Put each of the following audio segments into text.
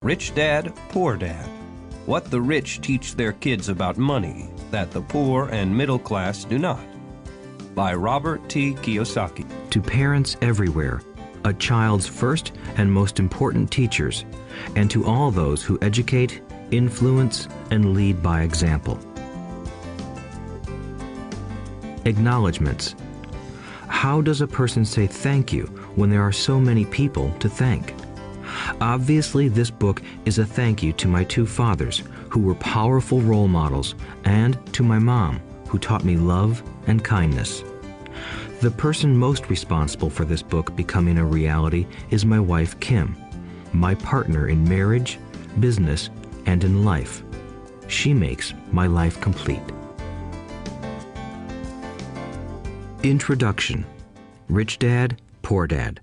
Rich Dad, Poor Dad. What the rich teach their kids about money that the poor and middle class do not. By Robert T. Kiyosaki. To parents everywhere, a child's first and most important teachers, and to all those who educate, influence, and lead by example. Acknowledgements. How does a person say thank you when there are so many people to thank? Obviously, this book is a thank you to my two fathers, who were powerful role models, and to my mom, who taught me love and kindness. The person most responsible for this book becoming a reality is my wife, Kim, my partner in marriage, business, and in life. She makes my life complete. Introduction. Rich Dad, Poor Dad.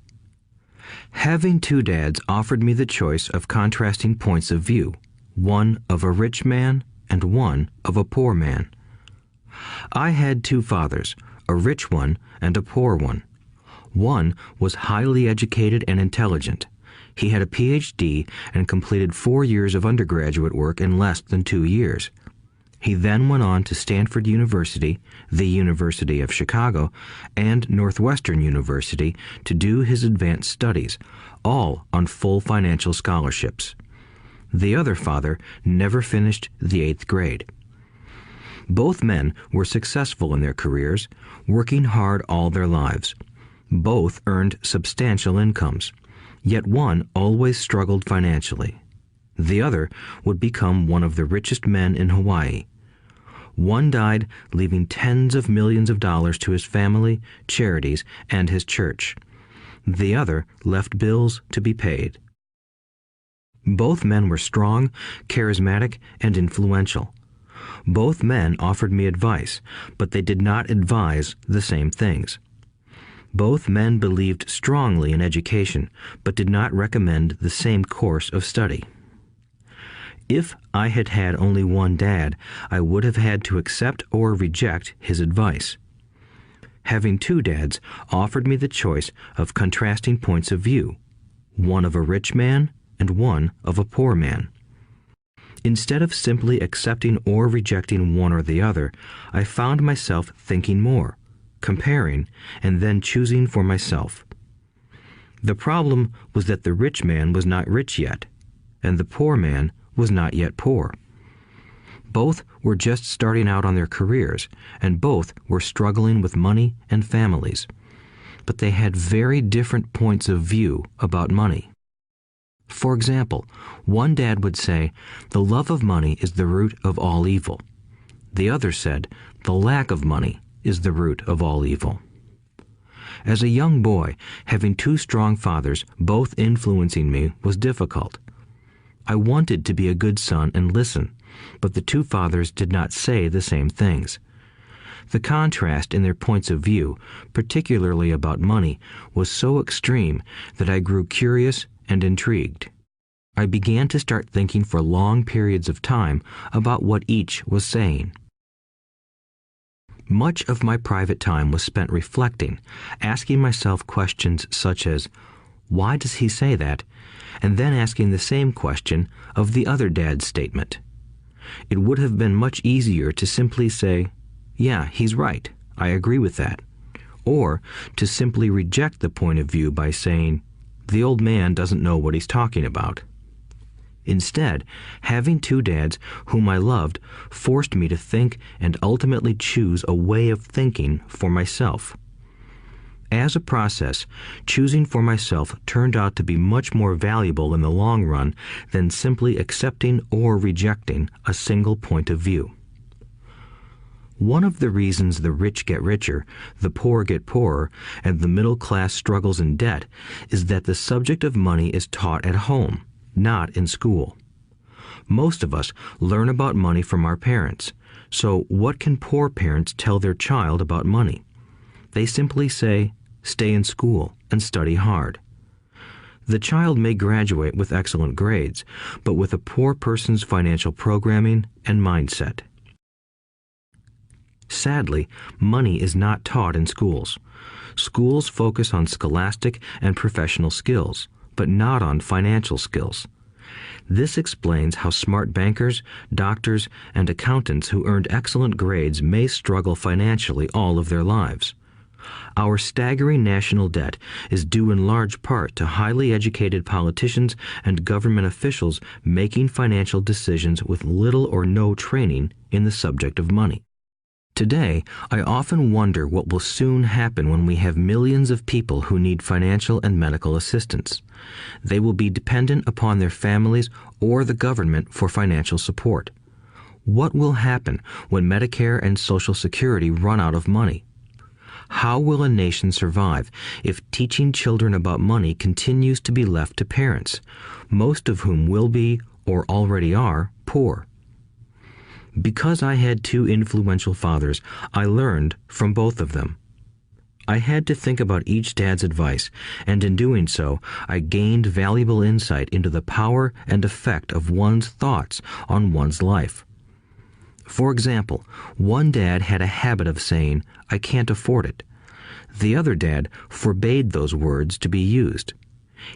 Having two dads offered me the choice of contrasting points of view, one of a rich man and one of a poor man. I had two fathers, a rich one and a poor one. One was highly educated and intelligent. He had a PhD and completed 4 years of undergraduate work in less than 2 years. He then went on to Stanford University, the University of Chicago, and Northwestern University to do his advanced studies, all on full financial scholarships. The other father never finished the 8th grade. Both men were successful in their careers, working hard all their lives. Both earned substantial incomes, yet one always struggled financially. The other would become one of the richest men in Hawaii. One died, leaving tens of millions of dollars to his family, charities, and his church. The other left bills to be paid. Both men were strong, charismatic, and influential. Both men offered me advice, but they did not advise the same things. Both men believed strongly in education, but did not recommend the same course of study. If I had had only one dad, I would have had to accept or reject his advice. Having two dads offered me the choice of contrasting points of view, one of a rich man and one of a poor man. Instead of simply accepting or rejecting one or the other, I found myself thinking more, comparing, and then choosing for myself. The problem was that the rich man was not rich yet, and the poor man was not yet poor. Both were just starting out on their careers, and both were struggling with money and families. But they had very different points of view about money. For example, one dad would say, "The love of money is the root of all evil." The other said, "The lack of money is the root of all evil." As a young boy, having two strong fathers, both influencing me, was difficult. I wanted to be a good son and listen, but the two fathers did not say the same things. The contrast in their points of view, particularly about money, was so extreme that I grew curious and intrigued. I began to start thinking for long periods of time about what each was saying. Much of my private time was spent reflecting, asking myself questions such as, "Why does he say that?" and then asking the same question of the other dad's statement. It would have been much easier to simply say, "Yeah, he's right, I agree with that," or to simply reject the point of view by saying, "The old man doesn't know what he's talking about." Instead, having two dads whom I loved forced me to think and ultimately choose a way of thinking for myself. As a process, choosing for myself turned out to be much more valuable in the long run than simply accepting or rejecting a single point of view. One of the reasons the rich get richer, the poor get poorer, and the middle class struggles in debt is that the subject of money is taught at home, not in school. Most of us learn about money from our parents, so what can poor parents tell their child about money? They simply say, "Stay in school and study hard." The child may graduate with excellent grades, but with a poor person's financial programming and mindset. Sadly, money is not taught in schools. Schools focus on scholastic and professional skills, but not on financial skills. This explains how smart bankers, doctors, and accountants who earned excellent grades may struggle financially all of their lives. Our staggering national debt is due in large part to highly educated politicians and government officials making financial decisions with little or no training in the subject of money. Today, I often wonder what will soon happen when we have millions of people who need financial and medical assistance. They will be dependent upon their families or the government for financial support. What will happen when Medicare and Social Security run out of money? How will a nation survive if teaching children about money continues to be left to parents, most of whom will be, or already are, poor? Because I had two influential fathers, I learned from both of them. I had to think about each dad's advice, and in doing so, I gained valuable insight into the power and effect of one's thoughts on one's life. For example, one dad had a habit of saying, "I can't afford it." The other dad forbade those words to be used.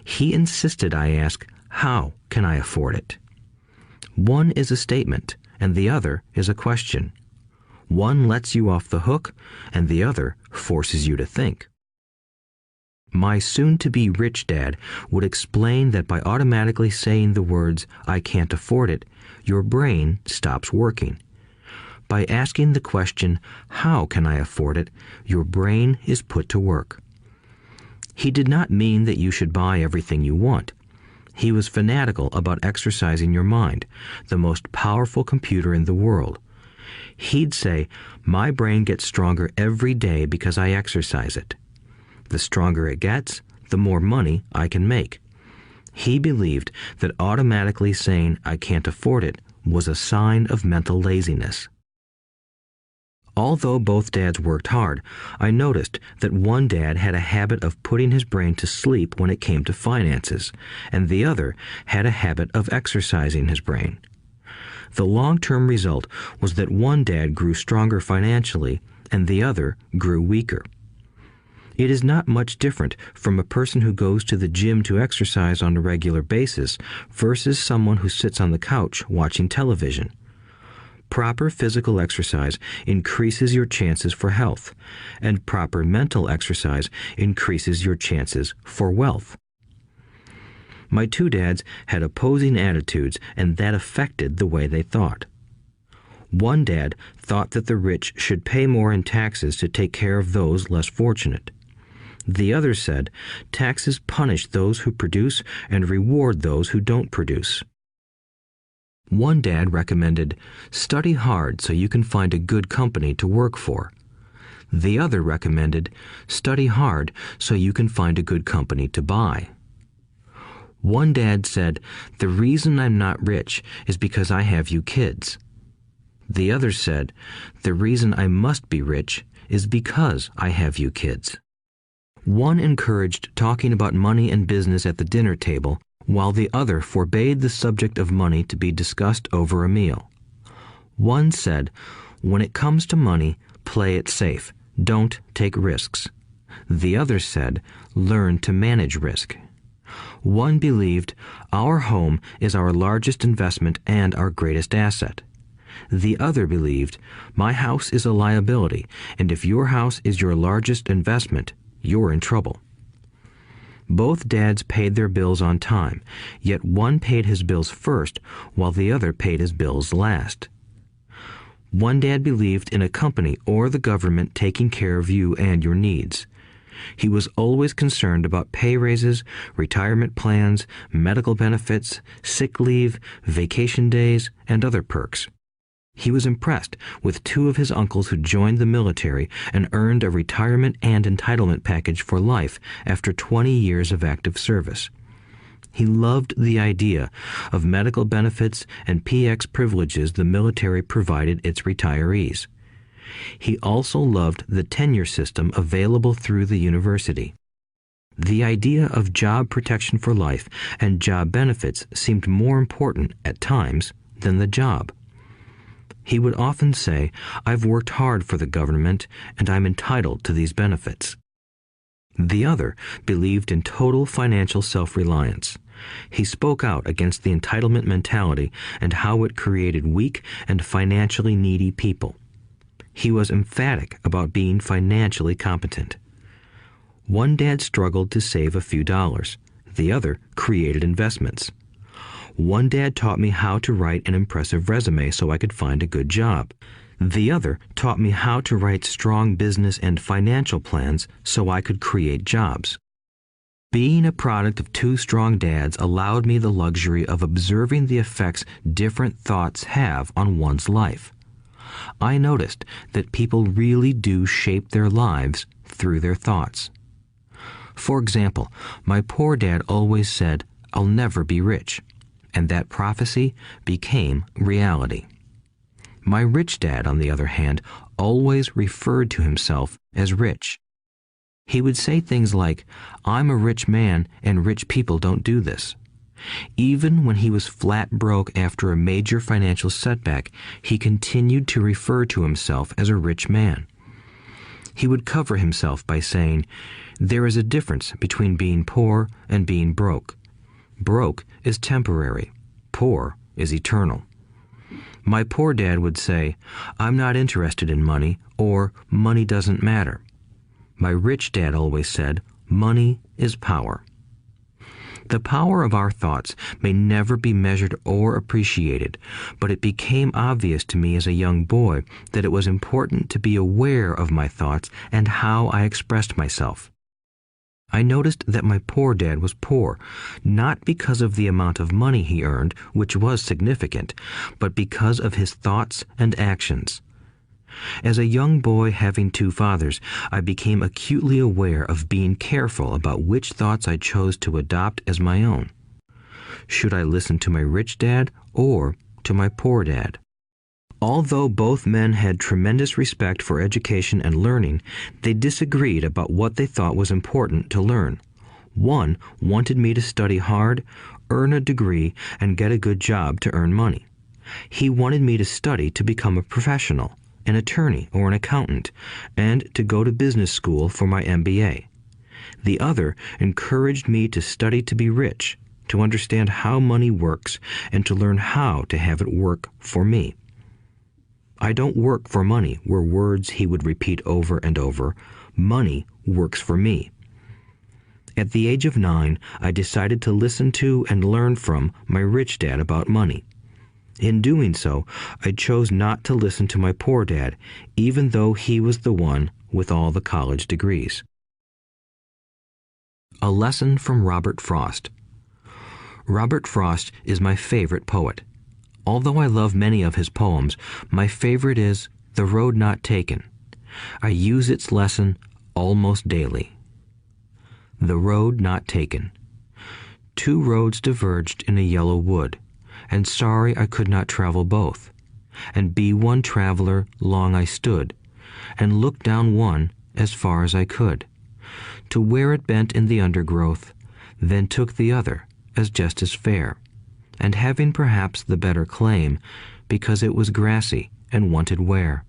He insisted I ask, "How can I afford it?" One is a statement, and the other is a question. One lets you off the hook, and the other forces you to think. My soon-to-be rich dad would explain that by automatically saying the words, "I can't afford it," your brain stops working. By asking the question, "How can I afford it?" your brain is put to work. He did not mean that you should buy everything you want. He was fanatical about exercising your mind, the most powerful computer in the world. He'd say, "My brain gets stronger every day because I exercise it. The stronger it gets, the more money I can make." He believed that automatically saying, "I can't afford it," was a sign of mental laziness. Although both dads worked hard, I noticed that one dad had a habit of putting his brain to sleep when it came to finances, and the other had a habit of exercising his brain. The long-term result was that one dad grew stronger financially, and the other grew weaker. It is not much different from a person who goes to the gym to exercise on a regular basis versus someone who sits on the couch watching television. Proper physical exercise increases your chances for health, and proper mental exercise increases your chances for wealth. My two dads had opposing attitudes, and that affected the way they thought. One dad thought that the rich should pay more in taxes to take care of those less fortunate. The other said, taxes punish those who produce and reward those who don't produce. One dad recommended, study hard so you can find a good company to work for. The other recommended, study hard so you can find a good company to buy. One dad said, the reason I'm not rich is because I have you kids. The other said, the reason I must be rich is because I have you kids. One encouraged talking about money and business at the dinner table, while the other forbade the subject of money to be discussed over a meal. One said, when it comes to money, play it safe, don't take risks. The other said, learn to manage risk. One believed, our home is our largest investment and our greatest asset. The other believed, my house is a liability, and if your house is your largest investment, you're in trouble. Both dads paid their bills on time, yet one paid his bills first while the other paid his bills last. One dad believed in a company or the government taking care of you and your needs. He was always concerned about pay raises, retirement plans, medical benefits, sick leave, vacation days, and other perks. He was impressed with two of his uncles who joined the military and earned a retirement and entitlement package for life after 20 years of active service. He loved the idea of medical benefits and PX privileges the military provided its retirees. He also loved the tenure system available through the university. The idea of job protection for life and job benefits seemed more important at times than the job. He would often say, I've worked hard for the government and I'm entitled to these benefits. The other believed in total financial self-reliance. He spoke out against the entitlement mentality and how it created weak and financially needy people. He was emphatic about being financially competent. One dad struggled to save a few dollars. The other created investments. One dad taught me how to write an impressive resume so I could find a good job. The other taught me how to write strong business and financial plans so I could create jobs. Being a product of two strong dads allowed me the luxury of observing the effects different thoughts have on one's life. I noticed that people really do shape their lives through their thoughts. For example, my poor dad always said, "I'll never be rich," and that prophecy became reality. My rich dad, on the other hand, always referred to himself as rich. He would say things like, "I'm a rich man and rich people don't do this." Even when he was flat broke after a major financial setback, he continued to refer to himself as a rich man. He would cover himself by saying, "There is a difference between being poor and being broke. Broke is temporary. Poor is eternal." My poor dad would say, "I'm not interested in money," or "money doesn't matter." My rich dad always said, "Money is power." The power of our thoughts may never be measured or appreciated, but it became obvious to me as a young boy that it was important to be aware of my thoughts and how I expressed myself. I noticed that my poor dad was poor, not because of the amount of money he earned, which was significant, but because of his thoughts and actions. As a young boy having two fathers, I became acutely aware of being careful about which thoughts I chose to adopt as my own. Should I listen to my rich dad or to my poor dad? Although both men had tremendous respect for education and learning, they disagreed about what they thought was important to learn. One wanted me to study hard, earn a degree, and get a good job to earn money. He wanted me to study to become a professional, an attorney or an accountant, and to go to business school for my MBA. The other encouraged me to study to be rich, to understand how money works, and to learn how to have it work for me. "I don't work for money" were words he would repeat over and over. "Money works for me." At the age of 9, I decided to listen to and learn from my rich dad about money. In doing so, I chose not to listen to my poor dad, even though he was the one with all the college degrees. A lesson from Robert Frost. Robert Frost is my favorite poet. Although I love many of his poems, my favorite is "The Road Not Taken." I use its lesson almost daily. The road not taken. Two roads diverged in a yellow wood, and sorry I could not travel both. And be one traveler long I stood, and looked down one as far as I could, to where it bent in the undergrowth, then took the other as just as fair, and having perhaps the better claim, because it was grassy and wanted wear.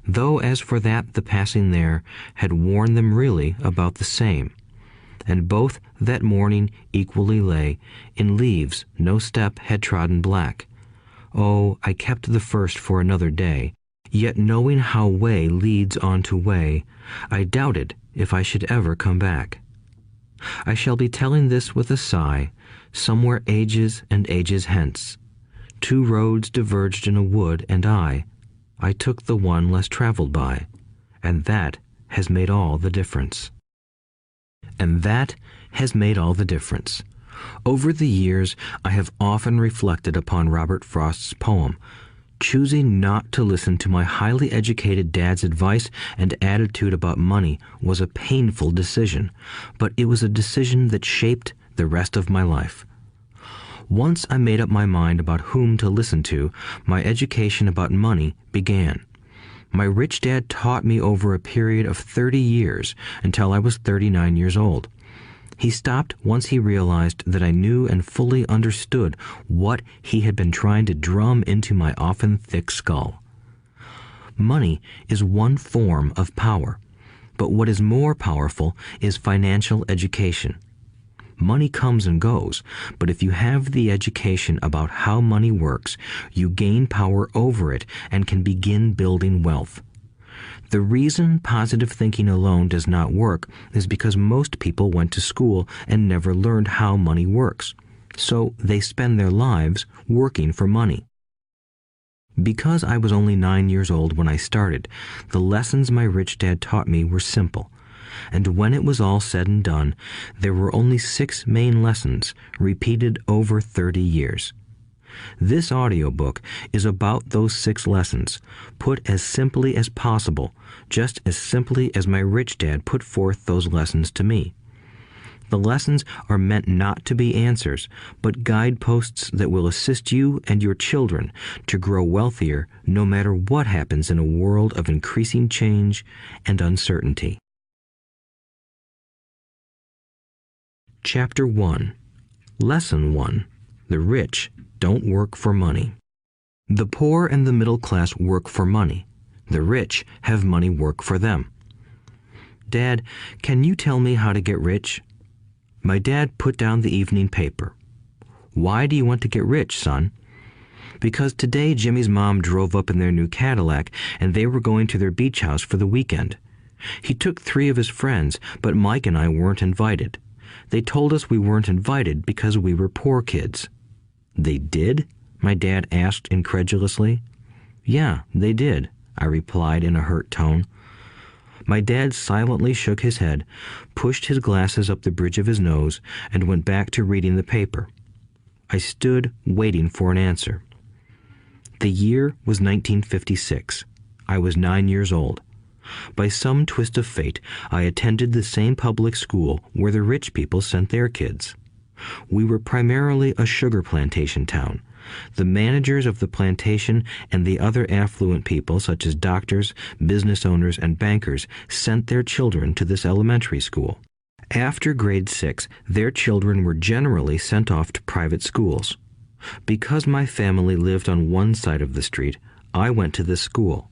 Though as for that the passing there had worn them really about the same, and both that morning equally lay in leaves no step had trodden black. Oh, I kept the first for another day, yet knowing how way leads on to way, I doubted if I should ever come back. I shall be telling this with a sigh, somewhere ages and ages hence. Two roads diverged in a wood, and I took the one less traveled by, and that has made all the difference. And that has made all the difference. Over the years, I have often reflected upon Robert Frost's poem. Choosing not to listen to my highly educated dad's advice and attitude about money was a painful decision, but it was a decision that shaped the rest of my life. Once I made up my mind about whom to listen to, my education about money began. My rich dad taught me over a period of 30 years until I was 39 years old. He stopped once he realized that I knew and fully understood what he had been trying to drum into my often thick skull. Money is one form of power, But what is more powerful is financial education. Money comes and goes, but if you have the education about how money works, you gain power over it and can begin building wealth. The reason positive thinking alone does not work is because most people went to school and never learned how money works. So they spend their lives working for money. Because I was only 9 years old when I started, the lessons my rich dad taught me were simple. And when it was all said and done, there were only 6 main lessons, repeated over 30 years. This audiobook is about those 6 lessons, put as simply as possible, just as simply as my rich dad put forth those lessons to me. The lessons are meant not to be answers, but guideposts that will assist you and your children to grow wealthier no matter what happens in a world of increasing change and uncertainty. Chapter 1. Lesson 1. The rich don't work for money. The poor and the middle class work for money. The rich have money work for them. Dad, can you tell me how to get rich? My dad put down the evening paper. Why do you want to get rich, son? Because today Jimmy's mom drove up in their new Cadillac and they were going to their beach house for the weekend. He took 3 of his friends, but Mike and I weren't invited. They told us we weren't invited because we were poor kids. They did? My dad asked incredulously. Yeah, they did, I replied in a hurt tone. My dad silently shook his head, pushed his glasses up the bridge of his nose, and went back to reading the paper. I stood waiting for an answer. The year was 1956. I was 9 years old. By some twist of fate, I attended the same public school where the rich people sent their kids. We were primarily a sugar plantation town. The managers of the plantation and the other affluent people, such as doctors, business owners, and bankers, sent their children to this elementary school. After grade 6, their children were generally sent off to private schools. Because my family lived on one side of the street, I went to this school.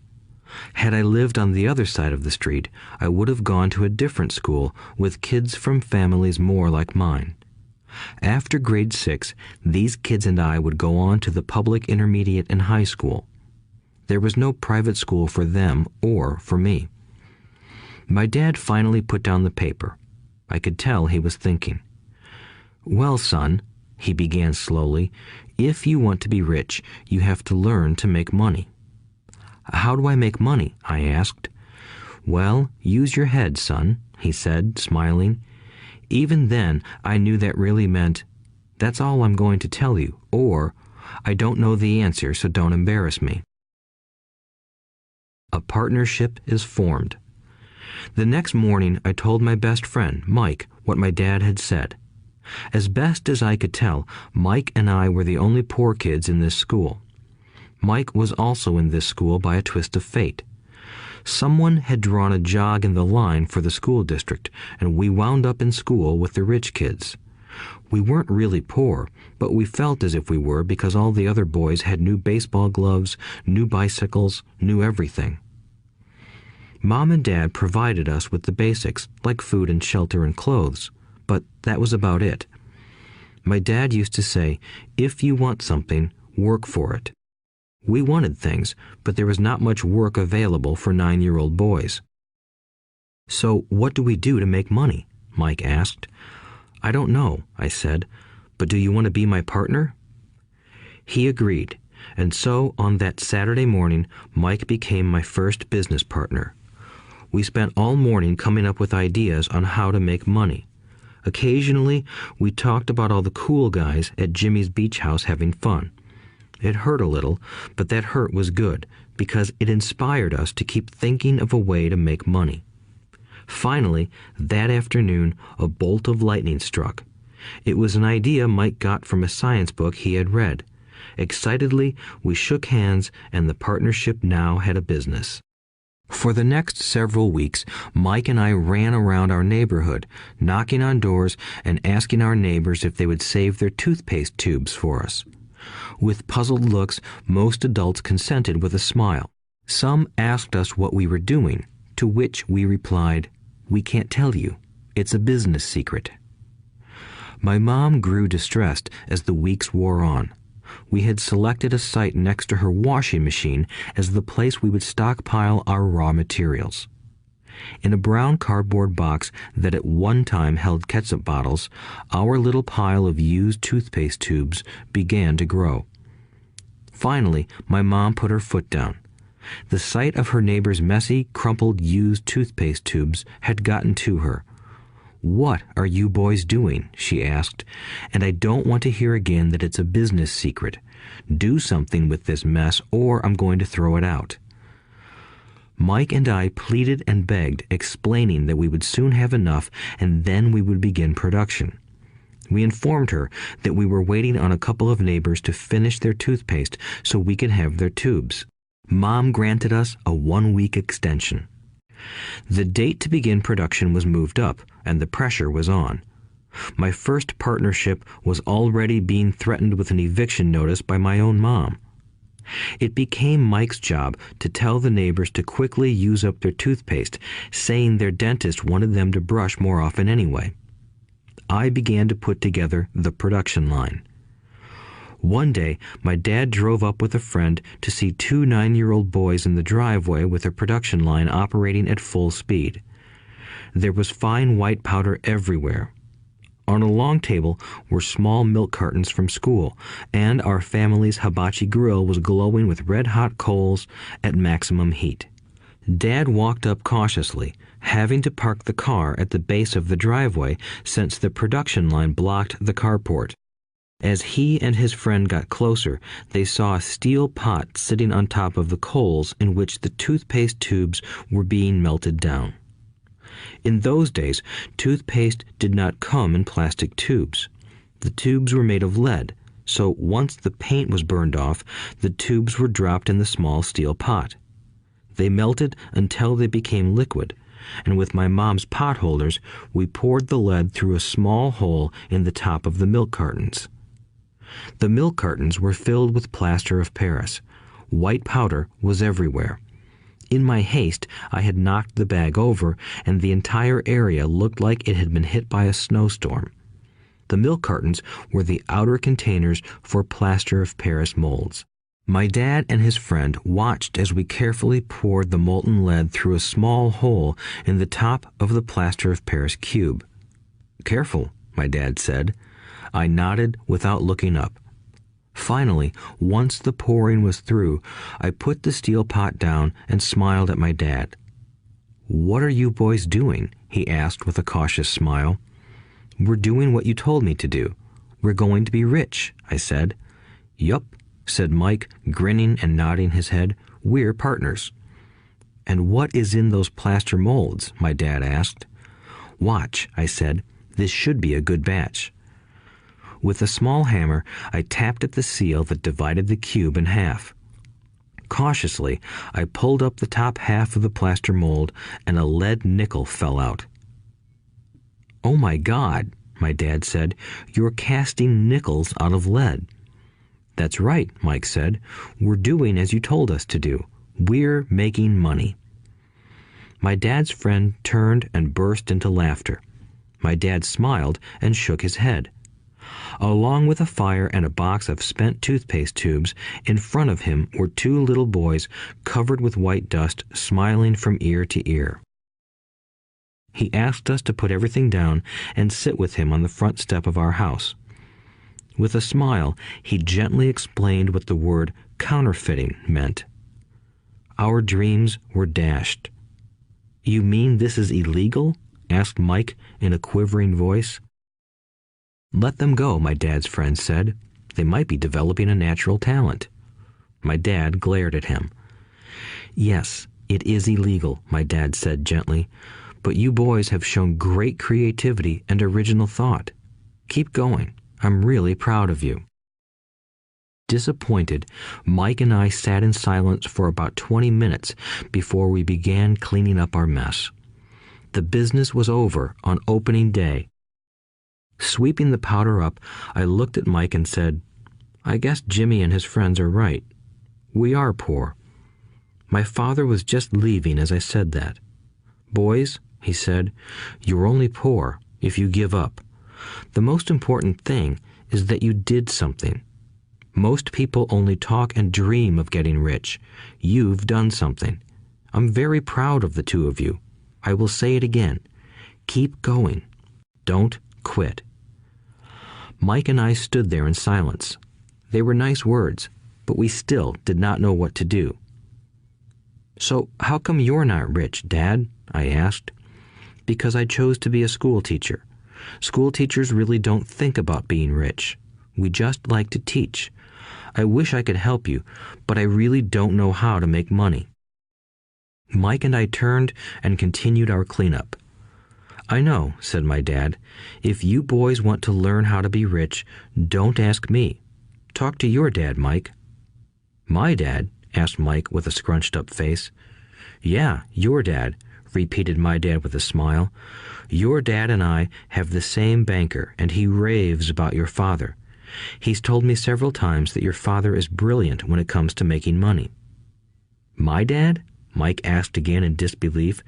Had I lived on the other side of the street, I would have gone to a different school with kids from families more like mine. After grade 6, these kids and I would go on to the public intermediate and high school. There was no private school for them or for me. My dad finally put down the paper. I could tell he was thinking. Well, son, he began slowly, if you want to be rich, you have to learn to make money. How do I make money? I asked. Well, use your head, son, he said, smiling. Even then, I knew that really meant, that's all I'm going to tell you, or, I don't know the answer, so don't embarrass me. A partnership is formed. The next morning, I told my best friend, Mike, what my dad had said. As best as I could tell, Mike and I were the only poor kids in this school. Mike was also in this school by a twist of fate. Someone had drawn a jog in the line for the school district, and we wound up in school with the rich kids. We weren't really poor, but we felt as if we were because all the other boys had new baseball gloves, new bicycles, new everything. Mom and Dad provided us with the basics, like food and shelter and clothes, but that was about it. My dad used to say, if you want something, work for it. We wanted things, but there was not much work available for 9-year-old boys. So what do we do to make money? Mike asked. I don't know, I said, but do you want to be my partner? He agreed, and so on that Saturday morning, Mike became my first business partner. We spent all morning coming up with ideas on how to make money. Occasionally, we talked about all the cool guys at Jimmy's beach house having fun. It hurt a little, but that hurt was good because it inspired us to keep thinking of a way to make money. Finally, that afternoon, a bolt of lightning struck. It was an idea Mike got from a science book he had read. Excitedly, we shook hands, and the partnership now had a business. For the next several weeks, Mike and I ran around our neighborhood, knocking on doors and asking our neighbors if they would save their toothpaste tubes for us. With puzzled looks, most adults consented with a smile. Some asked us what we were doing, to which we replied, We can't tell you. It's a business secret." My mom grew distressed as the weeks wore on. We had selected a site next to her washing machine as the place we would stockpile our raw materials. In a brown cardboard box that at one time held ketchup bottles, our little pile of used toothpaste tubes began to grow. Finally, my mom put her foot down. The sight of her neighbor's messy, crumpled used toothpaste tubes had gotten to her. "What are you boys doing?" she asked, "and I don't want to hear again that it's a business secret. Do something with this mess or I'm going to throw it out." Mike and I pleaded and begged, explaining that we would soon have enough and then we would begin production. We informed her that we were waiting on a couple of neighbors to finish their toothpaste so we could have their tubes. Mom granted us a 1-week extension. The date to begin production was moved up, and the pressure was on. My first partnership was already being threatened with an eviction notice by my own mom. It became Mike's job to tell the neighbors to quickly use up their toothpaste, saying their dentist wanted them to brush more often anyway. I began to put together the production line. One day, my dad drove up with a friend to see 2 9-year-old boys in the driveway with a production line operating at full speed. There was fine white powder everywhere. On a long table were small milk cartons from school, and our family's hibachi grill was glowing with red-hot coals at maximum heat. Dad walked up cautiously, having to park the car at the base of the driveway since the production line blocked the carport. As he and his friend got closer, they saw a steel pot sitting on top of the coals in which the toothpaste tubes were being melted down. In those days, toothpaste did not come in plastic tubes. The tubes were made of lead, so once the paint was burned off, the tubes were dropped in the small steel pot. They melted until they became liquid, and with my mom's pot holders, we poured the lead through a small hole in the top of the milk cartons. The milk cartons were filled with plaster of Paris. White powder was everywhere. In my haste, I had knocked the bag over, and the entire area looked like it had been hit by a snowstorm. The milk cartons were the outer containers for plaster of Paris molds. My dad and his friend watched as we carefully poured the molten lead through a small hole in the top of the plaster of Paris cube. "Careful," my dad said. I nodded without looking up. Finally, once the pouring was through, I put the steel pot down and smiled at my dad. "What are you boys doing?" he asked with a cautious smile. "We're doing what you told me to do. We're going to be rich," I said. "Yup," said Mike, grinning and nodding his head. "We're partners." "And what is in those plaster molds?" my dad asked. "Watch," I said. "This should be a good batch." With a small hammer, I tapped at the seal that divided the cube in half. Cautiously, I pulled up the top half of the plaster mold, and a lead nickel fell out. "Oh my God," my dad said, "you're casting nickels out of lead." "That's right," Mike said. "We're doing as you told us to do. We're making money." My dad's friend turned and burst into laughter. My dad smiled and shook his head. Along with a fire and a box of spent toothpaste tubes, in front of him were 2 little boys covered with white dust, smiling from ear to ear. He asked us to put everything down and sit with him on the front step of our house. With a smile, he gently explained what the word counterfeiting meant. Our dreams were dashed. "You mean this is illegal?" asked Mike in a quivering voice. "Let them go," my dad's friend said. "They might be developing a natural talent." My dad glared at him. "Yes, it is illegal," my dad said gently, "but you boys have shown great creativity and original thought. Keep going. I'm really proud of you." Disappointed, Mike and I sat in silence for about 20 minutes before we began cleaning up our mess. The business was over on opening day. Sweeping the powder up, I looked at Mike and said, "I guess Jimmy and his friends are right. We are poor." My father was just leaving as I said that. "Boys, he said. "You're only poor if you give up. The most important thing is that you did something. Most people only talk and dream of getting rich. You've done something. I'm very proud of the two of you. I will say it again. Keep going. Don't quit." Mike and I stood there in silence. They were nice words, but we still did not know what to do. "So how come you're not rich, Dad?" I asked. "Because I chose to be a school teacher. School teachers really don't think about being rich. We just like to teach. I wish I could help you, but I really don't know how to make money." Mike and I turned and continued our cleanup. "I know," said my dad. "If you boys want to learn how to be rich, don't ask me. Talk to your dad, Mike." "My dad?" asked Mike with a scrunched-up face. "Yeah, your dad," repeated my dad with a smile. "Your dad and I have the same banker, and he raves about your father. He's told me several times that your father is brilliant when it comes to making money." "My dad?" Mike asked again in disbelief.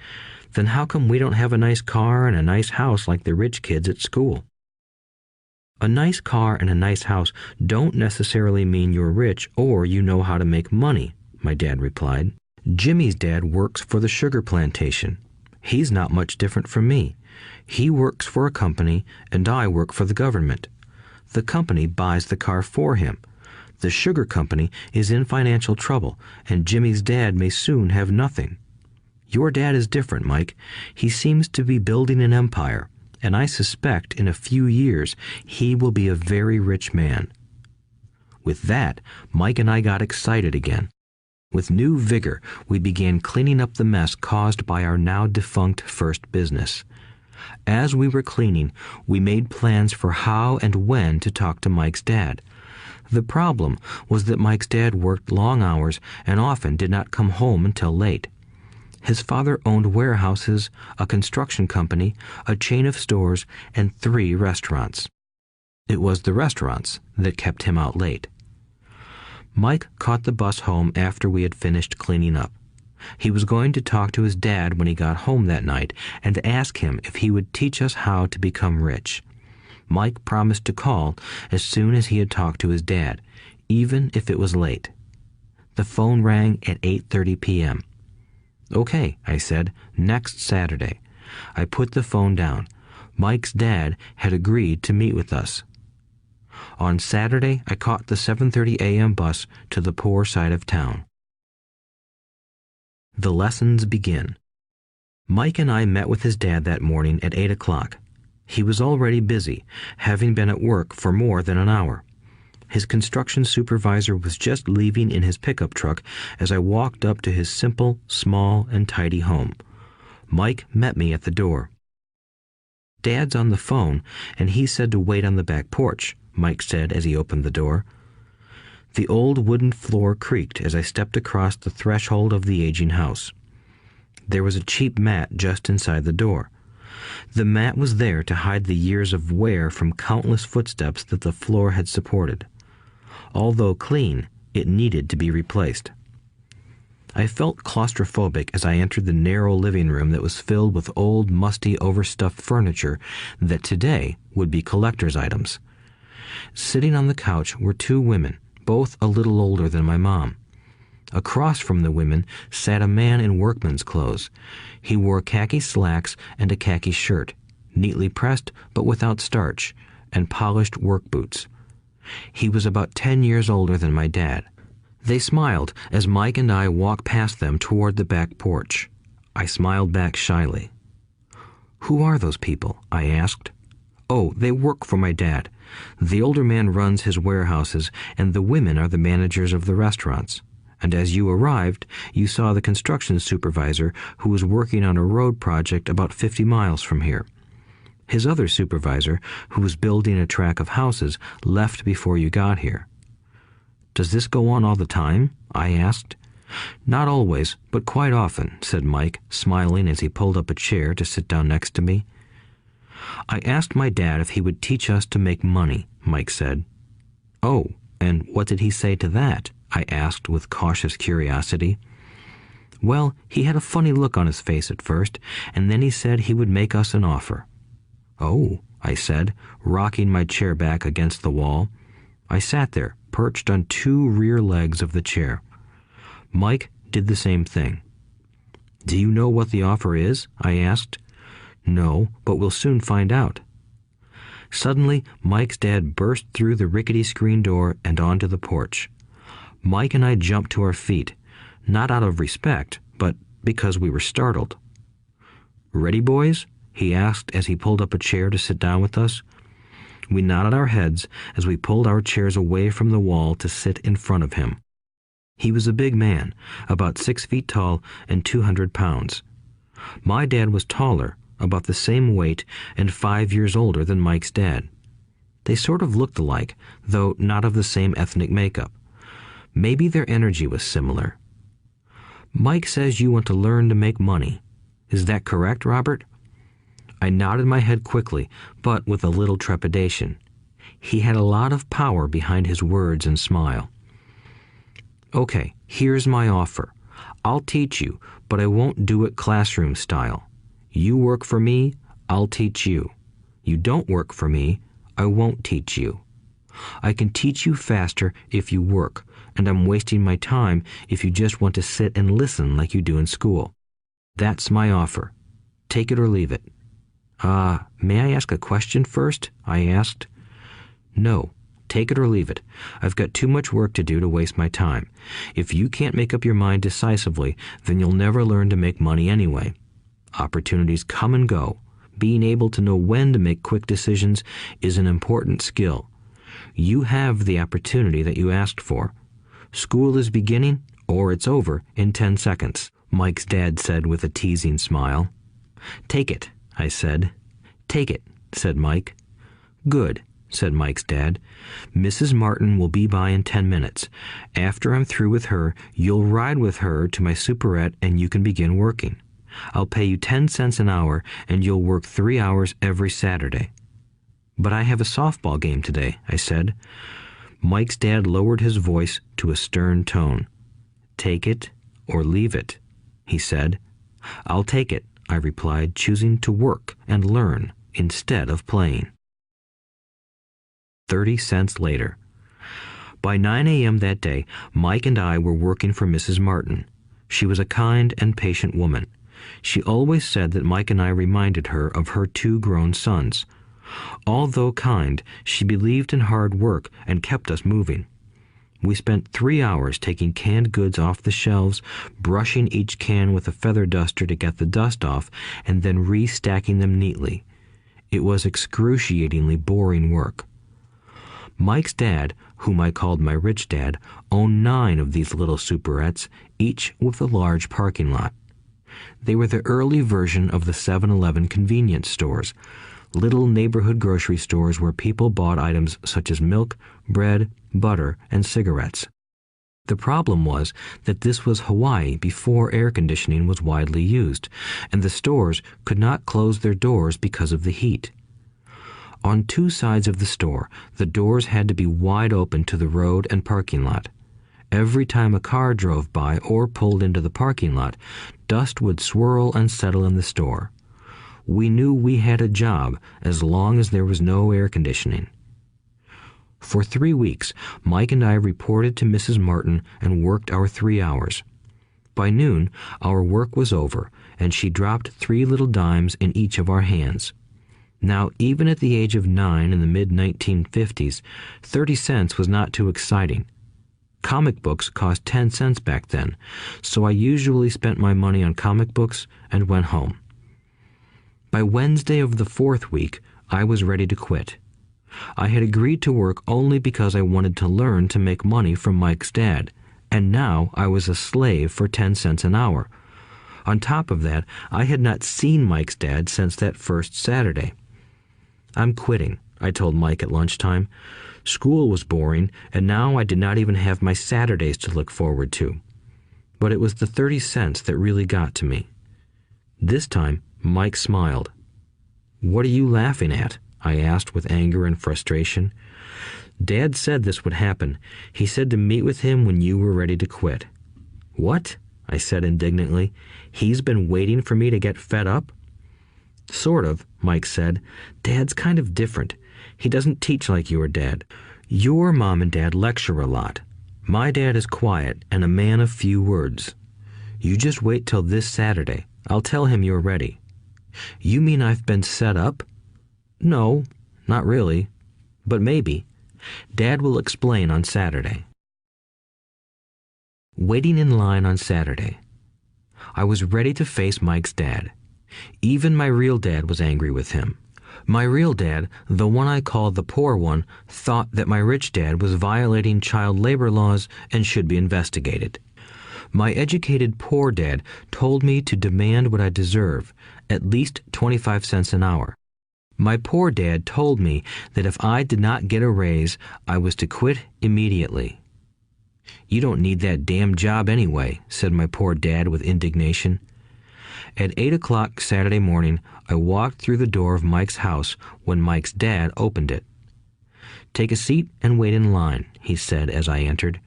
"Then how come we don't have a nice car and a nice house like the rich kids at school?" "A nice car and a nice house don't necessarily mean you're rich or you know how to make money," my dad replied. "Jimmy's dad works for the sugar plantation. He's not much different from me. He works for a company and I work for the government. The company buys the car for him. The sugar company is in financial trouble, and Jimmy's dad may soon have nothing. Your dad is different, Mike. He seems to be building an empire, and I suspect in a few years he will be a very rich man." With that, Mike and I got excited again. With new vigor, we began cleaning up the mess caused by our now defunct first business. As we were cleaning, we made plans for how and when to talk to Mike's dad. The problem was that Mike's dad worked long hours and often did not come home until late. His father owned warehouses, a construction company, a chain of stores, and 3 restaurants. It was the restaurants that kept him out late. Mike caught the bus home after we had finished cleaning up. He was going to talk to his dad when he got home that night and ask him if he would teach us how to become rich. Mike promised to call as soon as he had talked to his dad, even if it was late. The phone rang at 8:30 p.m. "Okay," I said, "next Saturday." I put the phone down. Mike's dad had agreed to meet with us. On Saturday, I caught the 7:30 a.m. bus to the poor side of town. The lessons begin. Mike and I met with his dad that morning at 8 o'clock. He was already busy, having been at work for more than an hour. His construction supervisor was just leaving in his pickup truck as I walked up to his simple, small, and tidy home. Mike met me at the door. "Dad's on the phone, and he said to wait on the back porch," Mike said as he opened the door. The old wooden floor creaked as I stepped across the threshold of the aging house. There was a cheap mat just inside the door. The mat was there to hide the years of wear from countless footsteps that the floor had supported. Although clean, it needed to be replaced. I felt claustrophobic as I entered the narrow living room that was filled with old, musty, overstuffed furniture that today would be collector's items. Sitting on the couch were 2 women, both a little older than my mom. Across from the women sat a man in workman's clothes. He wore khaki slacks and a khaki shirt, neatly pressed but without starch, and polished work boots. He was about 10 years older than my dad. They smiled as Mike and I walked past them toward the back porch. I smiled back shyly. "Who are those people?" I asked. "Oh, they work for my dad. The older man runs his warehouses, and the women are the managers of the restaurants. And as you arrived, you saw the construction supervisor who was working on a road project about 50 miles from here. His other supervisor, who was building a track of houses, left before you got here." "Does this go on all the time?" I asked. "Not always, but quite often," said Mike, smiling as he pulled up a chair to sit down next to me. "I asked my dad if he would teach us to make money," Mike said. "Oh, and what did he say to that?" I asked with cautious curiosity. Well, he had a funny look on his face at first, and then he said he would make us an offer. Oh, I said, rocking my chair back against the wall. I sat there, perched on two rear legs of the chair. Mike did the same thing. Do you know what the offer is? I asked. No, but we'll soon find out. Suddenly, Mike's dad burst through the rickety screen door and onto the porch. Mike and I jumped to our feet, not out of respect, but because we were startled. Ready, boys? He asked as he pulled up a chair to sit down with us. We nodded our heads as we pulled our chairs away from the wall to sit in front of him. He was a big man, about 6 feet tall and 200 pounds. My dad was taller, about the same weight, and 5 years older than Mike's dad. They sort of looked alike, though not of the same ethnic makeup. Maybe their energy was similar. Mike says you want to learn to make money. Is that correct, Robert? I nodded my head quickly, but with a little trepidation. He had a lot of power behind his words and smile. Okay, here's my offer. I'll teach you, but I won't do it classroom style. You work for me, I'll teach you. You don't work for me, I won't teach you. I can teach you faster if you work, and I'm wasting my time if you just want to sit and listen like you do in school. That's my offer. Take it or leave it. May I ask a question first? I asked. No, take it or leave it. I've got too much work to do to waste my time. If you can't make up your mind decisively, then you'll never learn to make money anyway. Opportunities come and go. Being able to know when to make quick decisions is an important skill. You have the opportunity that you asked for. School is beginning, or it's over, in 10 seconds, Mike's dad said with a teasing smile. Take it, I said. Take it, said Mike. Good, said Mike's dad. Mrs. Martin will be by in 10 minutes. After I'm through with her, you'll ride with her to my superette and you can begin working. I'll pay you 10 cents an hour and you'll work 3 hours every Saturday. But I have a softball game today, I said. Mike's dad lowered his voice to a stern tone. Take it or leave it, he said. I'll take it, I replied, choosing to work and learn instead of playing. 30 cents later. By 9 a.m. that day, Mike and I were working for Mrs. Martin. She was a kind and patient woman. She always said that Mike and I reminded her of her 2 grown sons. Although kind, she believed in hard work and kept us moving. We spent 3 hours taking canned goods off the shelves, brushing each can with a feather duster to get the dust off, and then restacking them neatly. It was excruciatingly boring work. Mike's dad, whom I called my rich dad, owned 9 of these little superettes, each with a large parking lot. They were the early version of the 7-Eleven convenience stores, little neighborhood grocery stores where people bought items such as milk, bread, butter, and cigarettes. The problem was that this was Hawaii before air conditioning was widely used, and the stores could not close their doors because of the heat. On 2 sides of the store, the doors had to be wide open to the road and parking lot. Every time a car drove by or pulled into the parking lot, dust would swirl and settle in the store. We knew we had a job as long as there was no air conditioning. For 3 weeks, Mike and I reported to Mrs. Martin and worked our 3 hours. By noon, our work was over, and she dropped 3 little dimes in each of our hands. Now, even at the age of 9 in the mid-1950s, 30 cents was not too exciting. Comic books cost 10 cents back then, so I usually spent my money on comic books and went home. By Wednesday of the 4th week, I was ready to quit. I had agreed to work only because I wanted to learn to make money from Mike's dad, and now I was a slave for 10 cents an hour. On top of that, I had not seen Mike's dad since that first Saturday. I'm quitting, I told Mike at lunchtime. School was boring, and now I did not even have my Saturdays to look forward to. But it was the 30 cents that really got to me. This time, Mike smiled. What are you laughing at? I asked with anger and frustration. Dad said this would happen. He said to meet with him when you were ready to quit. What? I said indignantly. He's been waiting for me to get fed up? Sort of, Mike said. Dad's kind of different. He doesn't teach like your dad. Your mom and dad lecture a lot. My dad is quiet and a man of few words. You just wait till this Saturday. I'll tell him you're ready. You mean I've been set up? No, not really. But maybe. Dad will explain on Saturday. Waiting in line on Saturday. I was ready to face Mike's dad. Even my real dad was angry with him. My real dad, the one I called the poor one, thought that my rich dad was violating child labor laws and should be investigated. My educated poor dad told me to demand what I deserve, at least 25 cents an hour. My poor dad told me that if I did not get a raise, I was to quit immediately. You don't need that damn job anyway, said my poor dad with indignation. At 8 o'clock Saturday morning, I walked through the door of Mike's house when Mike's dad opened it. Take a seat and wait in line, he said as I entered.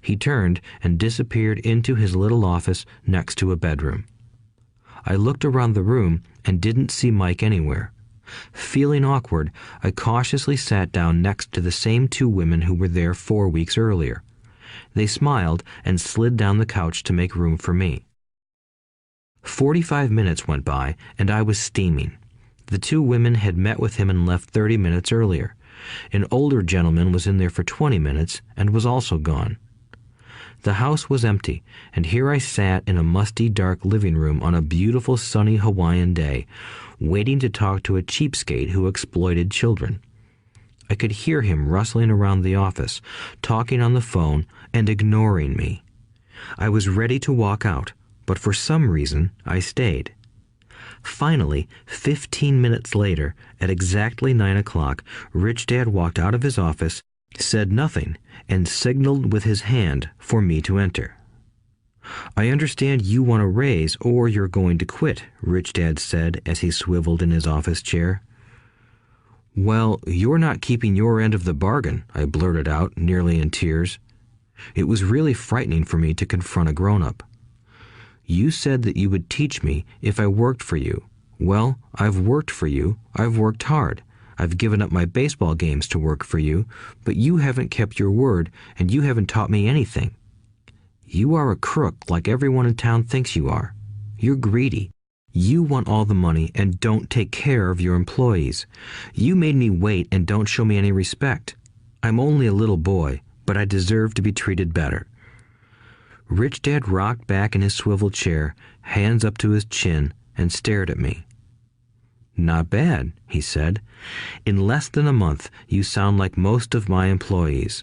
He turned and disappeared into his little office next to a bedroom. I looked around the room and didn't see Mike anywhere. Feeling awkward, I cautiously sat down next to the same two women who were there 4 weeks earlier. They smiled and slid down the couch to make room for me. 45 minutes went by, and I was steaming. The two women had met with him and left 30 minutes earlier. An older gentleman was in there for 20 minutes and was also gone. The house was empty, and here I sat in a musty, dark living room on a beautiful, sunny Hawaiian day, waiting to talk to a cheapskate who exploited children. I could hear him rustling around the office, talking on the phone, and ignoring me. I was ready to walk out, but for some reason I stayed. Finally, 15 minutes later, at exactly 9 o'clock, Rich Dad walked out of his office, said nothing, and signaled with his hand for me to enter. I understand you want a raise or you're going to quit, Rich Dad said as he swiveled in his office chair. Well, you're not keeping your end of the bargain, I blurted out, nearly in tears. It was really frightening for me to confront a grown-up. You said that you would teach me if I worked for you. Well, I've worked for you. I've worked hard. I've given up my baseball games to work for you, but you haven't kept your word, and you haven't taught me anything. You are a crook like everyone in town thinks you are. You're greedy. You want all the money and don't take care of your employees. You made me wait and don't show me any respect. I'm only a little boy, but I deserve to be treated better. Rich Dad rocked back in his swivel chair, hands up to his chin, and stared at me. Not bad, he said. In less than a month, you sound like most of my employees.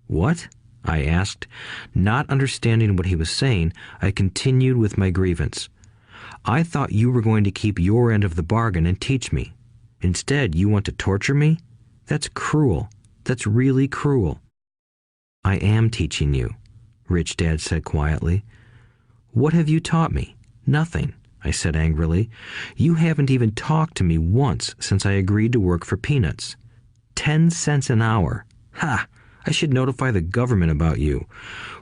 What? I asked. Not understanding what he was saying, I continued with my grievance. I thought you were going to keep your end of the bargain and teach me. Instead, you want to torture me? That's cruel. That's really cruel. I am teaching you, Rich Dad said quietly. What have you taught me? Nothing, I said angrily. You haven't even talked to me once since I agreed to work for peanuts. 10 cents an hour. Ha! I should notify the government about you.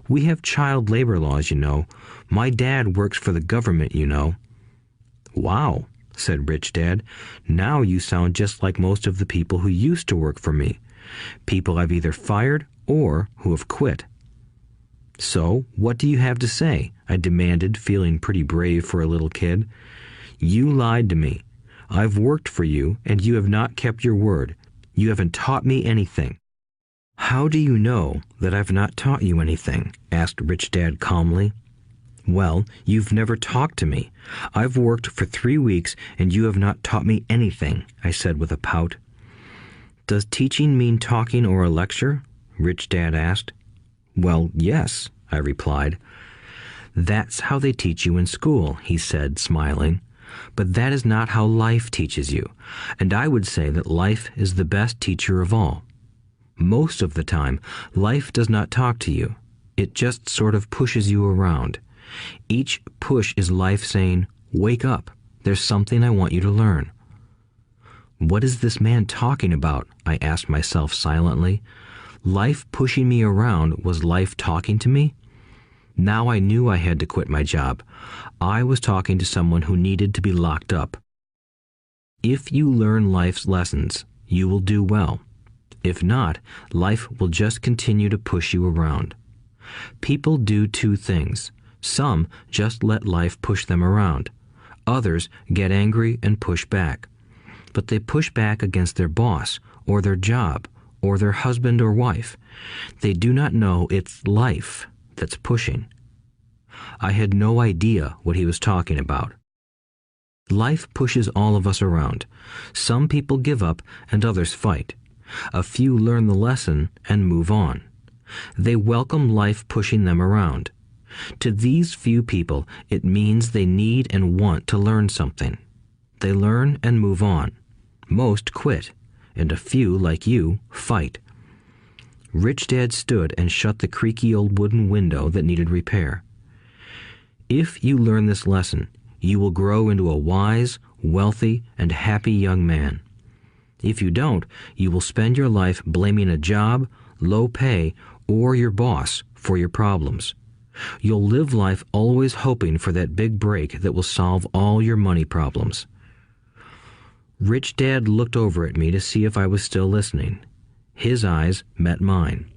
We have child labor laws, you know. My dad works for the government, you know. Wow, said Rich Dad. Now you sound just like most of the people who used to work for me. People I've either fired or who have quit. So, what do you have to say? I demanded, feeling pretty brave for a little kid. You lied to me. I've worked for you, and you have not kept your word. You haven't taught me anything. How do you know that I've not taught you anything? Asked Rich Dad calmly. Well, you've never talked to me. I've worked for 3 weeks, and you have not taught me anything, I said with a pout. Does teaching mean talking or a lecture? Rich Dad asked. Well, yes, I replied. That's how they teach you in school, he said, smiling. But that is not how life teaches you, and I would say that life is the best teacher of all. Most of the time, life does not talk to you. It just sort of pushes you around. Each push is life saying, wake up, there's something I want you to learn. What is this man talking about? I asked myself silently. Life pushing me around was life talking to me? Now I knew I had to quit my job. I was talking to someone who needed to be locked up. If you learn life's lessons, you will do well. If not, life will just continue to push you around. People do two things. Some just let life push them around. Others get angry and push back. But they push back against their boss, or their job, or their husband or wife. They do not know it's life that's pushing. I had no idea what he was talking about. Life pushes all of us around. Some people give up and others fight. A few learn the lesson and move on. They welcome life pushing them around. To these few people, it means they need and want to learn something. They learn and move on. Most quit, and a few, like you, fight. Rich Dad stood and shut the creaky old wooden window that needed repair. If you learn this lesson, you will grow into a wise, wealthy, and happy young man. If you don't, you will spend your life blaming a job, low pay, or your boss for your problems. You'll live life always hoping for that big break that will solve all your money problems. Rich Dad looked over at me to see if I was still listening. His eyes met mine.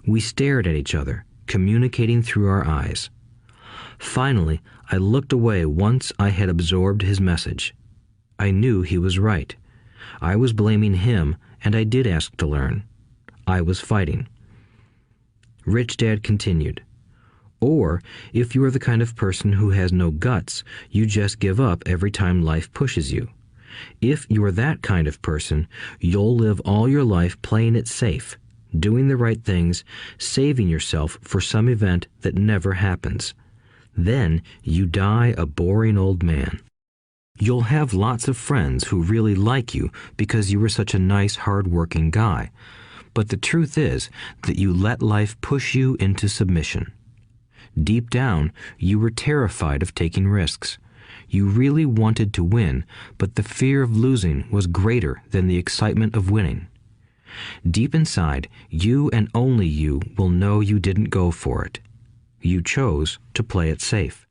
We stared at each other, communicating through our eyes. Finally, I looked away once I had absorbed his message. I knew he was right. I was blaming him, and I did ask to learn. I was fighting. Rich Dad continued, "Or, if you are the kind of person who has no guts, you just give up every time life pushes you. If you are that kind of person, you'll live all your life playing it safe, doing the right things, saving yourself for some event that never happens. Then you die a boring old man. You'll have lots of friends who really like you because you were such a nice, hard-working guy. But the truth is that you let life push you into submission. Deep down, you were terrified of taking risks. You really wanted to win, but the fear of losing was greater than the excitement of winning. Deep inside, you and only you will know you didn't go for it. You chose to play it safe."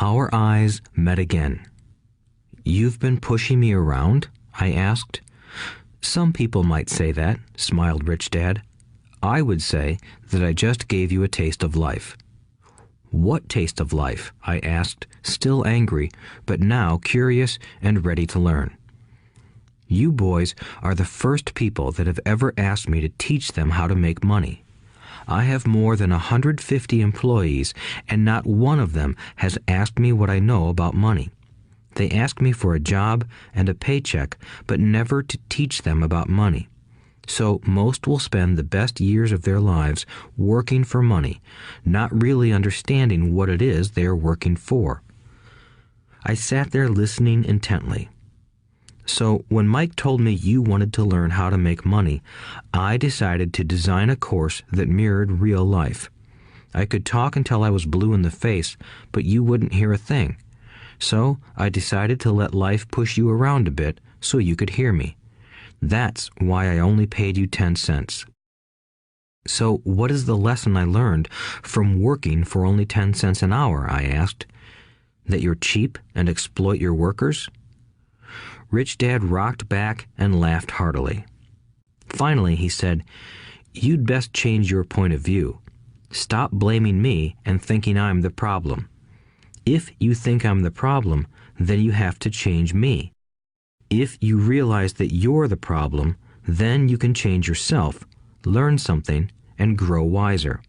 Our eyes met again. "You've been pushing me around?" I asked. "Some people might say that," smiled Rich Dad. "I would say that I just gave you a taste of life." "What taste of life?" I asked, still angry, but now curious and ready to learn. "You boys are the first people that have ever asked me to teach them how to make money. I have more than 150 employees, and not one of them has asked me what I know about money. They ask me for a job and a paycheck, but never to teach them about money. So most will spend the best years of their lives working for money, not really understanding what it is they are working for." I sat there listening intently. "So when Mike told me you wanted to learn how to make money, I decided to design a course that mirrored real life. I could talk until I was blue in the face, but you wouldn't hear a thing. So I decided to let life push you around a bit so you could hear me. That's why I only paid you 10 cents. "So what is the lesson I learned from working for only 10 cents an hour?" I asked. "That you're cheap and exploit your workers?" Rich Dad rocked back and laughed heartily. Finally, he said, "You'd best change your point of view. Stop blaming me and thinking I'm the problem. If you think I'm the problem, then you have to change me. If you realize that you're the problem, then you can change yourself, learn something, and grow wiser.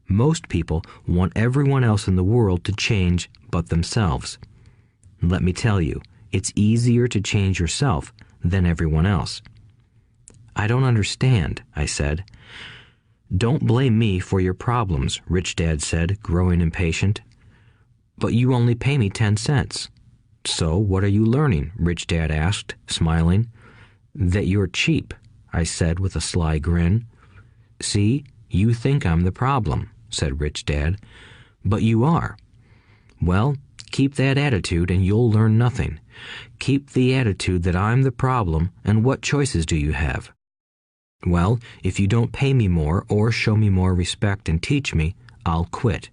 Most people want everyone else in the world to change but themselves. Let me tell you, it's easier to change yourself than everyone else." "I don't understand," I said. "Don't blame me for your problems," Rich Dad said, growing impatient. "But you only pay me 10 cents. "So what are you learning?" Rich Dad asked, smiling. "That you're cheap," I said with a sly grin. "See, you think I'm the problem," said Rich Dad. "But you are. Well, keep that attitude and you'll learn nothing. Keep the attitude that I'm the problem, and what choices do you have? Well, if you don't pay me more or show me more respect and teach me, I'll quit."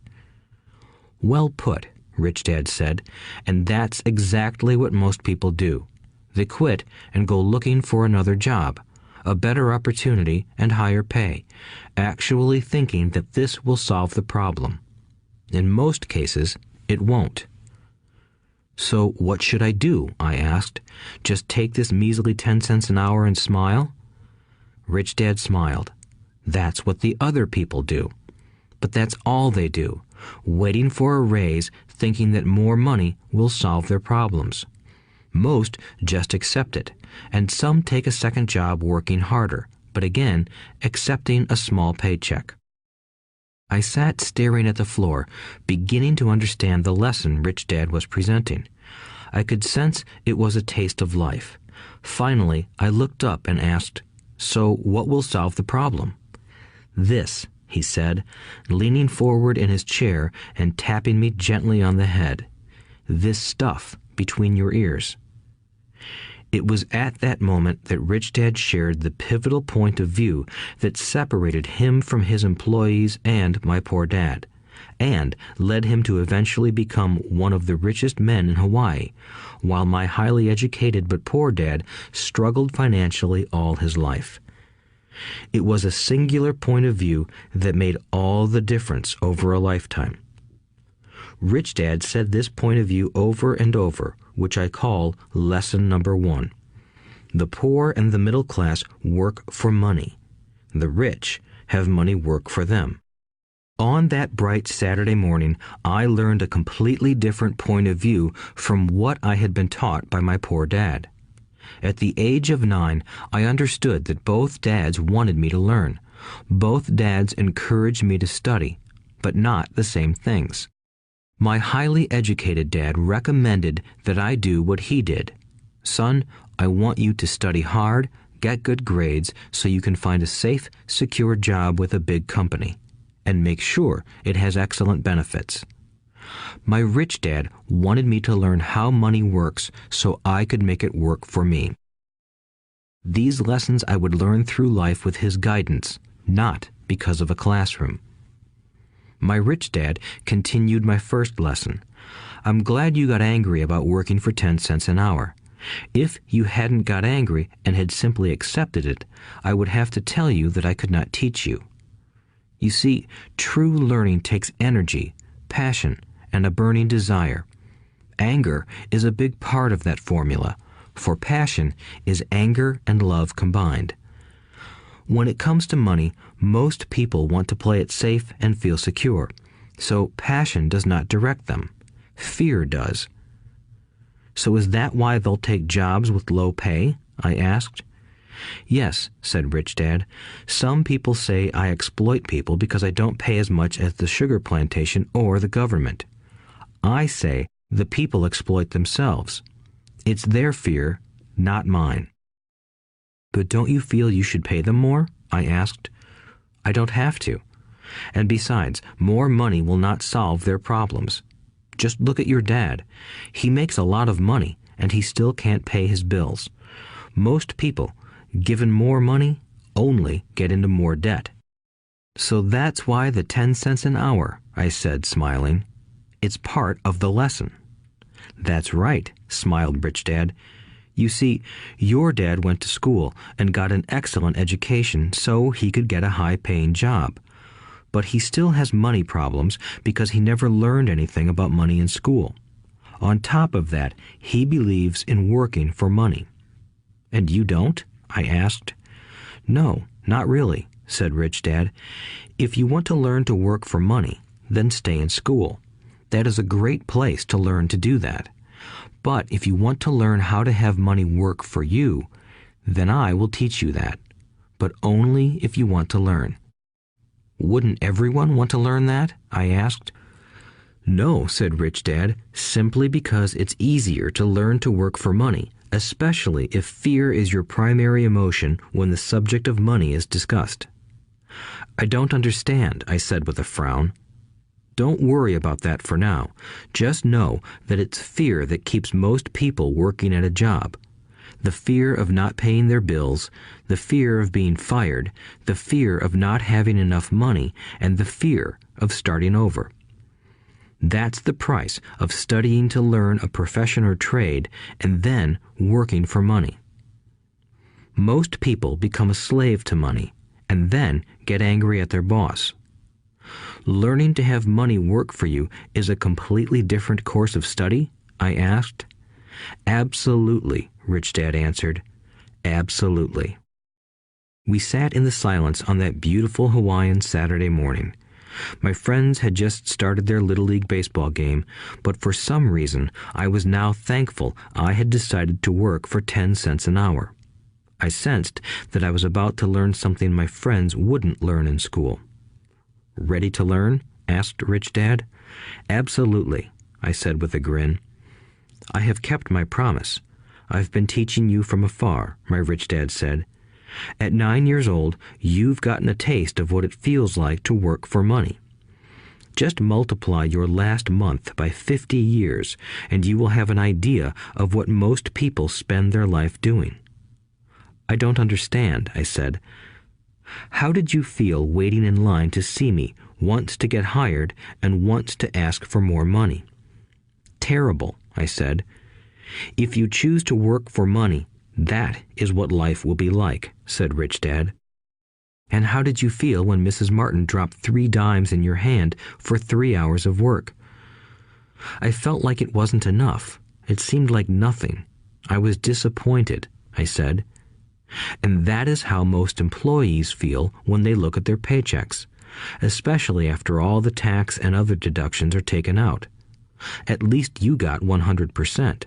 "Well put," Rich Dad said, "and that's exactly what most people do. They quit and go looking for another job, a better opportunity and higher pay, actually thinking that this will solve the problem. In most cases, it won't." "So what should I do?" I asked. "Just take this measly 10 cents an hour and smile?" Rich Dad smiled. "That's what the other people do. But that's all they do, waiting for a raise, thinking that more money will solve their problems. Most just accept it, and some take a second job working harder, but again, accepting a small paycheck." I sat staring at the floor, beginning to understand the lesson Rich Dad was presenting. I could sense it was a taste of life. Finally, I looked up and asked, "So what will solve the problem?" "This," he said, leaning forward in his chair and tapping me gently on the head. "This stuff between your ears." It was at that moment that Rich Dad shared the pivotal point of view that separated him from his employees and my poor dad, and led him to eventually become one of the richest men in Hawaii, while my highly educated but poor dad struggled financially all his life. It was a singular point of view that made all the difference over a lifetime. Rich Dad said this point of view over and over, which I call lesson number 1. The poor and the middle class work for money. The rich have money work for them. On that bright Saturday morning, I learned a completely different point of view from what I had been taught by my poor dad. At the age of 9, I understood that both dads wanted me to learn. Both dads encouraged me to study, but not the same things. My highly educated dad recommended that I do what he did. "Son, I want you to study hard, get good grades so you can find a safe, secure job with a big company, and make sure it has excellent benefits." My rich dad wanted me to learn how money works so I could make it work for me. These lessons I would learn through life with his guidance, not because of a classroom. My rich dad continued my first lesson. "I'm glad you got angry about working for 10 cents an hour. If you hadn't got angry and had simply accepted it, I would have to tell you that I could not teach you. You see, true learning takes energy, passion, and a burning desire. Anger is a big part of that formula, for passion is anger and love combined. When it comes to money, most people want to play it safe and feel secure, so passion does not direct them. Fear does." "So is that why they'll take jobs with low pay?" I asked. "Yes," said Rich Dad. "Some people say I exploit people because I don't pay as much as the sugar plantation or the government. I say the people exploit themselves. It's their fear, not mine." "But don't you feel you should pay them more?" I asked. "I don't have to. And besides, more money will not solve their problems. Just look at your dad. He makes a lot of money, and he still can't pay his bills. Most people, given more money, only get into more debt." "So that's why the 10 cents an hour," I said, smiling. "It's part of the lesson." "That's right," smiled Rich Dad. "You see, your dad went to school and got an excellent education so he could get a high-paying job. But he still has money problems because he never learned anything about money in school. On top of that, he believes in working for money." "And you don't?" I asked. "No, not really," said Rich Dad. "If you want to learn to work for money, then stay in school. That is a great place to learn to do that. But if you want to learn how to have money work for you, then I will teach you that. But only if you want to learn." "Wouldn't everyone want to learn that?" I asked. "No," said Rich Dad, "simply because it's easier to learn to work for money, especially if fear is your primary emotion when the subject of money is discussed." "I don't understand," I said with a frown. "Don't worry about that for now. Just know that it's fear that keeps most people working at a job. The fear of not paying their bills, the fear of being fired, the fear of not having enough money, and the fear of starting over. That's the price of studying to learn a profession or trade and then working for money. Most people become a slave to money and then get angry at their boss. Learning to have money work for you is a completely different course of study? I asked. Absolutely, Rich Dad answered. Absolutely. We sat in the silence on that beautiful Hawaiian Saturday morning. My friends had just started their Little League baseball game, but for some reason I was now thankful I had decided to work for 10 cents an hour. I sensed that I was about to learn something my friends wouldn't learn in school. Ready to learn? Asked Rich Dad. Absolutely, I said with a grin. I have kept my promise. I've been teaching you from afar, my Rich Dad said. At 9 years old, you've gotten a taste of what it feels like to work for money. Just multiply your last month by 50 years, and you will have an idea of what most people spend their life doing. I don't understand, I said. How did you feel waiting in line to see me, once to get hired and once to ask for more money? Terrible, I said. If you choose to work for money, that is what life will be like, said Rich Dad. And how did you feel when Mrs. Martin dropped 3 dimes in your hand for 3 hours of work? I felt like it wasn't enough. It seemed like nothing. I was disappointed, I said. And that is how most employees feel when they look at their paychecks, especially after all the tax and other deductions are taken out. At least you got 100%.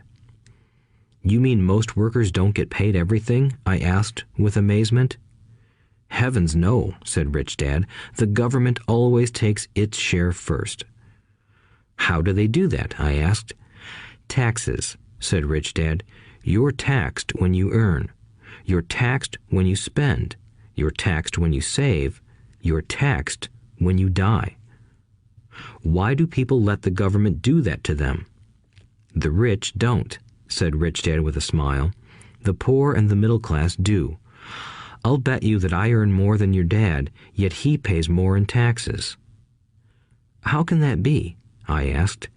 You mean most workers don't get paid everything? I asked with amazement. Heavens no, said Rich Dad. The government always takes its share first. How do they do that? I asked. Taxes, said Rich Dad. You're taxed when you earn. You're taxed when you spend. You're taxed when you save. You're taxed when you die. Why do people let the government do that to them? The rich don't, said Rich Dad with a smile. The poor and the middle class do. I'll bet you that I earn more than your dad, yet he pays more in taxes. How can that be? I asked.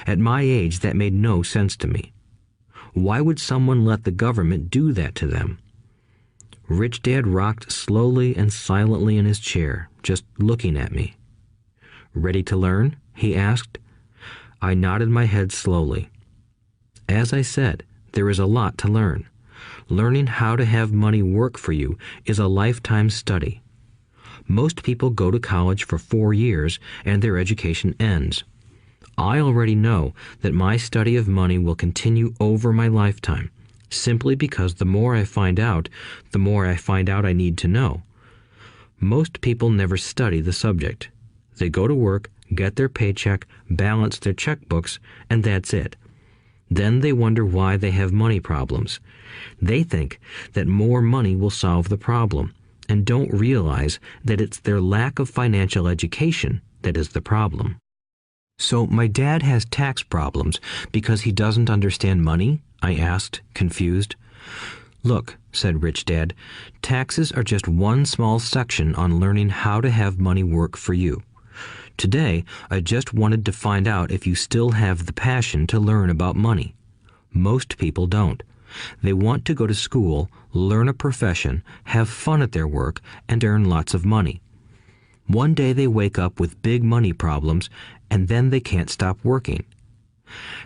At my age, that made no sense to me. Why would someone let the government do that to them? Rich Dad rocked slowly and silently in his chair, just looking at me. Ready to learn? He asked. I nodded my head slowly. As I said, there is a lot to learn. Learning how to have money work for you is a lifetime study. Most people go to college for 4 years and their education ends. I already know that my study of money will continue over my lifetime, simply because the more I find out, the more I find out I need to know. Most people never study the subject. They go to work, get their paycheck, balance their checkbooks, and that's it. Then they wonder why they have money problems. They think that more money will solve the problem, and don't realize that it's their lack of financial education that is the problem. So my dad has tax problems because he doesn't understand money? I asked, confused. Look, said Rich Dad, taxes are just one small section on learning how to have money work for you. Today, I just wanted to find out if you still have the passion to learn about money. Most people don't. They want to go to school, learn a profession, have fun at their work, and earn lots of money. One day they wake up with big money problems, and then they can't stop working.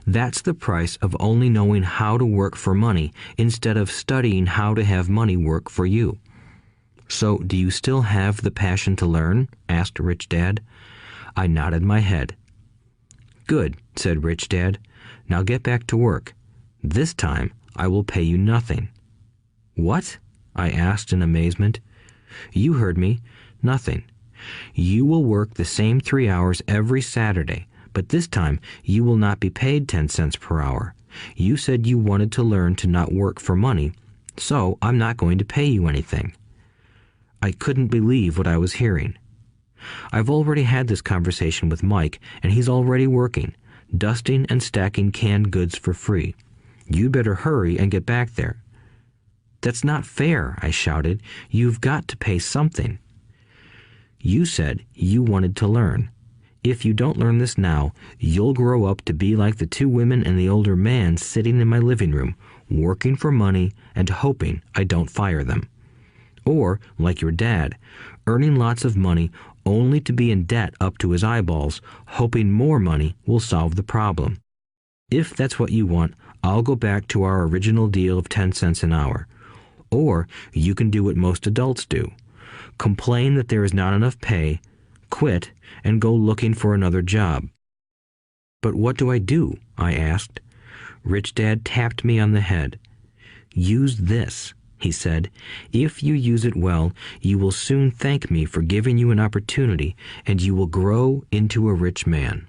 That's the price of only knowing how to work for money instead of studying how to have money work for you. So, do you still have the passion to learn? Asked Rich Dad. I nodded my head. Good, said Rich Dad. Now get back to work. This time, I will pay you nothing. What? I asked in amazement. You heard me. Nothing. You will work the same 3 hours every Saturday, but this time you will not be paid 10 cents per hour. You said you wanted to learn to not work for money, so I'm not going to pay you anything. I couldn't believe what I was hearing. I've already had this conversation with Mike, and he's already working, dusting and stacking canned goods for free. You'd better hurry and get back there. That's not fair, I shouted. You've got to pay something. You said you wanted to learn. If you don't learn this now, you'll grow up to be like the two women and the older man sitting in my living room, working for money and hoping I don't fire them. Or, like your dad, earning lots of money only to be in debt up to his eyeballs, hoping more money will solve the problem. If that's what you want, I'll go back to our original deal of 10 cents an hour. Or you can do what most adults do. Complain that there is not enough pay, quit, and go looking for another job. But what do I do? I asked. Rich Dad tapped me on the head. Use this, he said. If you use it well, you will soon thank me for giving you an opportunity, and you will grow into a rich man.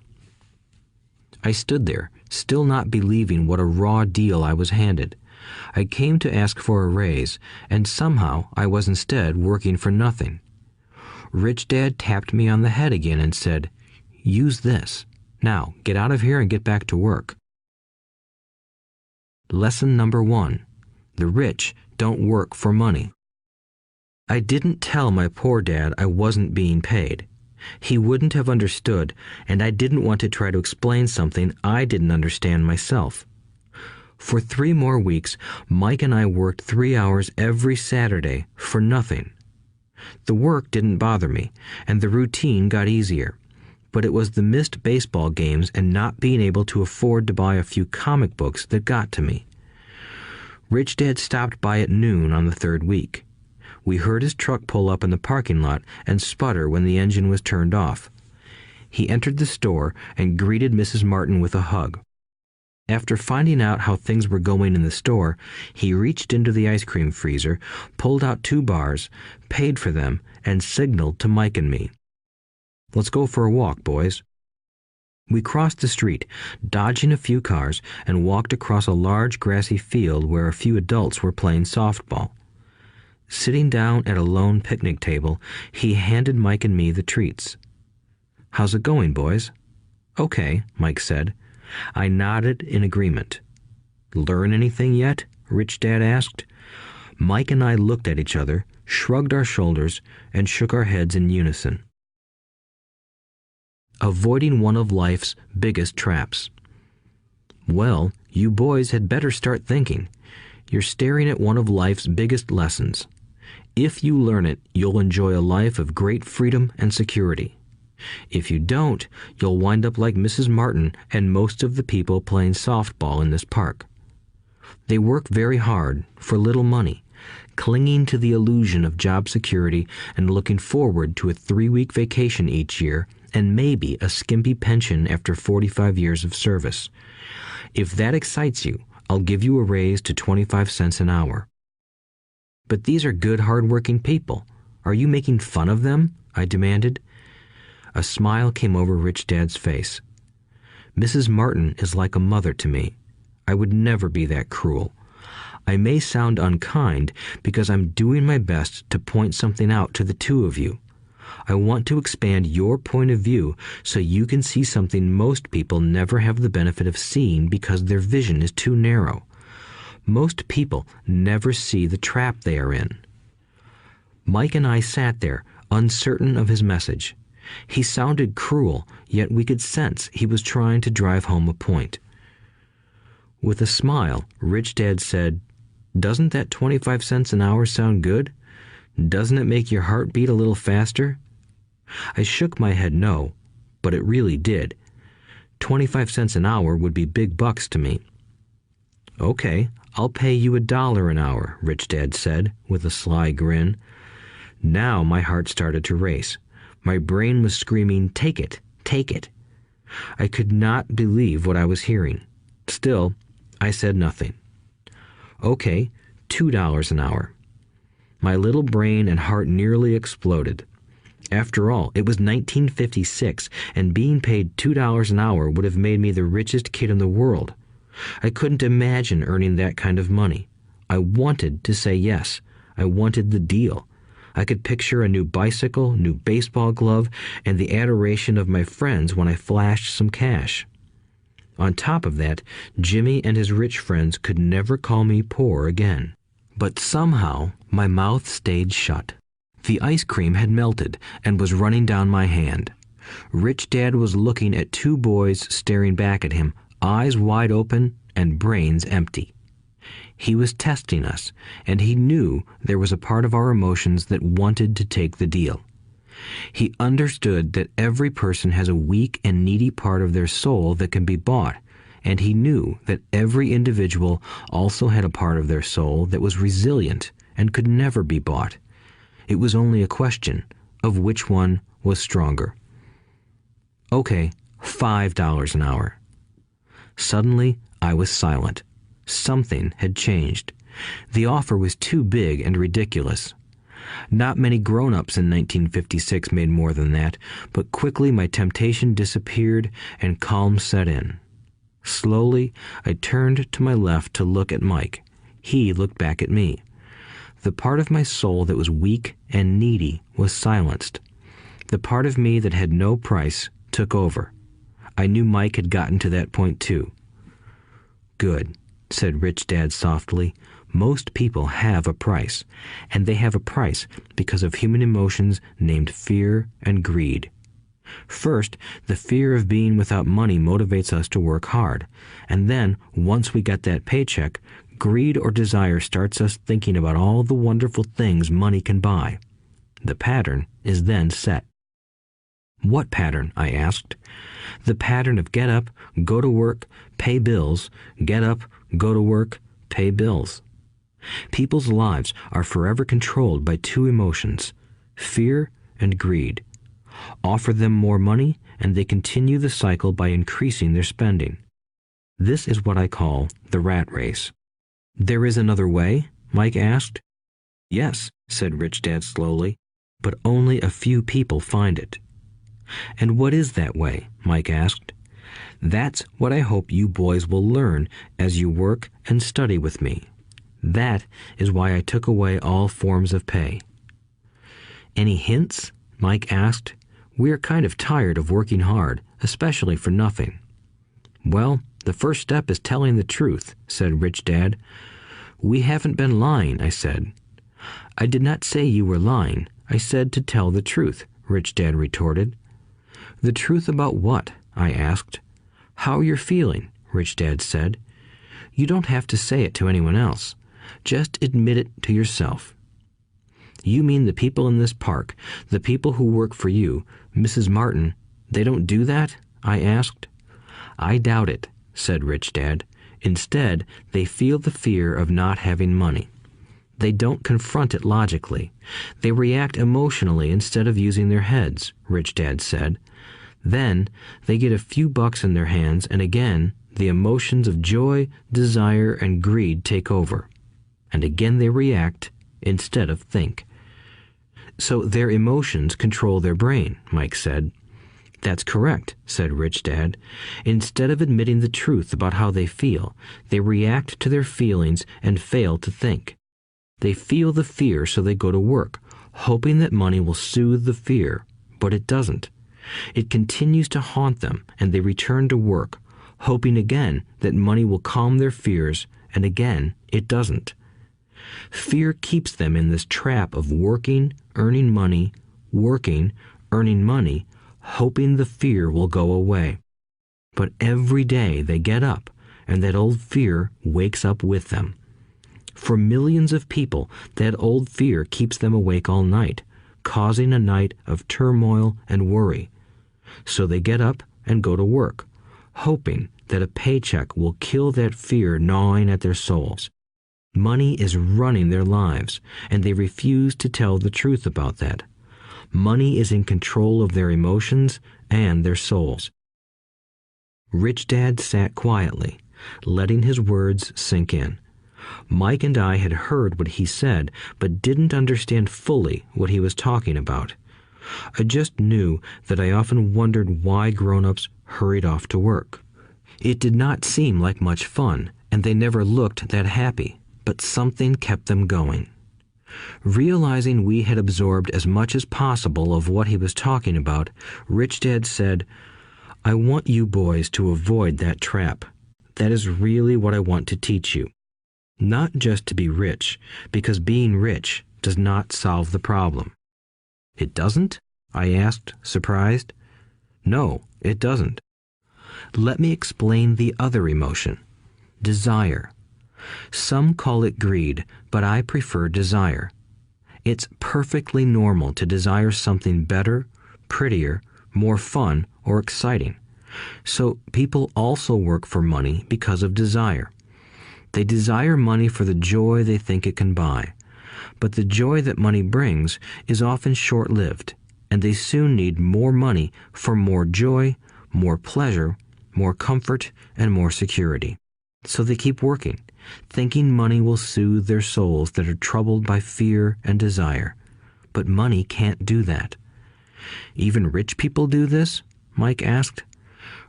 I stood there, still not believing what a raw deal I was handed. I came to ask for a raise, and somehow I was instead working for nothing. Rich Dad tapped me on the head again and said, "Use this. Now, get out of here and get back to work." Lesson number 1. The rich don't work for money. I didn't tell my poor dad I wasn't being paid. He wouldn't have understood, and I didn't want to try to explain something I didn't understand myself. For 3 more weeks, Mike and I worked 3 hours every Saturday for nothing. The work didn't bother me, and the routine got easier. But it was the missed baseball games and not being able to afford to buy a few comic books that got to me. Rich Dad stopped by at noon on the 3rd week. We heard his truck pull up in the parking lot and sputter when the engine was turned off. He entered the store and greeted Mrs. Martin with a hug. After finding out how things were going in the store, he reached into the ice cream freezer, pulled out 2 bars, paid for them, and signaled to Mike and me. "Let's go for a walk, boys." We crossed the street, dodging a few cars, and walked across a large grassy field where a few adults were playing softball. Sitting down at a lone picnic table, he handed Mike and me the treats. "How's it going, boys?" "Okay," Mike said. I nodded in agreement. "Learn anything yet?" Rich Dad asked. Mike and I looked at each other, shrugged our shoulders, and shook our heads in unison. Avoiding one of life's biggest traps. Well, you boys had better start thinking. You're staring at one of life's biggest lessons. If you learn it, you'll enjoy a life of great freedom and security. If you don't, you'll wind up like Mrs. Martin and most of the people playing softball in this park. They work very hard for little money, clinging to the illusion of job security and looking forward to a 3-week vacation each year and maybe a skimpy pension after 45 years of service. If that excites you, I'll give you a raise to 25 cents an hour. But these are good, hard-working people. Are you making fun of them? I demanded. A smile came over Rich Dad's face. Mrs. Martin is like a mother to me. I would never be that cruel. I may sound unkind because I'm doing my best to point something out to the two of you. I want to expand your point of view so you can see something most people never have the benefit of seeing because their vision is too narrow. Most people never see the trap they are in. Mike and I sat there, uncertain of his message. He sounded cruel, yet we could sense he was trying to drive home a point. With a smile, Rich Dad said, "Doesn't that 25 cents an hour sound good? Doesn't it make your heart beat a little faster?" I shook my head no, but it really did. 25 cents an hour would be big bucks to me. "Okay, I'll pay you $1 an hour," Rich Dad said, with a sly grin. Now my heart started to race. My brain was screaming, "Take it, take it." I could not believe what I was hearing. Still, I said nothing. "Okay, $2 an hour." My little brain and heart nearly exploded. After all, it was 1956, and being paid $2 an hour would have made me the richest kid in the world. I couldn't imagine earning that kind of money. I wanted to say yes. I wanted the deal. I could picture a new bicycle, new baseball glove, and the adoration of my friends when I flashed some cash. On top of that, Jimmy and his rich friends could never call me poor again. But somehow, my mouth stayed shut. The ice cream had melted and was running down my hand. Rich Dad was looking at two boys staring back at him, eyes wide open and brains empty. He was testing us, and he knew there was a part of our emotions that wanted to take the deal. He understood that every person has a weak and needy part of their soul that can be bought, and he knew that every individual also had a part of their soul that was resilient and could never be bought. It was only a question of which one was stronger. Okay, $5 an hour. Suddenly, I was silent. Something had changed. The offer was too big and ridiculous. Not many grown-ups in 1956 made more than that, but quickly my temptation disappeared and calm set in. Slowly, I turned to my left to look at Mike. He looked back at me. The part of my soul that was weak and needy was silenced. The part of me that had no price took over. I knew Mike had gotten to that point too. "Good," said Rich Dad softly. "Most people have a price, and they have a price because of human emotions named fear and greed. First, the fear of being without money motivates us to work hard, and then, once we get that paycheck, greed or desire starts us thinking about all the wonderful things money can buy. The pattern is then set." "What pattern?" I asked. "The pattern of get up, go to work, pay bills, get up, go to work, pay bills." People's lives are forever controlled by two emotions, fear and greed. Offer them more money, and they continue the cycle by increasing their spending. This is what I call the rat race. "There is another way?" Mike asked. "Yes," said Rich Dad slowly, "but only a few people find it." "And what is that way?" Mike asked. "That's what I hope you boys will learn as you work and study with me. That is why I took away all forms of pay." "Any hints?" Mike asked. "We're kind of tired of working hard, especially for nothing." "Well, the first step is telling the truth," said Rich Dad. "We haven't been lying," I said. "I did not say you were lying. I said to tell the truth," Rich Dad retorted. "The truth about what?" I asked. "How you're feeling," Rich Dad said. "You don't have to say it to anyone else. Just admit it to yourself." "You mean the people in this park, the people who work for you, Mrs. Martin, they don't do that?" I asked. "I doubt it," said Rich Dad. "Instead, they feel the fear of not having money. They don't confront it logically. They react emotionally instead of using their heads," Rich Dad said. "Then they get a few bucks in their hands, and again the emotions of joy, desire, and greed take over. And again they react instead of think." "So their emotions control their brain," Mike said. "That's correct," said Rich Dad. "Instead of admitting the truth about how they feel, they react to their feelings and fail to think. They feel the fear, so they go to work, hoping that money will soothe the fear, but it doesn't. It continues to haunt them, and they return to work, hoping again that money will calm their fears, and again it doesn't. Fear keeps them in this trap of working, earning money, working, earning money, hoping the fear will go away. But every day they get up, and that old fear wakes up with them. For millions of people, that old fear keeps them awake all night, causing a night of turmoil and worry. So they get up and go to work, hoping that a paycheck will kill that fear gnawing at their souls. Money is running their lives, and they refuse to tell the truth about that. Money is in control of their emotions and their souls." Rich Dad sat quietly, letting his words sink in. Mike and I had heard what he said, but didn't understand fully what he was talking about. I just knew that I often wondered why grown-ups hurried off to work. It did not seem like much fun, and they never looked that happy, but something kept them going. Realizing we had absorbed as much as possible of what he was talking about, Rich Dad said, "I want you boys to avoid that trap. That is really what I want to teach you. Not just to be rich, because being rich does not solve the problem." "It doesn't?" I asked, surprised. No, it doesn't. Let me explain the other emotion, desire. Some call it greed, but I prefer desire. It's perfectly normal to desire something better, prettier, more fun, or exciting. So people also work for money because of desire. They desire money for the joy they think it can buy. But the joy that money brings is often short-lived, and they soon need more money for more joy, more pleasure, more comfort, and more security. So they keep working, thinking money will soothe their souls that are troubled by fear and desire. But money can't do that. Even rich people do this? Mike asked.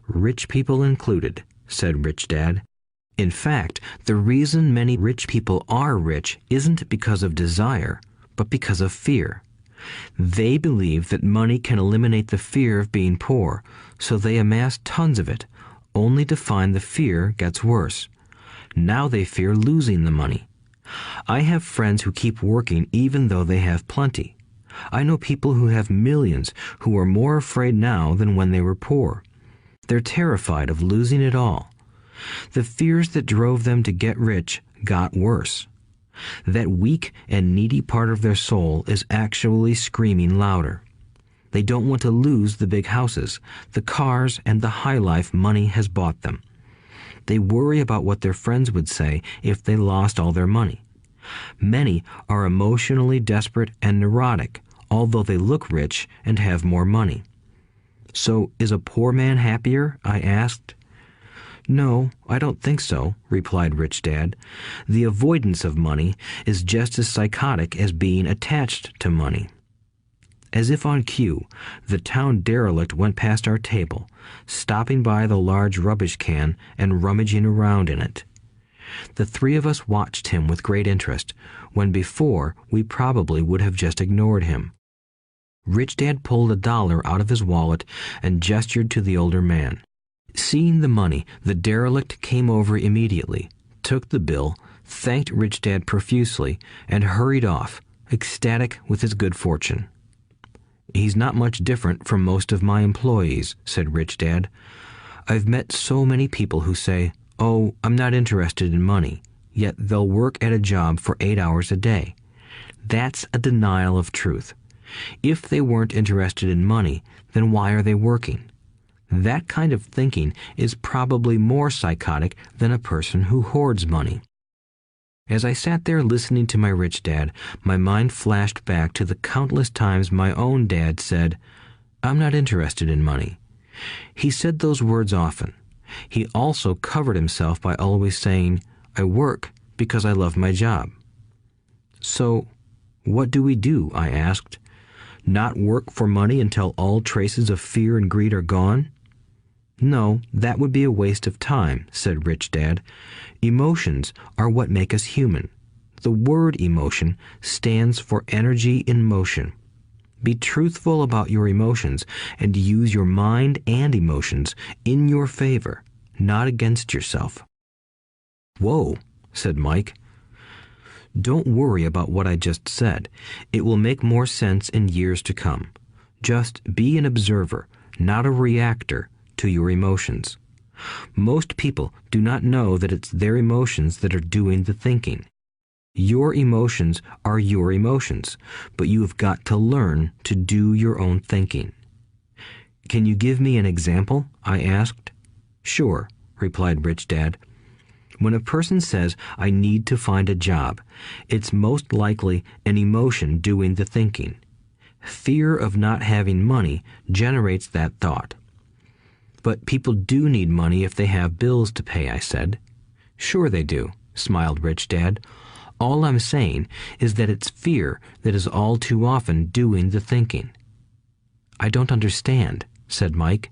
Rich people included, said Rich Dad. In fact, the reason many rich people are rich isn't because of desire, but because of fear. They believe that money can eliminate the fear of being poor, so they amass tons of it, only to find the fear gets worse. Now they fear losing the money. I have friends who keep working even though they have plenty. I know people who have millions who are more afraid now than when they were poor. They're terrified of losing it all. The fears that drove them to get rich got worse. That weak and needy part of their soul is actually screaming louder. They don't want to lose the big houses, the cars, and the high life money has bought them. They worry about what their friends would say if they lost all their money. Many are emotionally desperate and neurotic, although they look rich and have more money. So, is a poor man happier? I asked. No, I don't think so, replied Rich Dad. The avoidance of money is just as psychotic as being attached to money. As if on cue, the town derelict went past our table, stopping by the large rubbish can and rummaging around in it. The three of us watched him with great interest, when before we probably would have just ignored him. Rich Dad pulled $1 out of his wallet and gestured to the older man. Seeing the money, the derelict came over immediately, took the bill, thanked Rich Dad profusely, and hurried off, ecstatic with his good fortune. He's not much different from most of my employees, said Rich Dad. I've met so many people who say, "Oh, I'm not interested in money," yet they'll work at a job for 8 hours a day. That's a denial of truth. If they weren't interested in money, then why are they working? That kind of thinking is probably more psychotic than a person who hoards money. As I sat there listening to my Rich Dad, my mind flashed back to the countless times my own dad said, "I'm not interested in money." He said those words often. He also covered himself by always saying, "I work because I love my job." So, what do we do? I asked. Not work for money until all traces of fear and greed are gone? No, that would be a waste of time, said Rich Dad. Emotions are what make us human. The word emotion stands for energy in motion. Be truthful about your emotions and use your mind and emotions in your favor, not against yourself. Whoa, said Mike. Don't worry about what I just said. It will make more sense in years to come. Just be an observer, not a reactor, to your emotions. Most people do not know that it's their emotions that are doing the thinking. Your emotions are your emotions, but you have got to learn to do your own thinking. Can you give me an example? I asked. Sure, replied Rich Dad. When a person says, "I need to find a job," it's most likely an emotion doing the thinking. Fear of not having money generates that thought. But people do need money if they have bills to pay, I said. Sure they do, smiled Rich Dad. All I'm saying is that it's fear that is all too often doing the thinking. I don't understand, said Mike.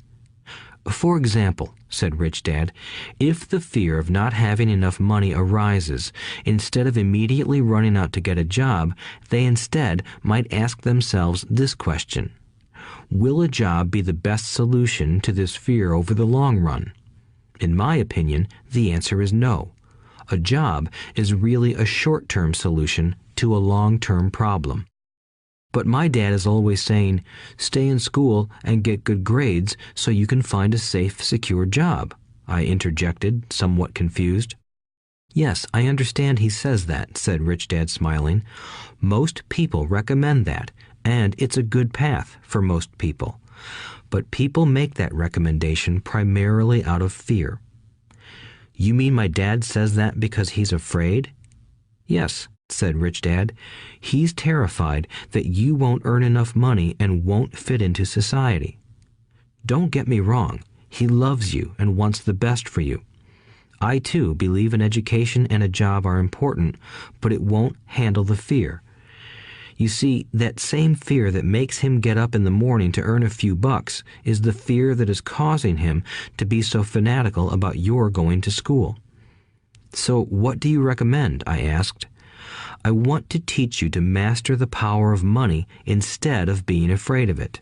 For example, said Rich Dad, if the fear of not having enough money arises, instead of immediately running out to get a job, they instead might ask themselves this question. Will a job be the best solution to this fear over the long run? In my opinion, the answer is no. A job is really a short-term solution to a long-term problem. But my dad is always saying, stay in school and get good grades so you can find a safe, secure job, I interjected, somewhat confused. Yes, I understand he says that, said Rich Dad, smiling. Most people recommend that, and it's a good path for most people. But people make that recommendation primarily out of fear. You mean my dad says that because he's afraid? Yes, said Rich Dad. He's terrified that you won't earn enough money and won't fit into society. Don't get me wrong. He loves you and wants the best for you. I, too, believe an education and a job are important, but it won't handle the fear. You see, that same fear that makes him get up in the morning to earn a few bucks is the fear that is causing him to be so fanatical about your going to school. So what do you recommend? I asked. I want to teach you to master the power of money instead of being afraid of it.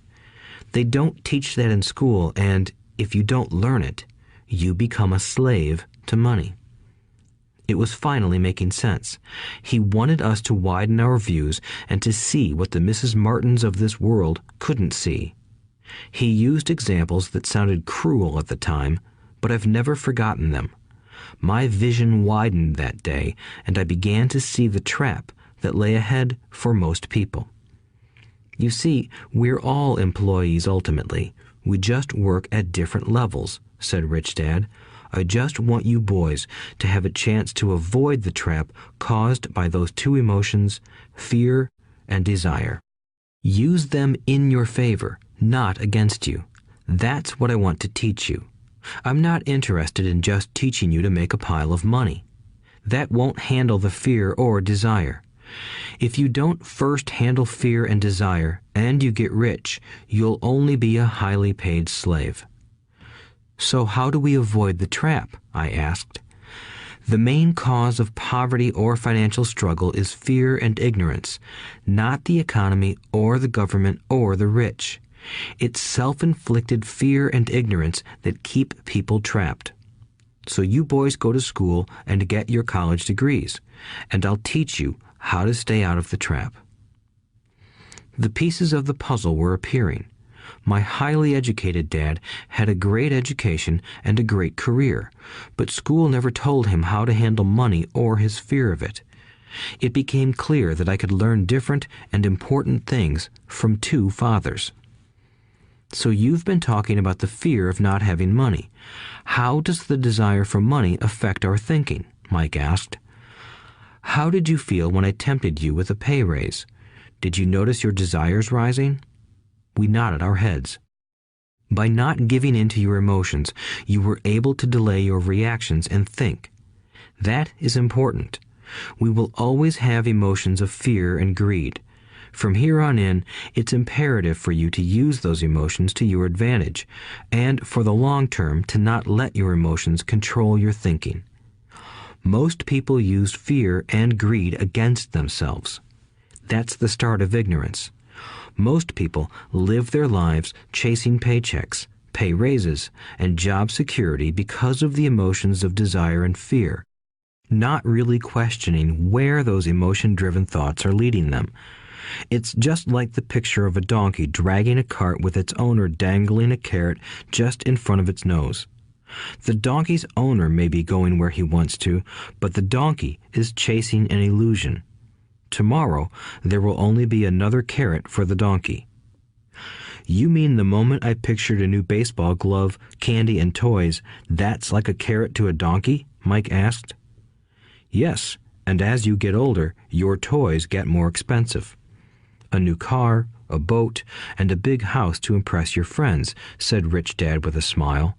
They don't teach that in school, and if you don't learn it, you become a slave to money. It was finally making sense. He wanted us to widen our views and to see what the Mrs. Martins of this world couldn't see. He used examples that sounded cruel at the time, but I've never forgotten them. My vision widened that day, and I began to see the trap that lay ahead for most people. You see, we're all employees ultimately. We just work at different levels, said Rich Dad. I just want you boys to have a chance to avoid the trap caused by those two emotions, fear and desire. Use them in your favor, not against you. That's what I want to teach you. I'm not interested in just teaching you to make a pile of money. That won't handle the fear or desire. If you don't first handle fear and desire, and you get rich, you'll only be a highly paid slave. So how do we avoid the trap? I asked. The main cause of poverty or financial struggle is fear and ignorance, not the economy or the government or the rich. It's self-inflicted fear and ignorance that keep people trapped. So you boys go to school and get your college degrees, and I'll teach you how to stay out of the trap. The pieces of the puzzle were appearing. My highly educated dad had a great education and a great career, but school never told him how to handle money or his fear of it. It became clear that I could learn different and important things from two fathers. So you've been talking about the fear of not having money. How does the desire for money affect our thinking? Mike asked. How did you feel when I tempted you with a pay raise? Did you notice your desires rising? We nodded our heads. By not giving in to your emotions, you were able to delay your reactions and think. That is important. We will always have emotions of fear and greed. From here on in, it's imperative for you to use those emotions to your advantage, and for the long term to not let your emotions control your thinking. Most people use fear and greed against themselves. That's the start of ignorance. Most people live their lives chasing paychecks, pay raises, and job security because of the emotions of desire and fear, not really questioning where those emotion-driven thoughts are leading them. It's just like the picture of a donkey dragging a cart with its owner dangling a carrot just in front of its nose. The donkey's owner may be going where he wants to, but the donkey is chasing an illusion. Tomorrow, there will only be another carrot for the donkey. You mean the moment I pictured a new baseball glove, candy, and toys, that's like a carrot to a donkey? Mike asked. Yes, and as you get older, your toys get more expensive. A new car, a boat, and a big house to impress your friends, said Rich Dad with a smile.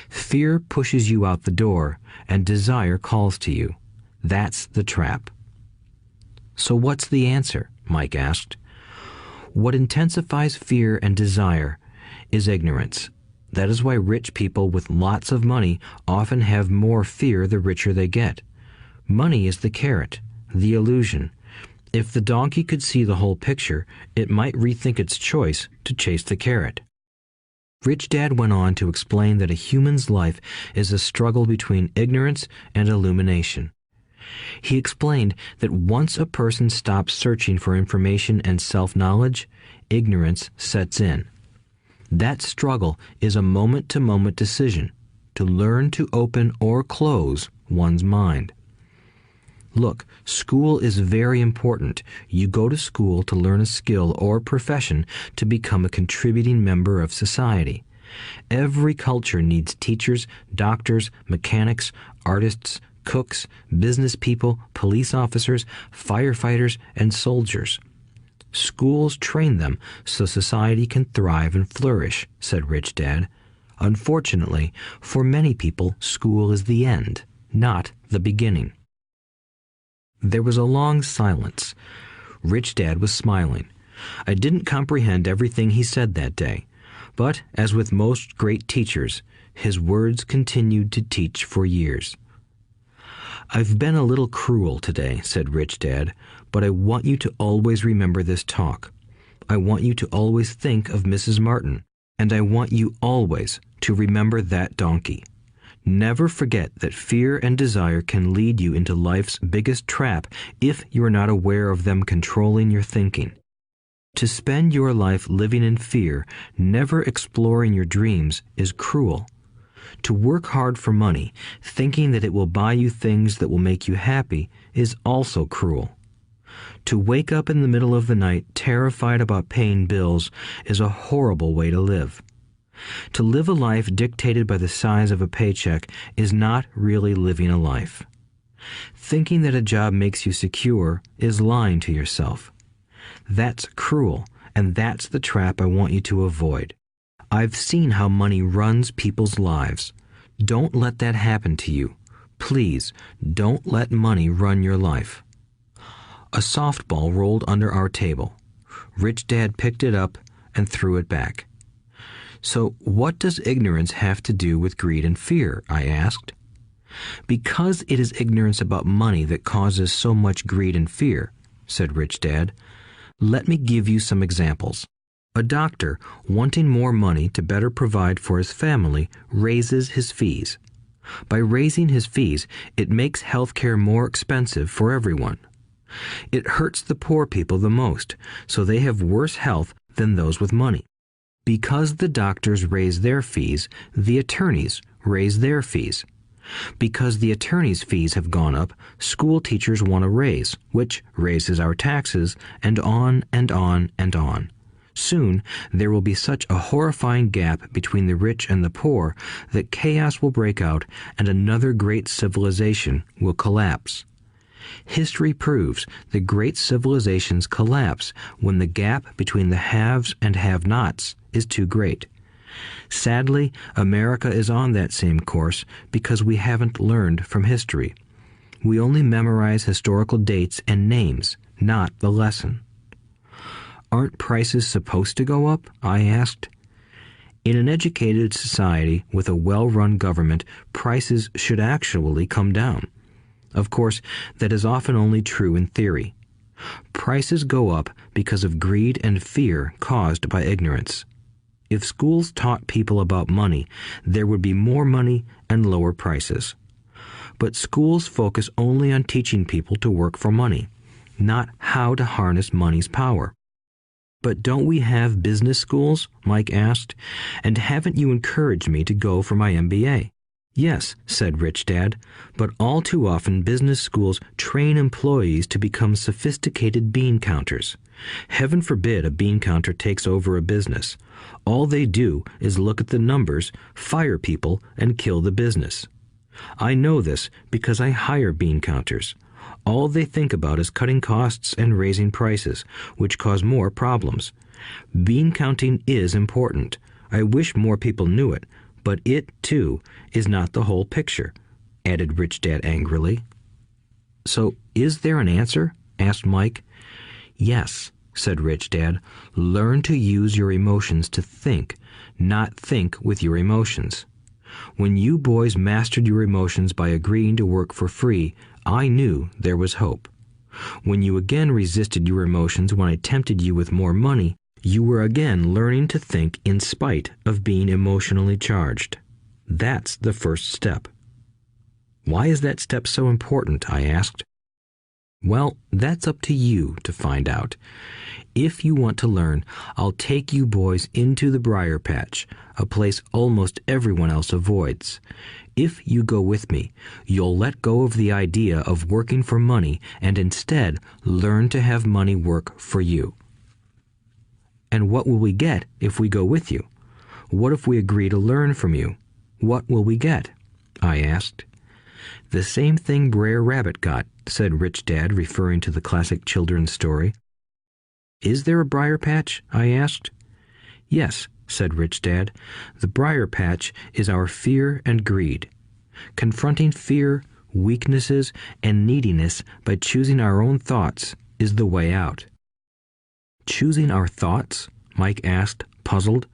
Fear pushes you out the door, and desire calls to you. That's the trap. So what's the answer? Mike asked. What intensifies fear and desire is ignorance. That is why rich people with lots of money often have more fear the richer they get. Money is the carrot, the illusion. If the donkey could see the whole picture, it might rethink its choice to chase the carrot. Rich Dad went on to explain that a human's life is a struggle between ignorance and illumination. He explained that once a person stops searching for information and self-knowledge, ignorance sets in. That struggle is a moment-to-moment decision to learn to open or close one's mind. Look, school is very important. You go to school to learn a skill or profession to become a contributing member of society. Every culture needs teachers, doctors, mechanics, artists, cooks, business people, police officers, firefighters, and soldiers. Schools train them so society can thrive and flourish, said Rich Dad. Unfortunately, for many people, school is the end, not the beginning. There was a long silence. Rich Dad was smiling. I didn't comprehend everything he said that day, but, as with most great teachers, his words continued to teach for years. "I've been a little cruel today," said Rich Dad, "but I want you to always remember this talk. I want you to always think of Mrs. Martin, and I want you always to remember that donkey. Never forget that fear and desire can lead you into life's biggest trap if you are not aware of them controlling your thinking. To spend your life living in fear, never exploring your dreams, is cruel. To work hard for money, thinking that it will buy you things that will make you happy, is also cruel. To wake up in the middle of the night terrified about paying bills is a horrible way to live. To live a life dictated by the size of a paycheck is not really living a life. Thinking that a job makes you secure is lying to yourself. That's cruel, and that's the trap I want you to avoid. I've seen how money runs people's lives. Don't let that happen to you. Please, don't let money run your life." A softball rolled under our table. Rich Dad picked it up and threw it back. "So what does ignorance have to do with greed and fear?" I asked. "Because it is ignorance about money that causes so much greed and fear," said Rich Dad. "Let me give you some examples. A doctor, wanting more money to better provide for his family, raises his fees. By raising his fees, it makes healthcare more expensive for everyone. It hurts the poor people the most, so they have worse health than those with money. Because the doctors raise their fees, the attorneys raise their fees. Because the attorneys' fees have gone up, school teachers want a raise, which raises our taxes, and on and on and on. Soon, there will be such a horrifying gap between the rich and the poor that chaos will break out and another great civilization will collapse. History proves that great civilizations collapse when the gap between the haves and have-nots is too great. Sadly, America is on that same course because we haven't learned from history. We only memorize historical dates and names, not the lesson." "Aren't prices supposed to go up?" I asked. "In an educated society with a well-run government, prices should actually come down. Of course, that is often only true in theory. Prices go up because of greed and fear caused by ignorance. If schools taught people about money, there would be more money and lower prices. But schools focus only on teaching people to work for money, not how to harness money's power." "But don't we have business schools?" Mike asked. "And haven't you encouraged me to go for my MBA?" "Yes," said Rich Dad, "but all too often business schools train employees to become sophisticated bean counters. Heaven forbid a bean counter takes over a business. All they do is look at the numbers, fire people, and kill the business. I know this because I hire bean counters. All they think about is cutting costs and raising prices, which cause more problems. Bean counting is important. I wish more people knew it, but it, too, is not the whole picture," added Rich Dad angrily. "So, is there an answer?" asked Mike. "Yes," said Rich Dad. "Learn to use your emotions to think, not think with your emotions. When you boys mastered your emotions by agreeing to work for free, I knew there was hope. When you again resisted your emotions when I tempted you with more money, you were again learning to think in spite of being emotionally charged. That's the first step." "Why is that step so important?" I asked. "Well, that's up to you to find out. If you want to learn, I'll take you boys into the briar patch, a place almost everyone else avoids. If you go with me, you'll let go of the idea of working for money and instead learn to have money work for you." "And what will we get if we go with you? What if we agree to learn from you? What will we get?" I asked. "The same thing Brer Rabbit got," said Rich Dad, referring to the classic children's story. "Is there a briar patch?" I asked. "Yes," said Rich Dad. "The briar patch is our fear and greed. Confronting fear, weaknesses, and neediness by choosing our own thoughts is the way out." "Choosing our thoughts?" Mike asked, puzzled.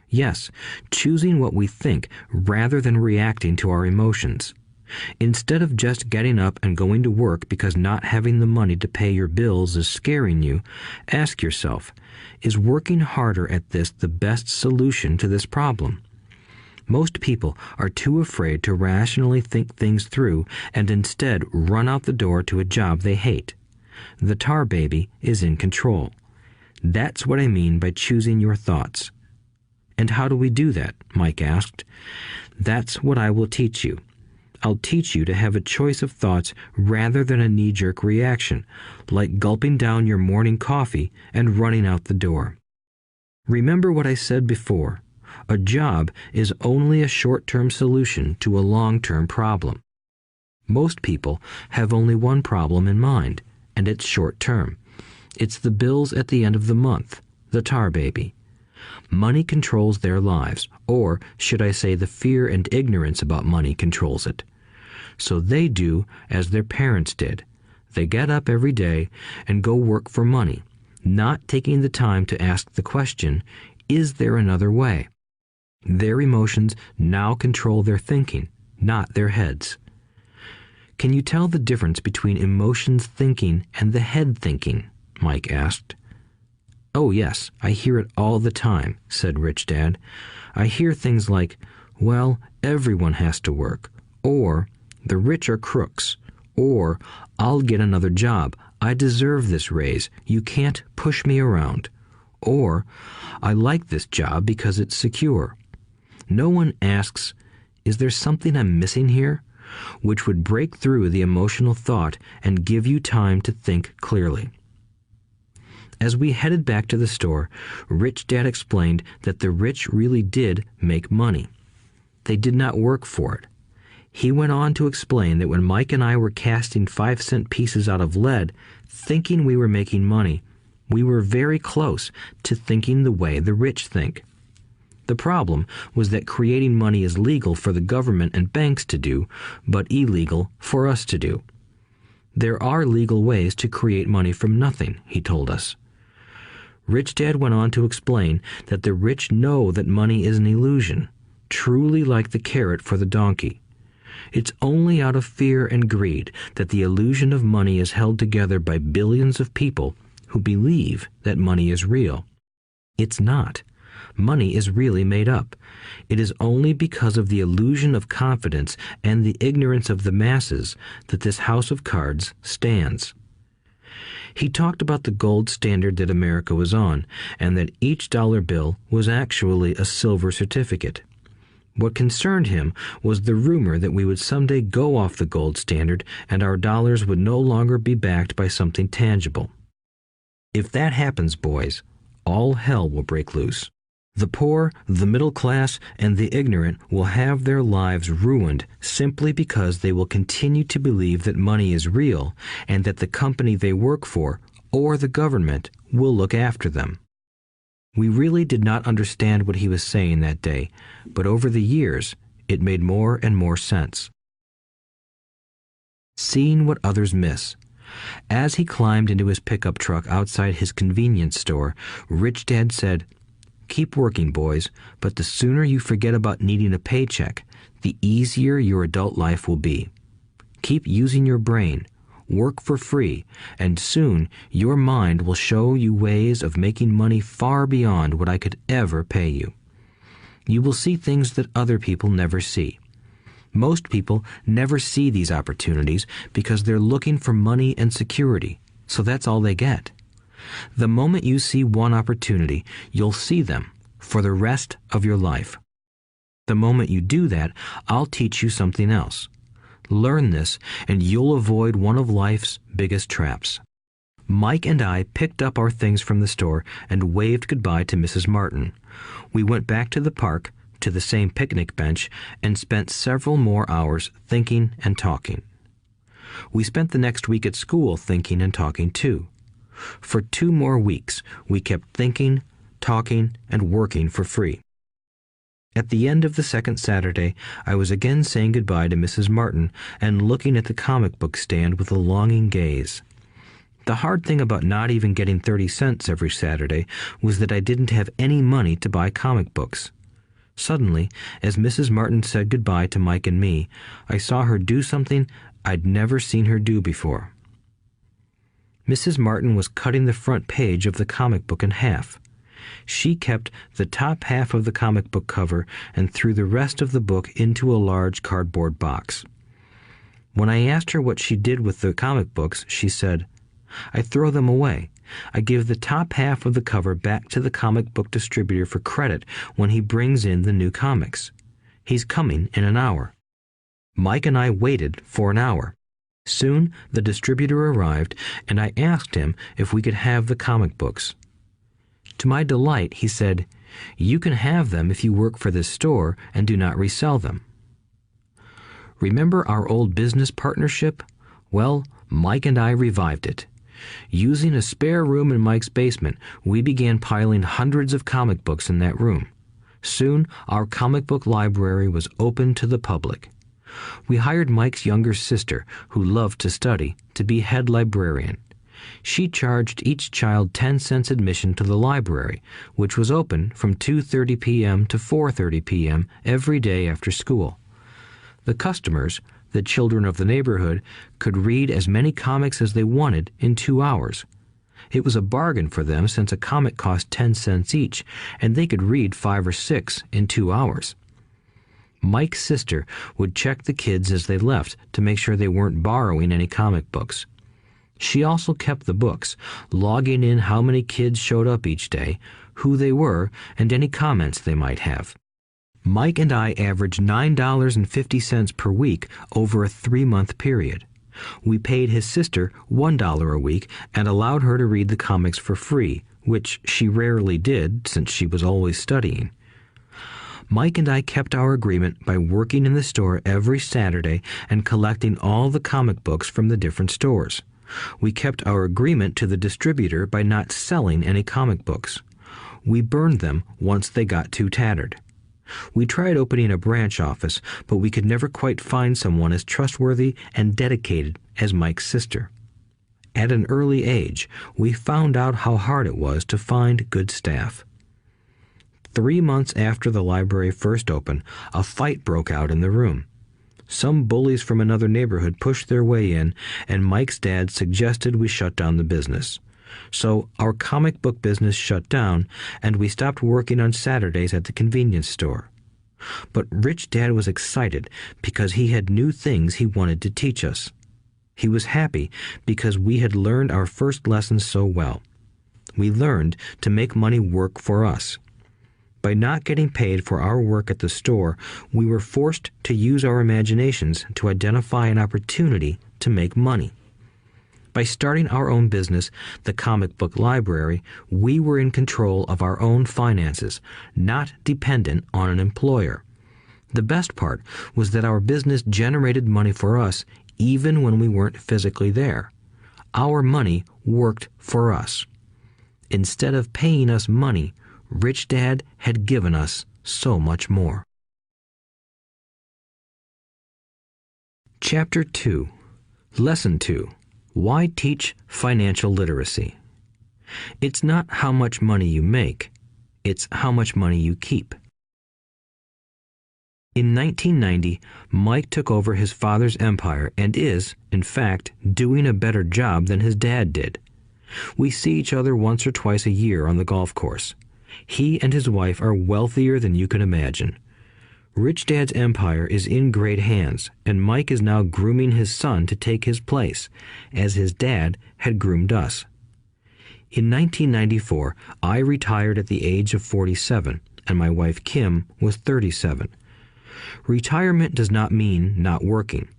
"Yes, choosing what we think rather than reacting to our emotions. Instead of just getting up and going to work because not having the money to pay your bills is scaring you, ask yourself, is working harder at this the best solution to this problem? Most people are too afraid to rationally think things through and instead run out the door to a job they hate. The tar baby is in control. That's what I mean by choosing your thoughts." "And how do we do that?" Mike asked. "That's what I will teach you. I'll teach you to have a choice of thoughts rather than a knee-jerk reaction, like gulping down your morning coffee and running out the door. Remember what I said before. A job is only a short-term solution to a long-term problem. Most people have only one problem in mind, and it's short-term. It's the bills at the end of the month, the tar baby. Money controls their lives, or should I say the fear and ignorance about money controls it. So they do as their parents did. They get up every day and go work for money, not taking the time to ask the question, is there another way? Their emotions now control their thinking, not their heads. Can you tell the difference between emotions thinking and the head thinking? Mike asked. "Oh yes, I hear it all the time," said Rich Dad. "I hear things like, well, everyone has to work, or the rich are crooks, or I'll get another job, I deserve this raise, you can't push me around, or I like this job because it's secure. No one asks, is there something I'm missing here? Which would break through the emotional thought and give you time to think clearly." As we headed back to the store, Rich Dad explained that the rich really did make money. They did not work for it. He went on to explain that when Mike and I were casting 5-cent pieces out of lead, thinking we were making money, we were very close to thinking the way the rich think. The problem was that creating money is legal for the government and banks to do, but illegal for us to do. There are legal ways to create money from nothing, he told us. Rich Dad went on to explain that the rich know that money is an illusion, truly like the carrot for the donkey. It's only out of fear and greed that the illusion of money is held together by billions of people who believe that money is real. It's not. Money is really made up. It is only because of the illusion of confidence and the ignorance of the masses that this house of cards stands. He talked about the gold standard that America was on, and that each dollar bill was actually a silver certificate. What concerned him was the rumor that we would someday go off the gold standard and our dollars would no longer be backed by something tangible. If that happens, boys, all hell will break loose. The poor, the middle class, and the ignorant will have their lives ruined simply because they will continue to believe that money is real and that the company they work for, or the government, will look after them. We really did not understand what he was saying that day, but over the years, it made more and more sense. Seeing what others miss. As he climbed into his pickup truck outside his convenience store, Rich Dad said, "Keep working, boys, but the sooner you forget about needing a paycheck, the easier your adult life will be. Keep using your brain, work for free, and soon your mind will show you ways of making money far beyond what I could ever pay you. You will see things that other people never see. Most people never see these opportunities because they're looking for money and security, so that's all they get. The moment you see one opportunity, you'll see them for the rest of your life. The moment you do that, I'll teach you something else. Learn this, and you'll avoid one of life's biggest traps. Mike and I picked up our things from the store and waved goodbye to Mrs. Martin. We went back to the park, to the same picnic bench, and spent several more hours thinking and talking. We spent the next week at school thinking and talking too. For 2 more weeks, we kept thinking, talking, and working for free. At the end of the second Saturday, I was again saying goodbye to Mrs. Martin and looking at the comic book stand with a longing gaze. The hard thing about not even getting 30 cents every Saturday was that I didn't have any money to buy comic books. Suddenly, as Mrs. Martin said goodbye to Mike and me, I saw her do something I'd never seen her do before. Mrs. Martin was cutting the front page of the comic book in half. She kept the top half of the comic book cover and threw the rest of the book into a large cardboard box. When I asked her what she did with the comic books, she said, "I throw them away. I give the top half of the cover back to the comic book distributor for credit when he brings in the new comics. He's coming in an hour." Mike and I waited for an hour. Soon the distributor arrived, and I asked him if we could have the comic books. To my delight, he said, "You can have them if you work for this store and do not resell them." Remember our old business partnership? Well, Mike and I revived it. Using a spare room in Mike's basement, we began piling hundreds of comic books in that room. Soon, our comic book library was open to the public. We hired Mike's younger sister, who loved to study, to be head librarian. She charged each child 10 cents admission to the library, which was open from 2:30 p.m. to 4:30 p.m. every day after school. The customers, the children of the neighborhood, could read as many comics as they wanted in 2 hours. It was a bargain for them since a comic cost 10 cents each, and they could read 5 or 6 in 2 hours. Mike's sister would check the kids as they left to make sure they weren't borrowing any comic books. She also kept the books, logging in how many kids showed up each day, who they were, and any comments they might have. Mike and I averaged $9.50 per week over a 3-month period. We paid his sister $1 a week and allowed her to read the comics for free, which she rarely did since she was always studying. Mike and I kept our agreement by working in the store every Saturday and collecting all the comic books from the different stores. We kept our agreement to the distributor by not selling any comic books. We burned them once they got too tattered. We tried opening a branch office, but we could never quite find someone as trustworthy and dedicated as Mike's sister. At an early age, we found out how hard it was to find good staff. 3 months after the library first opened, a fight broke out in the room. Some bullies from another neighborhood pushed their way in, and Mike's dad suggested we shut down the business. So our comic book business shut down, and we stopped working on Saturdays at the convenience store. But Rich Dad was excited because he had new things he wanted to teach us. He was happy because we had learned our first lessons so well. We learned to make money work for us. By not getting paid for our work at the store, we were forced to use our imaginations to identify an opportunity to make money. By starting our own business, the comic book library, we were in control of our own finances, not dependent on an employer. The best part was that our business generated money for us even when we weren't physically there. Our money worked for us. Instead of paying us money, Rich Dad had given us so much more. Chapter 2. Lesson 2. Why teach financial literacy? It's not how much money you make, it's how much money you keep. In 1990, Mike took over his father's empire and is, in fact, doing a better job than his dad did. We see each other once or twice a year on the golf course. He and his wife are wealthier than you can imagine. Rich Dad's empire is in great hands, and Mike is now grooming his son to take his place, as his dad had groomed us. In 1994, I retired at the age of 47, and my wife Kim was 37. Retirement does not mean not working.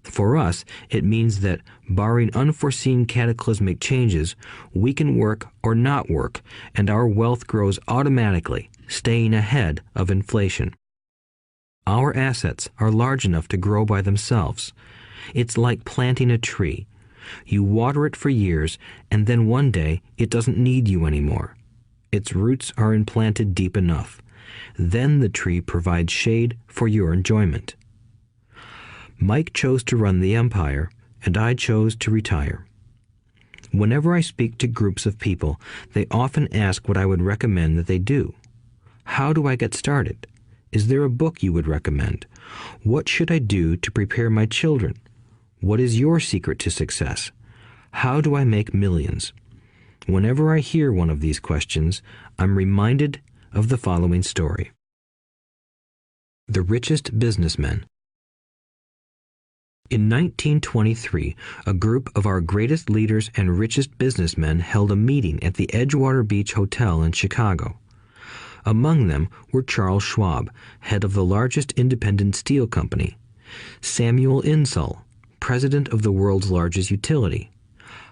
For us, it means that, barring unforeseen cataclysmic changes, we can work or not work, and our wealth grows automatically, staying ahead of inflation. Our assets are large enough to grow by themselves. It's like planting a tree. You water it for years, and then one day it doesn't need you anymore. Its roots are implanted deep enough. Then the tree provides shade for your enjoyment. Mike chose to run the empire, and I chose to retire. Whenever I speak to groups of people, they often ask what I would recommend that they do. How do I get started? Is there a book you would recommend? What should I do to prepare my children? What is your secret to success? How do I make millions? Whenever I hear one of these questions, I'm reminded of the following story. The Richest Businessmen. In 1923, a group of our greatest leaders and richest businessmen held a meeting at the Edgewater Beach Hotel in Chicago. Among them were Charles Schwab, head of the largest independent steel company; Samuel Insull, president of the world's largest utility;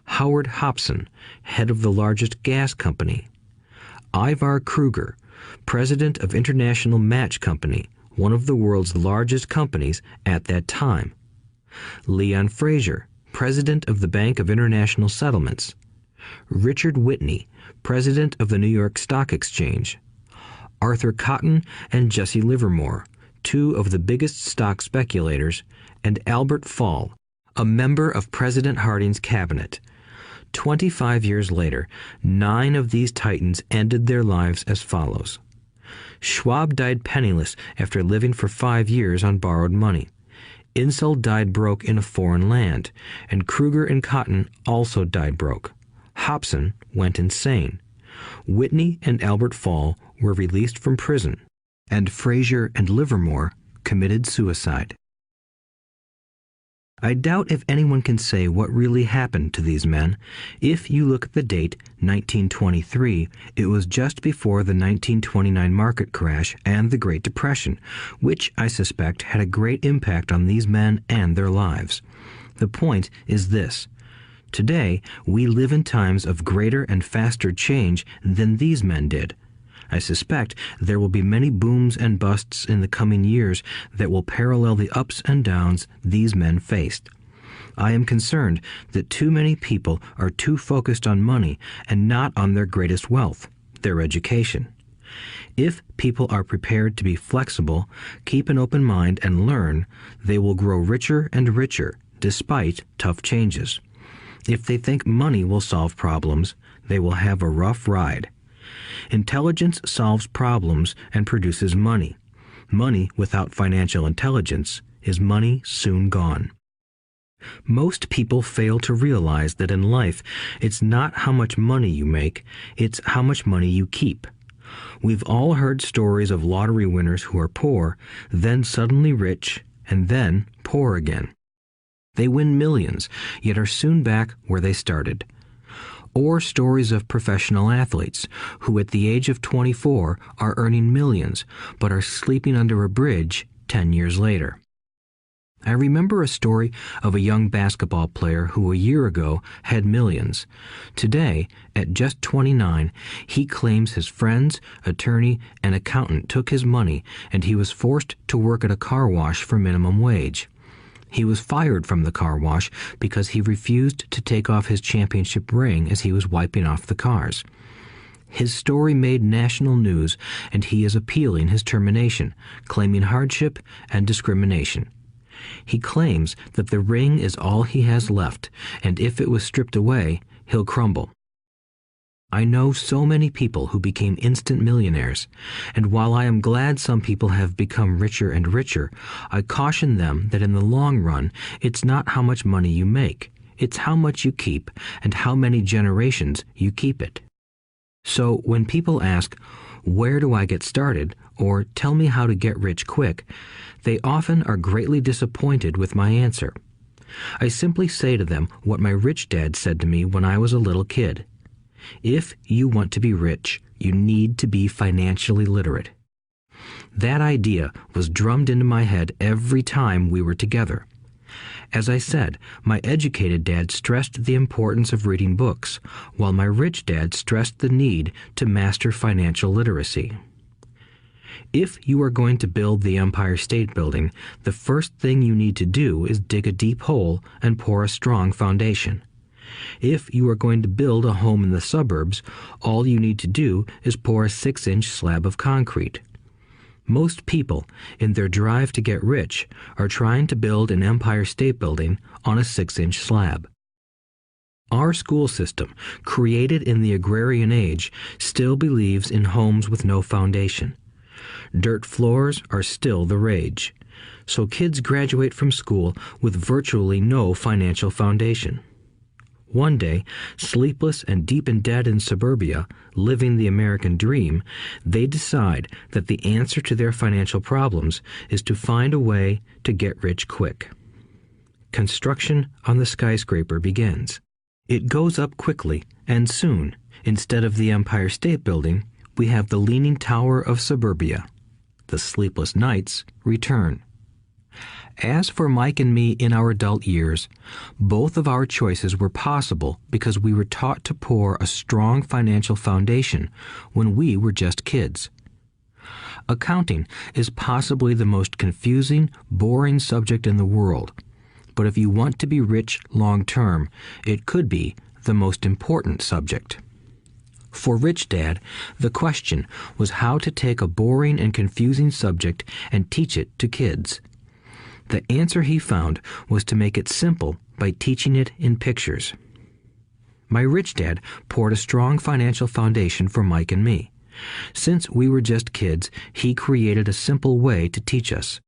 Howard Hobson, head of the largest gas company; Ivar Kruger, president of International Match Company, one of the world's largest companies at that time; Leon Fraser, president of the Bank of International Settlements; Richard Whitney, president of the New York Stock Exchange; Arthur Cotton and Jesse Livermore, two of the biggest stock speculators; and Albert Fall, a member of President Harding's cabinet. 25 years later, 9 of these titans ended their lives as follows. Schwab died penniless after living for 5 years on borrowed money. Insull died broke in a foreign land, and Kruger and Cotton also died broke. Hobson went insane. Whitney and Albert Fall were released from prison, and Fraser and Livermore committed suicide. I doubt if anyone can say what really happened to these men. If you look at the date, 1923, it was just before the 1929 market crash and the Great Depression, which I suspect had a great impact on these men and their lives. The point is this. Today, we live in times of greater and faster change than these men did. I suspect there will be many booms and busts in the coming years that will parallel the ups and downs these men faced. I am concerned that too many people are too focused on money and not on their greatest wealth, their education. If people are prepared to be flexible, keep an open mind, and learn, they will grow richer and richer despite tough changes. If they think money will solve problems, they will have a rough ride. Intelligence solves problems and produces money. Money without financial intelligence is money soon gone. Most people fail to realize that in life, it's not how much money you make, it's how much money you keep. We've all heard stories of lottery winners who are poor, then suddenly rich, and then poor again. They win millions, yet are soon back where they started. Or stories of professional athletes who at the age of 24 are earning millions, but are sleeping under a bridge 10 years later. I remember a story of a young basketball player who a year ago had millions. Today, at just 29, he claims his friends, attorney, and accountant took his money, and he was forced to work at a car wash for minimum wage. He was fired from the car wash because he refused to take off his championship ring as he was wiping off the cars. His story made national news, and he is appealing his termination, claiming hardship and discrimination. He claims that the ring is all he has left, and if it was stripped away, he'll crumble. I know so many people who became instant millionaires, and while I am glad some people have become richer and richer, I caution them that in the long run, it's not how much money you make, it's how much you keep and how many generations you keep it. So when people ask, "Where do I get started?" or tell me how to get rich quick, they often are greatly disappointed with my answer. I simply say to them what my rich dad said to me when I was a little kid. If you want to be rich, you need to be financially literate. That idea was drummed into my head every time we were together. As I said, my educated dad stressed the importance of reading books, while my rich dad stressed the need to master financial literacy. If you are going to build the Empire State Building, the first thing you need to do is dig a deep hole and pour a strong foundation. If you are going to build a home in the suburbs, all you need to do is pour a 6-inch slab of concrete. Most people, in their drive to get rich, are trying to build an Empire State Building on a 6-inch slab. Our school system, created in the agrarian age, still believes in homes with no foundation. Dirt floors are still the rage, so kids graduate from school with virtually no financial foundation. One day, sleepless and deep in debt in suburbia, living the American dream, they decide that the answer to their financial problems is to find a way to get rich quick. Construction on the skyscraper begins. It goes up quickly, and soon, instead of the Empire State Building, we have the Leaning Tower of suburbia. The sleepless nights return. As for Mike and me in our adult years, both of our choices were possible because we were taught to pour a strong financial foundation when we were just kids. Accounting is possibly the most confusing, boring subject in the world, but if you want to be rich long term, it could be the most important subject. For Rich Dad, the question was how to take a boring and confusing subject and teach it to kids. The answer he found was to make it simple by teaching it in pictures. My rich dad poured a strong financial foundation for Mike and me. Since we were just kids, he created a simple way to teach us.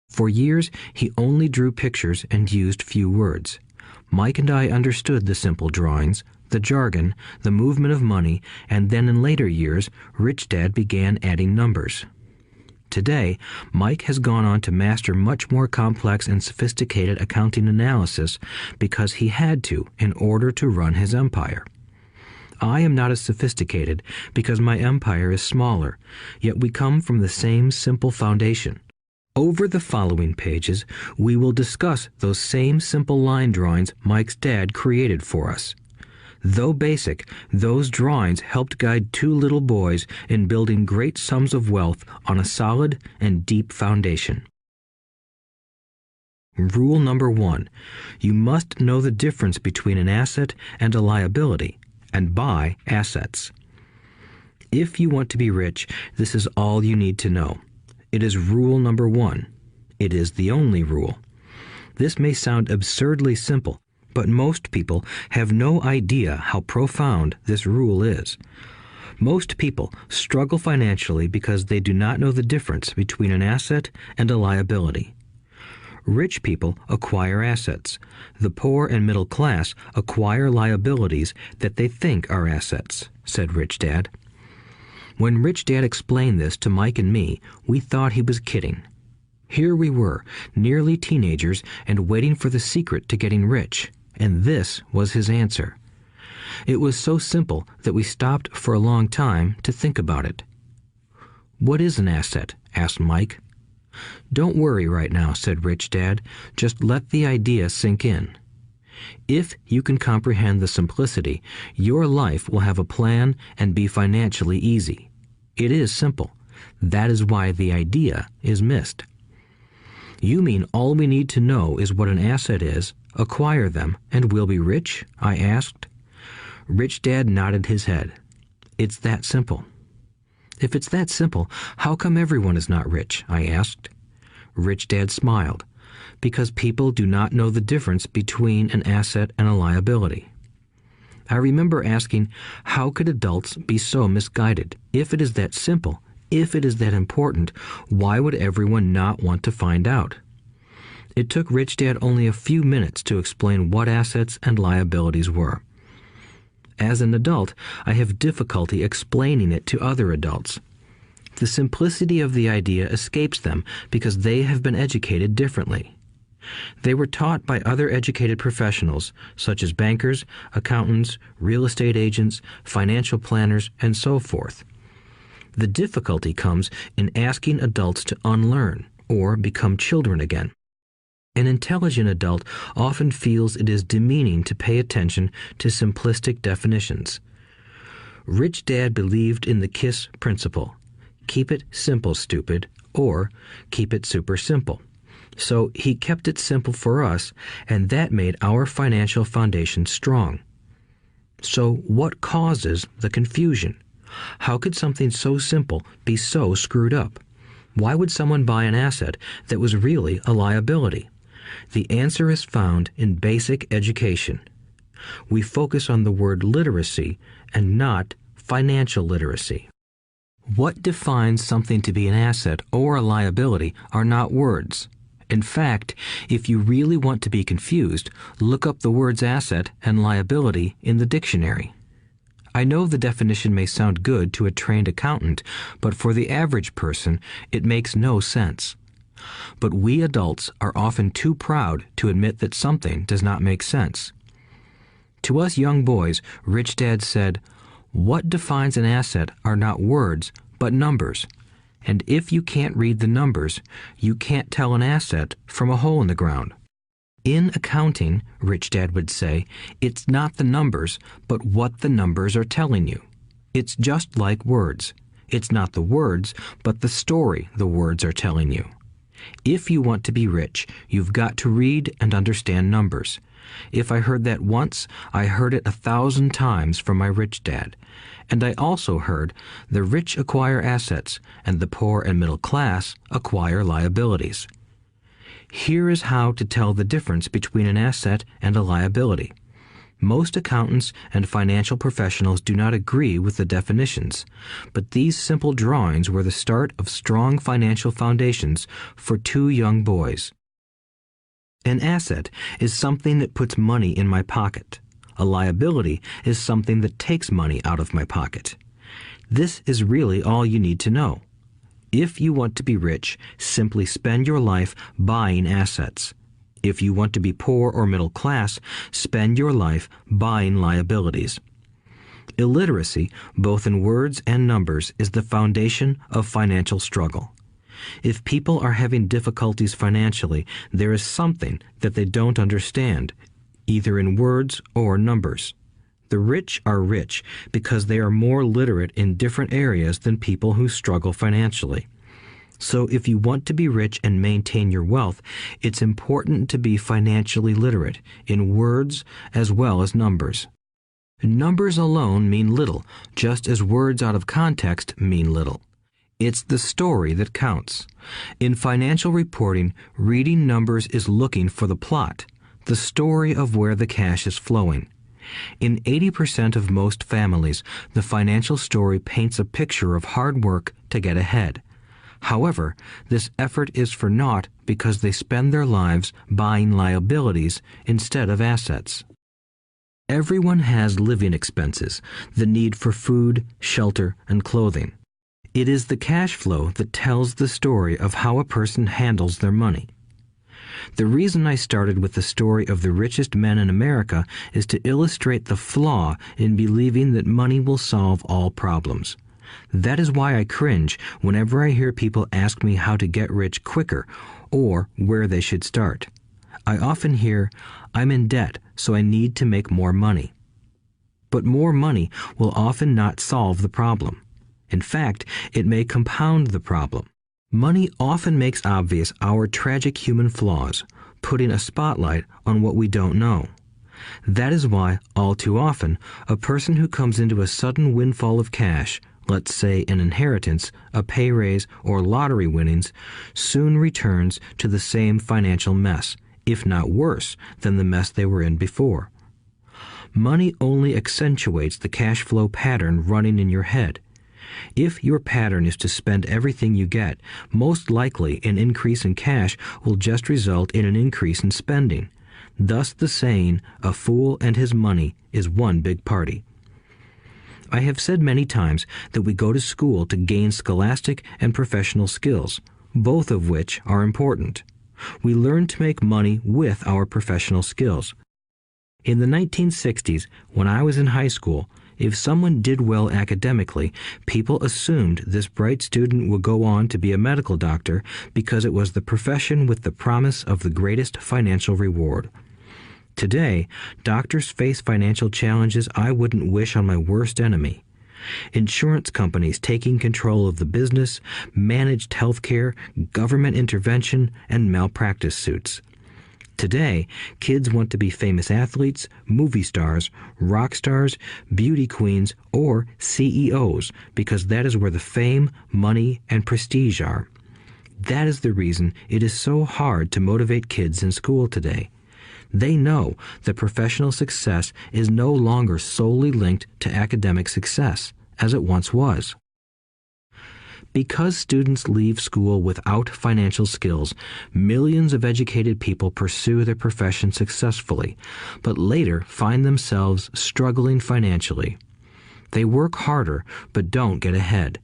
For years, he only drew pictures and used few words. Mike and I understood the simple drawings, the jargon, the movement of money, and then in later years, Rich Dad began adding numbers. Today, Mike has gone on to master much more complex and sophisticated accounting analysis because he had to in order to run his empire. I am not as sophisticated because my empire is smaller, yet we come from the same simple foundation. Over the following pages, we will discuss those same simple line drawings Mike's dad created for us. Though basic, those drawings helped guide two little boys in building great sums of wealth on a solid and deep foundation. Rule number 1. You must know the difference between an asset and a liability, and buy assets. If you want to be rich, this is all you need to know. It is rule number 1. It is the only rule. This may sound absurdly simple, but most people have no idea how profound this rule is. Most people struggle financially because they do not know the difference between an asset and a liability. Rich people acquire assets. The poor and middle class acquire liabilities that they think are assets, said Rich Dad. When Rich Dad explained this to Mike and me, we thought he was kidding. Here we were, nearly teenagers, and waiting for the secret to getting rich. And this was his answer. It was so simple that we stopped for a long time to think about it. "What is an asset?" asked Mike. "Don't worry right now," said Rich Dad. "Just let the idea sink in. If you can comprehend the simplicity, your life will have a plan and be financially easy. It is simple. That is why the idea is missed." "You mean all we need to know is what an asset is, acquire them, and we'll be rich?" I asked. Rich Dad nodded his head. "It's that simple." "If it's that simple, how come everyone is not rich?" I asked. Rich Dad smiled. "Because people do not know the difference between an asset and a liability." I remember asking, how could adults be so misguided? If it is that simple, if it is that important, why would everyone not want to find out? It took Rich Dad only a few minutes to explain what assets and liabilities were. As an adult, I have difficulty explaining it to other adults. The simplicity of the idea escapes them because they have been educated differently. They were taught by other educated professionals, such as bankers, accountants, real estate agents, financial planners, and so forth. The difficulty comes in asking adults to unlearn or become children again. An intelligent adult often feels it is demeaning to pay attention to simplistic definitions. Rich Dad believed in the KISS principle. Keep it simple, stupid, or keep it super simple. So he kept it simple for us, and that made our financial foundation strong. So what causes the confusion? How could something so simple be so screwed up? Why would someone buy an asset that was really a liability? The answer is found in basic education. We focus on the word literacy and not financial literacy. What defines something to be an asset or a liability are not words. In fact, if you really want to be confused, look up the words asset and liability in the dictionary. I know the definition may sound good to a trained accountant, but for the average person, it makes no sense. But we adults are often too proud to admit that something does not make sense. To us young boys, Rich Dad said, "What defines an asset are not words, but numbers. And if you can't read the numbers, you can't tell an asset from a hole in the ground." In accounting, Rich Dad would say, it's not the numbers, but what the numbers are telling you. It's just like words. It's not the words, but the story the words are telling you. If you want to be rich, you've got to read and understand numbers. If I heard that once, I heard it 1,000 times from my rich dad. And I also heard the rich acquire assets and the poor and middle class acquire liabilities. Here is how to tell the difference between an asset and a liability. Most accountants and financial professionals do not agree with the definitions, but these simple drawings were the start of strong financial foundations for two young boys. An asset is something that puts money in my pocket. A liability is something that takes money out of my pocket. This is really all you need to know. If you want to be rich, simply spend your life buying assets. If you want to be poor or middle class, spend your life buying liabilities. Illiteracy, both in words and numbers, is the foundation of financial struggle. If people are having difficulties financially, there is something that they don't understand, either in words or numbers. The rich are rich because they are more literate in different areas than people who struggle financially. So if you want to be rich and maintain your wealth, it's important to be financially literate in words as well as numbers. Numbers alone mean little, just as words out of context mean little. It's the story that counts. In financial reporting, reading numbers is looking for the plot, the story of where the cash is flowing. In 80% of most families, the financial story paints a picture of hard work to get ahead. However, this effort is for naught because they spend their lives buying liabilities instead of assets. Everyone has living expenses, the need for food, shelter, and clothing. It is the cash flow that tells the story of how a person handles their money. The reason I started with the story of the richest men in America is to illustrate the flaw in believing that money will solve all problems. That is why I cringe whenever I hear people ask me how to get rich quicker or where they should start. I often hear, "I'm in debt, so I need to make more money." But more money will often not solve the problem. In fact, it may compound the problem. Money often makes obvious our tragic human flaws, putting a spotlight on what we don't know. That is why, all too often, a person who comes into a sudden windfall of cash, let's say an inheritance, a pay raise, or lottery winnings, soon returns to the same financial mess, if not worse than the mess they were in before. Money only accentuates the cash flow pattern running in your head. If your pattern is to spend everything you get, most likely an increase in cash will just result in an increase in spending. Thus the saying, "A fool and his money is one big party." I have said many times that we go to school to gain scholastic and professional skills, both of which are important. We learn to make money with our professional skills. In the 1960s, when I was in high school, if someone did well academically, people assumed this bright student would go on to be a medical doctor because it was the profession with the promise of the greatest financial reward. Today, doctors face financial challenges I wouldn't wish on my worst enemy. Insurance companies taking control of the business, managed health care, government intervention, and malpractice suits. Today, kids want to be famous athletes, movie stars, rock stars, beauty queens, or CEOs because that is where the fame, money, and prestige are. That is the reason it is so hard to motivate kids in school today. They know that professional success is no longer solely linked to academic success, as it once was. Because students leave school without financial skills, millions of educated people pursue their profession successfully, but later find themselves struggling financially. They work harder, but don't get ahead.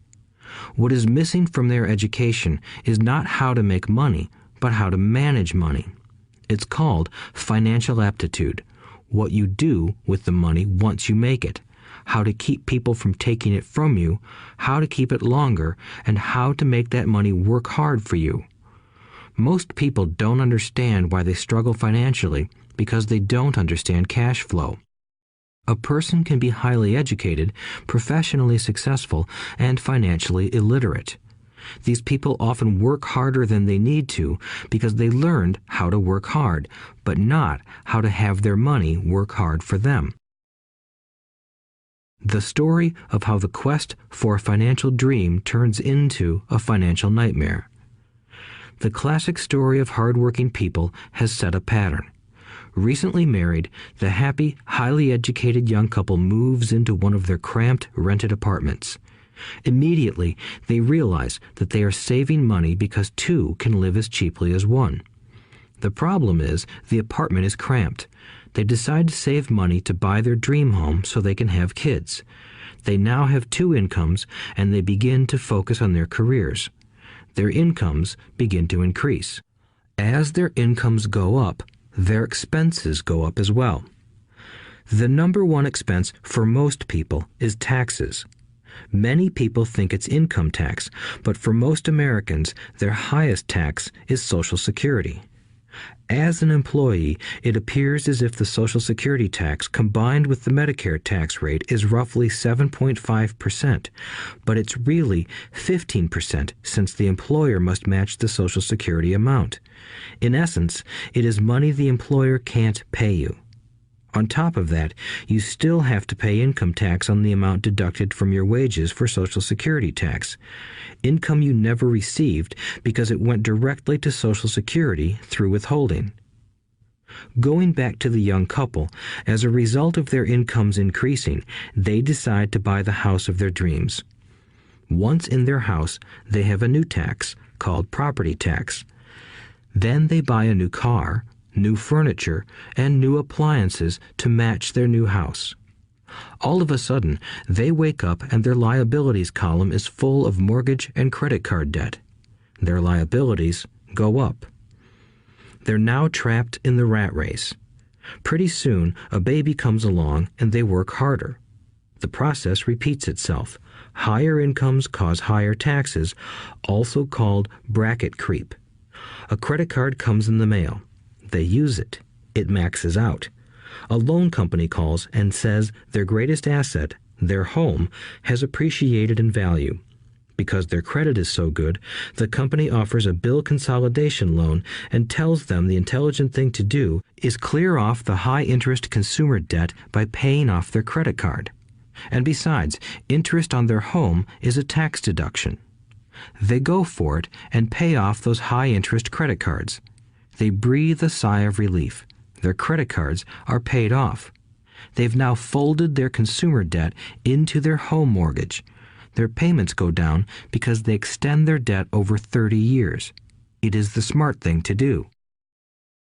What is missing from their education is not how to make money, but how to manage money. It's called financial aptitude, what you do with the money once you make it, how to keep people from taking it from you, how to keep it longer, and how to make that money work hard for you. Most people don't understand why they struggle financially because they don't understand cash flow. A person can be highly educated, professionally successful, and financially illiterate. These people often work harder than they need to because they learned how to work hard, but not how to have their money work hard for them. The story of how the quest for a financial dream turns into a financial nightmare. The classic story of hardworking people has set a pattern. Recently married, the happy, highly educated young couple moves into one of their cramped, rented apartments. Immediately, they realize that they are saving money because two can live as cheaply as one. The problem is the apartment is cramped. They decide to save money to buy their dream home so they can have kids. They now have two incomes, and they begin to focus on their careers. Their incomes begin to increase. As their incomes go up, their expenses go up as well. The number one expense for most people is taxes. Many people think it's income tax, but for most Americans, their highest tax is Social Security. As an employee, it appears as if the Social Security tax combined with the Medicare tax rate is roughly 7.5%, but it's really 15% since the employer must match the Social Security amount. In essence, it is money the employer can't pay you. On top of that, you still have to pay income tax on the amount deducted from your wages for Social Security tax. Income you never received because it went directly to Social Security through withholding. Going back to the young couple, as a result of their incomes increasing, they decide to buy the house of their dreams. Once in their house, they have a new tax called property tax. Then they buy a new car, new furniture, and new appliances to match their new house. All of a sudden, they wake up and their liabilities column is full of mortgage and credit card debt. Their liabilities go up. They're now trapped in the rat race. Pretty soon, a baby comes along and they work harder. The process repeats itself. Higher incomes cause higher taxes, also called bracket creep. A credit card comes in the mail. They use it. It maxes out. A loan company calls and says their greatest asset, their home, has appreciated in value. Because their credit is so good, the company offers a bill consolidation loan and tells them the intelligent thing to do is clear off the high-interest consumer debt by paying off their credit card. And besides, interest on their home is a tax deduction. They go for it and pay off those high-interest credit cards. They breathe a sigh of relief. Their credit cards are paid off. They've now folded their consumer debt into their home mortgage. Their payments go down because they extend their debt over 30 years. It is the smart thing to do.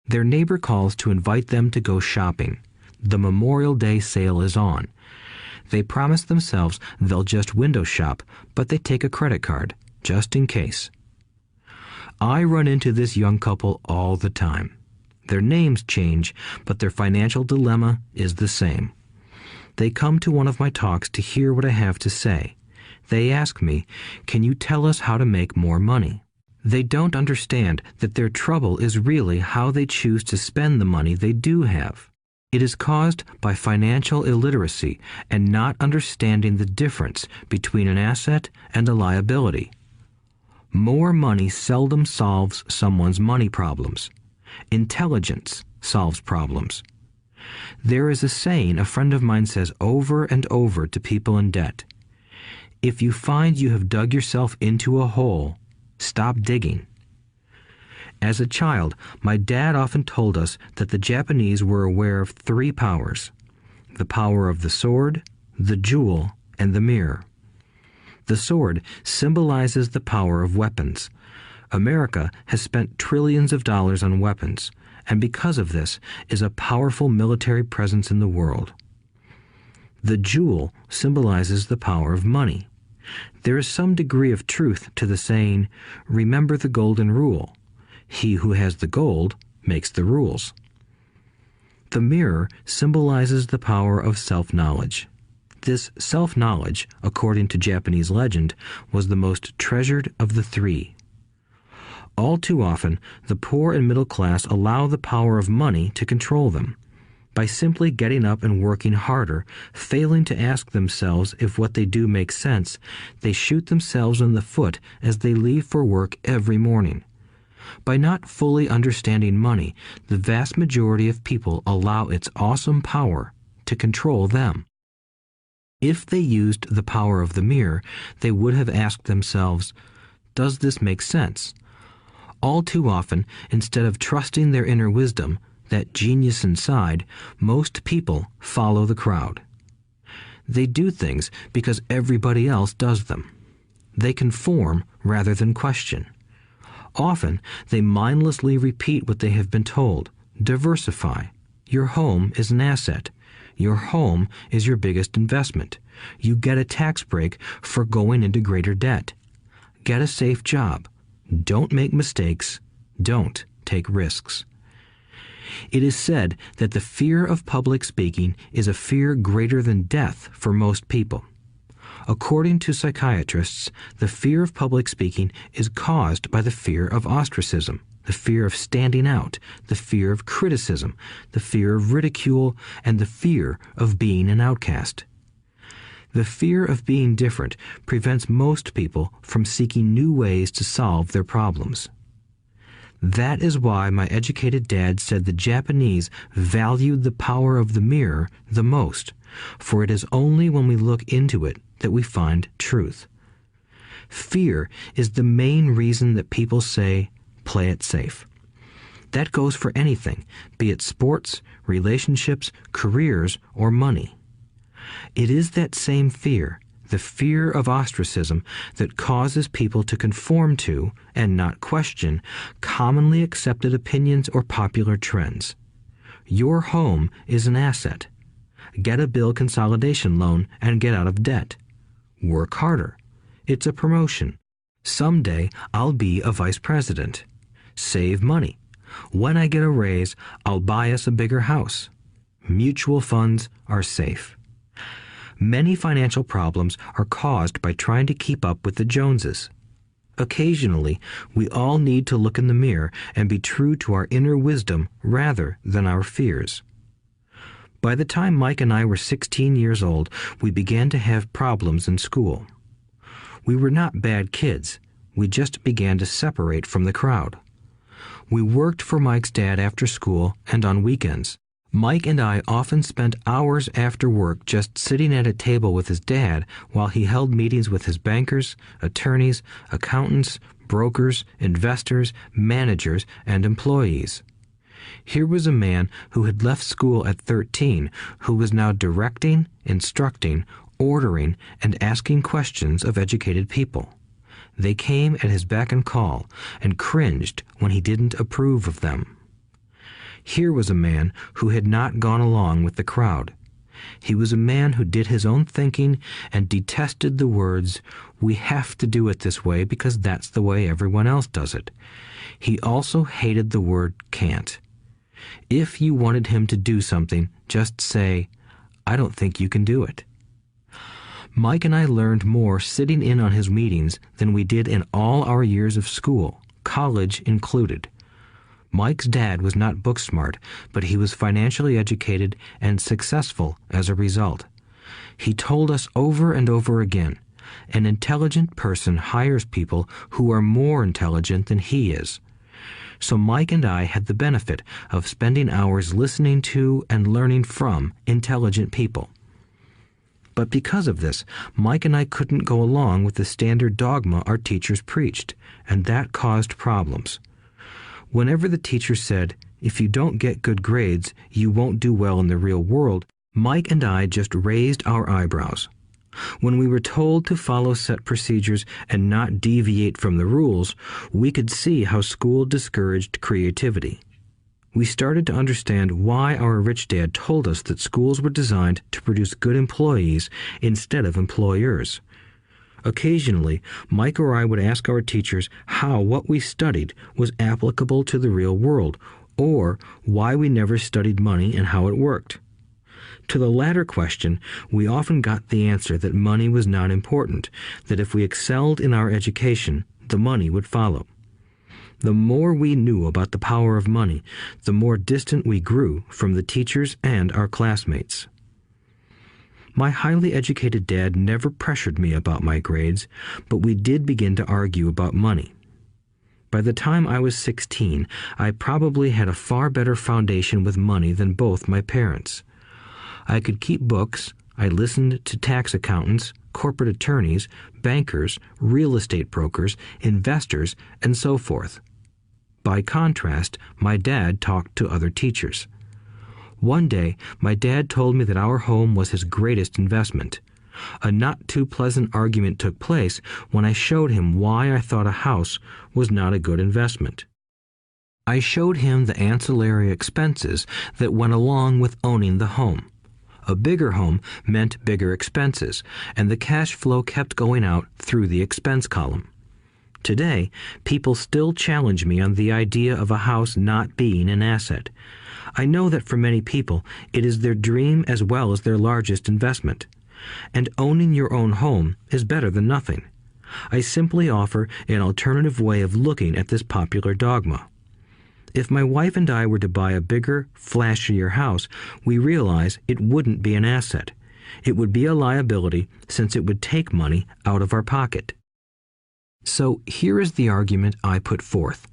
Their neighbor calls to invite them to go shopping. The Memorial Day sale is on. They promise themselves they'll just window shop, but they take a credit card, just in case. I run into this young couple all the time. Their names change, but their financial dilemma is the same. They come to one of my talks to hear what I have to say. They ask me, "Can you tell us how to make more money?" They don't understand that their trouble is really how they choose to spend the money they do have. It is caused by financial illiteracy and not understanding the difference between an asset and a liability. More money seldom solves someone's money problems. Intelligence solves problems. There is a saying a friend of mine says over and over to people in debt. If you find you have dug yourself into a hole, stop digging. As a child, my dad often told us that the Japanese were aware of 3 powers: the power of the sword, the jewel, and the mirror. The sword symbolizes the power of weapons. America has spent trillions of dollars on weapons, and because of this is a powerful military presence in the world. The jewel symbolizes the power of money. There is some degree of truth to the saying, "Remember the golden rule. He who has the gold makes the rules." The mirror symbolizes the power of self-knowledge. This self-knowledge, according to Japanese legend, was the most treasured of the 3. All too often, the poor and middle class allow the power of money to control them. By simply getting up and working harder, failing to ask themselves if what they do makes sense, they shoot themselves in the foot as they leave for work every morning. By not fully understanding money, the vast majority of people allow its awesome power to control them. If they used the power of the mirror, they would have asked themselves, "Does this make sense?" All too often, instead of trusting their inner wisdom, that genius inside, most people follow the crowd. They do things because everybody else does them. They conform rather than question. Often, they mindlessly repeat what they have been told. Diversify. Your home is an asset. Your home is your biggest investment. You get a tax break for going into greater debt. Get a safe job. Don't make mistakes. Don't take risks. It is said that the fear of public speaking is a fear greater than death for most people. According to psychiatrists, the fear of public speaking is caused by the fear of ostracism, the fear of standing out, the fear of criticism, the fear of ridicule, and the fear of being an outcast. The fear of being different prevents most people from seeking new ways to solve their problems. That is why my educated dad said the Japanese valued the power of the mirror the most, for it is only when we look into it that we find truth. Fear is the main reason that people say, "Play it safe." That goes for anything, be it sports, relationships, careers, or money. It is that same fear, the fear of ostracism, that causes people to conform to, and not question, commonly accepted opinions or popular trends. Your home is an asset. Get a bill consolidation loan and get out of debt. Work harder. It's a promotion. Someday I'll be a vice president. Save money. When I get a raise, I'll buy us a bigger house. Mutual funds are safe. Many financial problems are caused by trying to keep up with the Joneses. Occasionally, we all need to look in the mirror and be true to our inner wisdom rather than our fears. By the time Mike and I were 16 years old, we began to have problems in school. We were not bad kids. We just began to separate from the crowd. We worked for Mike's dad after school and on weekends. Mike and I often spent hours after work just sitting at a table with his dad while he held meetings with his bankers, attorneys, accountants, brokers, investors, managers, and employees. Here was a man who had left school at 13 who was now directing, instructing, ordering, and asking questions of educated people. They came at his beck and call and cringed when he didn't approve of them. Here was a man who had not gone along with the crowd. He was a man who did his own thinking and detested the words, "We have to do it this way because that's the way everyone else does it." He also hated the word can't. If you wanted him to do something, just say, "I don't think you can do it." Mike and I learned more sitting in on his meetings than we did in all our years of school, college included. Mike's dad was not book smart, but he was financially educated and successful as a result. He told us over and over again, an intelligent person hires people who are more intelligent than he is. So Mike and I had the benefit of spending hours listening to and learning from intelligent people. But because of this, Mike and I couldn't go along with the standard dogma our teachers preached, and that caused problems. Whenever the teacher said, "If you don't get good grades, you won't do well in the real world," Mike and I just raised our eyebrows. When we were told to follow set procedures and not deviate from the rules, we could see how school discouraged creativity. We started to understand why our rich dad told us that schools were designed to produce good employees instead of employers. Occasionally, Mike or I would ask our teachers how what we studied was applicable to the real world, or why we never studied money and how it worked. To the latter question, we often got the answer that money was not important, that if we excelled in our education, the money would follow. The more we knew about the power of money, the more distant we grew from the teachers and our classmates. My highly educated dad never pressured me about my grades, but we did begin to argue about money. By the time I was 16, I probably had a far better foundation with money than both my parents. I could keep books, I listened to tax accountants, corporate attorneys, bankers, real estate brokers, investors, and so forth. By contrast, my dad talked to other teachers. One day, my dad told me that our home was his greatest investment. A not-too-pleasant argument took place when I showed him why I thought a house was not a good investment. I showed him the ancillary expenses that went along with owning the home. A bigger home meant bigger expenses, and the cash flow kept going out through the expense column. Today, people still challenge me on the idea of a house not being an asset. I know that for many people, it is their dream as well as their largest investment. And owning your own home is better than nothing. I simply offer an alternative way of looking at this popular dogma. If my wife and I were to buy a bigger, flashier house, we realize it wouldn't be an asset. It would be a liability since it would take money out of our pocket. So here is the argument I put forth.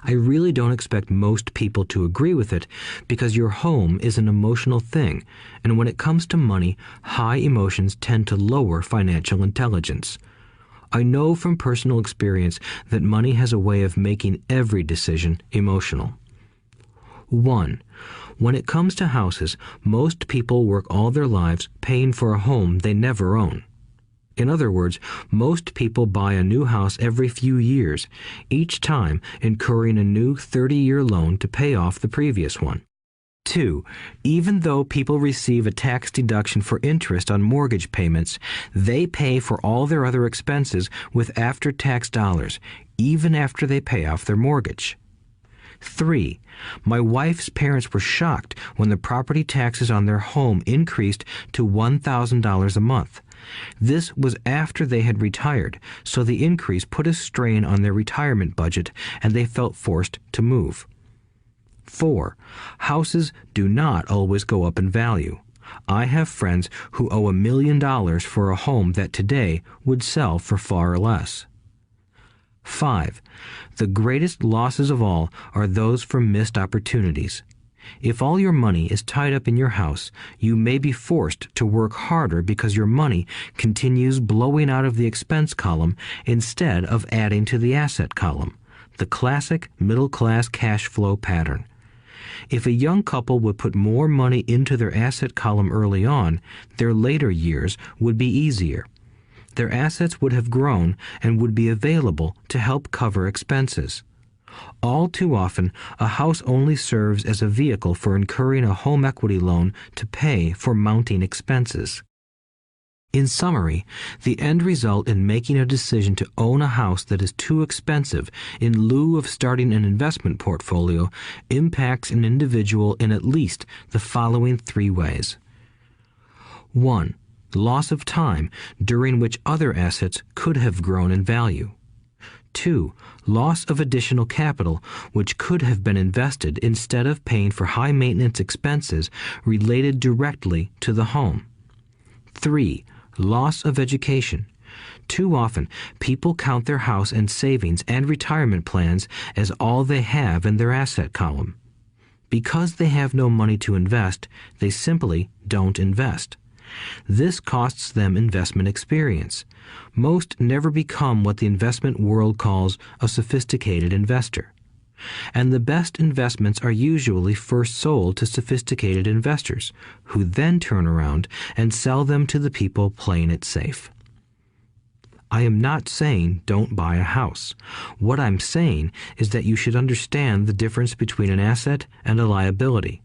I really don't expect most people to agree with it because your home is an emotional thing, and when it comes to money, high emotions tend to lower financial intelligence. I know from personal experience that money has a way of making every decision emotional. 1. When it comes to houses, most people work all their lives paying for a home they never own. In other words, most people buy a new house every few years, each time incurring a new 30-year loan to pay off the previous one. 2. Even though people receive a tax deduction for interest on mortgage payments, they pay for all their other expenses with after-tax dollars, even after they pay off their mortgage. 3. My wife's parents were shocked when the property taxes on their home increased to $1,000 a month. This was after they had retired, so the increase put a strain on their retirement budget and they felt forced to move. 4. Houses do not always go up in value. I have friends who owe $1 million for a home that today would sell for far less. 5. The greatest losses of all are those from missed opportunities. If all your money is tied up in your house, you may be forced to work harder because your money continues blowing out of the expense column instead of adding to the asset column, the classic middle-class cash flow pattern. If a young couple would put more money into their asset column early on, their later years would be easier. Their assets would have grown and would be available to help cover expenses. All too often, a house only serves as a vehicle for incurring a home equity loan to pay for mounting expenses. In summary, the end result in making a decision to own a house that is too expensive in lieu of starting an investment portfolio impacts an individual in at least the following 3 ways. 1. Loss of time during which other assets could have grown in value. 2. Loss of additional capital which could have been invested instead of paying for high maintenance expenses related directly to the home. 3. Loss of education. Too often, people count their house and savings and retirement plans as all they have in their asset column. Because they have no money to invest, they simply don't invest. This costs them investment experience. Most never become what the investment world calls a sophisticated investor. And the best investments are usually first sold to sophisticated investors, who then turn around and sell them to the people playing it safe. I am not saying don't buy a house. What I'm saying is that you should understand the difference between an asset and a liability.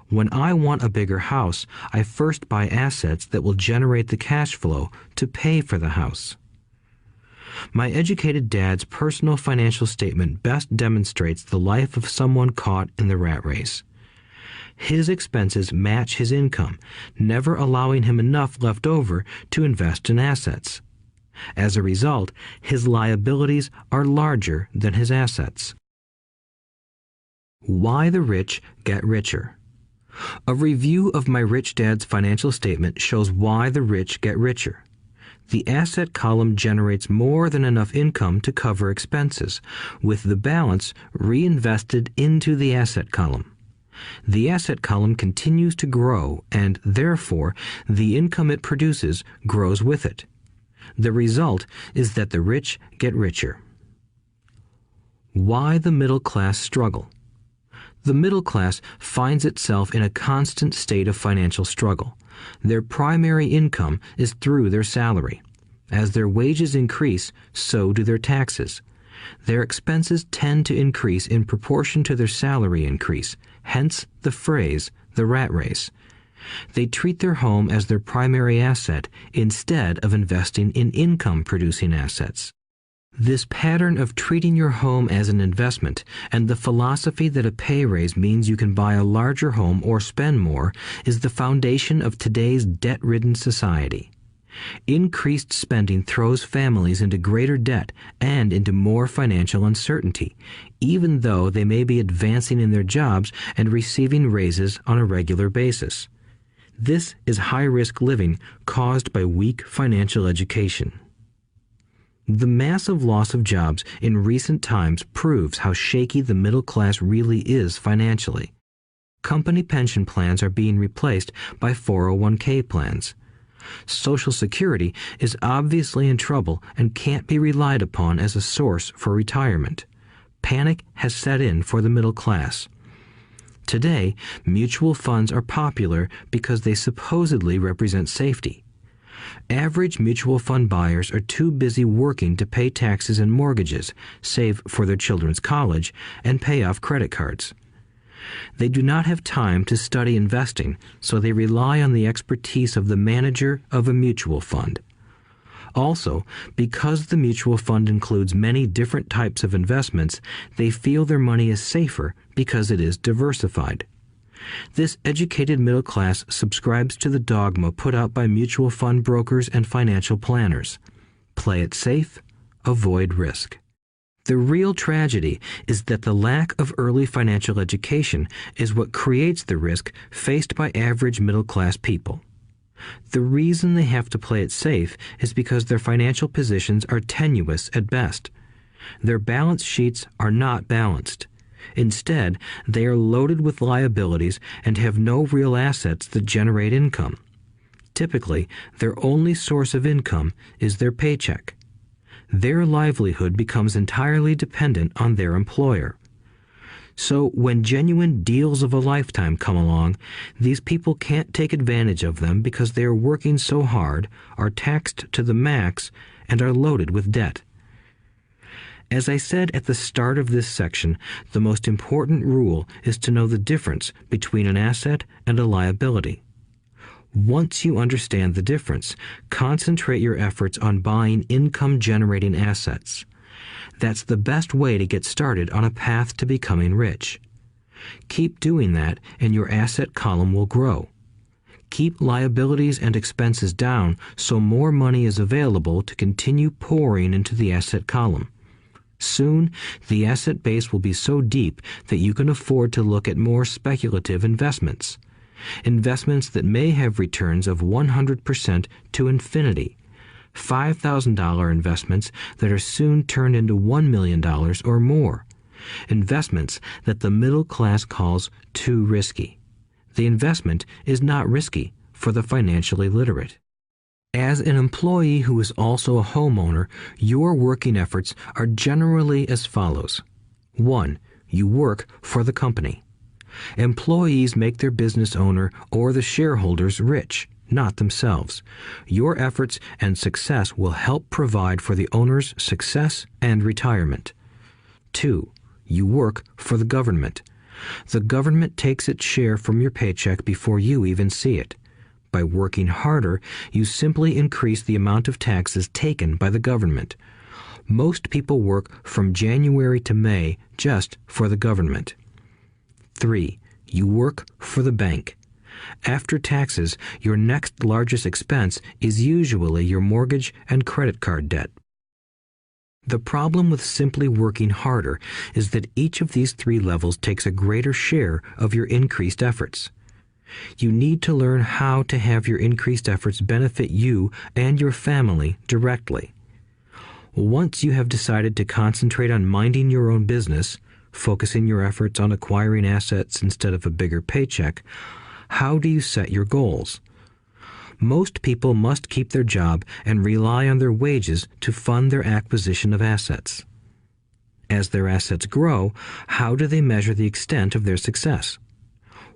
When I want a bigger house, I first buy assets that will generate the cash flow to pay for the house. My educated dad's personal financial statement best demonstrates the life of someone caught in the rat race. His expenses match his income, never allowing him enough left over to invest in assets. As a result, his liabilities are larger than his assets. Why the rich get richer. A review of my rich dad's financial statement shows why the rich get richer. The asset column generates more than enough income to cover expenses, with the balance reinvested into the asset column. The asset column continues to grow, and therefore the income it produces grows with it. The result is that the rich get richer. Why the middle class struggle. The middle class finds itself in a constant state of financial struggle. Their primary income is through their salary. As their wages increase, so do their taxes. Their expenses tend to increase in proportion to their salary increase, hence the phrase, the rat race. They treat their home as their primary asset instead of investing in income-producing assets. This pattern of treating your home as an investment and the philosophy that a pay raise means you can buy a larger home or spend more is the foundation of today's debt-ridden society. Increased spending throws families into greater debt and into more financial uncertainty, even though they may be advancing in their jobs and receiving raises on a regular basis. This is high-risk living caused by weak financial education. The massive loss of jobs in recent times proves how shaky the middle class really is financially. Company pension plans are being replaced by 401k plans. Social Security is obviously in trouble and can't be relied upon as a source for retirement. Panic has set in for the middle class. Today, mutual funds are popular because they supposedly represent safety. Average mutual fund buyers are too busy working to pay taxes and mortgages, save for their children's college, and pay off credit cards. They do not have time to study investing, so they rely on the expertise of the manager of a mutual fund. Also, because the mutual fund includes many different types of investments, they feel their money is safer because it is diversified. This educated middle class subscribes to the dogma put out by mutual fund brokers and financial planners. Play it safe, avoid risk. The real tragedy is that the lack of early financial education is what creates the risk faced by average middle class people. The reason they have to play it safe is because their financial positions are tenuous at best. Their balance sheets are not balanced. Instead, they are loaded with liabilities and have no real assets that generate income. Typically, their only source of income is their paycheck. Their livelihood becomes entirely dependent on their employer. So when genuine deals of a lifetime come along, these people can't take advantage of them because they are working so hard, are taxed to the max, and are loaded with debt. As I said at the start of this section, the most important rule is to know the difference between an asset and a liability. Once you understand the difference, concentrate your efforts on buying income-generating assets. That's the best way to get started on a path to becoming rich. Keep doing that and your asset column will grow. Keep liabilities and expenses down so more money is available to continue pouring into the asset column. Soon, the asset base will be so deep that you can afford to look at more speculative investments. Investments that may have returns of 100% to infinity. $5,000 investments that are soon turned into $1 million or more. Investments that the middle class calls too risky. The investment is not risky for the financially literate. As an employee who is also a homeowner, your working efforts are generally as follows. 1. You work for the company. Employees make their business owner or the shareholders rich, not themselves. Your efforts and success will help provide for the owner's success and retirement. 2. You work for the government. The government takes its share from your paycheck before you even see it. By working harder, you simply increase the amount of taxes taken by the government. Most people work from January to May just for the government. 3. You work for the bank. After taxes, your next largest expense is usually your mortgage and credit card debt. The problem with simply working harder is that each of these 3 levels takes a greater share of your increased efforts. You need to learn how to have your increased efforts benefit you and your family directly. Once you have decided to concentrate on minding your own business, focusing your efforts on acquiring assets instead of a bigger paycheck, how do you set your goals? Most people must keep their job and rely on their wages to fund their acquisition of assets. As their assets grow, how do they measure the extent of their success?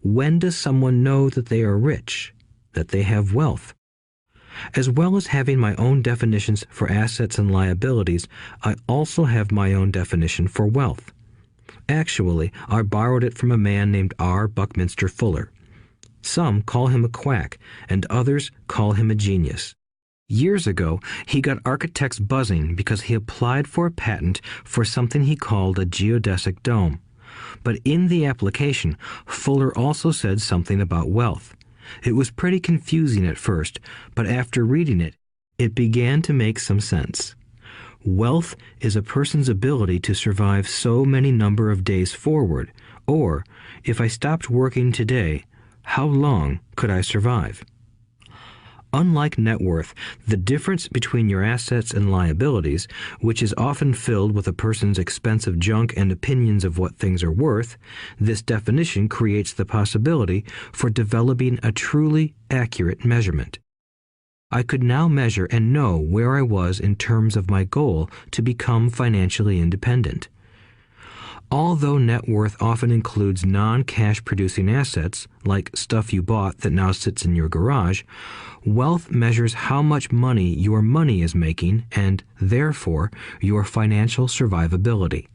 When does someone know that they are rich, that they have wealth? As well as having my own definitions for assets and liabilities, I also have my own definition for wealth. Actually, I borrowed it from a man named R. Buckminster Fuller. Some call him a quack, and others call him a genius. Years ago, he got architects buzzing because he applied for a patent for something he called a geodesic dome. But in the application, Fuller also said something about wealth. It was pretty confusing at first, but after reading it, it began to make some sense. Wealth is a person's ability to survive so many number of days forward, or, if I stopped working today, how long could I survive? Unlike net worth, the difference between your assets and liabilities, which is often filled with a person's expensive junk and opinions of what things are worth, this definition creates the possibility for developing a truly accurate measurement. I could now measure and know where I was in terms of my goal to become financially independent. Although net worth often includes non-cash producing assets, like stuff you bought that now sits in your garage, wealth measures how much money your money is making and, therefore, your financial survivability.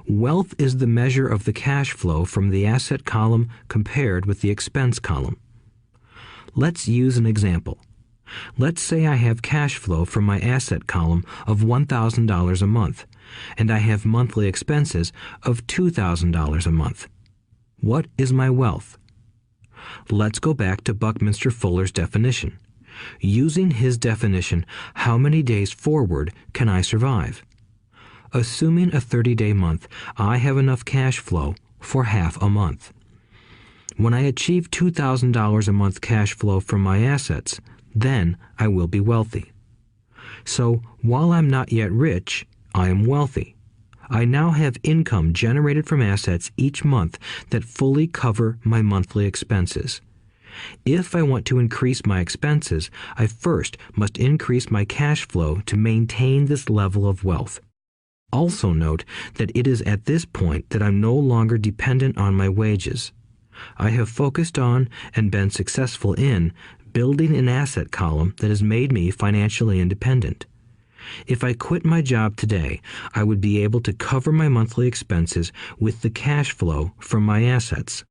Wealth is the measure of the cash flow from the asset column compared with the expense column. Let's use an example. Let's say I have cash flow from my asset column of $1,000 a month, and I have monthly expenses of $2,000 a month. What is my wealth? Let's go back to Buckminster Fuller's definition. Using his definition, how many days forward can I survive? Assuming a 30-day month, I have enough cash flow for half a month. When I achieve $2,000 a month cash flow from my assets, then I will be wealthy. So, while I'm not yet rich, I am wealthy. I now have income generated from assets each month that fully cover my monthly expenses. If I want to increase my expenses, I first must increase my cash flow to maintain this level of wealth. Also note that it is at this point that I'm no longer dependent on my wages. I have focused on and been successful in building an asset column that has made me financially independent. If I quit my job today, I would be able to cover my monthly expenses with the cash flow from my assets.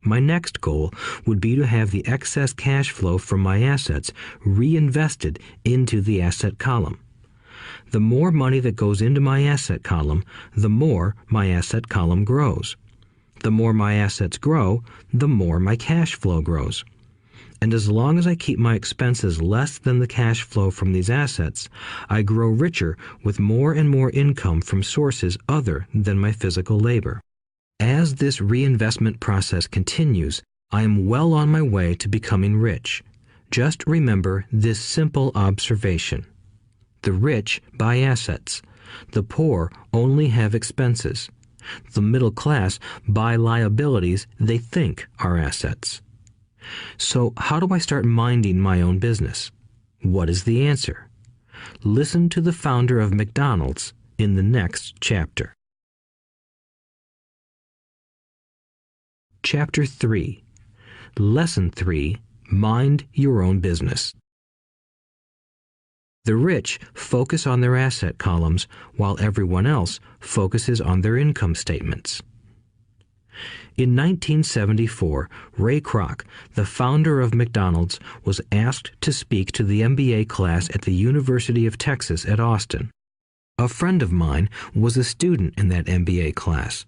My next goal would be to have the excess cash flow from my assets reinvested into the asset column. The more money that goes into my asset column, the more my asset column grows. The more my assets grow, the more my cash flow grows. And as long as I keep my expenses less than the cash flow from these assets, I grow richer with more and more income from sources other than my physical labor. As this reinvestment process continues, I am well on my way to becoming rich. Just remember this simple observation. The rich buy assets. The poor only have expenses. The middle class buy liabilities they think are assets. So how do I start minding my own business? What is the answer? Listen to the founder of McDonald's in the next chapter. Chapter 3. Lesson 3. Mind your own business. The rich focus on their asset columns while everyone else focuses on their income statements. In 1974, Ray Kroc, the founder of McDonald's, was asked to speak to the MBA class at the University of Texas at Austin. A friend of mine was a student in that MBA class.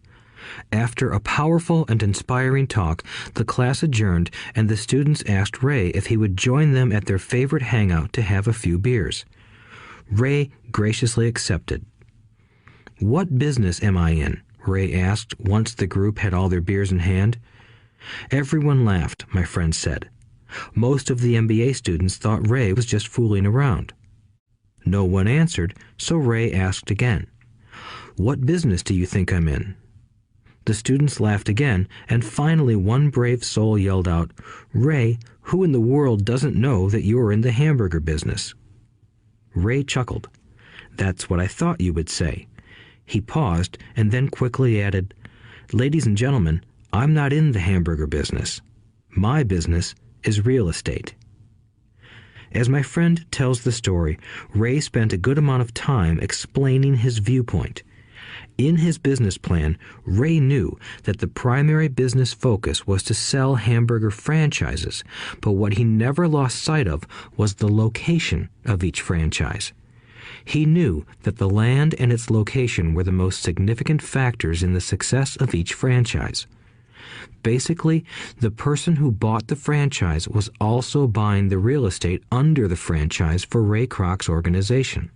After a powerful and inspiring talk, the class adjourned and the students asked Ray if he would join them at their favorite hangout to have a few beers. Ray graciously accepted. "What business am I in?" Ray asked once the group had all their beers in hand. Everyone laughed, my friend said. Most of the MBA students thought Ray was just fooling around. No one answered, so Ray asked again. "What business do you think I'm in?" The students laughed again, and finally one brave soul yelled out, "Ray, who in the world doesn't know that you're in the hamburger business?" Ray chuckled. "That's what I thought you would say." He paused and then quickly added, "Ladies and gentlemen, I'm not in the hamburger business. My business is real estate." As my friend tells the story, Ray spent a good amount of time explaining his viewpoint. In his business plan, Ray knew that the primary business focus was to sell hamburger franchises, but what he never lost sight of was the location of each franchise. He knew that the land and its location were the most significant factors in the success of each franchise. Basically, the person who bought the franchise was also buying the real estate under the franchise for Ray Kroc's organization.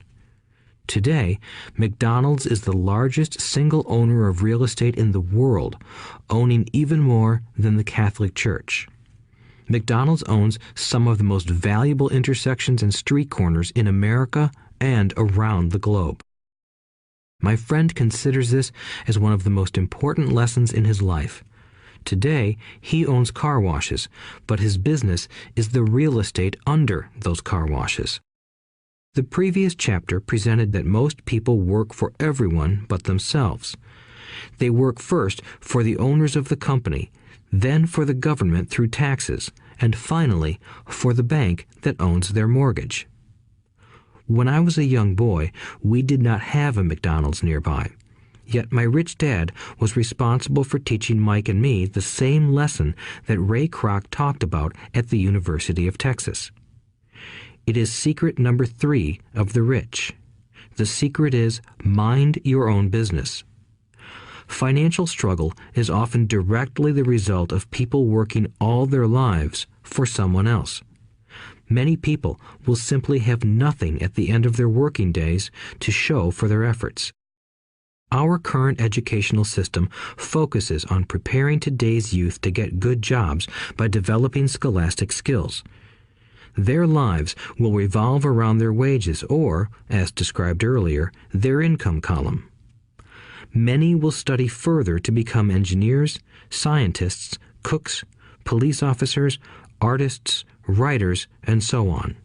Today, McDonald's is the largest single owner of real estate in the world, owning even more than the Catholic Church. McDonald's owns some of the most valuable intersections and street corners in America and around the globe. My friend considers this as one of the most important lessons in his life. Today, he owns car washes, but his business is the real estate under those car washes. The previous chapter presented that most people work for everyone but themselves. They work first for the owners of the company, then for the government through taxes, and finally for the bank that owns their mortgage. When I was a young boy, we did not have a McDonald's nearby. Yet my rich dad was responsible for teaching Mike and me the same lesson that Ray Kroc talked about at the University of Texas. It is secret number 3 of the rich. The secret is mind your own business. Financial struggle is often directly the result of people working all their lives for someone else. Many people will simply have nothing at the end of their working days to show for their efforts. Our current educational system focuses on preparing today's youth to get good jobs by developing scholastic skills. Their lives will revolve around their wages or, as described earlier, their income column. Many will study further to become engineers, scientists, cooks, police officers, artists, writers, and so on.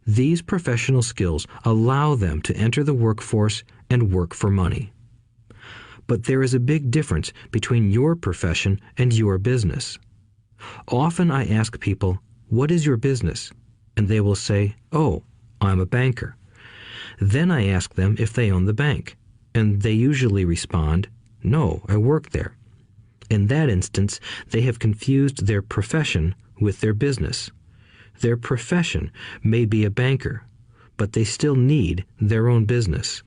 These professional skills allow them to enter the workforce and work for money. But there is a big difference between your profession and your business. Often I ask people, "What is your business?" And they will say, "Oh, I'm a banker." Then I ask them if they own the bank, and they usually respond, "No, I work there." In that instance, they have confused their profession with their business. Their profession may be a banker, but they still need their own business.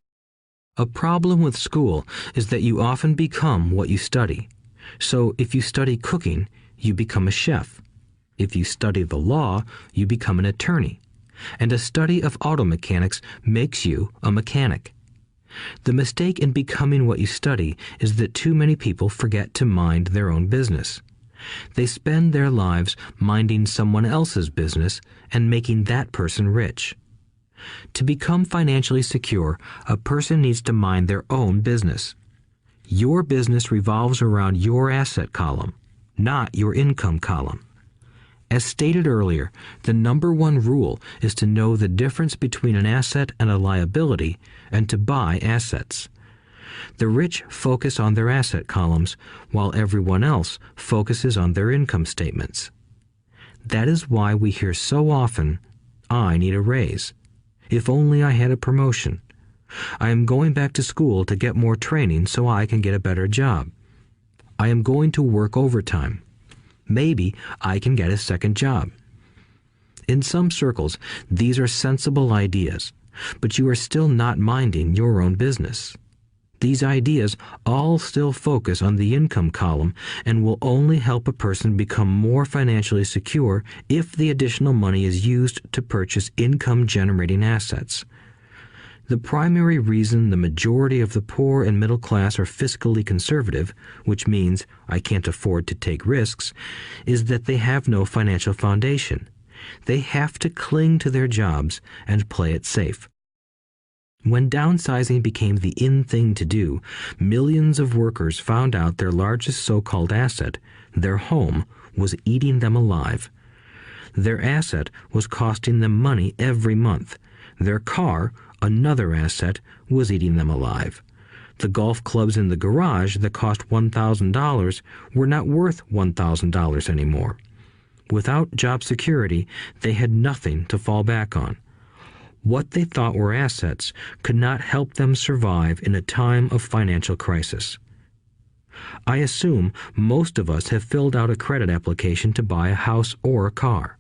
A problem with school is that you often become what you study. So if you study cooking, you become a chef. If you study the law, you become an attorney. And a study of auto mechanics makes you a mechanic. The mistake in becoming what you study is that too many people forget to mind their own business. They spend their lives minding someone else's business and making that person rich. To become financially secure, a person needs to mind their own business. Your business revolves around your asset column, not your income column. As stated earlier, the number one rule is to know the difference between an asset and a liability and to buy assets. The rich focus on their asset columns, while everyone else focuses on their income statements. That is why we hear so often, "I need a raise. If only I had a promotion. I am going back to school to get more training so I can get a better job. I am going to work overtime. Maybe I can get a second job." In some circles, these are sensible ideas, but you are still not minding your own business. These ideas all still focus on the income column and will only help a person become more financially secure if the additional money is used to purchase income-generating assets. The primary reason the majority of the poor and middle class are fiscally conservative, which means I can't afford to take risks, is that they have no financial foundation. They have to cling to their jobs and play it safe. When downsizing became the in thing to do, millions of workers found out their largest so-called asset, their home, was eating them alive. Their asset was costing them money every month. Their car, another asset, was eating them alive. The golf clubs in the garage that cost $1,000 were not worth $1,000 anymore. Without job security, they had nothing to fall back on. What they thought were assets could not help them survive in a time of financial crisis. I assume most of us have filled out a credit application to buy a house or a car.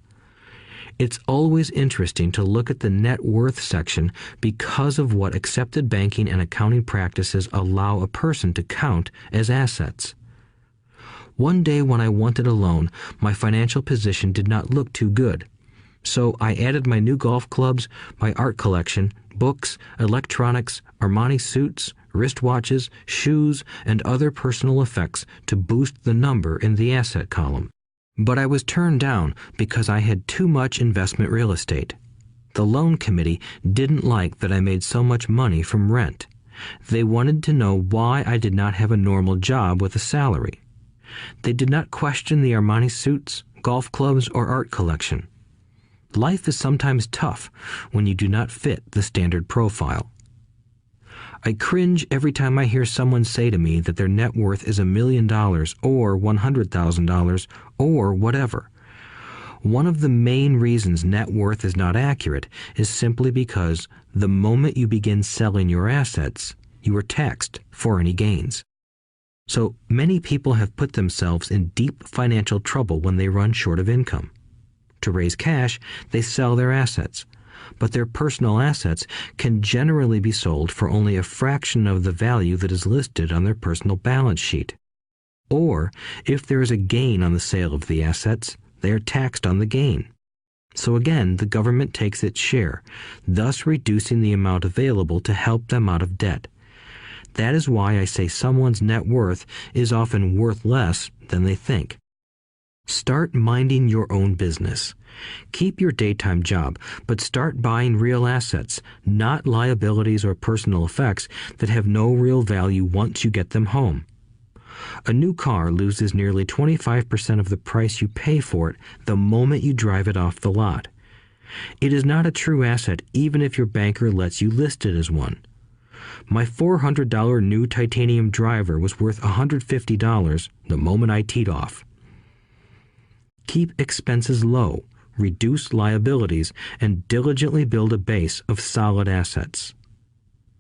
It's always interesting to look at the net worth section because of what accepted banking and accounting practices allow a person to count as assets. One day when I wanted a loan, my financial position did not look too good. So I added my new golf clubs, my art collection, books, electronics, Armani suits, wristwatches, shoes, and other personal effects to boost the number in the asset column. But I was turned down because I had too much investment real estate. The loan committee didn't like that I made so much money from rent. They wanted to know why I did not have a normal job with a salary. They did not question the Armani suits, golf clubs, or art collection. Life is sometimes tough when you do not fit the standard profile. I cringe every time I hear someone say to me that their net worth is $1 million or $100,000 or whatever. One of the main reasons net worth is not accurate is simply because the moment you begin selling your assets, you are taxed for any gains. So many people have put themselves in deep financial trouble when they run short of income. To raise cash, they sell their assets, but their personal assets can generally be sold for only a fraction of the value that is listed on their personal balance sheet. Or, if there is a gain on the sale of the assets, they are taxed on the gain. So again, the government takes its share, thus reducing the amount available to help them out of debt. That is why I say someone's net worth is often worth less than they think. Start minding your own business. Keep your daytime job, but start buying real assets, not liabilities or personal effects that have no real value once you get them home. A new car loses nearly 25% of the price you pay for it the moment you drive it off the lot. It is not a true asset even if your banker lets you list it as one. My $400 new titanium driver was worth $150 the moment I teed off. Keep expenses low. reduce liabilities, and diligently build a base of solid assets.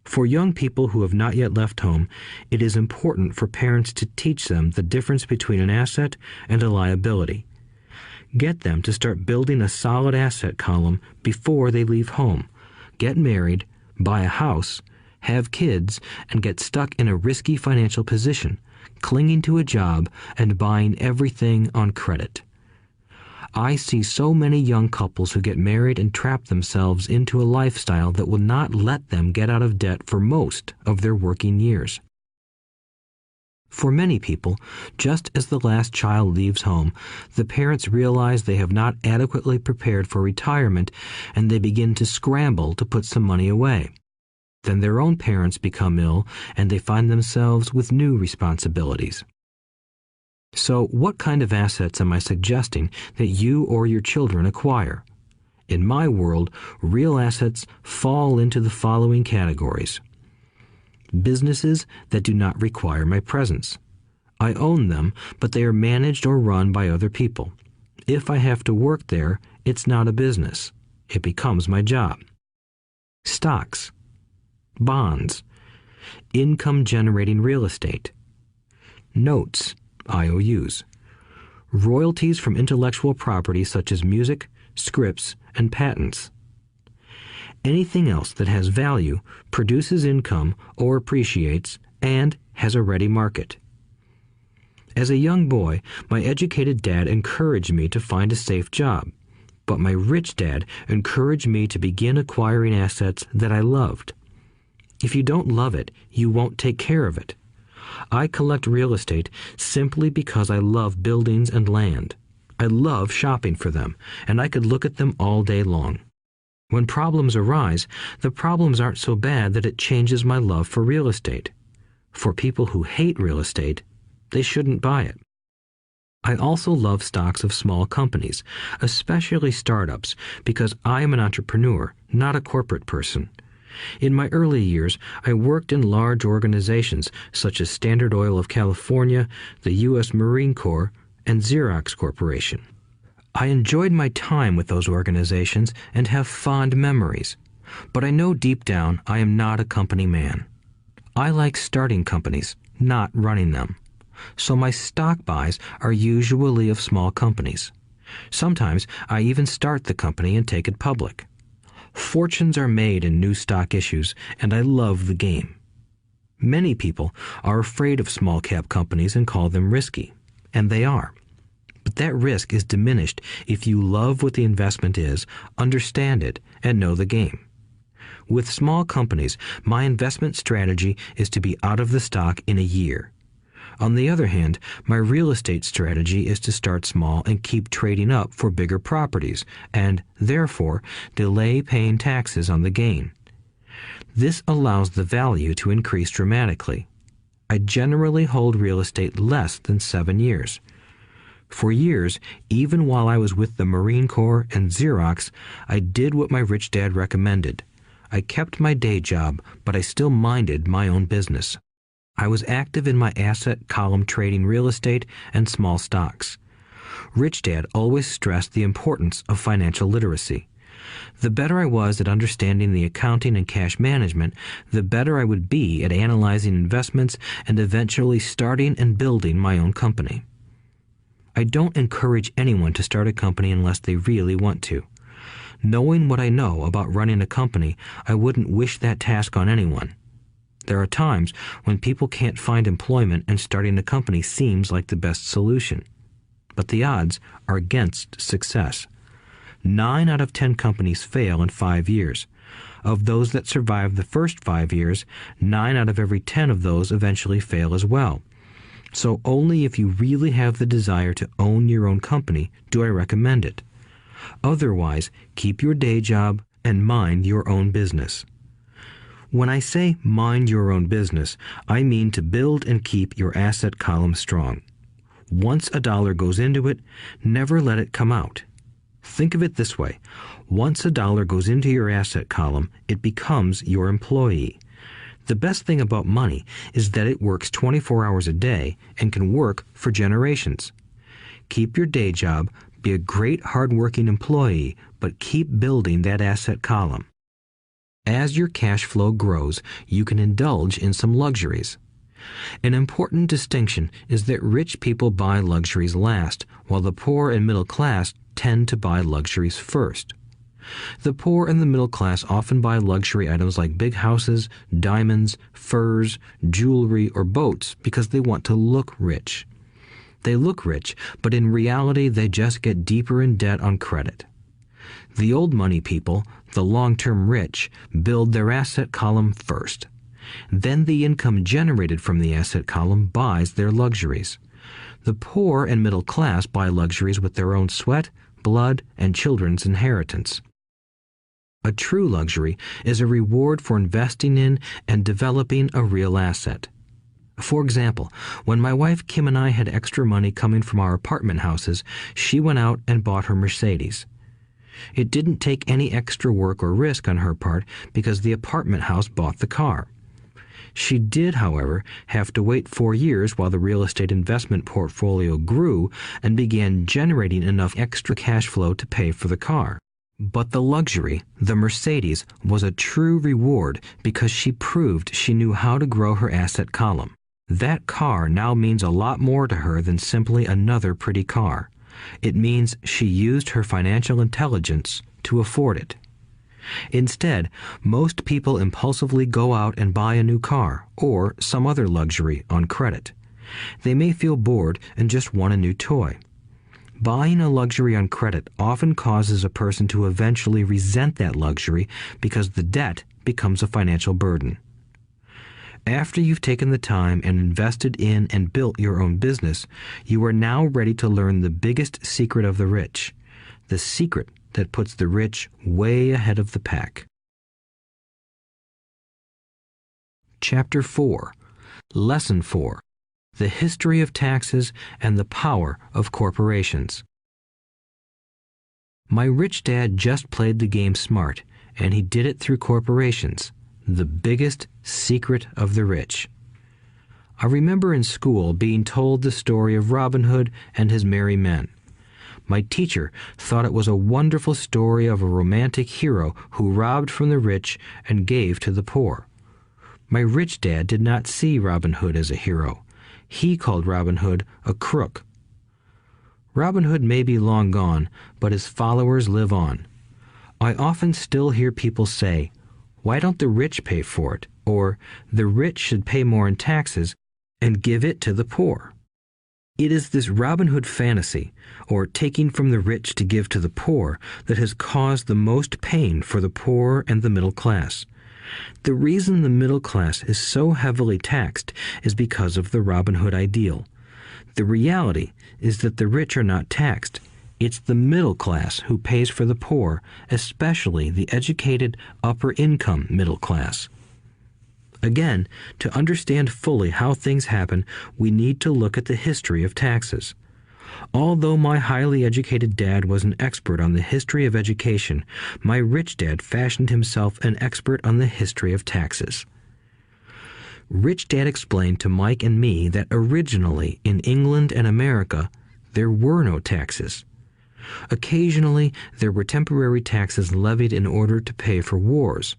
For young people who have not yet left home, it is important for parents to teach them the difference between an asset and a liability. Get them to start building a solid asset column before they leave home, get married, buy a house, have kids, and get stuck in a risky financial position, clinging to a job and buying everything on credit. I see so many young couples who get married and trap themselves into a lifestyle that will not let them get out of debt for most of their working years. For many people, just as the last child leaves home, the parents realize they have not adequately prepared for retirement and they begin to scramble to put some money away. Then their own parents become ill and they find themselves with new responsibilities. So, what kind of assets am I suggesting that you or your children acquire? In my world, real assets fall into the following categories. Businesses that do not require my presence. I own them, but they are managed or run by other people. If I have to work there, it's not a business. It becomes my job. Stocks, bonds, income-generating real estate, notes, IOUs, royalties from intellectual property such as music, scripts, and patents. Anything else that has value, produces income, or appreciates, and has a ready market. As a young boy, my educated dad encouraged me to find a safe job, but my rich dad encouraged me to begin acquiring assets that I loved. If you don't love it, you won't take care of it. I collect real estate simply because I love buildings and land. I love shopping for them, and I could look at them all day long. When problems arise, the problems aren't so bad that it changes my love for real estate. For people who hate real estate, they shouldn't buy it. I also love stocks of small companies, especially startups, because I am an entrepreneur, not a corporate person. In my early years, I worked in large organizations such as Standard Oil of California, the U.S. Marine Corps, and Xerox Corporation. I enjoyed my time with those organizations and have fond memories, but I know deep down I am not a company man. I like starting companies, not running them. So my stock buys are usually of small companies. Sometimes I even start the company and take it public. Fortunes are made in new stock issues, and I love the game. Many people are afraid of small cap companies and call them risky, and they are. But that risk is diminished if you love what the investment is, understand it, and know the game. With small companies, my investment strategy is to be out of the stock in a year. On the other hand, my real estate strategy is to start small and keep trading up for bigger properties, and, therefore, delay paying taxes on the gain. This allows the value to increase dramatically. I generally hold real estate less than 7 years. For years, even while I was with the Marine Corps and Xerox, I did what my rich dad recommended. I kept my day job, but I still minded my own business. I was active in my asset column trading real estate and small stocks. Rich Dad always stressed the importance of financial literacy. The better I was at understanding the accounting and cash management, the better I would be at analyzing investments and eventually starting and building my own company. I don't encourage anyone to start a company unless they really want to. Knowing what I know about running a company, I wouldn't wish that task on anyone. There are times when people can't find employment and starting a company seems like the best solution. But the odds are against success. 9 out of 10 companies fail in 5 years. Of those that survive the first 5 years, 9 out of every 10 of those eventually fail as well. So only if you really have the desire to own your own company do I recommend it. Otherwise, keep your day job and mind your own business. When I say mind your own business, I mean to build and keep your asset column strong. Once a dollar goes into it, never let it come out. Think of it this way. Once a dollar goes into your asset column, it becomes your employee. The best thing about money is that it works 24 hours a day and can work for generations. Keep your day job, Be a great hard-working employee, but keep building that asset column. As your cash flow grows, you can indulge in some luxuries. An important distinction is that rich people buy luxuries last, while the poor and middle class tend to buy luxuries first. The poor and the middle class often buy luxury items like big houses, diamonds, furs, jewelry, or boats because they want to look rich. They look rich, but in reality they just get deeper in debt on credit. The old money people, the long-term rich, build their asset column first. Then the income generated from the asset column buys their luxuries. The poor and middle class buy luxuries with their own sweat, blood, and children's inheritance. A true luxury is a reward for investing in and developing a real asset. For example, when my wife Kim and I had extra money coming from our apartment houses, she went out and bought her Mercedes. It didn't take any extra work or risk on her part because the apartment house bought the car. She did, however, have to wait 4 years while the real estate investment portfolio grew and began generating enough extra cash flow to pay for the car. But the luxury, the Mercedes, was a true reward because she proved she knew how to grow her asset column. That car now means a lot more to her than simply another pretty car. It means she used her financial intelligence to afford it. Instead, most people impulsively go out and buy a new car or some other luxury on credit. They may feel bored and just want a new toy. Buying a luxury on credit often causes a person to eventually resent that luxury because the debt becomes a financial burden. After you've taken the time and invested in and built your own business, you are now ready to learn the biggest secret of the rich, the secret that puts the rich way ahead of the pack. Chapter 4. Lesson 4. The History of Taxes and the Power of Corporations. My rich dad just played the game smart, and he did it through corporations, the biggest secret of the rich. I remember in school being told the story of Robin Hood and his merry men. My teacher thought it was a wonderful story of a romantic hero who robbed from the rich and gave to the poor. My rich dad did not see Robin Hood as a hero. He called Robin Hood a crook. Robin Hood may be long gone, but his followers live on. I often still hear people say, "Why don't the rich pay for it?" Or, "The rich should pay more in taxes and give it to the poor." It is this Robin Hood fantasy, or taking from the rich to give to the poor, that has caused the most pain for the poor and the middle class. The reason the middle class is so heavily taxed is because of the Robin Hood ideal. The reality is that the rich are not taxed. It's the middle class who pays for the poor, especially the educated, upper-income middle class. Again, to understand fully how things happen, we need to look at the history of taxes. Although my highly educated dad was an expert on the history of education, my rich dad fashioned himself an expert on the history of taxes. Rich Dad explained to Mike and me that originally in England and America, there were no taxes. Occasionally, there were temporary taxes levied in order to pay for wars.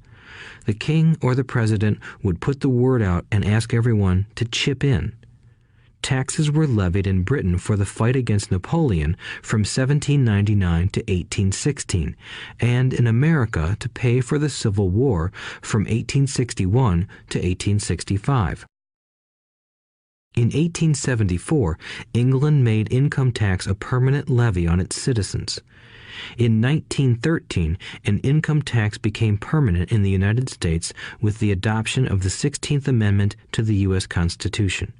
The king or the president would put the word out and ask everyone to chip in. Taxes were levied in Britain for the fight against Napoleon from 1799 to 1816, and in America to pay for the Civil War from 1861 to 1865. In 1874, England made income tax a permanent levy on its citizens. In 1913, an income tax became permanent in the United States with the adoption of the 16th Amendment to the U.S. Constitution.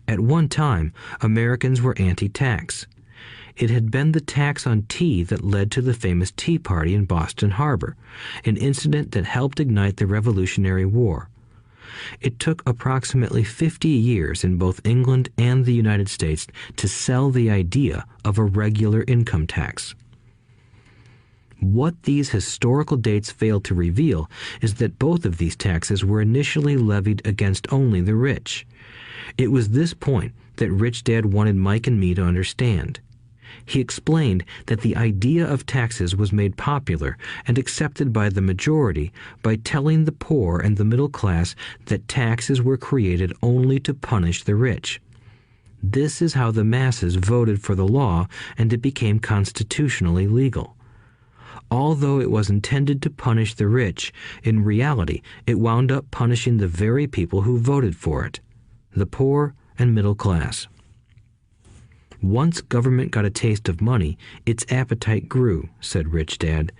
At one time, Americans were anti-tax. It had been the tax on tea that led to the famous Tea Party in Boston Harbor, an incident that helped ignite the Revolutionary War. It took approximately 50 years in both England and the United States to sell the idea of a regular income tax. What these historical dates fail to reveal is that both of these taxes were initially levied against only the rich. It was this point that Rich Dad wanted Mike and me to understand. He explained that the idea of taxes was made popular and accepted by the majority by telling the poor and the middle class that taxes were created only to punish the rich. This is how the masses voted for the law, and it became constitutionally legal. Although it was intended to punish the rich, in reality it wound up punishing the very people who voted for it, the poor and middle class. Once government got a taste of money, its appetite grew, said Rich Dad.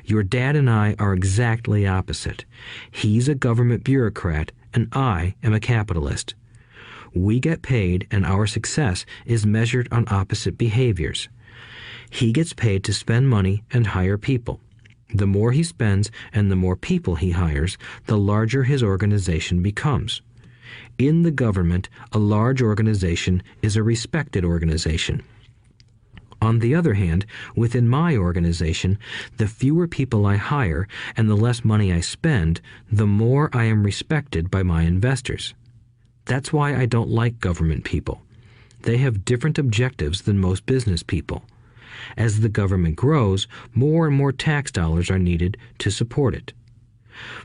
Your dad and I are exactly opposite. He's a government bureaucrat, and I am a capitalist. We get paid, and our success is measured on opposite behaviors. He gets paid to spend money and hire people. The more he spends and the more people he hires, the larger his organization becomes. In the government, a large organization is a respected organization. On the other hand, within my organization, the fewer people I hire and the less money I spend, the more I am respected by my investors. That's why I don't like government people. They have different objectives than most business people. As the government grows, more and more tax dollars are needed to support it.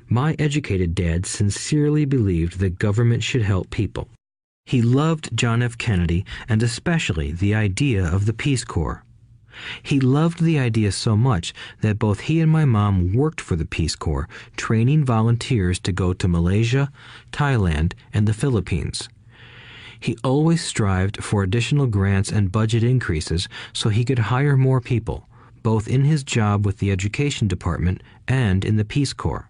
My educated dad sincerely believed that government should help people. He loved John F. Kennedy and especially the idea of the Peace Corps. He loved the idea so much that both he and my mom worked for the Peace Corps, training volunteers to go to Malaysia, Thailand, and the Philippines. He always strived for additional grants and budget increases so he could hire more people, both in his job with the Education Department and in the Peace Corps.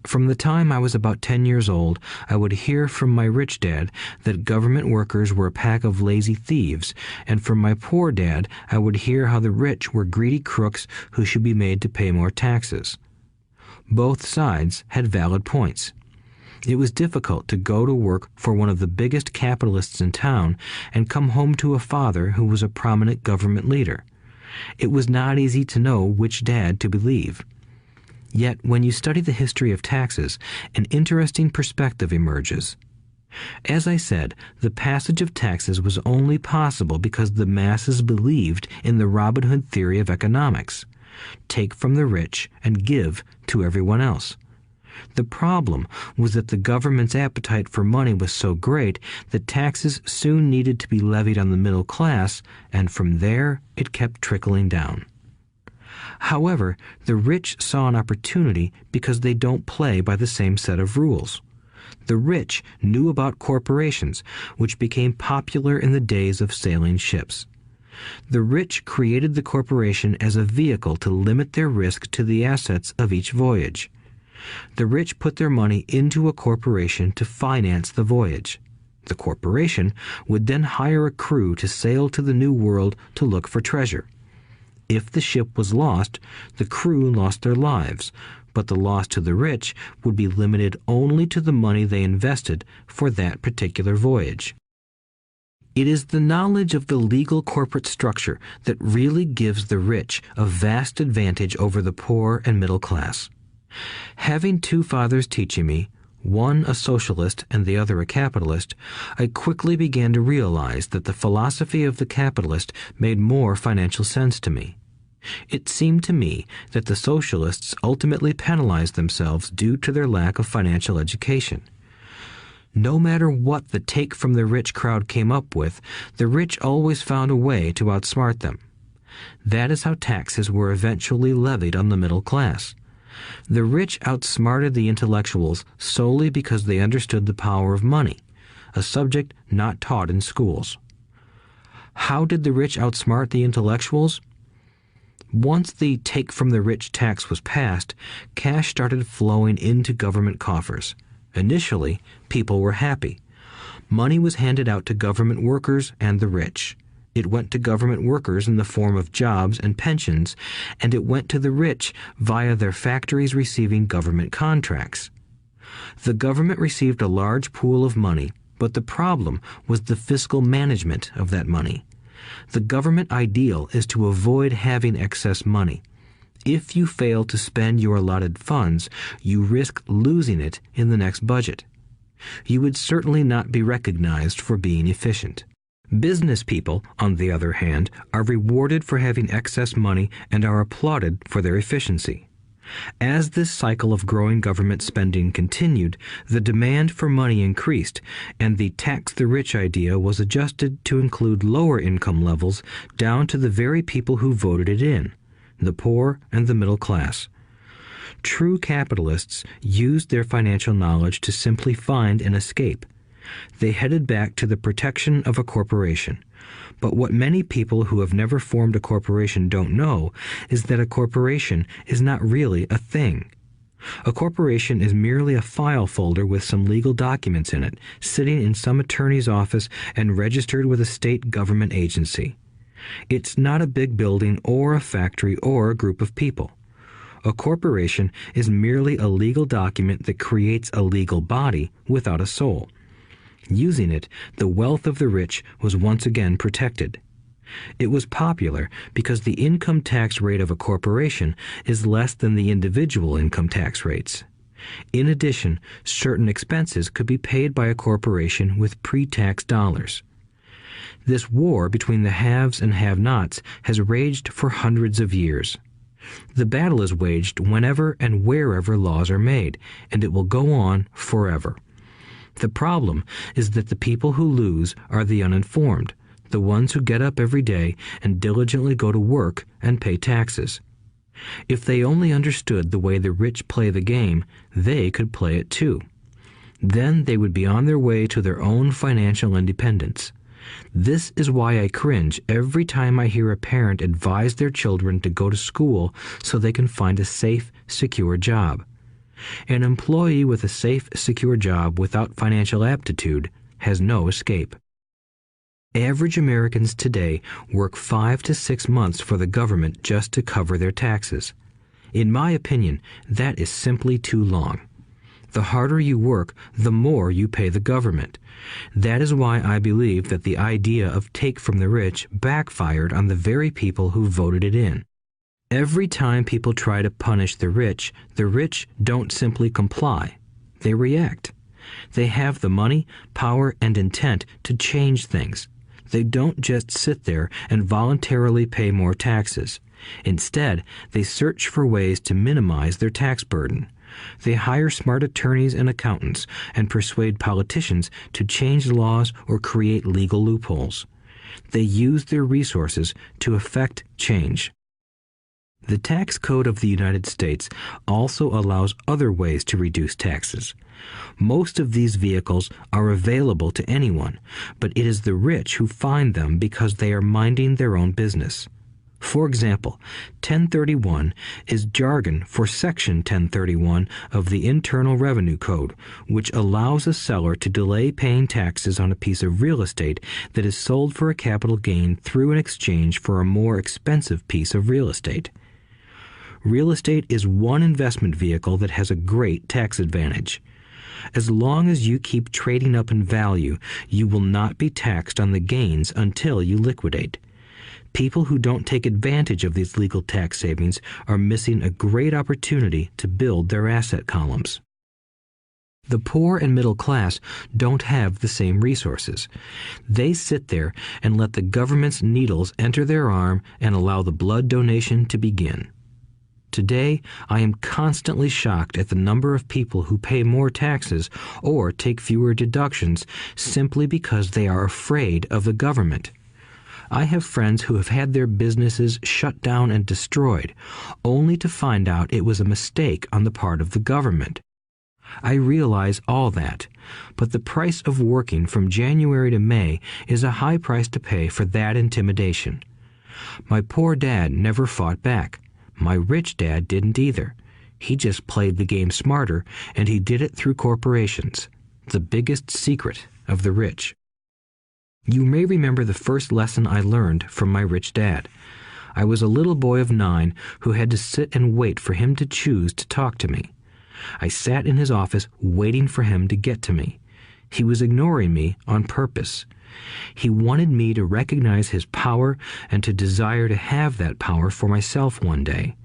From the time I was about 10 years old, I would hear from my rich dad that government workers were a pack of lazy thieves, and from my poor dad I would hear how the rich were greedy crooks who should be made to pay more taxes. Both sides had valid points. It was difficult to go to work for one of the biggest capitalists in town and come home to a father who was a prominent government leader. It was not easy to know which dad to believe. Yet, when you study the history of taxes, an interesting perspective emerges. As I said, the passage of taxes was only possible because the masses believed in the Robin Hood theory of economics. Take from the rich and give to everyone else. The problem was that the government's appetite for money was so great that taxes soon needed to be levied on the middle class, and from there it kept trickling down. However, the rich saw an opportunity because they don't play by the same set of rules. The rich knew about corporations, which became popular in the days of sailing ships. The rich created the corporation as a vehicle to limit their risk to the assets of each voyage. The rich put their money into a corporation to finance the voyage. The corporation would then hire a crew to sail to the New World to look for treasure. If the ship was lost, the crew lost their lives, but the loss to the rich would be limited only to the money they invested for that particular voyage. It is the knowledge of the legal corporate structure that really gives the rich a vast advantage over the poor and middle class. Having two fathers teaching me, one a socialist and the other a capitalist, I quickly began to realize that the philosophy of the capitalist made more financial sense to me. It seemed to me that the socialists ultimately penalized themselves due to their lack of financial education. No matter what the take from the rich crowd came up with, the rich always found a way to outsmart them. That is how taxes were eventually levied on the middle class. The rich outsmarted the intellectuals solely because they understood the power of money, a subject not taught in schools. How did the rich outsmart the intellectuals? Once the take from the rich tax was passed, cash started flowing into government coffers. Initially, people were happy. Money was handed out to government workers and the rich. It went to government workers in the form of jobs and pensions, and it went to the rich via their factories receiving government contracts. The government received a large pool of money, but the problem was the fiscal management of that money. The government ideal is to avoid having excess money. If you fail to spend your allotted funds, you risk losing it in the next budget. You would certainly not be recognized for being efficient. Business people, on the other hand, are rewarded for having excess money and are applauded for their efficiency. As this cycle of growing government spending continued, the demand for money increased, and the tax the rich idea was adjusted to include lower income levels down to the very people who voted it in, the poor and the middle class. True capitalists used their financial knowledge to simply find an escape. They headed back to the protection of a corporation. But what many people who have never formed a corporation don't know is that a corporation is not really a thing. A corporation is merely a file folder with some legal documents in it, sitting in some attorney's office and registered with a state government agency. It's not a big building or a factory or a group of people. A corporation is merely a legal document that creates a legal body without a soul. Using it, the wealth of the rich was once again protected. It was popular because the income tax rate of a corporation is less than the individual income tax rates. In addition, certain expenses could be paid by a corporation with pre-tax dollars. This war between the haves and have-nots has raged for hundreds of years. The battle is waged whenever and wherever laws are made, and it will go on forever. The problem is that the people who lose are the uninformed, the ones who get up every day and diligently go to work and pay taxes. If they only understood the way the rich play the game, they could play it too. Then they would be on their way to their own financial independence. This is why I cringe every time I hear a parent advise their children to go to school so they can find a safe, secure job. An employee with a safe, secure job without financial aptitude has no escape. Average Americans today work 5 to 6 months for the government just to cover their taxes. In my opinion, that is simply too long. The harder you work, the more you pay the government. That is why I believe that the idea of take from the rich backfired on the very people who voted it in. Every time people try to punish the rich don't simply comply. They react. They have the money, power, and intent to change things. They don't just sit there and voluntarily pay more taxes. Instead, they search for ways to minimize their tax burden. They hire smart attorneys and accountants and persuade politicians to change laws or create legal loopholes. They use their resources to effect change. The tax code of the United States also allows other ways to reduce taxes. Most of these vehicles are available to anyone, but it is the rich who find them because they are minding their own business. For example, 1031 is jargon for Section 1031 of the Internal Revenue Code, which allows a seller to delay paying taxes on a piece of real estate that is sold for a capital gain through an exchange for a more expensive piece of real estate. Real estate is one investment vehicle that has a great tax advantage. As long as you keep trading up in value, you will not be taxed on the gains until you liquidate. People who don't take advantage of these legal tax savings are missing a great opportunity to build their asset columns. The poor and middle class don't have the same resources. They sit there and let the government's needles enter their arm and allow the blood donation to begin. Today, I am constantly shocked at the number of people who pay more taxes or take fewer deductions simply because they are afraid of the government. I have friends who have had their businesses shut down and destroyed, only to find out it was a mistake on the part of the government. I realize all that, but the price of working from January to May is a high price to pay for that intimidation. My poor dad never fought back. My rich dad didn't either. He just played the game smarter, and he did it through corporations, the biggest secret of the rich. You may remember the first lesson I learned from my rich dad. I was a little boy of 9 who had to sit and wait for him to choose to talk to me. I sat in his office waiting for him to get to me. He was ignoring me on purpose. He wanted me to recognize his power and to desire to have that power for myself one day.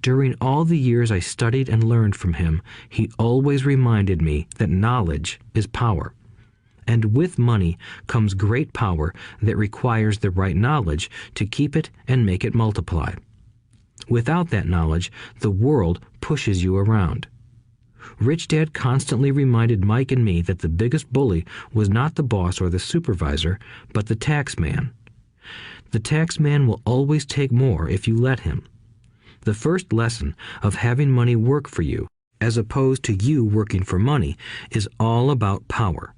During all the years I studied and learned from him, he always reminded me that knowledge is power. and with money comes great power that requires the right knowledge to keep it and make it multiply. Without that knowledge, the world pushes you around. Rich Dad constantly reminded Mike and me that the biggest bully was not the boss or the supervisor, but the tax man. The tax man will always take more if you let him. The first lesson of having money work for you, as opposed to you working for money, is all about power.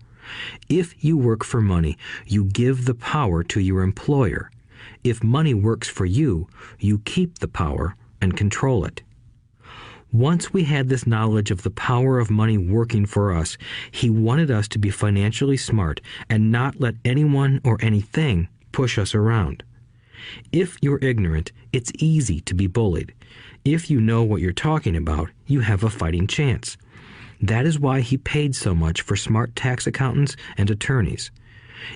If you work for money, you give the power to your employer. If money works for you, you keep the power and control it. Once we had this knowledge of the power of money working for us, he wanted us to be financially smart and not let anyone or anything push us around. If you're ignorant, it's easy to be bullied. If you know what you're talking about, you have a fighting chance. That is why he paid so much for smart tax accountants and attorneys.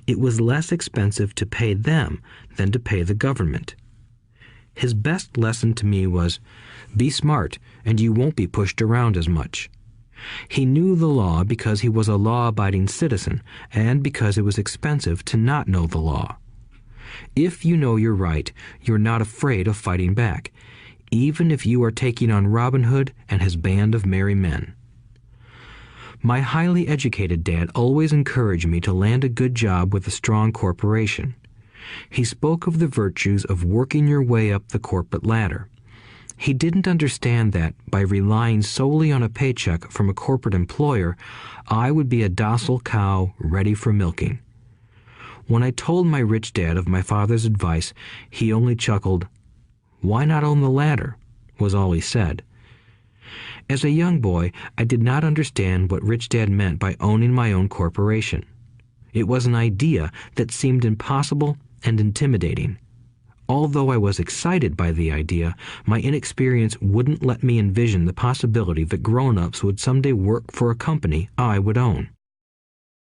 It was less expensive to pay them than to pay the government. His best lesson to me was, be smart and you won't be pushed around as much. He knew the law because he was a law-abiding citizen and because it was expensive to not know the law. If you know you're right, you're not afraid of fighting back, even if you are taking on Robin Hood and his band of merry men. My highly educated dad always encouraged me to land a good job with a strong corporation. He spoke of the virtues of working your way up the corporate ladder. He didn't understand that, by relying solely on a paycheck from a corporate employer, I would be a docile cow ready for milking. When I told my rich dad of my father's advice, he only chuckled. "Why not own the ladder?" was all he said. As a young boy, I did not understand what Rich Dad meant by owning my own corporation. It was an idea that seemed impossible and intimidating. Although I was excited by the idea, my inexperience wouldn't let me envision the possibility that grown-ups would someday work for a company I would own.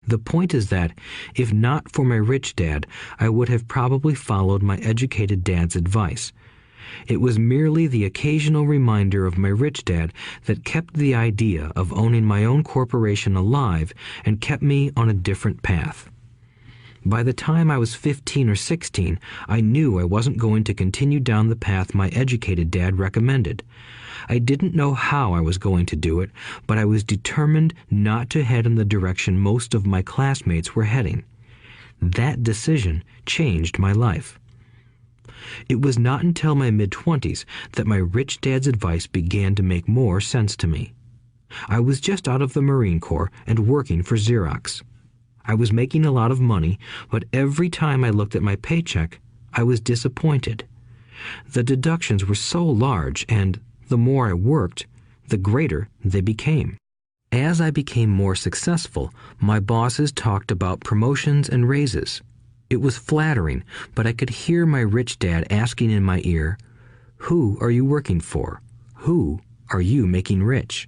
The point is that, if not for my rich dad, I would have probably followed my educated dad's advice. It was merely the occasional reminder of my rich dad that kept the idea of owning my own corporation alive and kept me on a different path. By the time I was 15 or 16, I knew I wasn't going to continue down the path my educated dad recommended. I didn't know how I was going to do it, but I was determined not to head in the direction most of my classmates were heading. That decision changed my life. It was not until my mid-20s that my rich dad's advice began to make more sense to me. I was just out of the Marine Corps and working for Xerox. I was making a lot of money, but every time I looked at my paycheck, I was disappointed. The deductions were so large, and the more I worked, the greater they became. As I became more successful, my bosses talked about promotions and raises. It was flattering, but I could hear my rich dad asking in my ear, "Who are you working for? Who are you making rich?"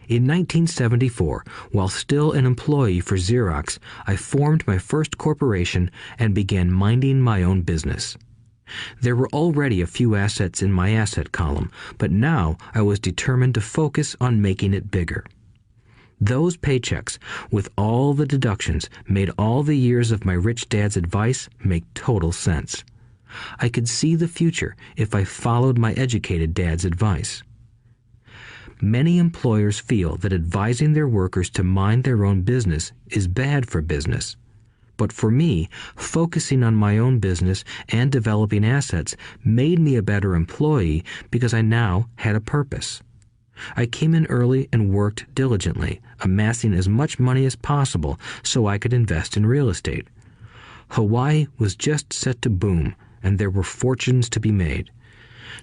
In 1974, while still an employee for Xerox, I formed my first corporation and began minding my own business. There were already a few assets in my asset column, but now I was determined to focus on making it bigger. Those paychecks, with all the deductions, made all the years of my rich dad's advice make total sense. I could see the future if I followed my educated dad's advice. Many employers feel that advising their workers to mind their own business is bad for business. But for me, focusing on my own business and developing assets made me a better employee because I now had a purpose. I came in early and worked diligently, amassing as much money as possible so I could invest in real estate. Hawaii was just set to boom, and there were fortunes to be made.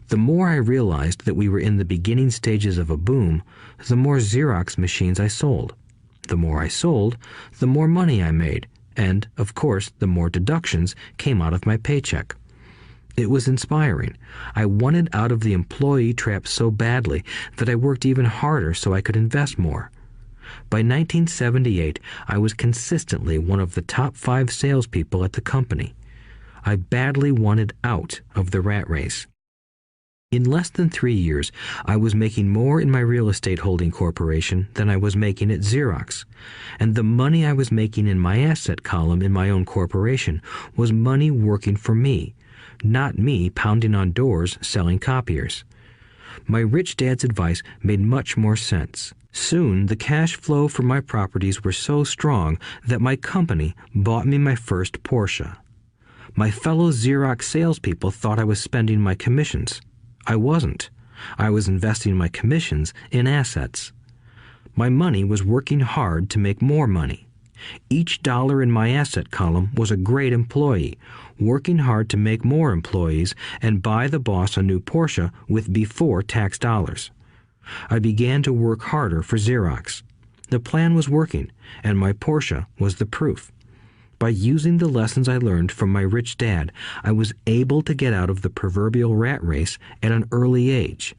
The more I realized that we were in the beginning stages of a boom, the more Xerox machines I sold. The more I sold, the more money I made, and, of course, the more deductions came out of my paycheck. It was inspiring. I wanted out of the employee trap so badly that I worked even harder so I could invest more. By 1978, I was consistently one of the top 5 salespeople at the company. I badly wanted out of the rat race. In less than 3 years, I was making more in my real estate holding corporation than I was making at Xerox, and the money I was making in my asset column in my own corporation was money working for me, not me pounding on doors selling copiers. My rich dad's advice made much more sense. Soon, the cash flow from my properties were so strong that my company bought me my first Porsche. My fellow Xerox salespeople thought I was spending my commissions. I wasn't. I was investing my commissions in assets. My money was working hard to make more money. Each dollar in my asset column was a great employee, working hard to make more employees and buy the boss a new Porsche with before-tax dollars. I began to work harder for Xerox. The plan was working, and my Porsche was the proof. By using the lessons I learned from my rich dad, I was able to get out of the proverbial rat race at an early age.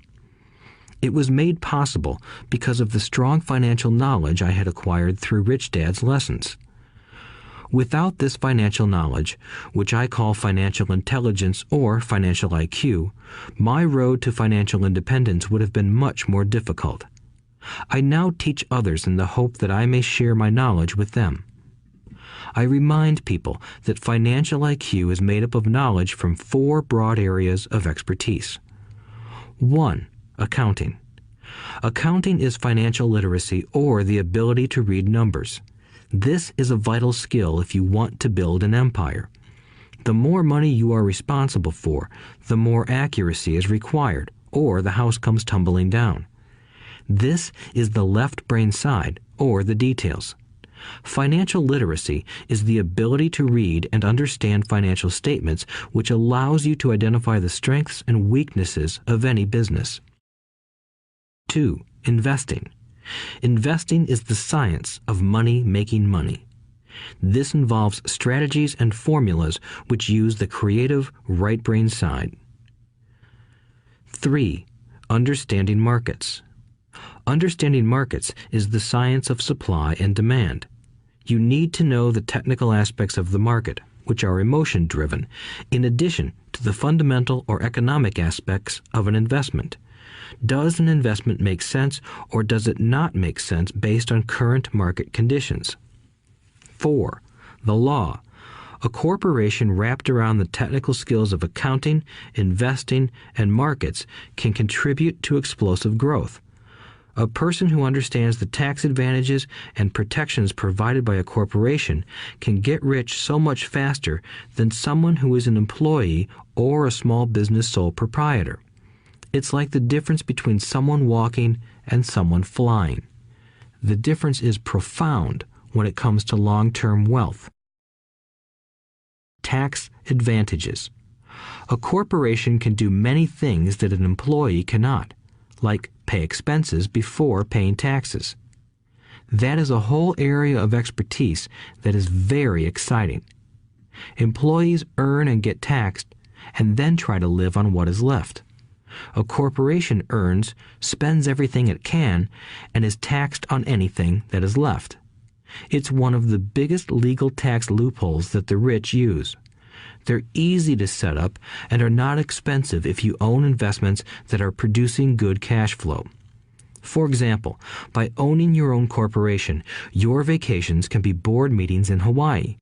It was made possible because of the strong financial knowledge I had acquired through Rich Dad's lessons. Without this financial knowledge, which I call financial intelligence or financial IQ, my road to financial independence would have been much more difficult. I now teach others in the hope that I may share my knowledge with them. I remind people that financial IQ is made up of knowledge from 4 broad areas of expertise. 1. Accounting. Accounting is financial literacy or the ability to read numbers. This is a vital skill if you want to build an empire. The more money you are responsible for, the more accuracy is required, or the house comes tumbling down. This is the left brain side, or the details. Financial literacy is the ability to read and understand financial statements, which allows you to identify the strengths and weaknesses of any business. 2. Investing. Investing is the science of money making money. This involves strategies and formulas which use the creative right brain side. 3. Understanding markets. Understanding markets is the science of supply and demand. You need to know the technical aspects of the market, which are emotion-driven, in addition to the fundamental or economic aspects of an investment. Does an investment make sense or does it not make sense based on current market conditions? 4. The law. A corporation wrapped around the technical skills of accounting, investing, and markets can contribute to explosive growth. A person who understands the tax advantages and protections provided by a corporation can get rich so much faster than someone who is an employee or a small business sole proprietor. It's like the difference between someone walking and someone flying. The difference is profound when it comes to long-term wealth. Tax advantages. A corporation can do many things that an employee cannot, like pay expenses before paying taxes. That is a whole area of expertise that is very exciting. Employees earn and get taxed and then try to live on what is left. A corporation earns, spends everything it can, and is taxed on anything that is left. It's one of the biggest legal tax loopholes that the rich use. They're easy to set up and are not expensive if you own investments that are producing good cash flow. For example, by owning your own corporation, your vacations can be board meetings in Hawaii.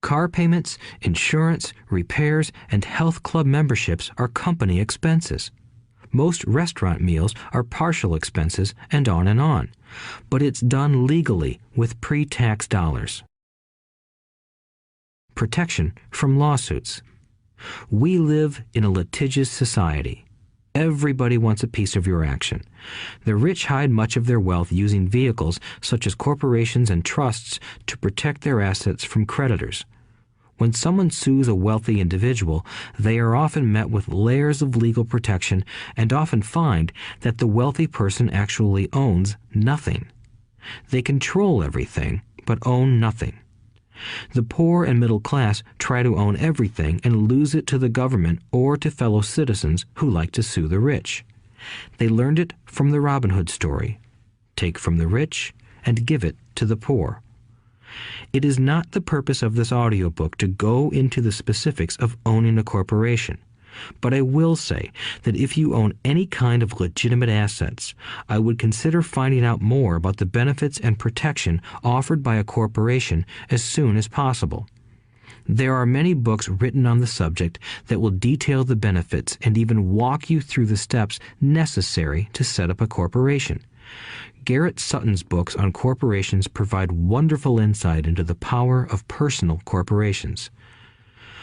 Car payments, insurance, repairs, and health club memberships are company expenses. Most restaurant meals are partial expenses and on. But it's done legally with pre-tax dollars. Protection from lawsuits. We live in a litigious society. Everybody wants a piece of your action. The rich hide much of their wealth using vehicles such as corporations and trusts to protect their assets from creditors. When someone sues a wealthy individual, they are often met with layers of legal protection and often find that the wealthy person actually owns nothing. They control everything, but own nothing. The poor and middle class try to own everything and lose it to the government or to fellow citizens who like to sue the rich. They learned it from the Robin Hood story. Take from the rich and give it to the poor. It is not the purpose of this audiobook to go into the specifics of owning a corporation. But I will say that if you own any kind of legitimate assets, I would consider finding out more about the benefits and protection offered by a corporation as soon as possible. There are many books written on the subject that will detail the benefits and even walk you through the steps necessary to set up a corporation. Garrett Sutton's books on corporations provide wonderful insight into the power of personal corporations.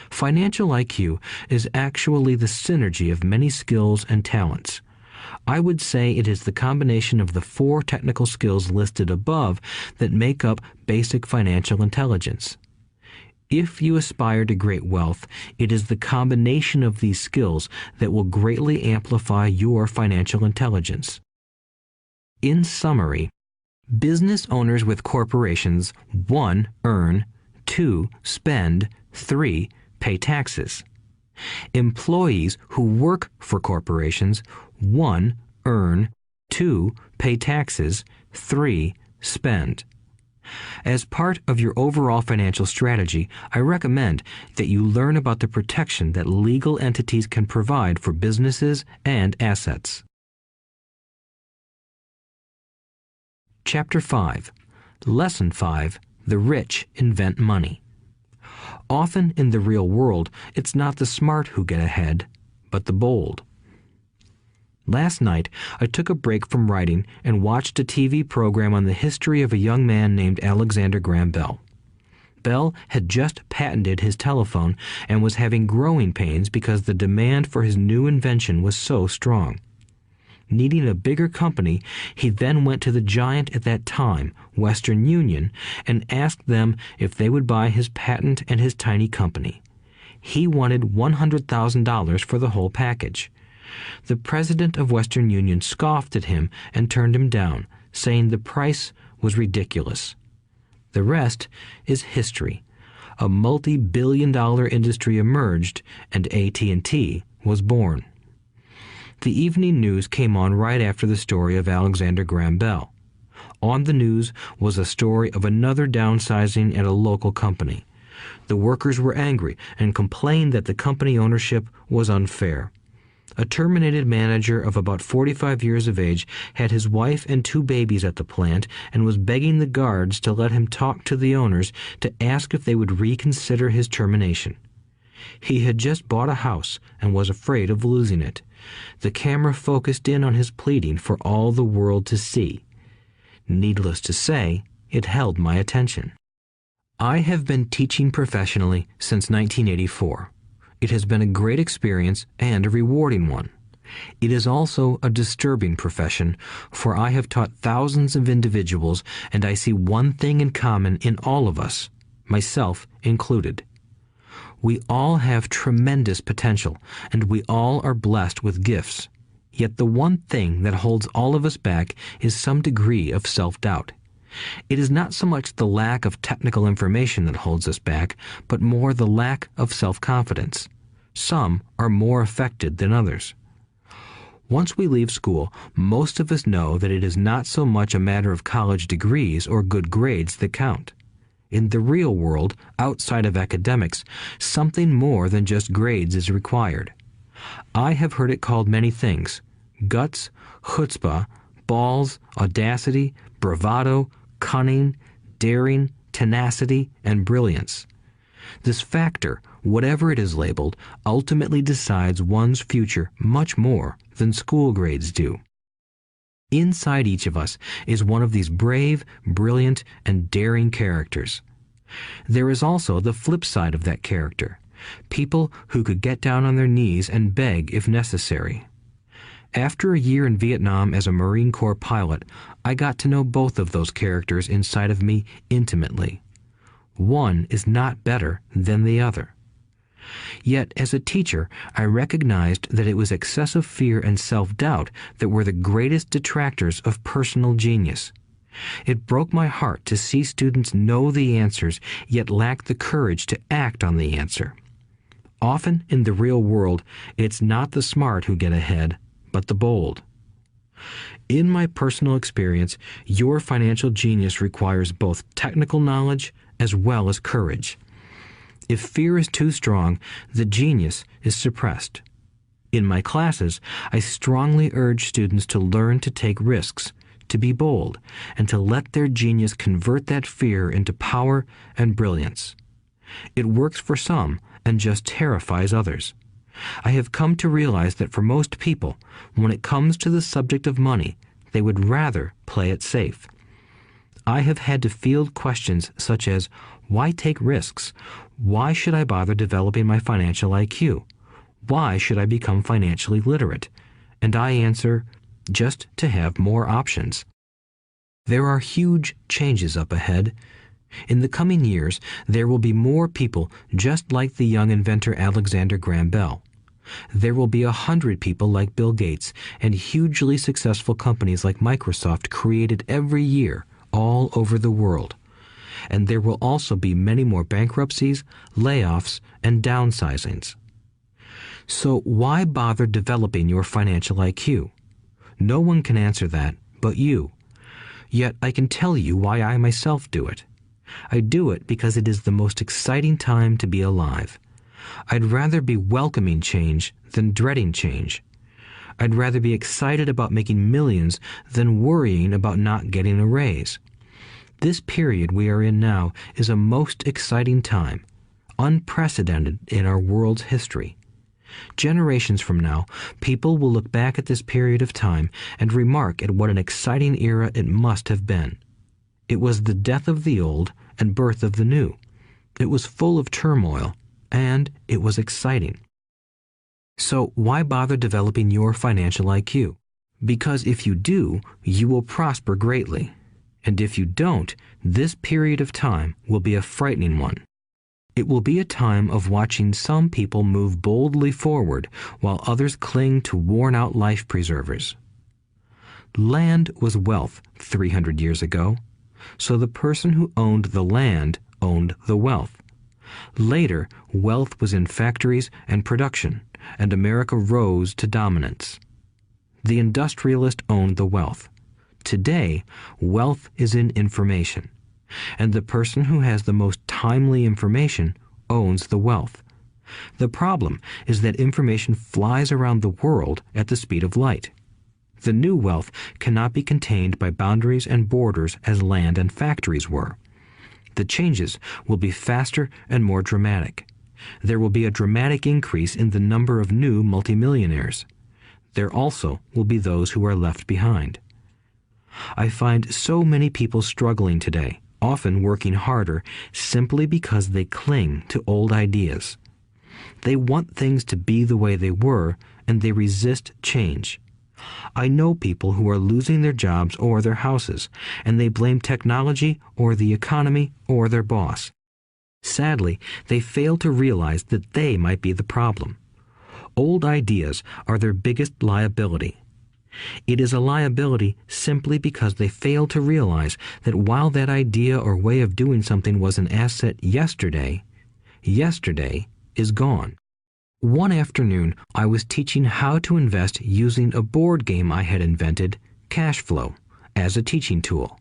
Financial IQ is actually the synergy of many skills and talents. I would say it is the combination of the 4 technical skills listed above that make up basic financial intelligence. If you aspire to great wealth, it is the combination of these skills that will greatly amplify your financial intelligence. In summary, business owners with corporations 1. Earn, 2. Spend, 3. Pay taxes. Employees who work for corporations 1. Earn, 2. Pay taxes, 3. Spend. As part of your overall financial strategy, I recommend that you learn about the protection that legal entities can provide for businesses and assets. Chapter 5. Lesson 5. The rich invent money. Often in the real world, it's not the smart who get ahead, but the bold. Last night, I took a break from writing and watched a TV program on the history of a young man named Alexander Graham Bell. Bell had just patented his telephone and was having growing pains because the demand for his new invention was so strong. Needing a bigger company, he then went to the giant at that time, Western Union, and asked them if they would buy his patent and his tiny company. He wanted $100,000 for the whole package. The president of Western Union scoffed at him and turned him down, saying the price was ridiculous. The rest is history. A multi-billion-dollar industry emerged, and AT&T was born. The evening news came on right after the story of Alexander Graham Bell. On the news was a story of another downsizing at a local company. The workers were angry and complained that the company ownership was unfair. A terminated manager of about 45 years of age had his wife and 2 babies at the plant and was begging the guards to let him talk to the owners to ask if they would reconsider his termination. He had just bought a house and was afraid of losing it. The camera focused in on his pleading for all the world to see. Needless to say, it held my attention. I have been teaching professionally since 1984. It has been a great experience and a rewarding one. It is also a disturbing profession, for I have taught thousands of individuals, and I see one thing in common in all of us, myself included. We all have tremendous potential, and we all are blessed with gifts. Yet the one thing that holds all of us back is some degree of self-doubt. It is not so much the lack of technical information that holds us back, but more the lack of self-confidence. Some are more affected than others. Once we leave school, most of us know that it is not so much a matter of college degrees or good grades that count. In the real world, outside of academics, something more than just grades is required. I have heard it called many things: guts, chutzpah, balls, audacity, bravado, cunning, daring, tenacity, and brilliance. This factor, whatever it is labeled, ultimately decides one's future much more than school grades do. Inside each of us is one of these brave, brilliant, and daring characters. There is also the flip side of that character, people who could get down on their knees and beg if necessary. After a year in Vietnam as a Marine Corps pilot, I got to know both of those characters inside of me intimately. One is not better than the other. Yet, as a teacher, I recognized that it was excessive fear and self-doubt that were the greatest detractors of personal genius. It broke my heart to see students know the answers, yet lack the courage to act on the answer. Often in the real world, it's not the smart who get ahead, but the bold. In my personal experience, your financial genius requires both technical knowledge as well as courage. If fear is too strong, the genius is suppressed. In my classes, I strongly urge students to learn to take risks, to be bold, and to let their genius convert that fear into power and brilliance. It works for some and just terrifies others. I have come to realize that for most people, when it comes to the subject of money, they would rather play it safe. I have had to field questions such as, why take risks? Why should I bother developing my financial IQ? Why should I become financially literate? And I answer, just to have more options. There are huge changes up ahead. In the coming years, there will be more people just like the young inventor Alexander Graham Bell. There will be 100 people like Bill Gates and hugely successful companies like Microsoft created every year all over the world. And there will also be many more bankruptcies, layoffs, and downsizings. So why bother developing your financial IQ? No one can answer that but you. Yet I can tell you why I myself do it. I do it because it is the most exciting time to be alive. I'd rather be welcoming change than dreading change. I'd rather be excited about making millions than worrying about not getting a raise. This period we are in now is a most exciting time, unprecedented in our world's history. Generations from now, people will look back at this period of time and remark at what an exciting era it must have been. It was the death of the old and birth of the new. It was full of turmoil, and it was exciting. So why bother developing your financial IQ? Because if you do, you will prosper greatly. And if you don't, this period of time will be a frightening one. It will be a time of watching some people move boldly forward while others cling to worn-out life preservers. Land was wealth 300 years ago, so the person who owned the land owned the wealth. Later, wealth was in factories and production, and America rose to dominance. The industrialist owned the wealth. Today, wealth is in information, and the person who has the most timely information owns the wealth. The problem is that information flies around the world at the speed of light. The new wealth cannot be contained by boundaries and borders as land and factories were. The changes will be faster and more dramatic. There will be a dramatic increase in the number of new multimillionaires. There also will be those who are left behind. I find so many people struggling today, often working harder, simply because they cling to old ideas. They want things to be the way they were, and they resist change. I know people who are losing their jobs or their houses, and they blame technology or the economy or their boss. Sadly, they fail to realize that they might be the problem. Old ideas are their biggest liability. It is a liability simply because they fail to realize that while that idea or way of doing something was an asset yesterday, yesterday is gone. One afternoon, I was teaching how to invest using a board game I had invented, Cash Flow, as a teaching tool.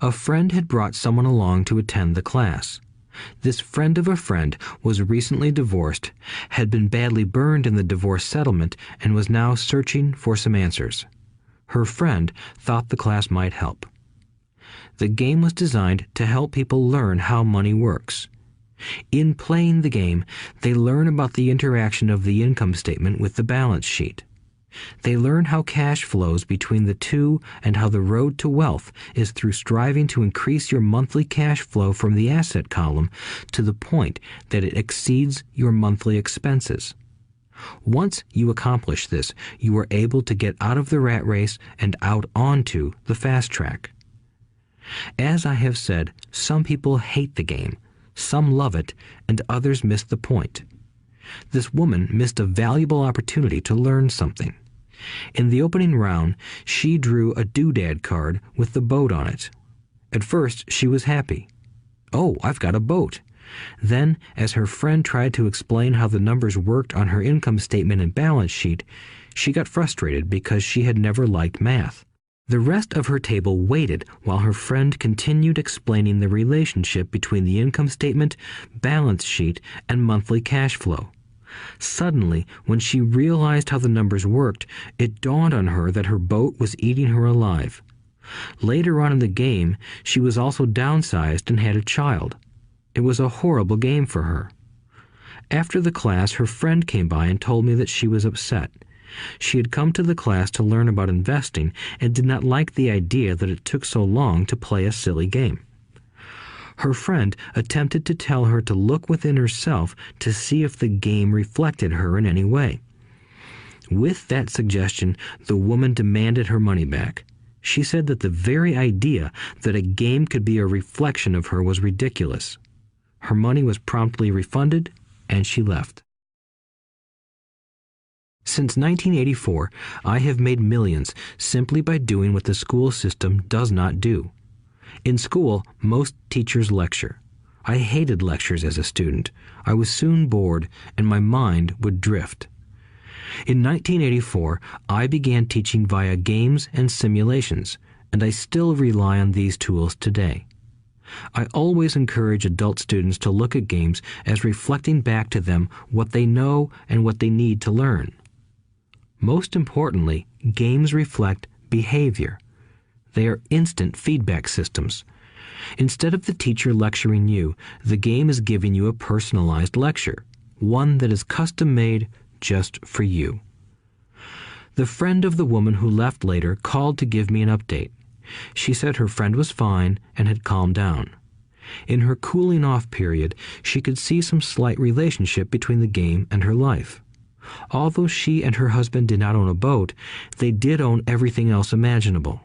A friend had brought someone along to attend the class. This friend of a friend was recently divorced, had been badly burned in the divorce settlement, and was now searching for some answers. Her friend thought the class might help. The game was designed to help people learn how money works. In playing the game, they learn about the interaction of the income statement with the balance sheet. They learn how cash flows between the two and how the road to wealth is through striving to increase your monthly cash flow from the asset column to the point that it exceeds your monthly expenses. Once you accomplish this, you are able to get out of the rat race and out onto the fast track. As I have said, some people hate the game, some love it, and others miss the point. This woman missed a valuable opportunity to learn something. In the opening round, she drew a doodad card with the boat on it. At first, she was happy. "Oh, I've got a boat." Then, as her friend tried to explain how the numbers worked on her income statement and balance sheet, she got frustrated because she had never liked math. The rest of her table waited while her friend continued explaining the relationship between the income statement, balance sheet, and monthly cash flow. Suddenly, when she realized how the numbers worked, it dawned on her that her boat was eating her alive. Later on in the game, she was also downsized and had a child. It was a horrible game for her. After the class, her friend came by and told me that she was upset. She had come to the class to learn about investing and did not like the idea that it took so long to play a silly game. Her friend attempted to tell her to look within herself to see if the game reflected her in any way. With that suggestion, the woman demanded her money back. She said that the very idea that a game could be a reflection of her was ridiculous. Her money was promptly refunded, and she left. Since 1984, I have made millions simply by doing what the school system does not do. In school, most teachers lecture. I hated lectures as a student. I was soon bored, and my mind would drift. In 1984, I began teaching via games and simulations, and I still rely on these tools today. I always encourage adult students to look at games as reflecting back to them what they know and what they need to learn. Most importantly, games reflect behavior. They are instant feedback systems. Instead of the teacher lecturing you, the game is giving you a personalized lecture, one that is custom-made just for you. The friend of the woman who left later called to give me an update. She said her friend was fine and had calmed down. In her cooling off period, she could see some slight relationship between the game and her life. Although she and her husband did not own a boat, they did own everything else imaginable.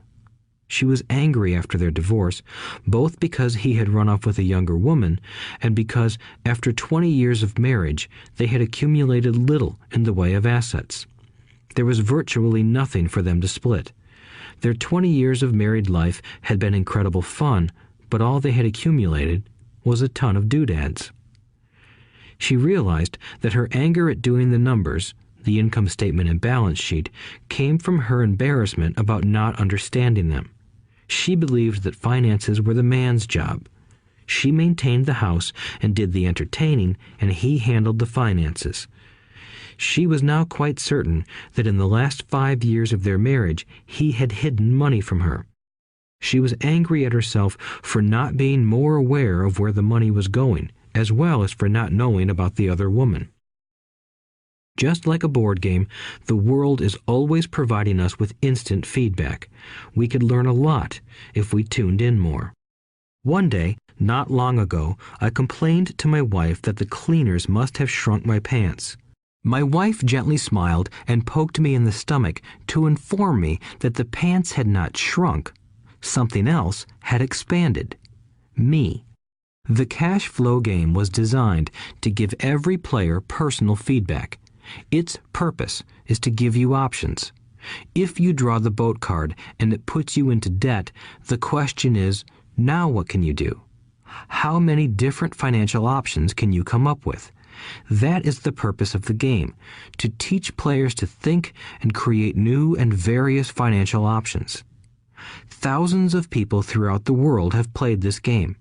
She was angry after their divorce, both because he had run off with a younger woman and because, after 20 years of marriage, they had accumulated little in the way of assets. There was virtually nothing for them to split. Their 20 years of married life had been incredible fun, but all they had accumulated was a ton of doodads. She realized that her anger at doing the numbers, the income statement and balance sheet, came from her embarrassment about not understanding them. She believed that finances were the man's job. She maintained the house and did the entertaining, and he handled the finances. She was now quite certain that in the last 5 years of their marriage, he had hidden money from her. She was angry at herself for not being more aware of where the money was going, as well as for not knowing about the other woman. Just like a board game, the world is always providing us with instant feedback. We could learn a lot if we tuned in more. One day, not long ago, I complained to my wife that the cleaners must have shrunk my pants. My wife gently smiled and poked me in the stomach to inform me that the pants had not shrunk. Something else had expanded. Me. The cash flow game was designed to give every player personal feedback. Its purpose is to give you options. If you draw the boat card and it puts you into debt, the question is, now what can you do? How many different financial options can you come up with? That is the purpose of the game, to teach players to think and create new and various financial options. Thousands of people throughout the world have played this game.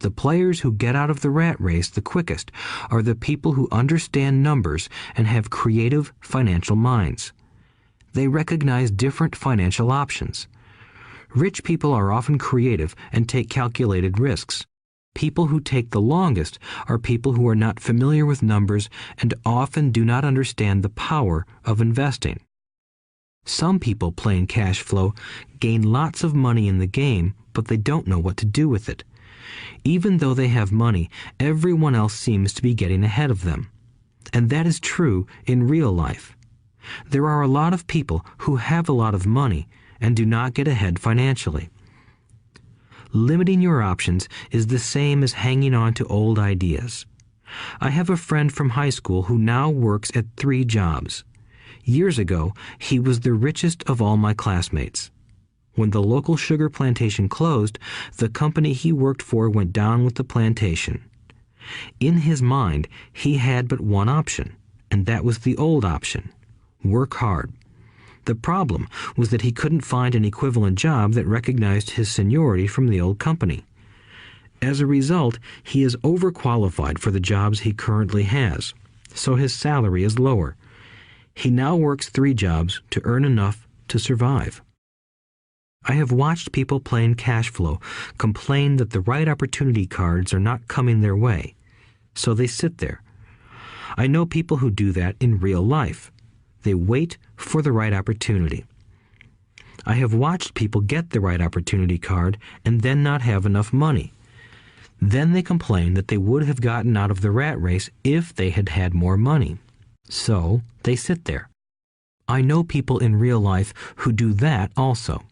The players who get out of the rat race the quickest are the people who understand numbers and have creative financial minds. They recognize different financial options. Rich people are often creative and take calculated risks. People who take the longest are people who are not familiar with numbers and often do not understand the power of investing. Some people playing cash flow gain lots of money in the game, but they don't know what to do with it. Even though they have money, everyone else seems to be getting ahead of them. And that is true in real life. There are a lot of people who have a lot of money and do not get ahead financially. Limiting your options is the same as hanging on to old ideas. I have a friend from high school who now works at 3 jobs. Years ago, he was the richest of all my classmates. When the local sugar plantation closed, the company he worked for went down with the plantation. In his mind, he had but one option, and that was the old option: work hard. The problem was that he couldn't find an equivalent job that recognized his seniority from the old company. As a result, he is overqualified for the jobs he currently has. so his salary is lower. He now works 3 jobs to earn enough to survive. I have watched people playing cash flow complain that the right opportunity cards are not coming their way, so they sit there. I know people who do that in real life. They wait for the right opportunity. I have watched people get the right opportunity card and then not have enough money. Then they complain that they would have gotten out of the rat race if they had had more money. So they sit there. I know people in real life who do that also.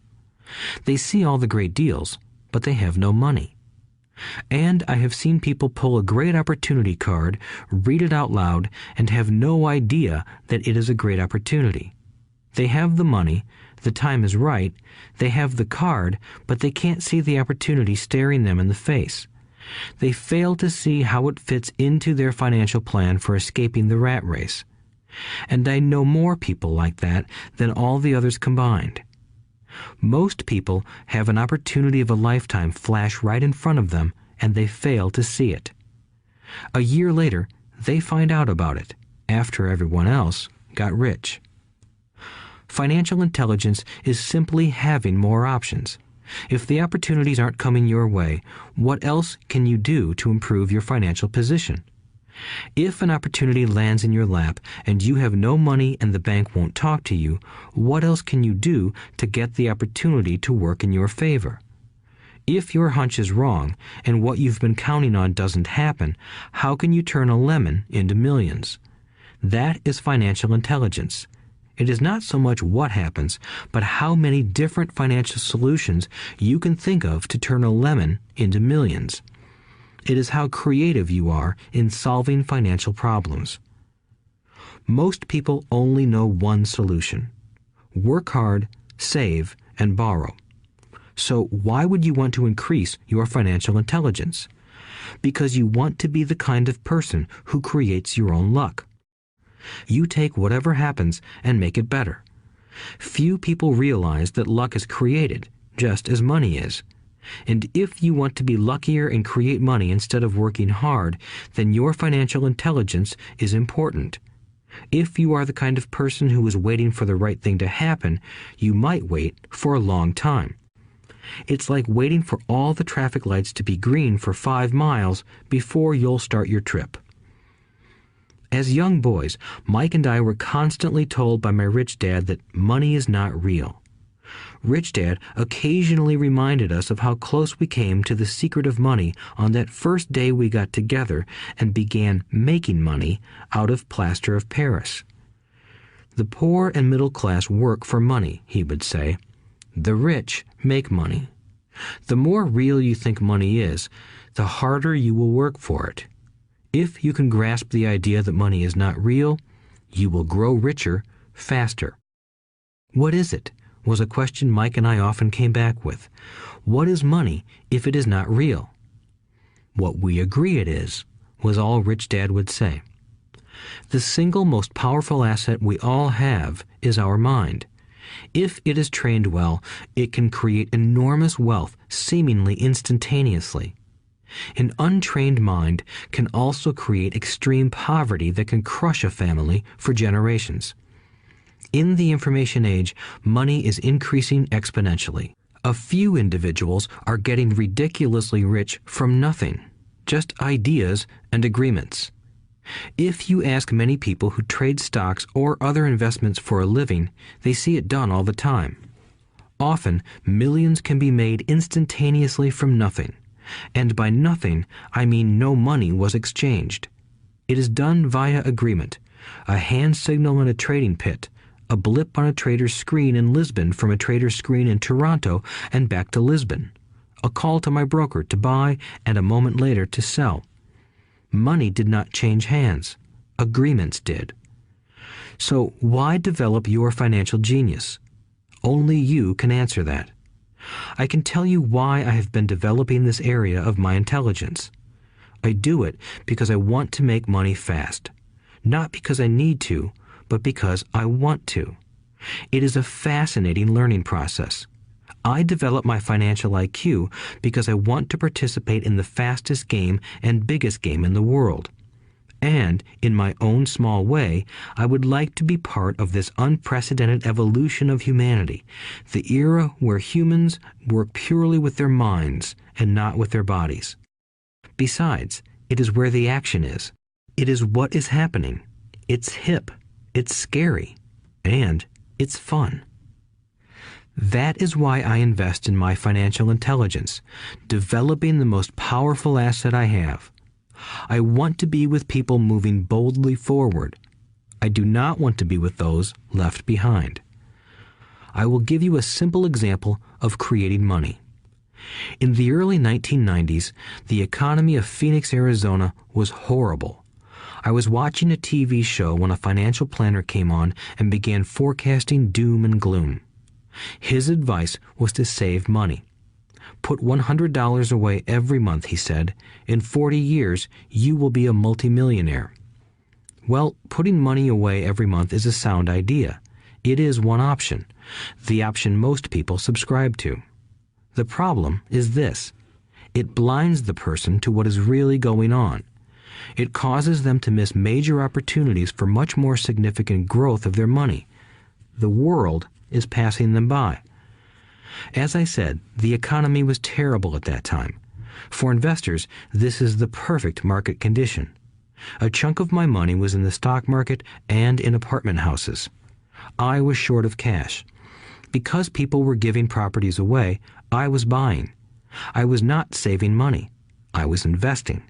They see all the great deals, but they have no money. And I have seen people pull a great opportunity card, read it out loud, and have no idea that it is a great opportunity. They have the money, the time is right, they have the card, but they can't see the opportunity staring them in the face. They fail to see how it fits into their financial plan for escaping the rat race. And I know more people like that than all the others combined. Most people have an opportunity of a lifetime flash right in front of them, and they fail to see it. A year later, they find out about it, after everyone else got rich. Financial intelligence is simply having more options. If the opportunities aren't coming your way, what else can you do to improve your financial position? If an opportunity lands in your lap and you have no money and the bank won't talk to you, what else can you do to get the opportunity to work in your favor? If your hunch is wrong and what you've been counting on doesn't happen, how can you turn a lemon into millions? That is financial intelligence. It is not so much what happens, but how many different financial solutions you can think of to turn a lemon into millions. It is how creative you are in solving financial problems. Most people only know one solution: work hard, save, and borrow. So why would you want to increase your financial intelligence? Because you want to be the kind of person who creates your own luck. You take whatever happens and make it better. Few people realize that luck is created, just as money is. And if you want to be luckier and create money instead of working hard, then your financial intelligence is important. If you are the kind of person who is waiting for the right thing to happen, you might wait for a long time. It's like waiting for all the traffic lights to be green for 5 miles before you'll start your trip. As young boys, Mike and I were constantly told by my rich dad that money is not real. Rich Dad occasionally reminded us of how close we came to the secret of money on that first day we got together and began making money out of plaster of Paris. The poor and middle class work for money, he would say. The rich make money. The more real you think money is, the harder you will work for it. If you can grasp the idea that money is not real, you will grow richer faster. What is it? Was a question Mike and I often came back with. What is money if it is not real? What we agree it is, was all Rich Dad would say. The single most powerful asset we all have is our mind. If it is trained well, it can create enormous wealth seemingly instantaneously. An untrained mind can also create extreme poverty that can crush a family for generations. In the information age, money is increasing exponentially. A few individuals are getting ridiculously rich from nothing, just ideas and agreements. If you ask many people who trade stocks or other investments for a living, they see it done all the time. Often, millions can be made instantaneously from nothing. And by nothing, I mean no money was exchanged. It is done via agreement, a hand signal in a trading pit, a blip on a trader's screen in Lisbon from a trader's screen in Toronto and back to Lisbon, a call to my broker to buy and a moment later to sell. Money did not change hands. Agreements did. So why develop your financial genius? Only you can answer that. I can tell you why I have been developing this area of my intelligence. I do it because I want to make money fast. Not because I need to, but because I want to. It is a fascinating learning process. I develop my financial IQ because I want to participate in the fastest game and biggest game in the world. And, in my own small way, I would like to be part of this unprecedented evolution of humanity, the era where humans work purely with their minds and not with their bodies. Besides, it is where the action is. It is what is happening. It's hip, it's scary, and it's fun. That is why I invest in my financial intelligence, developing the most powerful asset I have. I want to be with people moving boldly forward. I do not want to be with those left behind. I will give you a simple example of creating money. In the early 1990s, the economy of Phoenix, Arizona was horrible. I was watching a TV show when a financial planner came on and began forecasting doom and gloom. His advice was to save money. Put $100 away every month, he said. In 40 years, you will be a multimillionaire. Well, putting money away every month is a sound idea. It is one option, the option most people subscribe to. The problem is this. It blinds the person to what is really going on. It causes them to miss major opportunities for much more significant growth of their money. The world is passing them by. As I said, the economy was terrible at that time. For investors, this is the perfect market condition. A chunk of my money was in the stock market and in apartment houses. I was short of cash. Because people were giving properties away, I was buying. I was not saving money. I was investing.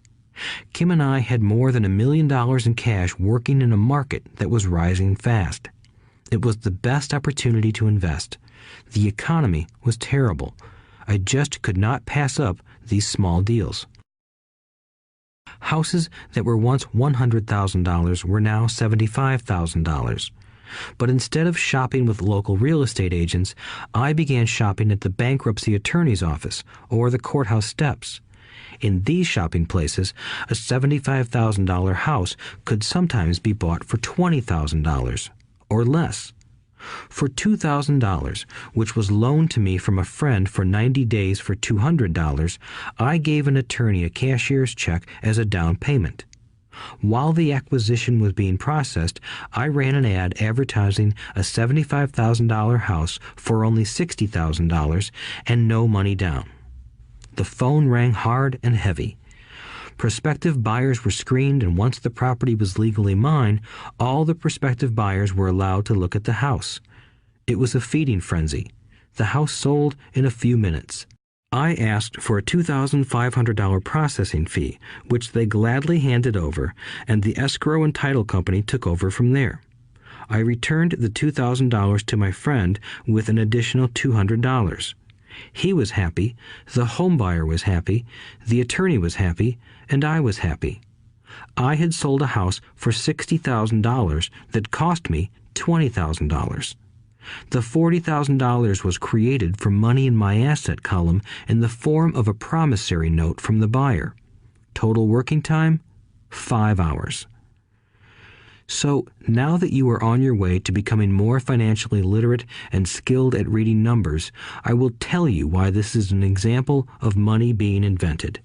Kim and I had more than $1 million in cash working in a market that was rising fast. It was the best opportunity to invest. The economy was terrible. I just could not pass up these small deals. Houses that were once $100,000 were now $75,000. But instead of shopping with local real estate agents, I began shopping at the bankruptcy attorney's office or the courthouse steps. In these shopping places, a $75,000 house could sometimes be bought for $20,000 or less. For $2,000, which was loaned to me from a friend for 90 days for $200, I gave an attorney a cashier's check as a down payment. While the acquisition was being processed, I ran an ad advertising a $75,000 house for only $60,000 and no money down. The phone rang hard and heavy. Prospective buyers were screened, and once the property was legally mine, all the prospective buyers were allowed to look at the house. It was a feeding frenzy. The house sold in a few minutes. I asked for a $2,500 processing fee, which they gladly handed over, and the escrow and title company took over from there. I returned the $2,000 to my friend with an additional $200. He was happy, the home buyer was happy, the attorney was happy, and I was happy. I had sold a house for $60,000 that cost me $20,000. The $40,000 was created from money in my asset column in the form of a promissory note from the buyer. Total working time, 5 hours. So, now that you are on your way to becoming more financially literate and skilled at reading numbers, I will tell you why this is an example of money being invented.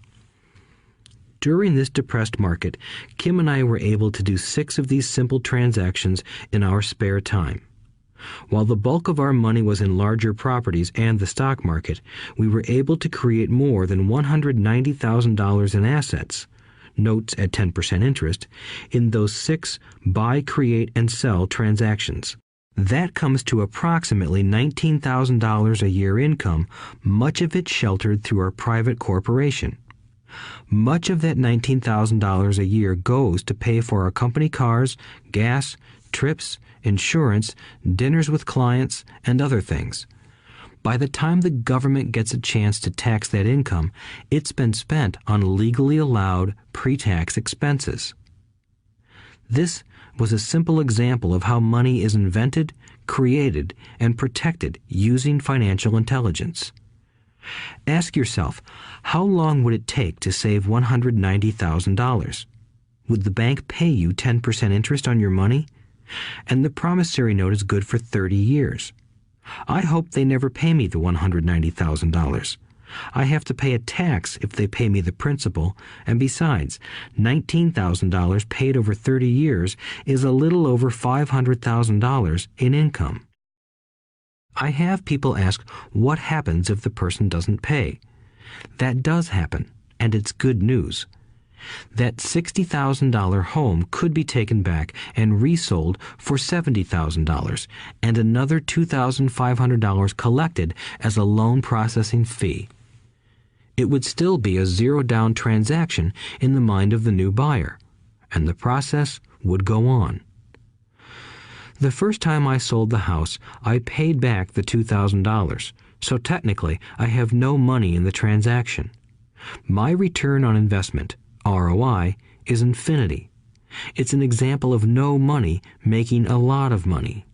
During this depressed market, Kim and I were able to do 6 of these simple transactions in our spare time. While the bulk of our money was in larger properties and the stock market, we were able to create more than $190,000 in assets, notes at 10% interest, in those 6 buy, create, and sell transactions. That comes to approximately $19,000 a year income, much of it sheltered through our private corporation. Much of that $19,000 a year goes to pay for our company cars, gas, trips, insurance, dinners with clients, and other things. By the time the government gets a chance to tax that income, it's been spent on legally allowed pre-tax expenses. This was a simple example of how money is invented, created, and protected using financial intelligence. Ask yourself, how long would it take to save $190,000? Would the bank pay you 10% interest on your money? And the promissory note is good for 30 years. I hope they never pay me the $190,000. I have to pay a tax if they pay me the principal, and besides, $19,000 paid over 30 years is a little over $500,000 in income. I have people ask what happens if the person doesn't pay. That does happen, and it's good news. That $60,000 home could be taken back and resold for $70,000 and another $2,500 collected as a loan processing fee. It would still be a zero-down transaction in the mind of the new buyer, and the process would go on. The first time I sold the house, I paid back the $2,000, so technically I have no money in the transaction. My return on investment, ROI, is infinity. It's an example of no money making a lot of money.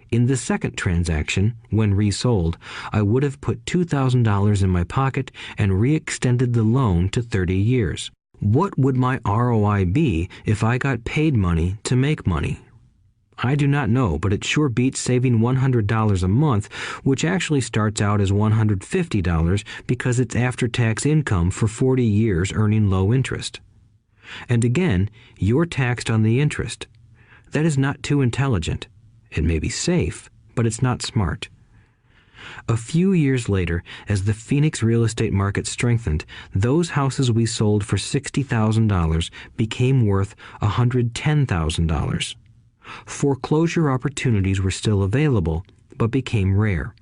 In the second transaction, when resold, I would have put $2,000 in my pocket and re-extended the loan to 30 years. What would my ROI be if I got paid money to make money? I do not know, but it sure beats saving $100 a month, which actually starts out as $150 because it's after-tax income for 40 years earning low interest. And again, you're taxed on the interest. That is not too intelligent. It may be safe, but it's not smart. A few years later, as the Phoenix real estate market strengthened, those houses we sold for $60,000 became worth $110,000. Foreclosure opportunities were still available, but became rare.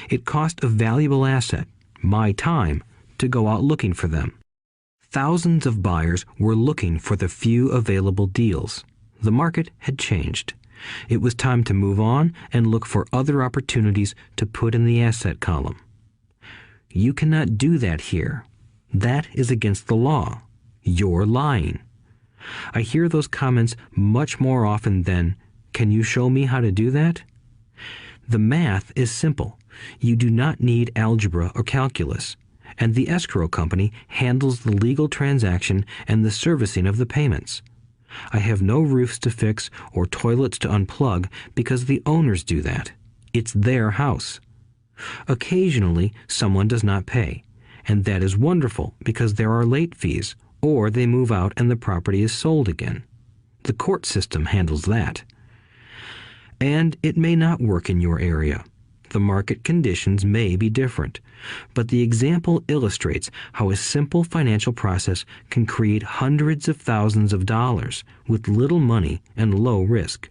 It cost a valuable asset, my time, to go out looking for them. Thousands of buyers were looking for the few available deals. The market had changed. It was time to move on and look for other opportunities to put in the asset column. You cannot do that here. That is against the law. You're lying. I hear those comments much more often than, "Can you show me how to do that?" The math is simple. You do not need algebra or calculus, and the escrow company handles the legal transaction and the servicing of the payments. I have no roofs to fix or toilets to unplug because the owners do that. It's their house. Occasionally, someone does not pay, and that is wonderful because there are late fees, or they move out and the property is sold again. The court system handles that. And it may not work in your area. The market conditions may be different, but the example illustrates how a simple financial process can create hundreds of thousands of dollars with little money and low risk.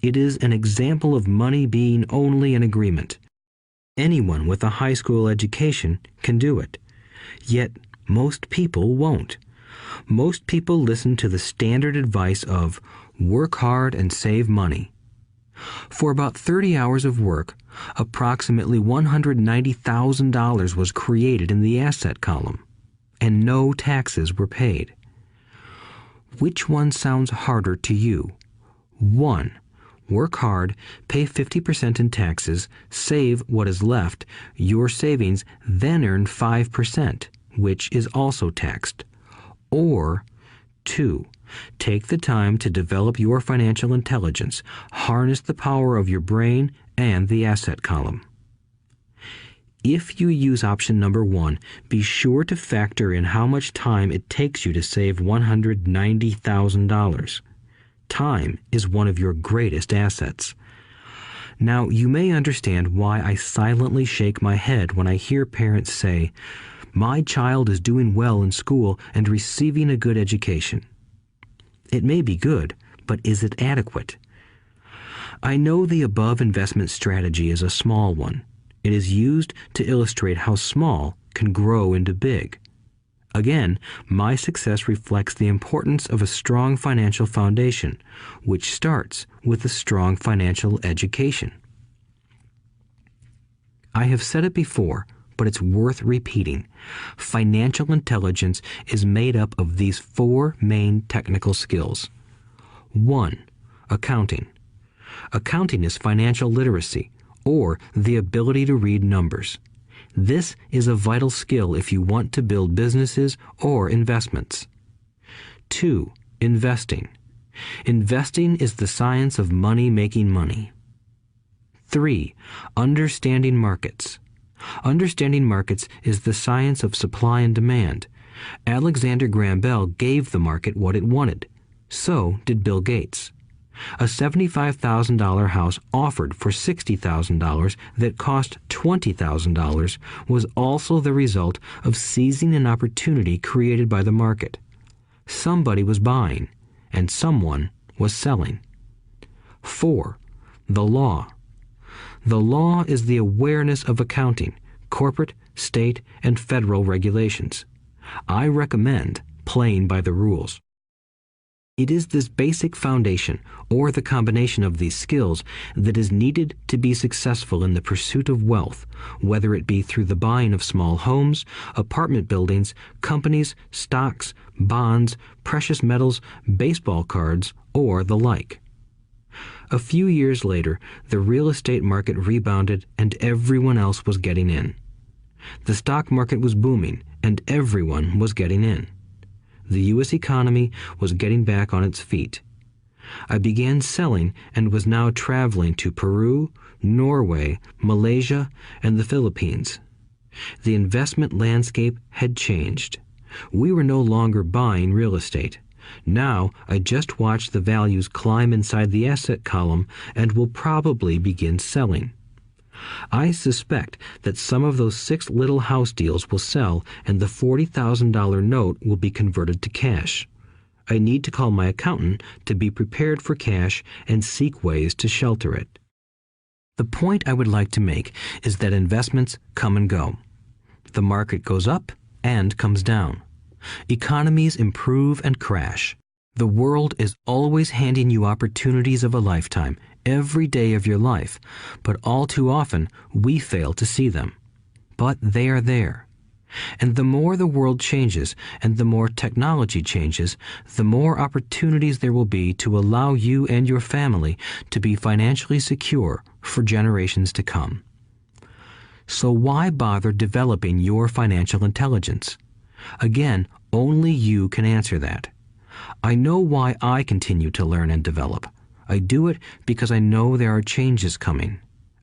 It is an example of money being only an agreement. Anyone with a high school education can do it. Yet most people won't. Most people listen to the standard advice of work hard and save money. For about 30 hours of work, approximately $190,000 was created in the asset column, and no taxes were paid. Which one sounds harder to you? 1. Work hard, pay 50% in taxes, save what is left, your savings, then earn 5%, which is also taxed. Or 2. Take the time to develop your financial intelligence, harness the power of your brain and the asset column. If you use option number 1, be sure to factor in how much time it takes you to save $190,000. Time is one of your greatest assets. Now, you may understand why I silently shake my head when I hear parents say, "My child is doing well in school and receiving a good education." It may be good, but is it adequate? I know the above investment strategy is a small one. It is used to illustrate how small can grow into big. Again, my success reflects the importance of a strong financial foundation, which starts with a strong financial education. I have said it before, but it's worth repeating. Financial intelligence is made up of these 4 main technical skills. 1. Accounting. Accounting is financial literacy, or the ability to read numbers. This is a vital skill if you want to build businesses or investments. 2. Investing. Investing is the science of money making money. 3. Understanding markets. Understanding markets is the science of supply and demand. Alexander Graham Bell gave the market what it wanted. So did Bill Gates. A $75,000 house offered for $60,000 that cost $20,000 was also the result of seizing an opportunity created by the market. Somebody was buying, and someone was selling. 4. The law. The law is the awareness of accounting, corporate, state, and federal regulations. I recommend playing by the rules. It is this basic foundation, or the combination of these skills, that is needed to be successful in the pursuit of wealth, whether it be through the buying of small homes, apartment buildings, companies, stocks, bonds, precious metals, baseball cards, or the like. A few years later, the real estate market rebounded and everyone else was getting in. The stock market was booming and everyone was getting in. The U.S. economy was getting back on its feet. I began selling and was now traveling to Peru, Norway, Malaysia, and the Philippines. The investment landscape had changed. We were no longer buying real estate. Now I just watch the values climb inside the asset column and will probably begin selling. I suspect that some of those 6 little house deals will sell and the $40,000 note will be converted to cash. I need to call my accountant to be prepared for cash and seek ways to shelter it. The point I would like to make is that investments come and go. The market goes up and comes down. Economies improve and crash. The world is always handing you opportunities of a lifetime, every day of your life, but all too often we fail to see them. But they are there. And the more the world changes and the more technology changes, the more opportunities there will be to allow you and your family to be financially secure for generations to come. So why bother developing your financial intelligence? Again, only you can answer that. I know why I continue to learn and develop. I do it because I know there are changes coming.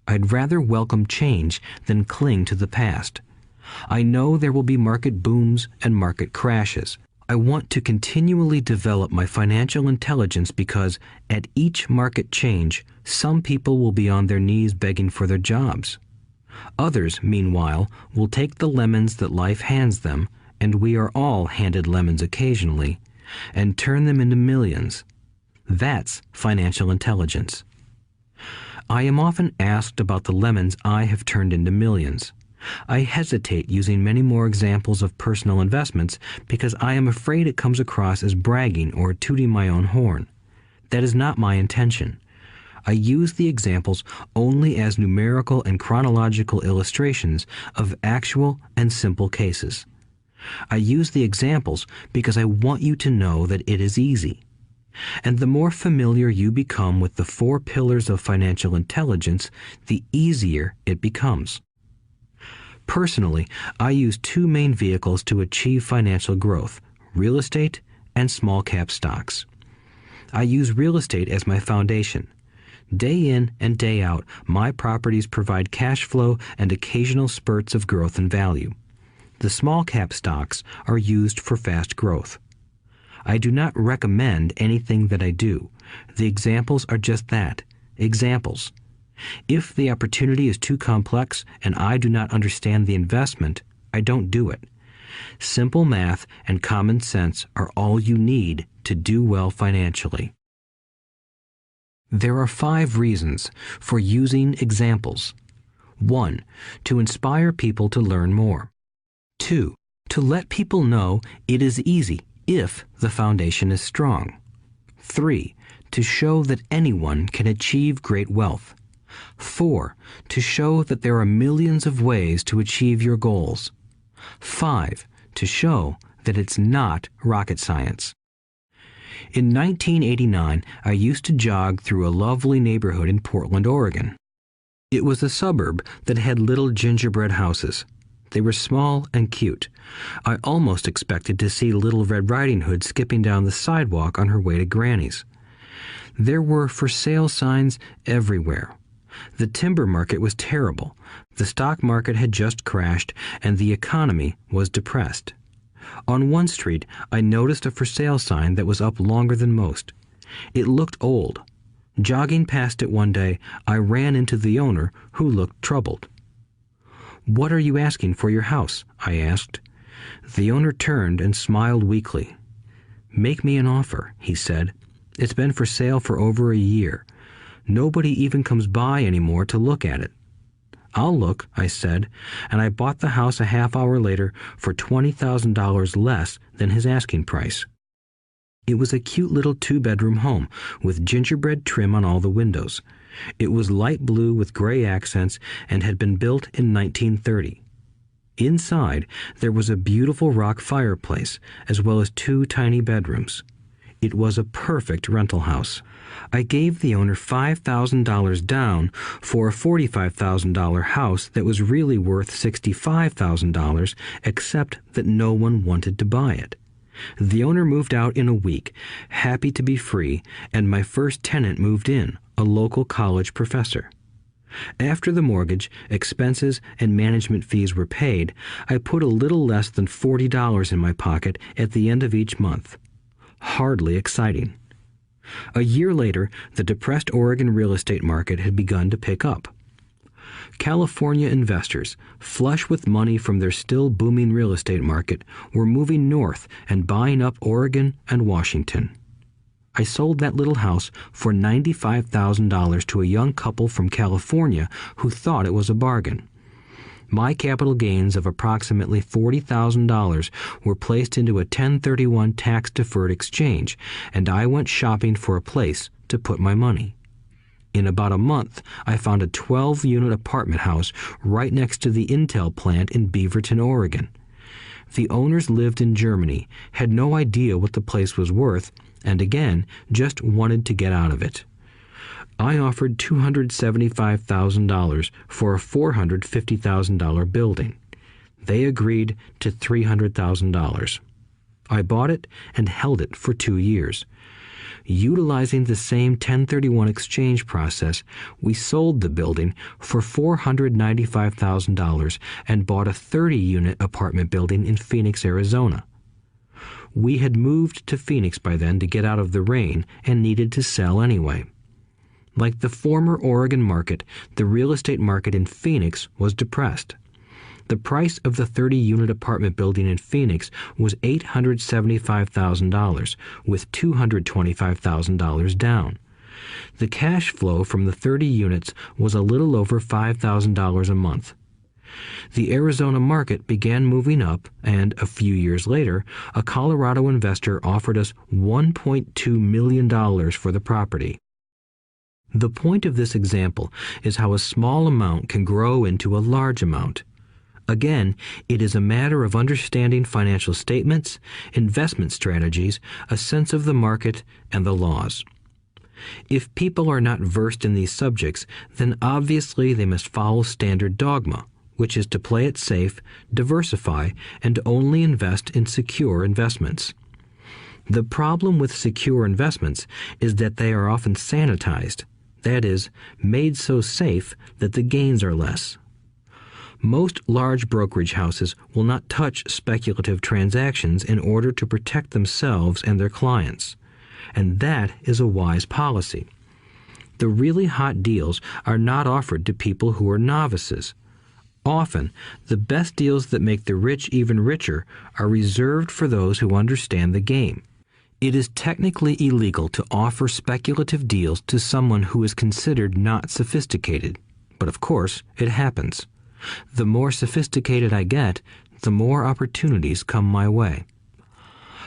I'd rather welcome change than cling to the past. I know there will be market booms and market crashes. I want to continually develop my financial intelligence because at each market change, some people will be on their knees begging for their jobs. Others, meanwhile, will take the lemons that life hands them, and we are all handed lemons occasionally, and turn them into millions. That's financial intelligence. I am often asked about the lemons I have turned into millions. I hesitate using many more examples of personal investments because I am afraid it comes across as bragging or tooting my own horn. That is not my intention. I use the examples only as numerical and chronological illustrations of actual and simple cases. I use the examples because I want you to know that it is easy. And the more familiar you become with the 4 pillars of financial intelligence, the easier it becomes. Personally, I use 2 main vehicles to achieve financial growth: real estate and small cap stocks. I use real estate as my foundation. Day in and day out, my properties provide cash flow and occasional spurts of growth and value. The small cap stocks are used for fast growth. I do not recommend anything that I do. The examples are just that, examples. If the opportunity is too complex and I do not understand the investment, I don't do it. Simple math and common sense are all you need to do well financially. There are 5 reasons for using examples. 1. To inspire people to learn more. 2. To let people know it is easy if the foundation is strong. 3. To show that anyone can achieve great wealth. 4. To show that there are millions of ways to achieve your goals. 5. To show that it's not rocket science. In 1989, I used to jog through a lovely neighborhood in Portland, Oregon. It was a suburb that had little gingerbread houses. They were small and cute. I almost expected to see Little Red Riding Hood skipping down the sidewalk on her way to Granny's. There were for sale signs everywhere. The timber market was terrible. The stock market had just crashed, and the economy was depressed. On one street, I noticed a for sale sign that was up longer than most. It looked old. Jogging past it one day, I ran into the owner, who looked troubled. "What are you asking for your house?" I asked. The owner turned and smiled weakly. "Make me an offer," he said. "It's been for sale for over a year. Nobody even comes by anymore to look at it." "I'll look," I said, and I bought the house a half hour later for $20,000 less than his asking price. It was a cute little 2-bedroom home with gingerbread trim on all the windows. It was light blue with gray accents and had been built in 1930. Inside, there was a beautiful rock fireplace, as well as 2 tiny bedrooms. It was a perfect rental house. I gave the owner $5,000 down for a $45,000 house that was really worth $65,000, except that no one wanted to buy it. The owner moved out in a week, happy to be free, and my first tenant moved in, a local college professor. After the mortgage, expenses, and management fees were paid, I put a little less than $40 in my pocket at the end of each month. Hardly exciting. A year later, the depressed Oregon real estate market had begun to pick up. California investors, flush with money from their still booming real estate market, were moving north and buying up Oregon and Washington. I sold that little house for $95,000 to a young couple from California who thought it was a bargain. My capital gains of approximately $40,000 were placed into a 1031 tax-deferred exchange, and I went shopping for a place to put my money. In about a month, I found a 12-unit apartment house right next to the Intel plant in Beaverton, Oregon. The owners lived in Germany, had no idea what the place was worth, and again, just wanted to get out of it. I offered $275,000 for a $450,000 building. They agreed to $300,000. I bought it and held it for 2 years. Utilizing the same 1031 exchange process, we sold the building for $495,000 and bought a 30-unit apartment building in Phoenix, Arizona. We had moved to Phoenix by then to get out of the rain and needed to sell anyway. Like the former Oregon market, the real estate market in Phoenix was depressed. The price of the 30-unit apartment building in Phoenix was $875,000, with $225,000 down. The cash flow from the 30 units was a little over $5,000 a month. The Arizona market began moving up, and a few years later, a Colorado investor offered us $1.2 million for the property. The point of this example is how a small amount can grow into a large amount. Again, it is a matter of understanding financial statements, investment strategies, a sense of the market, and the laws. If people are not versed in these subjects, then obviously they must follow standard dogma, which is to play it safe, diversify, and only invest in secure investments. The problem with secure investments is that they are often sanitized, that is, made so safe that the gains are less. Most large brokerage houses will not touch speculative transactions in order to protect themselves and their clients, and that is a wise policy. The really hot deals are not offered to people who are novices. Often, the best deals that make the rich even richer are reserved for those who understand the game. It is technically illegal to offer speculative deals to someone who is considered not sophisticated, but of course, it happens. The more sophisticated I get, the more opportunities come my way.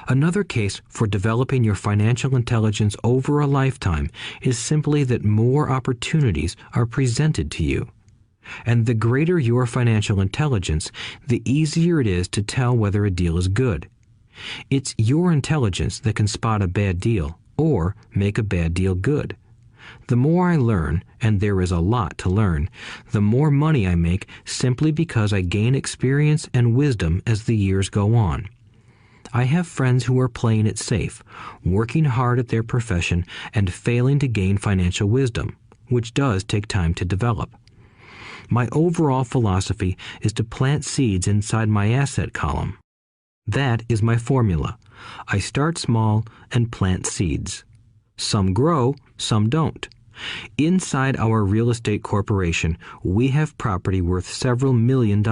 Another case for developing your financial intelligence over a lifetime is simply that more opportunities are presented to you. And the greater your financial intelligence, the easier it is to tell whether a deal is good. It's your intelligence that can spot a bad deal or make a bad deal good. The more I learn, and there is a lot to learn, the more money I make simply because I gain experience and wisdom as the years go on. I have friends who are playing it safe, working hard at their profession and failing to gain financial wisdom, which does take time to develop. My overall philosophy is to plant seeds inside my asset column. That is my formula. I start small and plant seeds. Some grow, some don't. Inside our real estate corporation, we have property worth several $1 million.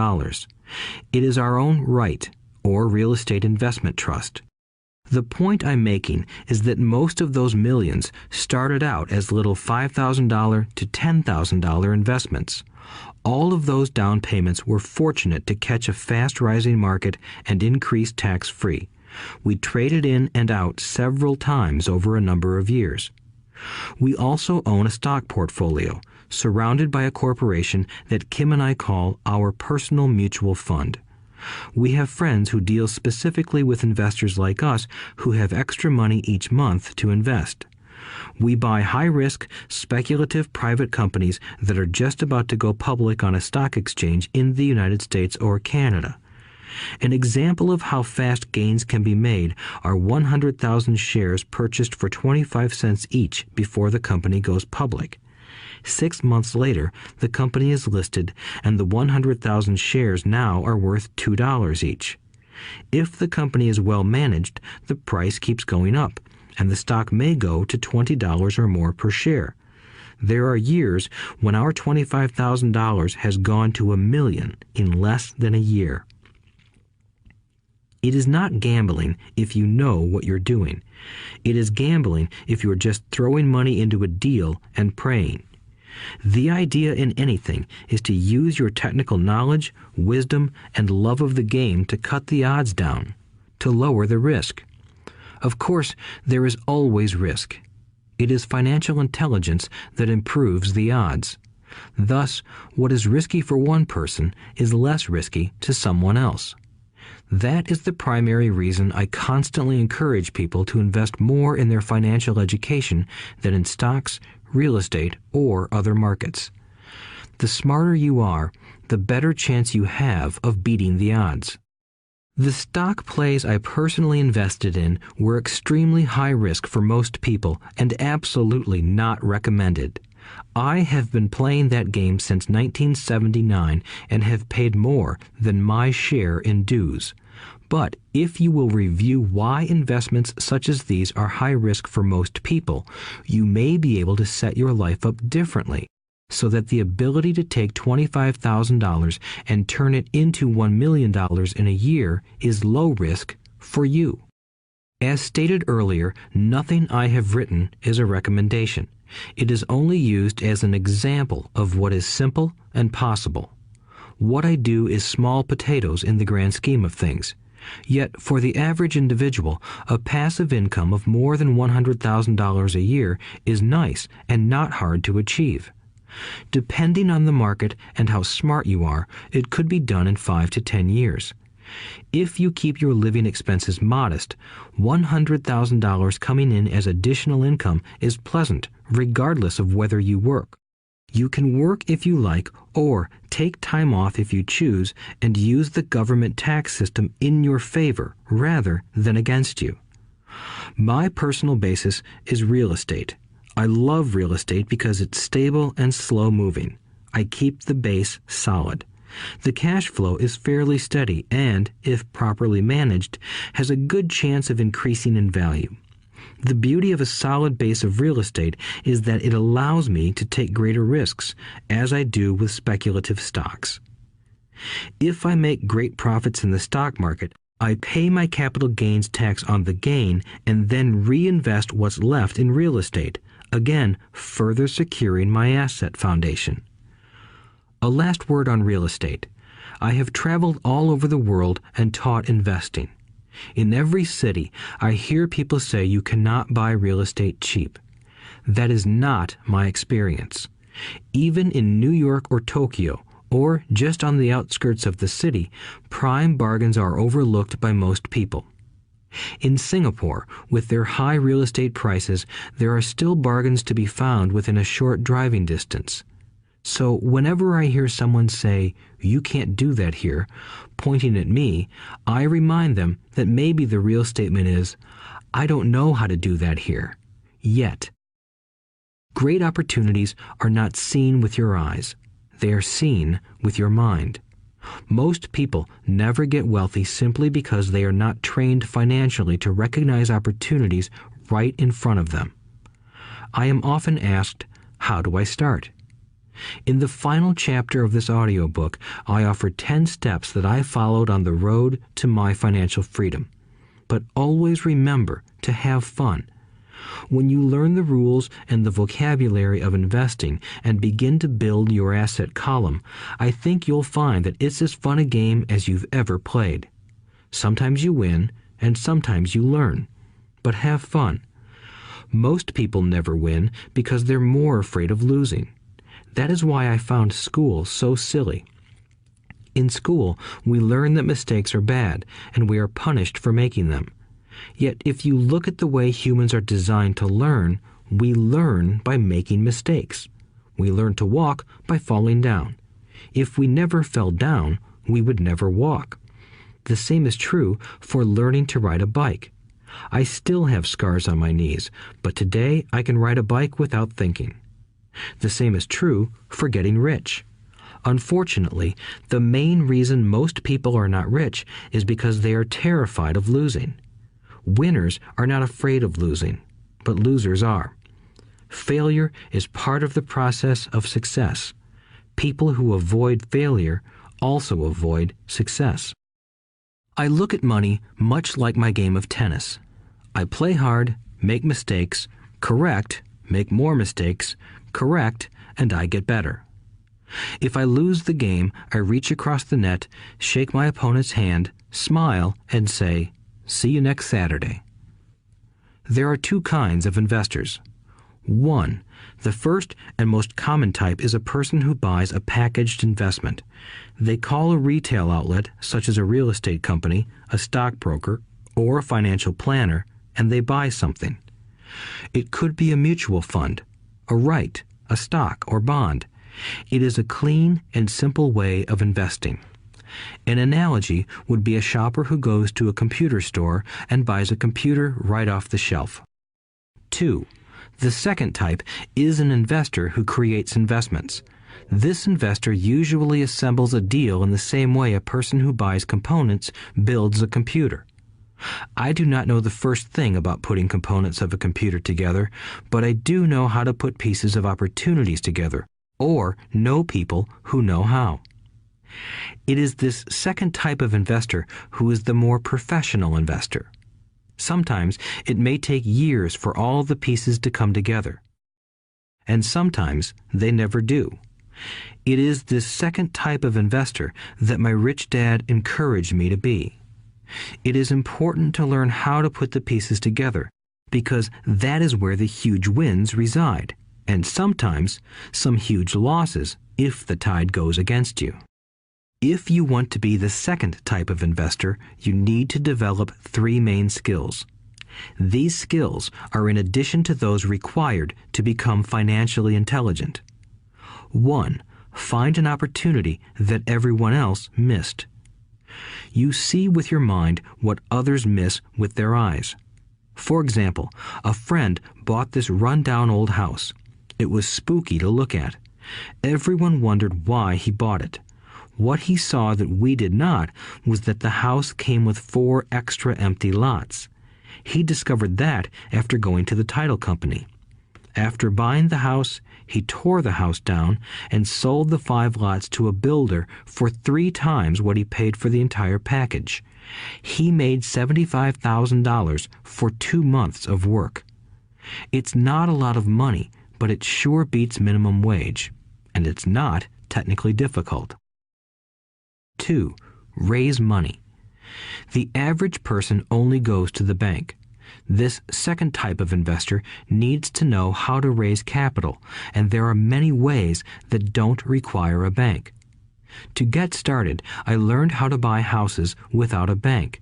It is our own right, or real estate investment trust. The point I'm making is that most of those millions started out as little $5,000 to $10,000 investments. All of those down payments were fortunate to catch a fast-rising market and increase tax-free. We traded in and out several times over a number of years. We also own a stock portfolio, surrounded by a corporation that Kim and I call our personal mutual fund. We have friends who deal specifically with investors like us who have extra money each month to invest. We buy high-risk, speculative private companies that are just about to go public on a stock exchange in the United States or Canada. An example of how fast gains can be made are 100,000 shares purchased for 25 cents each before the company goes public. 6 months later, the company is listed, and the 100,000 shares now are worth $2 each. If the company is well managed, the price keeps going up, and the stock may go to $20 or more per share. There are years when our $25,000 has gone to $1 million in less than a year. It is not gambling if you know what you're doing. It is gambling if you're just throwing money into a deal and praying. The idea in anything is to use your technical knowledge, wisdom, and love of the game to cut the odds down, to lower the risk. Of course, there is always risk. It is financial intelligence that improves the odds. Thus, what is risky for one person is less risky to someone else. That is the primary reason I constantly encourage people to invest more in their financial education than in stocks, real estate, or other markets. The smarter you are, the better chance you have of beating the odds. The stock plays I personally invested in were extremely high risk for most people and absolutely not recommended. I have been playing that game since 1979 and have paid more than my share in dues. But if you will review why investments such as these are high risk for most people, you may be able to set your life up differently, so that the ability to take $25,000 and turn it into $1 million in a year is low risk for you. As stated earlier, nothing I have written is a recommendation. It is only used as an example of what is simple and possible. What I do is small potatoes in the grand scheme of things. Yet, for the average individual, a passive income of more than $100,000 a year is nice and not hard to achieve. Depending on the market and how smart you are, it could be done in 5 to 10 years. If you keep your living expenses modest, $100,000 coming in as additional income is pleasant, regardless of whether you work. You can work if you like, or take time off if you choose, and use the government tax system in your favor rather than against you. My personal basis is real estate. I love real estate because it's stable and slow-moving. I keep the base solid. The cash flow is fairly steady and, if properly managed, has a good chance of increasing in value. The beauty of a solid base of real estate is that it allows me to take greater risks, as I do with speculative stocks. If I make great profits in the stock market, I pay my capital gains tax on the gain and then reinvest what's left in real estate, again further securing my asset foundation. A last word on real estate. I have traveled all over the world and taught investing. In every city, I hear people say you cannot buy real estate cheap. That is not my experience. Even in New York or Tokyo, or just on the outskirts of the city, prime bargains are overlooked by most people. In Singapore, with their high real estate prices, there are still bargains to be found within a short driving distance. So whenever I hear someone say, "You can't do that here," pointing at me, I remind them that maybe the real statement is, "I don't know how to do that here. Yet." Great opportunities are not seen with your eyes. They are seen with your mind. Most people never get wealthy simply because they are not trained financially to recognize opportunities right in front of them. I am often asked, how do I start? In the final chapter of this audiobook, I offer 10 steps that I followed on the road to my financial freedom. But always remember to have fun. When you learn the rules and the vocabulary of investing and begin to build your asset column, I think you'll find that it's as fun a game as you've ever played. Sometimes you win, and sometimes you learn. But have fun. Most people never win because they're more afraid of losing. That is why I found school so silly. In school, we learn that mistakes are bad, and we are punished for making them. Yet if you look at the way humans are designed to learn, we learn by making mistakes. We learn to walk by falling down. If we never fell down, we would never walk. The same is true for learning to ride a bike. I still have scars on my knees, but today I can ride a bike without thinking. The same is true for getting rich. Unfortunately, the main reason most people are not rich is because they are terrified of losing. Winners are not afraid of losing, but losers are. Failure is part of the process of success. People who avoid failure also avoid success. I look at money much like my game of tennis. I play hard, make mistakes, correct, make more mistakes, correct, and I get better. If I lose the game, I reach across the net, shake my opponent's hand, smile, and say, "See you next Saturday." There are two kinds of investors. One, the first and most common type is a person who buys a packaged investment. They call a retail outlet, such as a real estate company, a stockbroker, or a financial planner, and they buy something. It could be a mutual fund, a right, a stock, or bond. It is a clean and simple way of investing. An analogy would be a shopper who goes to a computer store and buys a computer right off the shelf. 2. The second type is an investor who creates investments. This investor usually assembles a deal in the same way a person who buys components builds a computer. I do not know the first thing about putting components of a computer together, but I do know how to put pieces of opportunities together, or know people who know how. It is this second type of investor who is the more professional investor. Sometimes it may take years for all the pieces to come together. And sometimes they never do. It is this second type of investor that my rich dad encouraged me to be. It is important to learn how to put the pieces together, because that is where the huge wins reside, and sometimes some huge losses if the tide goes against you. If you want to be the second type of investor, you need to develop 3 main skills. These skills are in addition to those required to become financially intelligent. 1. Find an opportunity that everyone else missed. You see with your mind what others miss with their eyes. For example, a friend bought this run-down old house. It was spooky to look at. Everyone wondered why he bought it. What he saw that we did not was that the house came with 4 extra empty lots. He discovered that after going to the title company. After buying the house, he tore the house down and sold the 5 lots to a builder for 3 times what he paid for the entire package. He made $75,000 for 2 months of work. It's not a lot of money, but it sure beats minimum wage, and it's not technically difficult. 2. Raise money. The average person only goes to the bank. This second type of investor needs to know how to raise capital, and there are many ways that don't require a bank. To get started, I learned how to buy houses without a bank.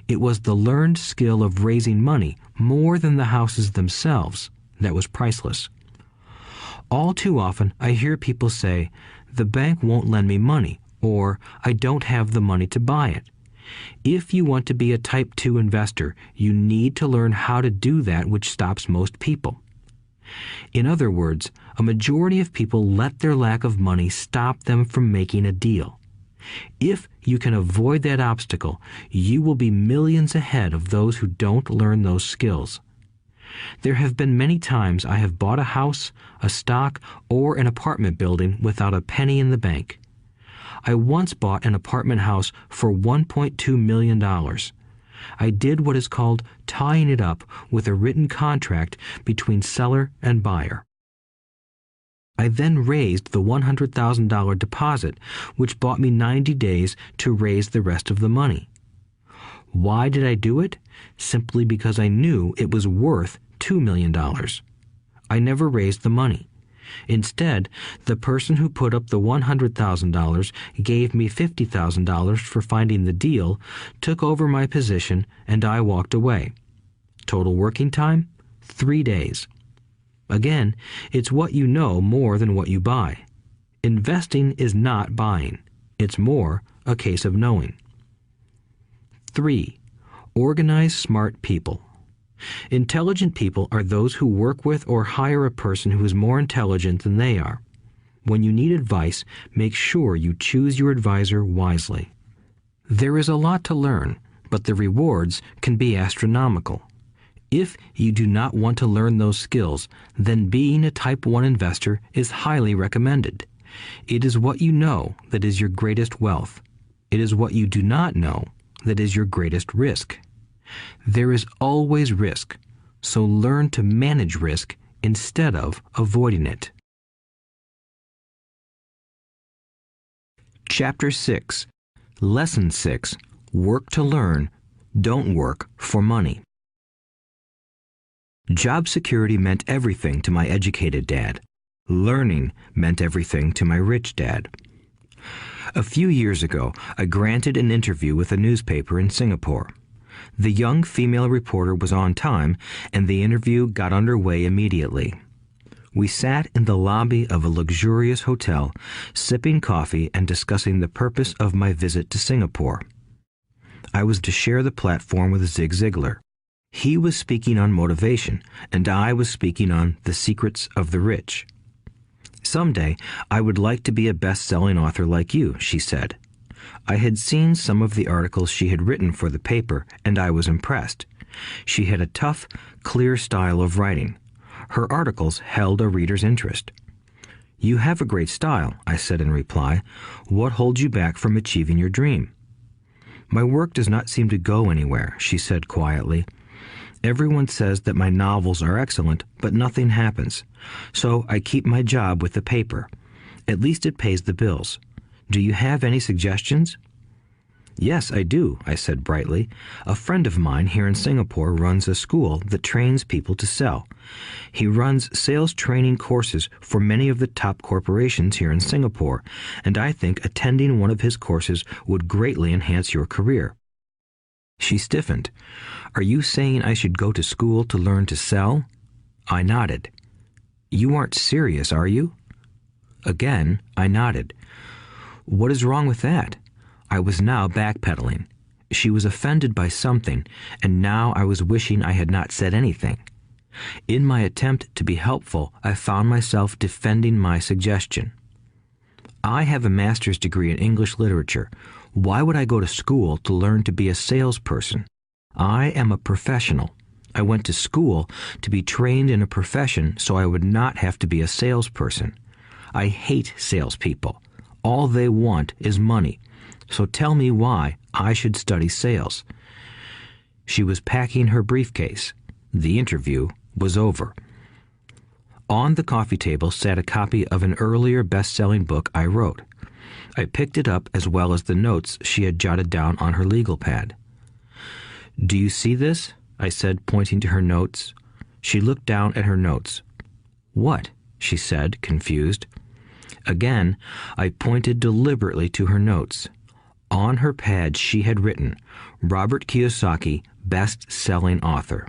It was the learned skill of raising money more than the houses themselves that was priceless. All too often, I hear people say, "The bank won't lend me money," or "I don't have the money to buy it." If you want to be a Type 2 investor, you need to learn how to do that which stops most people. In other words, a majority of people let their lack of money stop them from making a deal. If you can avoid that obstacle, you will be millions ahead of those who don't learn those skills. There have been many times I have bought a house, a stock, or an apartment building without a penny in the bank. I once bought an apartment house for $1.2 million. I did what is called tying it up with a written contract between seller and buyer. I then raised the $100,000 deposit, which bought me 90 days to raise the rest of the money. Why did I do it? Simply because I knew it was worth $2 million. I never raised the money. Instead, the person who put up the $100,000 gave me $50,000 for finding the deal, took over my position, and I walked away. Total working time? 3 days. Again, it's what you know more than what you buy. Investing is not buying. It's more a case of knowing. 3. Organize smart people. Intelligent people are those who work with or hire a person who is more intelligent than they are. When you need advice, make sure you choose your advisor wisely. There is a lot to learn, but the rewards can be astronomical. If you do not want to learn those skills, then being a Type 1 investor is highly recommended. It is what you know that is your greatest wealth. It is what you do not know that is your greatest risk. There is always risk, so learn to manage risk instead of avoiding it. Chapter 6. Lesson 6. Work to learn. Don't work for money. Job security meant everything to my educated dad. Learning meant everything to my rich dad. A few years ago, I granted an interview with a newspaper in Singapore. The young female reporter was on time, and the interview got underway immediately. We sat in the lobby of a luxurious hotel, sipping coffee and discussing the purpose of my visit to Singapore. I was to share the platform with Zig Ziglar. He was speaking on motivation, and I was speaking on the secrets of the rich. Someday, I would like to be a best-selling author like you, she said. I had seen some of the articles she had written for the paper, and I was impressed. She had a tough, clear style of writing. Her articles held a reader's interest. You have a great style, I said in reply. What holds you back from achieving your dream? My work does not seem to go anywhere, she said quietly. Everyone says that my novels are excellent, but nothing happens. So I keep my job with the paper. At least it pays the bills. Do you have any suggestions? Yes, I do, I said brightly. A friend of mine here in Singapore runs a school that trains people to sell. He runs sales training courses for many of the top corporations here in Singapore, and I think attending one of his courses would greatly enhance your career. She stiffened. Are you saying I should go to school to learn to sell? I nodded. You aren't serious, are you? Again, I nodded. What is wrong with that? I was now backpedaling. She was offended by something, and now I was wishing I had not said anything. In my attempt to be helpful, I found myself defending my suggestion. I have a master's degree in English literature. Why would I go to school to learn to be a salesperson? I am a professional. I went to school to be trained in a profession so I would not have to be a salesperson. I hate salespeople. All they want is money. So tell me why I should study sales. She was packing her briefcase. The interview was over. On the coffee table sat a copy of an earlier best-selling book I wrote. I picked it up as well as the notes she had jotted down on her legal pad. Do you see this? I said, pointing to her notes. She looked down at her notes. What? She said, confused. Again, I pointed deliberately to her notes. On her pad she had written, Robert Kiyosaki, best-selling author.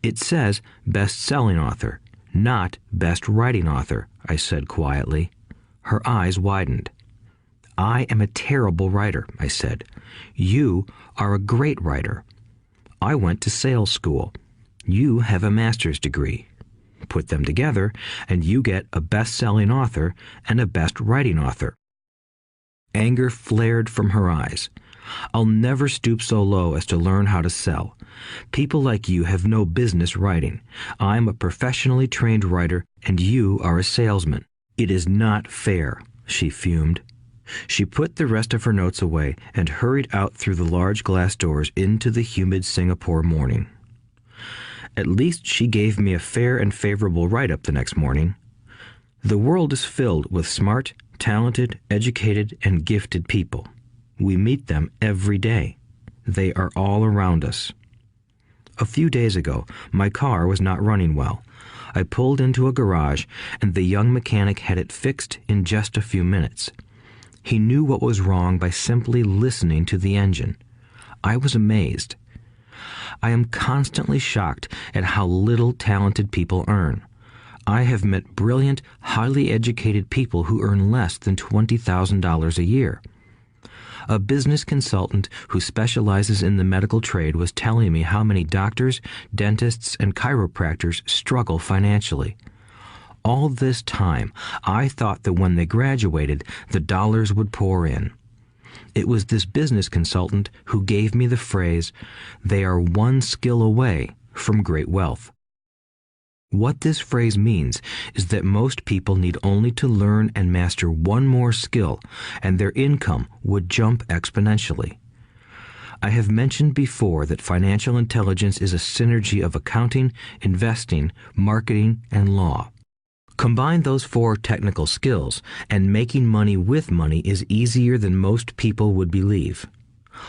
It says best-selling author, not best writing author, I said quietly. Her eyes widened. I am a terrible writer, I said. You are a great writer. I went to sales school. You have a master's degree. Put them together, and you get a best-selling author and a best-writing author. Anger flared from her eyes. I'll never stoop so low as to learn how to sell. People like you have no business writing. I'm a professionally trained writer, and you are a salesman. It is not fair, she fumed. She put the rest of her notes away and hurried out through the large glass doors into the humid Singapore morning. At least she gave me a fair and favorable write-up the next morning. The world is filled with smart, talented, educated, and gifted people. We meet them every day. They are all around us. A few days ago, my car was not running well. I pulled into a garage, and the young mechanic had it fixed in just a few minutes. He knew what was wrong by simply listening to the engine. I was amazed. I am constantly shocked at how little talented people earn. I have met brilliant, highly educated people who earn less than $20,000 a year. A business consultant who specializes in the medical trade was telling me how many doctors, dentists, and chiropractors struggle financially. All this time, I thought that when they graduated, the dollars would pour in. It was this business consultant who gave me the phrase, "They are one skill away from great wealth." What this phrase means is that most people need only to learn and master one more skill, and their income would jump exponentially. I have mentioned before that financial intelligence is a synergy of accounting, investing, marketing, and law. Combine those 4 technical skills, and making money with money is easier than most people would believe.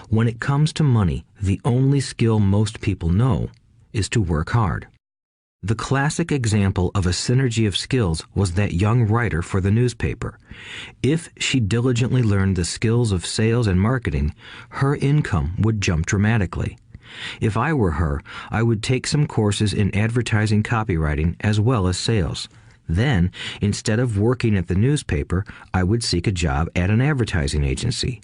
When it comes to money, the only skill most people know is to work hard. The classic example of a synergy of skills was that young writer for the newspaper. If she diligently learned the skills of sales and marketing, her income would jump dramatically. If I were her, I would take some courses in advertising copywriting as well as sales. Then, instead of working at the newspaper, I would seek a job at an advertising agency.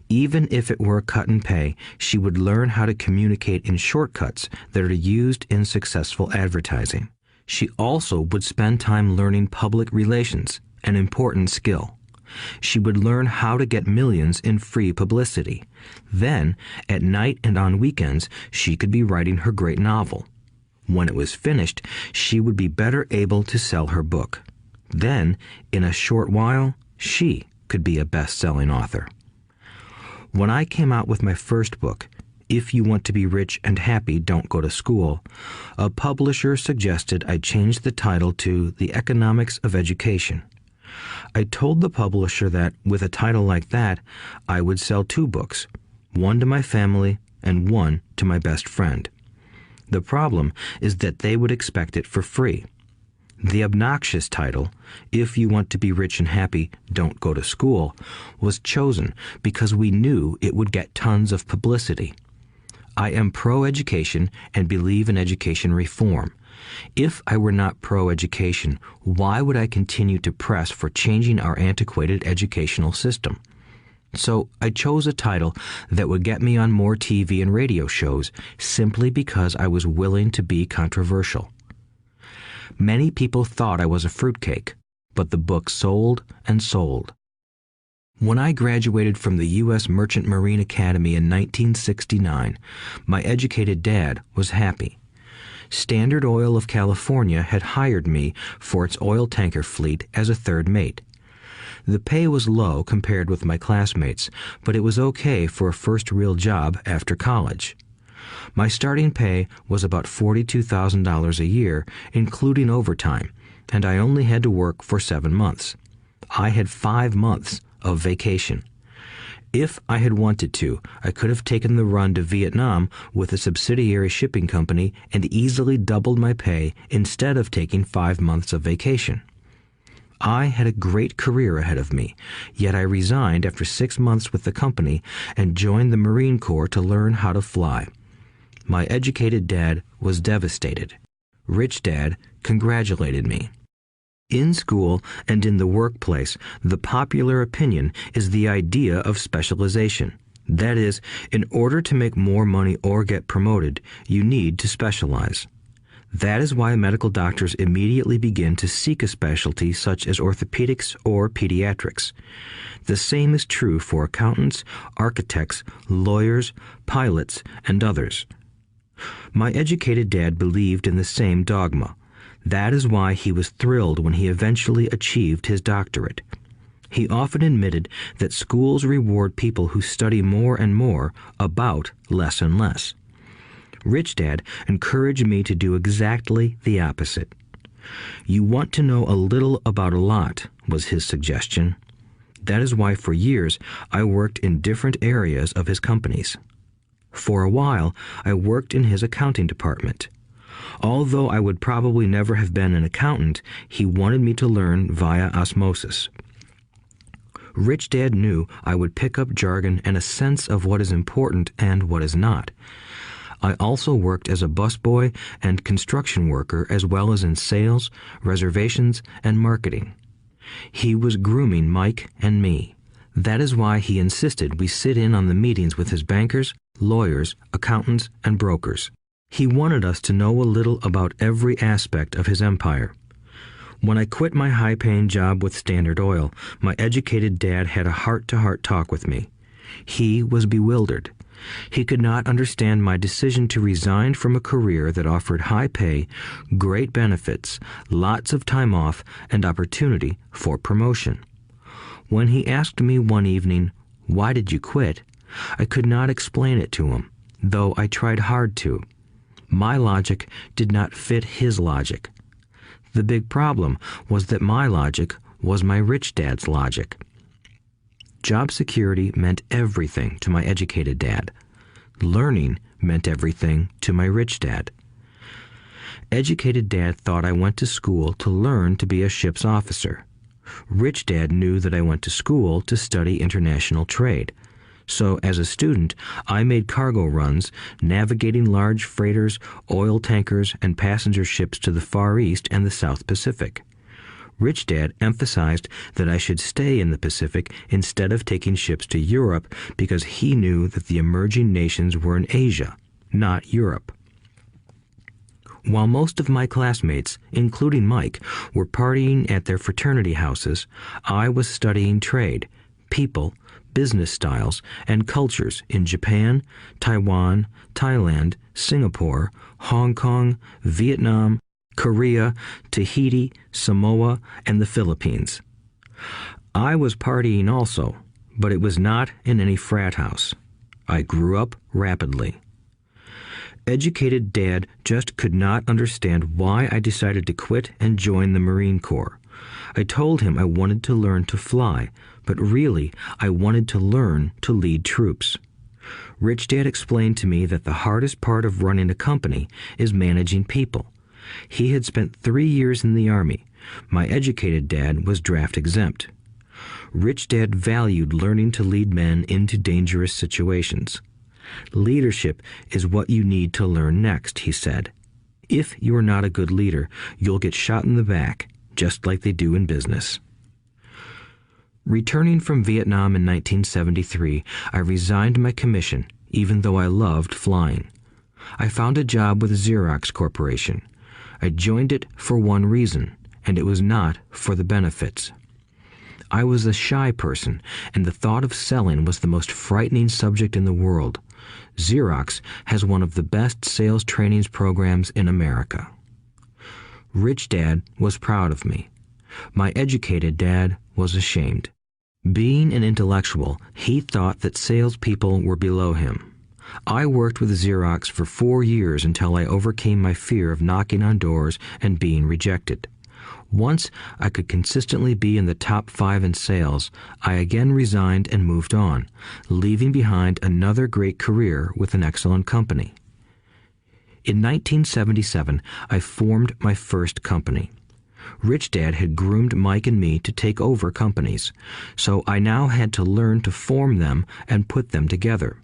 Even if it were a cut in pay, she would learn how to communicate in shortcuts that are used in successful advertising. She also would spend time learning public relations, an important skill. She would learn how to get millions in free publicity. Then, at night and on weekends, she could be writing her great novel. When it was finished, she would be better able to sell her book. Then, in a short while, she could be a best-selling author. When I came out with my first book, If You Want to Be Rich and Happy, Don't Go to School, a publisher suggested I change the title to The Economics of Education. I told the publisher that, with a title like that, I would sell 2 books, one to my family and one to my best friend. The problem is that they would expect it for free. The obnoxious title, If You Want to Be Rich and Happy, Don't Go to School, was chosen because we knew it would get tons of publicity. I am pro-education and believe in education reform. If I were not pro-education, why would I continue to press for changing our antiquated educational system? So I chose a title that would get me on more TV and radio shows simply because I was willing to be controversial. Many people thought I was a fruitcake, but the book sold and sold. When I graduated from the U.S. Merchant Marine Academy in 1969, my educated dad was happy. Standard Oil of California had hired me for its oil tanker fleet as a third mate. The pay was low compared with my classmates, but it was okay for a first real job after college. My starting pay was about $42,000 a year, including overtime, and I only had to work for 7 months. I had 5 months of vacation. If I had wanted to, I could have taken the run to Vietnam with a subsidiary shipping company and easily doubled my pay instead of taking 5 months of vacation. I had a great career ahead of me, yet I resigned after 6 months with the company and joined the Marine Corps to learn how to fly. My educated dad was devastated. Rich Dad congratulated me. In school and in the workplace, the popular opinion is the idea of specialization. That is, in order to make more money or get promoted, you need to specialize. That is why medical doctors immediately begin to seek a specialty such as orthopedics or pediatrics. The same is true for accountants, architects, lawyers, pilots, and others. My educated dad believed in the same dogma. That is why he was thrilled when he eventually achieved his doctorate. He often admitted that schools reward people who study more and more about less and less. Rich Dad encouraged me to do exactly the opposite. You want to know a little about a lot, was his suggestion. That is why for years I worked in different areas of his companies. For a while, I worked in his accounting department. Although I would probably never have been an accountant, he wanted me to learn via osmosis. Rich Dad knew I would pick up jargon and a sense of what is important and what is not. I also worked as a busboy and construction worker as well as in sales, reservations, and marketing. He was grooming Mike and me. That is why he insisted we sit in on the meetings with his bankers, lawyers, accountants, and brokers. He wanted us to know a little about every aspect of his empire. When I quit my high-paying job with Standard Oil, my educated dad had a heart-to-heart talk with me. He was bewildered. He could not understand my decision to resign from a career that offered high pay, great benefits, lots of time off, and opportunity for promotion. When he asked me one evening, "Why did you quit?" I could not explain it to him, though I tried hard to. My logic did not fit his logic. The big problem was that my logic was my rich dad's logic. Job security meant everything to my educated dad. Learning meant everything to my rich dad. Educated dad thought I went to school to learn to be a ship's officer. Rich dad knew that I went to school to study international trade. So as a student, I made cargo runs, navigating large freighters, oil tankers, and passenger ships to the Far East and the South Pacific. Rich Dad emphasized that I should stay in the Pacific instead of taking ships to Europe because he knew that the emerging nations were in Asia, not Europe. While most of my classmates, including Mike, were partying at their fraternity houses, I was studying trade, people, business styles, and cultures in Japan, Taiwan, Thailand, Singapore, Hong Kong, Vietnam, Korea, Tahiti, Samoa, and the Philippines. I was partying also, but it was not in any frat house. I grew up rapidly. Educated Dad just could not understand why I decided to quit and join the Marine Corps. I told him I wanted to learn to fly, but really I wanted to learn to lead troops. Rich Dad explained to me that the hardest part of running a company is managing people. He had spent 3 years in the Army. My educated dad was draft exempt. Rich Dad valued learning to lead men into dangerous situations. Leadership is what you need to learn next, he said. If you are not a good leader, you'll get shot in the back, just like they do in business. Returning from Vietnam in 1973, I resigned my commission, even though I loved flying. I found a job with Xerox Corporation. I joined it for one reason, and it was not for the benefits. I was a shy person, and the thought of selling was the most frightening subject in the world. Xerox has one of the best sales trainings programs in America. Rich Dad was proud of me. My educated dad was ashamed. Being an intellectual, he thought that salespeople were below him. I worked with Xerox for 4 years until I overcame my fear of knocking on doors and being rejected. Once I could consistently be in the top 5 in sales, I again resigned and moved on, leaving behind another great career with an excellent company. In 1977, I formed my first company. Rich Dad had groomed Mike and me to take over companies, so I now had to learn to form them and put them together.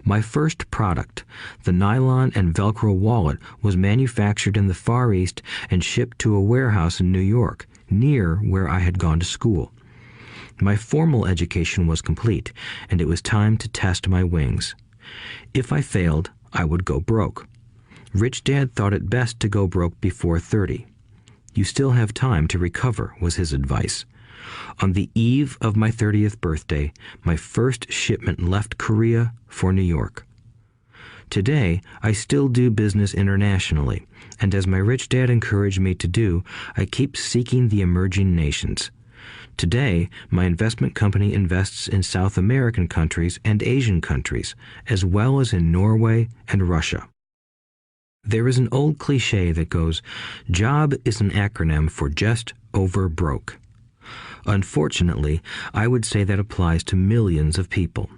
My first product, the nylon and Velcro wallet, was manufactured in the Far East and shipped to a warehouse in New York, near where I had gone to school. My formal education was complete, and it was time to test my wings. If I failed, I would go broke. Rich Dad thought it best to go broke before 30. You still have time to recover, was his advice. On the eve of my 30th birthday, my first shipment left Korea for New York. Today, I still do business internationally, and as my rich dad encouraged me to do, I keep seeking the emerging nations. Today, my investment company invests in South American countries and Asian countries, as well as in Norway and Russia. There is an old cliche that goes, "Job is an acronym for just over broke." Unfortunately, I would say that applies to millions of people.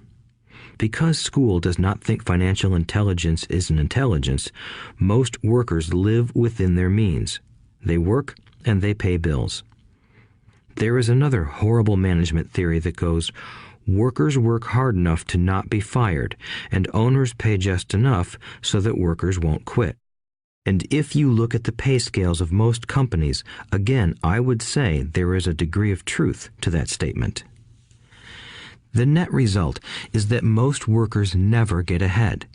Because school does not think financial intelligence is an intelligence, most workers live within their means. They work and they pay bills. There is another horrible management theory that goes, workers work hard enough to not be fired, and owners pay just enough so that workers won't quit. And if you look at the pay scales of most companies, again, I would say there is a degree of truth to that statement. The net result is that most workers never get ahead.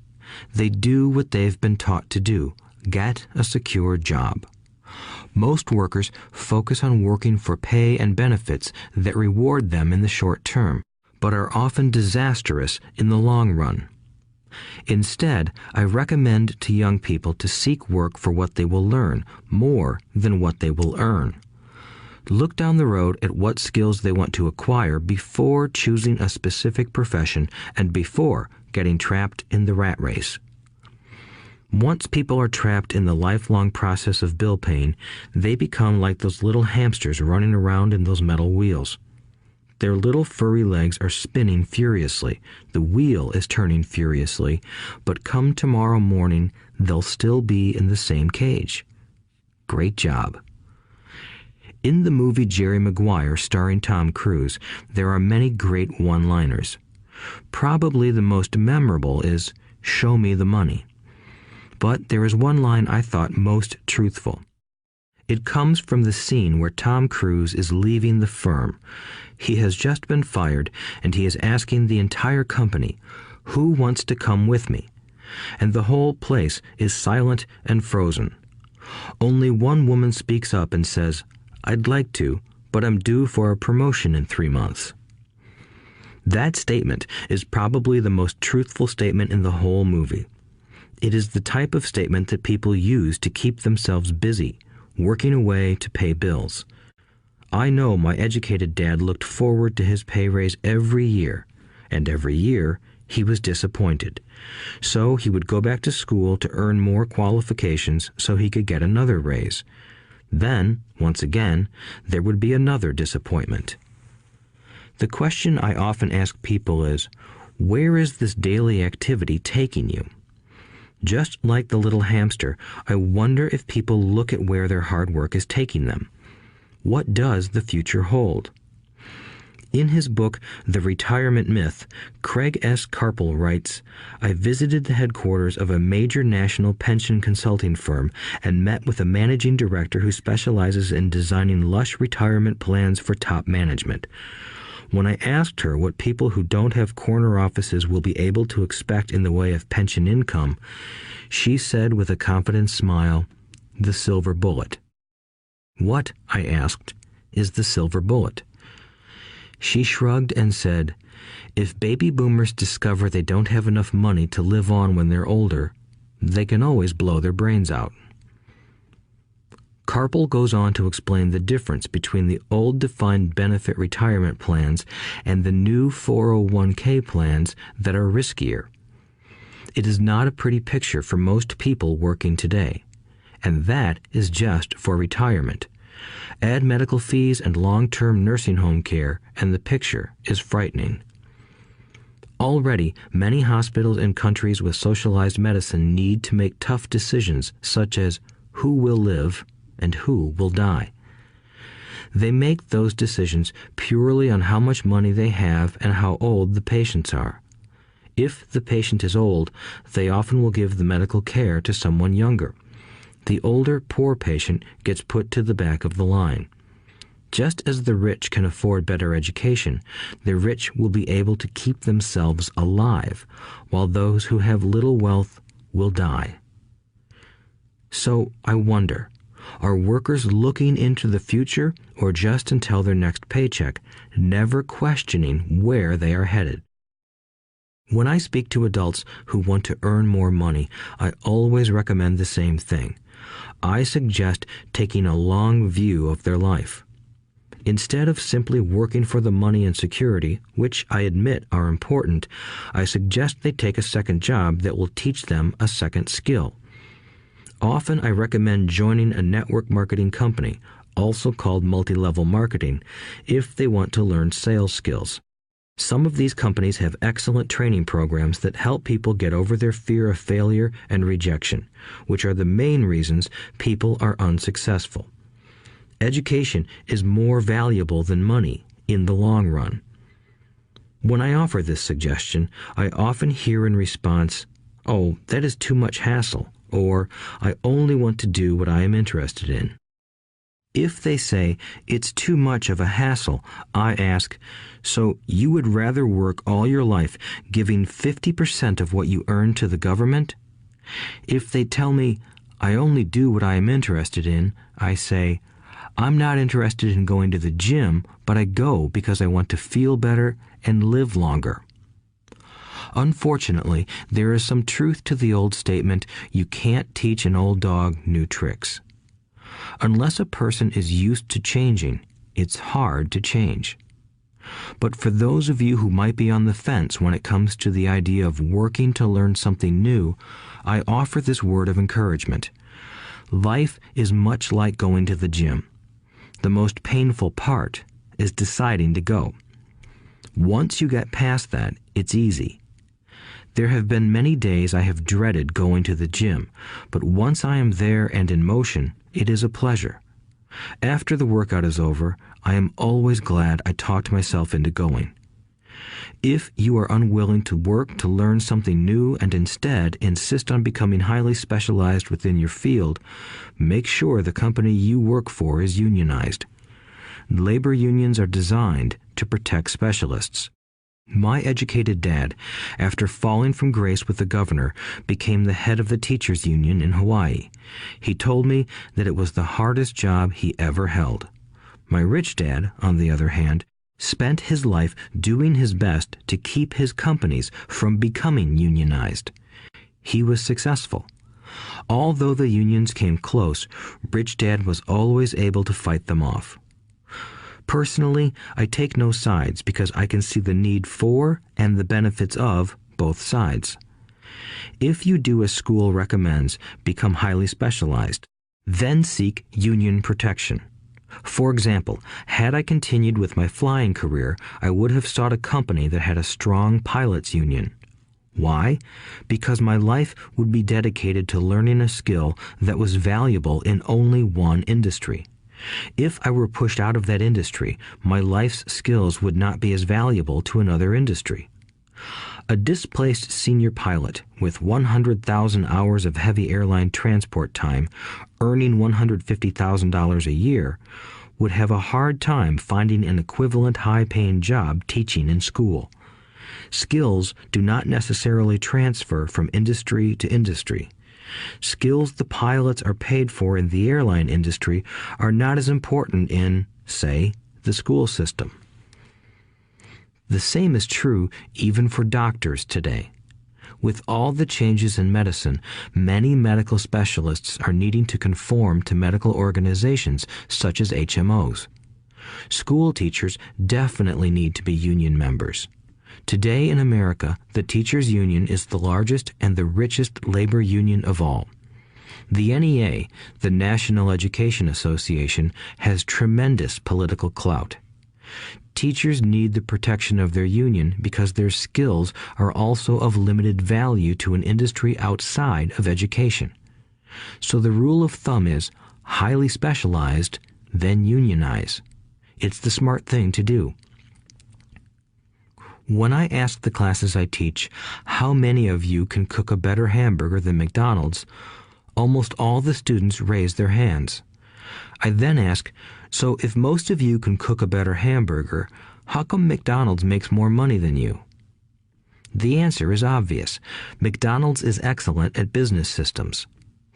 They do what they've been taught to do, get a secure job. Most workers focus on working for pay and benefits that reward them in the short term, but are often disastrous in the long run. Instead, I recommend to young people to seek work for what they will learn more than what they will earn. Look down the road at what skills they want to acquire before choosing a specific profession and before getting trapped in the rat race. Once people are trapped in the lifelong process of bill paying, they become like those little hamsters running around in those metal wheels. Their little furry legs are spinning furiously, the wheel is turning furiously, but come tomorrow morning, they'll still be in the same cage. Great job. In the movie Jerry Maguire, starring Tom Cruise, there are many great one-liners. Probably the most memorable is, "Show me the money." But there is one line I thought most truthful. It comes from the scene where Tom Cruise is leaving the firm. He has just been fired, and he is asking the entire company, "Who wants to come with me?" And the whole place is silent and frozen. Only one woman speaks up and says, "I'd like to, but I'm due for a promotion in 3 months." That statement is probably the most truthful statement in the whole movie. It is the type of statement that people use to keep themselves busy, working away to pay bills. I know my educated dad looked forward to his pay raise every year, and every year he was disappointed. So he would go back to school to earn more qualifications so he could get another raise. Then, once again, there would be another disappointment. The question I often ask people is, where is this daily activity taking you? Just like the little hamster, I wonder if people look at where their hard work is taking them. What does the future hold? In his book, The Retirement Myth, Craig S. Carpel writes, "I visited the headquarters of a major national pension consulting firm and met with a managing director who specializes in designing lush retirement plans for top management. When I asked her what people who don't have corner offices will be able to expect in the way of pension income, she said with a confident smile, 'The silver bullet.'" "What," I asked, "is the silver bullet?" She shrugged and said, "If baby boomers discover they don't have enough money to live on when they're older, they can always blow their brains out." Carpel goes on to explain the difference between the old defined benefit retirement plans and the new 401k plans that are riskier. It is not a pretty picture for most people working today, and that is just for retirement. Add medical fees and long-term nursing home care, and the picture is frightening. Already, many hospitals in countries with socialized medicine need to make tough decisions such as who will live and who will die. They make those decisions purely on how much money they have and how old the patients are. If the patient is old, they often will give the medical care to someone younger. The older, poor patient gets put to the back of the line. Just as the rich can afford better education, the rich will be able to keep themselves alive, while those who have little wealth will die. So I wonder, are workers looking into the future or just until their next paycheck, never questioning where they are headed? When I speak to adults who want to earn more money, I always recommend the same thing. I suggest taking a long view of their life. Instead of simply working for the money and security, which I admit are important, I suggest they take a second job that will teach them a second skill. Often I recommend joining a network marketing company, also called multi-level marketing, if they want to learn sales skills. Some of these companies have excellent training programs that help people get over their fear of failure and rejection, which are the main reasons people are unsuccessful. Education is more valuable than money in the long run. When I offer this suggestion, I often hear in response, "Oh, that is too much hassle," or "I only want to do what I am interested in." If they say it's too much of a hassle, I ask, so you would rather work all your life giving 50% of what you earn to the government? If they tell me, I only do what I am interested in, I say, I'm not interested in going to the gym, but I go because I want to feel better and live longer. Unfortunately, there is some truth to the old statement, you can't teach an old dog new tricks. Unless a person is used to changing, it's hard to change. But for those of you who might be on the fence when it comes to the idea of working to learn something new, I offer this word of encouragement. Life is much like going to the gym. The most painful part is deciding to go. Once you get past that, it's easy. There have been many days I have dreaded going to the gym, but once I am there and in motion, it is a pleasure. After the workout is over, I am always glad I talked myself into going. If you are unwilling to work to learn something new and instead insist on becoming highly specialized within your field, make sure the company you work for is unionized. Labor unions are designed to protect specialists. My educated dad, after falling from grace with the governor, became the head of the teachers' union in Hawaii. He told me that it was the hardest job he ever held. My rich dad, on the other hand, spent his life doing his best to keep his companies from becoming unionized. He was successful. Although the unions came close, Rich Dad was always able to fight them off. Personally, I take no sides because I can see the need for and the benefits of both sides. If you do as school recommends, become highly specialized, then seek union protection. For example, had I continued with my flying career, I would have sought a company that had a strong pilots union. Why? Because my life would be dedicated to learning a skill that was valuable in only one industry. If I were pushed out of that industry, my life's skills would not be as valuable to another industry. A displaced senior pilot with 100,000 hours of heavy airline transport time, earning $150,000 a year, would have a hard time finding an equivalent high-paying job teaching in school. Skills do not necessarily transfer from industry to industry. Skills the pilots are paid for in the airline industry are not as important in, say, the school system. The same is true even for doctors today. With all the changes in medicine, many medical specialists are needing to conform to medical organizations such as HMOs. School teachers definitely need to be union members. Today in America, the teachers' union is the largest and the richest labor union of all. The NEA, the National Education Association, has tremendous political clout. Teachers need the protection of their union because their skills are also of limited value to an industry outside of education. So the rule of thumb is highly specialized, then unionize. It's the smart thing to do. When I ask the classes I teach, how many of you can cook a better hamburger than McDonald's, almost all the students raise their hands. I then ask, so if most of you can cook a better hamburger, how come McDonald's makes more money than you? The answer is obvious. McDonald's is excellent at business systems.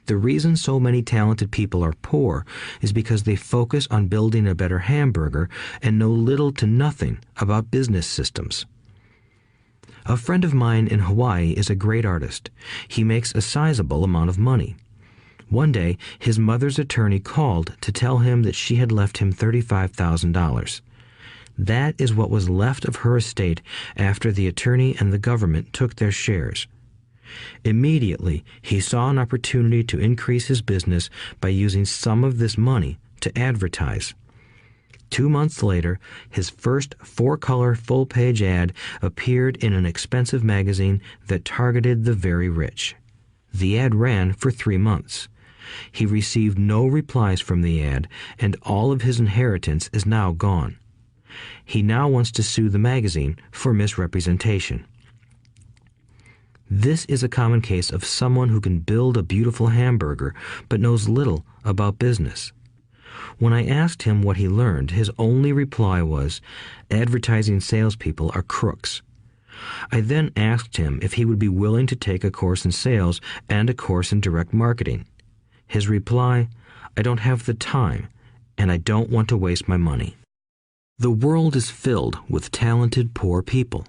The reason so many talented people are poor is because they focus on building a better hamburger and know little to nothing about business systems. A friend of mine in Hawaii is a great artist. He makes a sizable amount of money. One day, his mother's attorney called to tell him that she had left him $35,000. That is what was left of her estate after the attorney and the government took their shares. Immediately, he saw an opportunity to increase his business by using some of this money to advertise. 2 months later, his first 4-color full-page ad appeared in an expensive magazine that targeted the very rich. The ad ran for 3 months. He received no replies from the ad, and all of his inheritance is now gone. He now wants to sue the magazine for misrepresentation. This is a common case of someone who can build a beautiful hamburger but knows little about business. When I asked him what he learned, his only reply was, "Advertising salespeople are crooks." I then asked him if he would be willing to take a course in sales and a course in direct marketing. His reply, "I don't have the time, and I don't want to waste my money." The world is filled with talented poor people.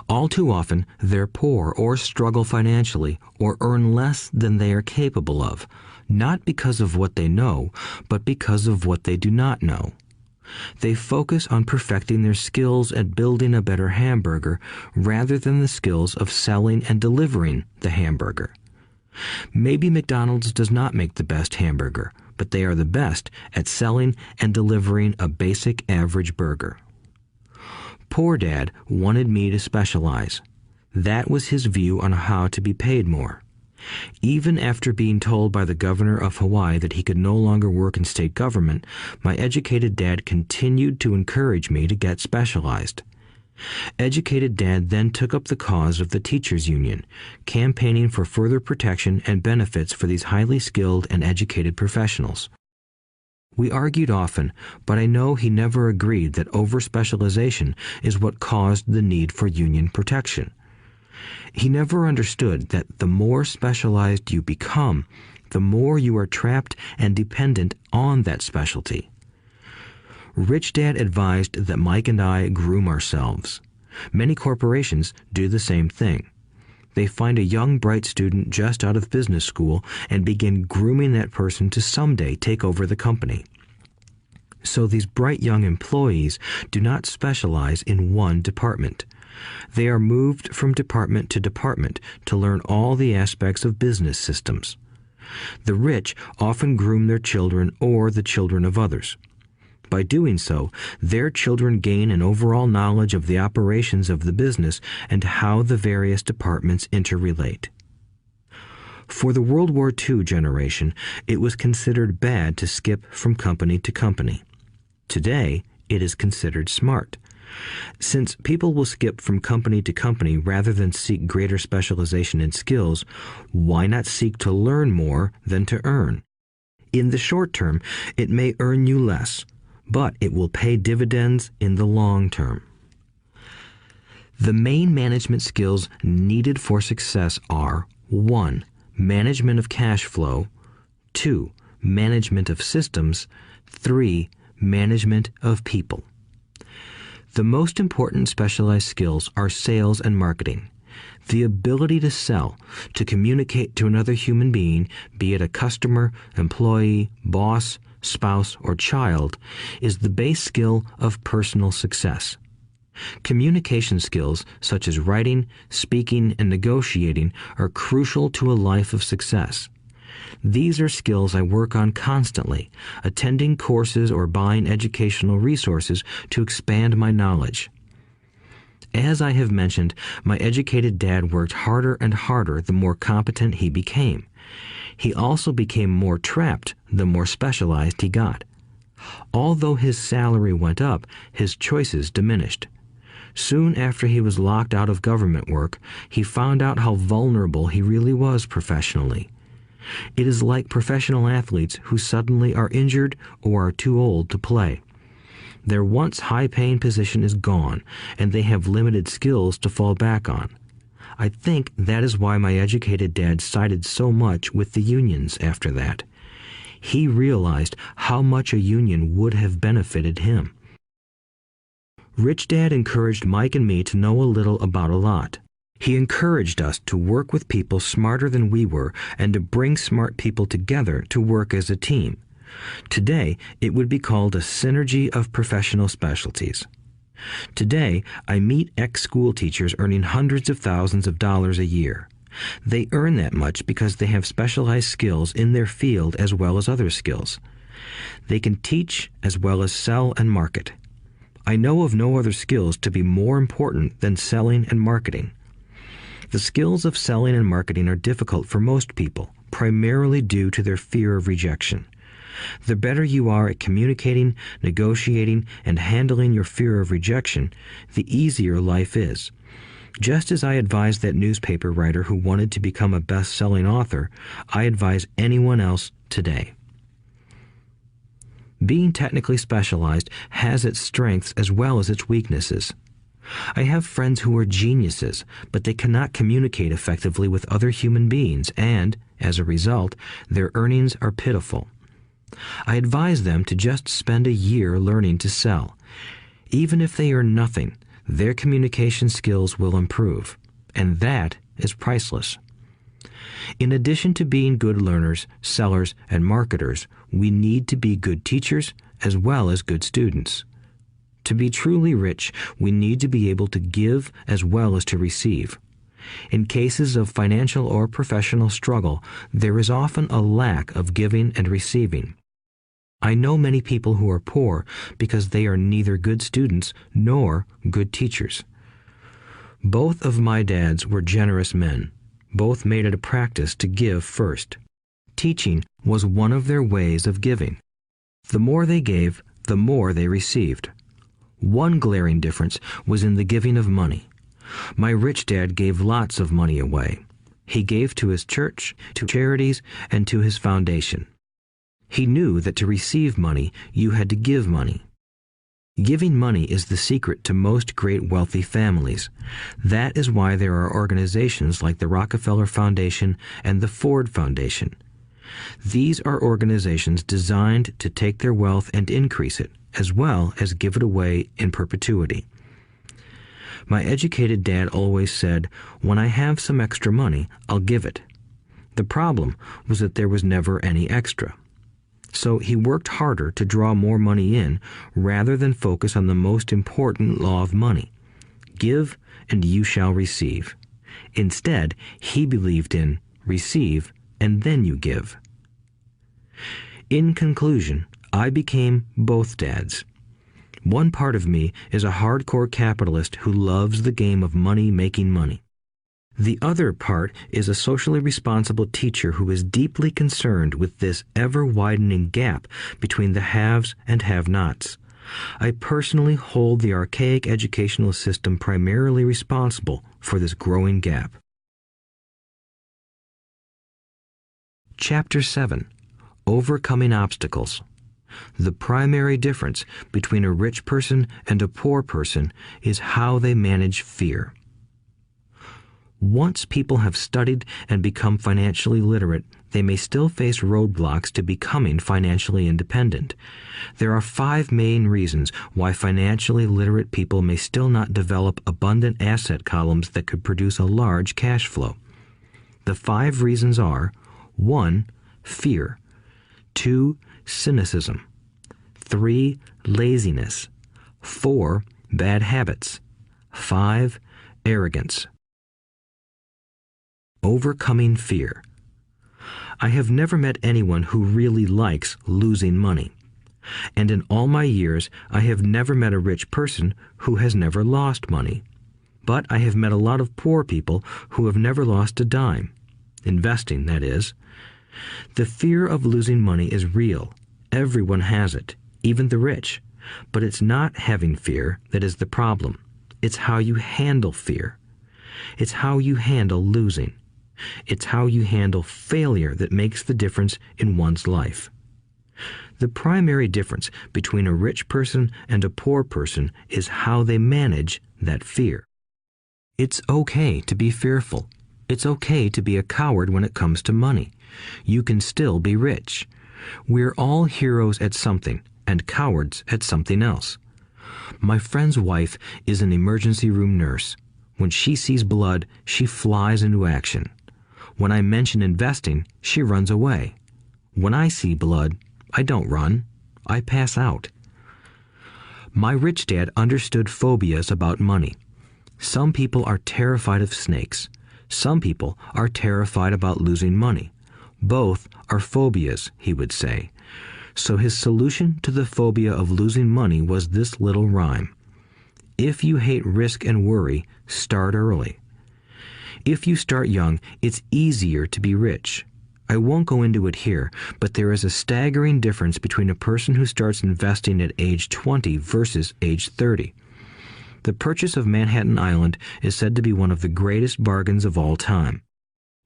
All too often, they're poor or struggle financially or earn less than they are capable of, not because of what they know, but because of what they do not know. They focus on perfecting their skills at building a better hamburger rather than the skills of selling and delivering the hamburger. Maybe McDonald's does not make the best hamburger, but they are the best at selling and delivering a basic average burger. Poor Dad wanted me to specialize. That was his view on how to be paid more. Even after being told by the governor of Hawaii that he could no longer work in state government, my educated dad continued to encourage me to get specialized. Educated Dad then took up the cause of the teachers' union, campaigning for further protection and benefits for these highly skilled and educated professionals. We argued often, but I know he never agreed that over-specialization is what caused the need for union protection. He never understood that the more specialized you become, the more you are trapped and dependent on that specialty. Rich Dad advised that Mike and I groom ourselves. Many corporations do the same thing. They find a young, bright student just out of business school and begin grooming that person to someday take over the company. So these bright young employees do not specialize in one department. They are moved from department to department to learn all the aspects of business systems. The rich often groom their children or the children of others. By doing so, their children gain an overall knowledge of the operations of the business and how the various departments interrelate. For the World War II generation, it was considered bad to skip from company to company. Today, it is considered smart. Since people will skip from company to company rather than seek greater specialization in skills, why not seek to learn more than to earn? In the short term, it may earn you less, but it will pay dividends in the long term. The main management skills needed for success are 1. Management of cash flow, 2. Management of systems, 3. Management of people. The most important specialized skills are sales and marketing. The ability to sell, to communicate to another human being, be it a customer, employee, boss, spouse, or child, is the base skill of personal success. Communication skills such as writing, speaking, and negotiating are crucial to a life of success. These are skills I work on constantly, attending courses or buying educational resources to expand my knowledge. As I have mentioned, my educated dad worked harder and harder the more competent he became. He also became more trapped the more specialized he got. Although his salary went up, his choices diminished. Soon after he was locked out of government work, he found out how vulnerable he really was professionally. It is like professional athletes who suddenly are injured or are too old to play. Their once high-paying position is gone, and they have limited skills to fall back on. I think that is why my educated dad sided so much with the unions after that. He realized how much a union would have benefited him. Rich Dad encouraged Mike and me to know a little about a lot. He encouraged us to work with people smarter than we were and to bring smart people together to work as a team. Today, it would be called a synergy of professional specialties. Today, I meet ex-school teachers earning hundreds of thousands of dollars a year. They earn that much because they have specialized skills in their field as well as other skills. They can teach as well as sell and market. I know of no other skills to be more important than selling and marketing. The skills of selling and marketing are difficult for most people, primarily due to their fear of rejection. The better you are at communicating, negotiating, and handling your fear of rejection, the easier life is. Just as I advise that newspaper writer who wanted to become a best-selling author, I advise anyone else today. Being technically specialized has its strengths as well as its weaknesses. I have friends who are geniuses, but they cannot communicate effectively with other human beings, and, as a result, their earnings are pitiful. I advise them to just spend a year learning to sell. Even if they earn nothing, their communication skills will improve, and that is priceless. In addition to being good learners, sellers, and marketers, we need to be good teachers as well as good students. To be truly rich, we need to be able to give as well as to receive. In cases of financial or professional struggle, there is often a lack of giving and receiving. I know many people who are poor because they are neither good students nor good teachers. Both of my dads were generous men. Both made it a practice to give first. Teaching was one of their ways of giving. The more they gave, the more they received. One glaring difference was in the giving of money. My rich dad gave lots of money away. He gave to his church, to charities, and to his foundation. He knew that to receive money, you had to give money. Giving money is the secret to most great wealthy families. That is why there are organizations like the Rockefeller Foundation and the Ford Foundation. These are organizations designed to take their wealth and increase it, as well as give it away in perpetuity. My educated dad always said, "When I have some extra money, I'll give it." The problem was that there was never any extra. So he worked harder to draw more money in rather than focus on the most important law of money. Give and you shall receive. Instead, he believed in receive and then you give. In conclusion, I became both dads. One part of me is a hardcore capitalist who loves the game of money making money. The other part is a socially responsible teacher who is deeply concerned with this ever-widening gap between the haves and have-nots. I personally hold the archaic educational system primarily responsible for this growing gap. Chapter 7. Overcoming Obstacles. The primary difference between a rich person and a poor person is how they manage fear. Once people have studied and become financially literate, they may still face roadblocks to becoming financially independent. There are 5 main reasons why financially literate people may still not develop abundant asset columns that could produce a large cash flow. The 5 reasons are: 1. Fear. 2. Cynicism. 3. Laziness. 4. Bad habits. 5. Arrogance. Overcoming fear. I have never met anyone who really likes losing money. And in all my years, I have never met a rich person who has never lost money. But I have met a lot of poor people who have never lost a dime. Investing, that is. The fear of losing money is real. Everyone has it, even the rich. But it's not having fear that is the problem. It's how you handle fear. It's how you handle losing. It's how you handle failure that makes the difference in one's life. The primary difference between a rich person and a poor person is how they manage that fear. It's okay to be fearful. It's okay to be a coward when it comes to money. You can still be rich. We're all heroes at something and cowards at something else. My friend's wife is an emergency room nurse. When she sees blood, she flies into action. When I mention investing, she runs away. When I see blood, I don't run. I pass out. My rich dad understood phobias about money. Some people are terrified of snakes. Some people are terrified about losing money. Both are phobias, he would say. So his solution to the phobia of losing money was this little rhyme. If you hate risk and worry, start early. If you start young, it's easier to be rich. I won't go into it here, but there is a staggering difference between a person who starts investing at age 20 versus age 30. The purchase of Manhattan Island is said to be one of the greatest bargains of all time.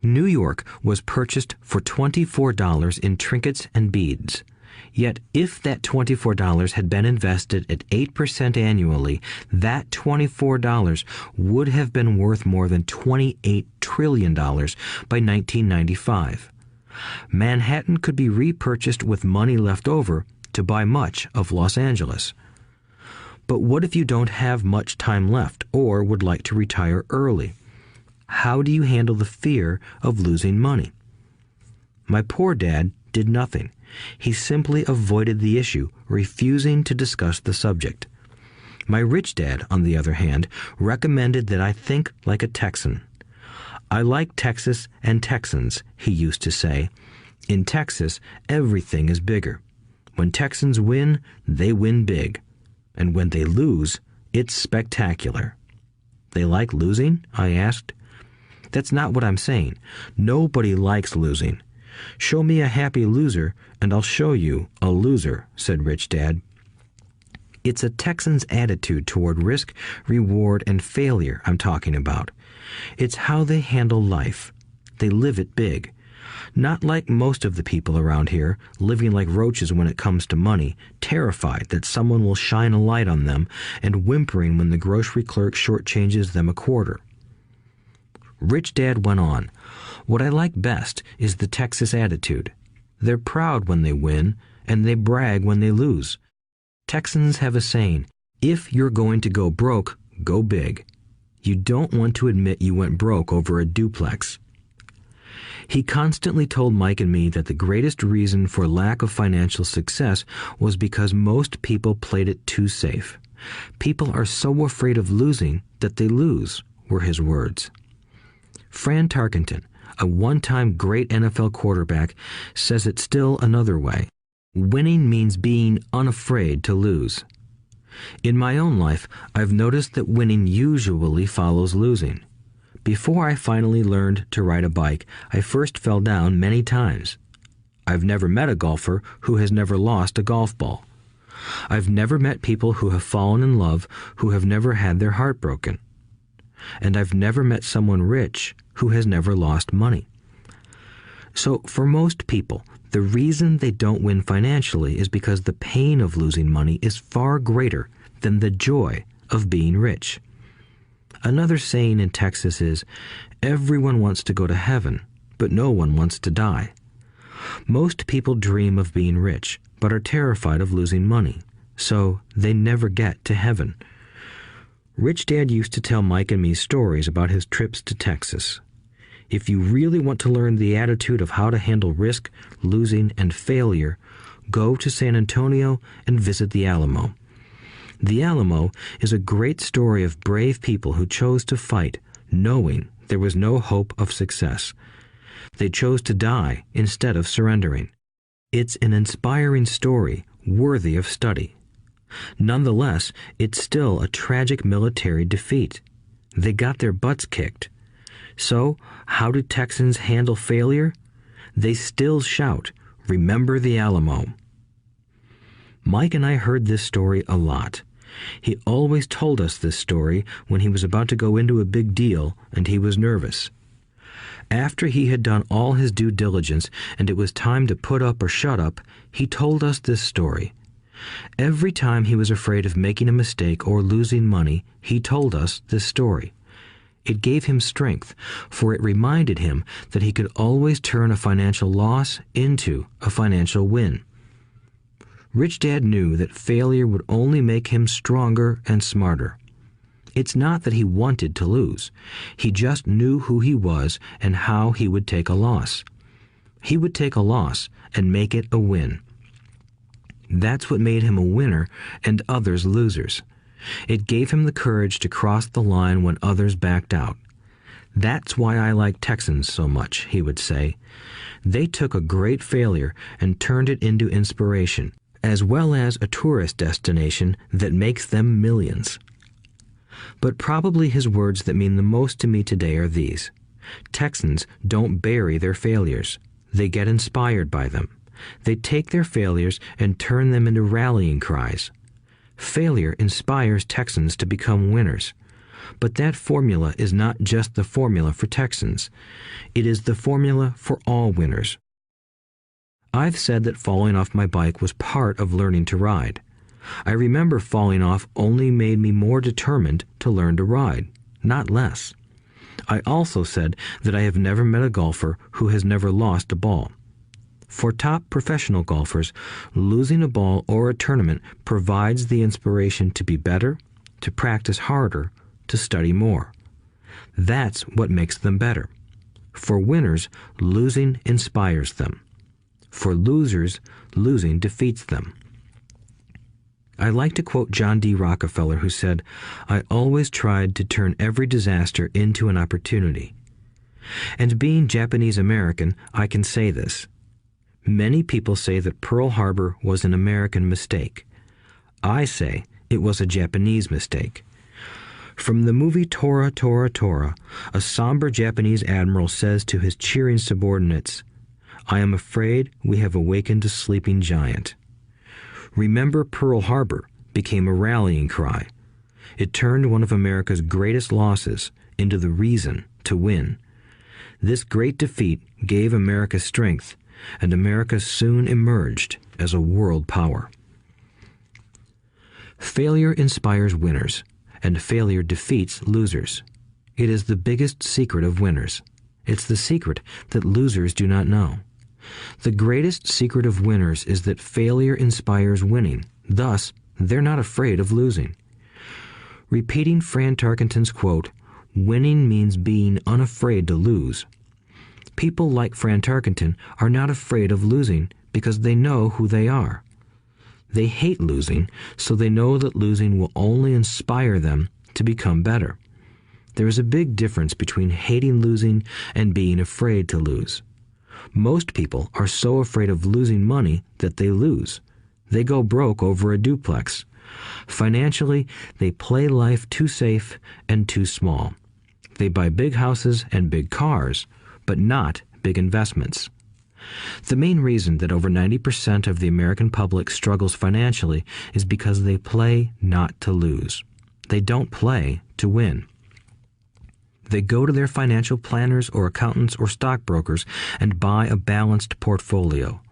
New York was purchased for $24 in trinkets and beads. Yet if that $24 had been invested at 8% annually, that $24 would have been worth more than $28 trillion by 1995. Manhattan could be repurchased with money left over to buy much of Los Angeles. But what if you don't have much time left or would like to retire early? How do you handle the fear of losing money? My poor dad did nothing. He simply avoided the issue, refusing to discuss the subject. My rich dad, on the other hand, recommended that I think like a Texan. I like Texas and Texans, he used to say. In Texas, everything is bigger. When Texans win, they win big. And when they lose, it's spectacular. They like losing? I asked. That's not what I'm saying. Nobody likes losing. Show me a happy loser, and I'll show you a loser, said Rich Dad. It's a Texan's attitude toward risk, reward, and failure I'm talking about. It's how they handle life. They live it big. Not like most of the people around here, living like roaches when it comes to money, terrified that someone will shine a light on them and whimpering when the grocery clerk shortchanges them a quarter. Rich Dad went on, "What I like best is the Texas attitude. They're proud when they win, and they brag when they lose. Texans have a saying, if you're going to go broke, go big. You don't want to admit you went broke over a duplex." He constantly told Mike and me that the greatest reason for lack of financial success was because most people played it too safe. People are so afraid of losing that they lose, were his words. Fran Tarkenton, a one-time great NFL quarterback, says it still another way. Winning means being unafraid to lose. In my own life, I've noticed that winning usually follows losing. Before I finally learned to ride a bike, I first fell down many times. I've never met a golfer who has never lost a golf ball. I've never met people who have fallen in love who have never had their heart broken. And I've never met someone rich who has never lost money. So for most people, the reason they don't win financially is because the pain of losing money is far greater than the joy of being rich. Another saying in Texas is, everyone wants to go to heaven, but no one wants to die. Most people dream of being rich, but are terrified of losing money, so they never get to heaven. Rich Dad used to tell Mike and me stories about his trips to Texas. If you really want to learn the attitude of how to handle risk, losing, and failure, go to San Antonio and visit the Alamo. The Alamo is a great story of brave people who chose to fight, knowing there was no hope of success. They chose to die instead of surrendering. It's an inspiring story worthy of study. Nonetheless, it's still a tragic military defeat. They got their butts kicked. So, how do Texans handle failure? They still shout, "Remember the Alamo." Mike and I heard this story a lot. He always told us this story when he was about to go into a big deal and he was nervous. After he had done all his due diligence and it was time to put up or shut up, he told us this story. Every time he was afraid of making a mistake or losing money, he told us this story. It gave him strength, for it reminded him that he could always turn a financial loss into a financial win. Rich Dad knew that failure would only make him stronger and smarter. It's not that he wanted to lose. He just knew who he was and how he would take a loss. He would take a loss and make it a win. That's what made him a winner and others losers. It gave him the courage to cross the line when others backed out. That's why I like Texans so much, he would say. They took a great failure and turned it into inspiration, as well as a tourist destination that makes them millions. But probably his words that mean the most to me today are these. Texans don't bury their failures. They get inspired by them. They take their failures and turn them into rallying cries. Failure inspires Texans to become winners. But that formula is not just the formula for Texans. It is the formula for all winners. I've said that falling off my bike was part of learning to ride. I remember falling off only made me more determined to learn to ride, not less. I also said that I have never met a golfer who has never lost a ball. For top professional golfers, losing a ball or a tournament provides the inspiration to be better, to practice harder, to study more. That's what makes them better. For winners, losing inspires them. For losers, losing defeats them. I like to quote John D. Rockefeller, who said, "I always tried to turn every disaster into an opportunity." And being Japanese American, I can say this. Many people say that Pearl Harbor was an American mistake. I say it was a Japanese mistake. From the movie Tora, Tora, Tora, a somber Japanese admiral says to his cheering subordinates, "I am afraid we have awakened a sleeping giant." Remember Pearl Harbor became a rallying cry. It turned one of America's greatest losses into the reason to win. This great defeat gave America strength, and America soon emerged as a world power. Failure inspires winners, and failure defeats losers. It is the biggest secret of winners. It's the secret that losers do not know. The greatest secret of winners is that failure inspires winning. Thus, they're not afraid of losing. Repeating Fran Tarkenton's quote, "Winning means being unafraid to lose." People like Fran Tarkenton are not afraid of losing because they know who they are. They hate losing, so they know that losing will only inspire them to become better. There is a big difference between hating losing and being afraid to lose. Most people are so afraid of losing money that they lose. They go broke over a duplex. Financially, they play life too safe and too small. They buy big houses and big cars, but not big investments. The main reason that over 90% of the American public struggles financially is because they play not to lose. They don't play to win. They go to their financial planners or accountants or stockbrokers and buy a balanced portfolio.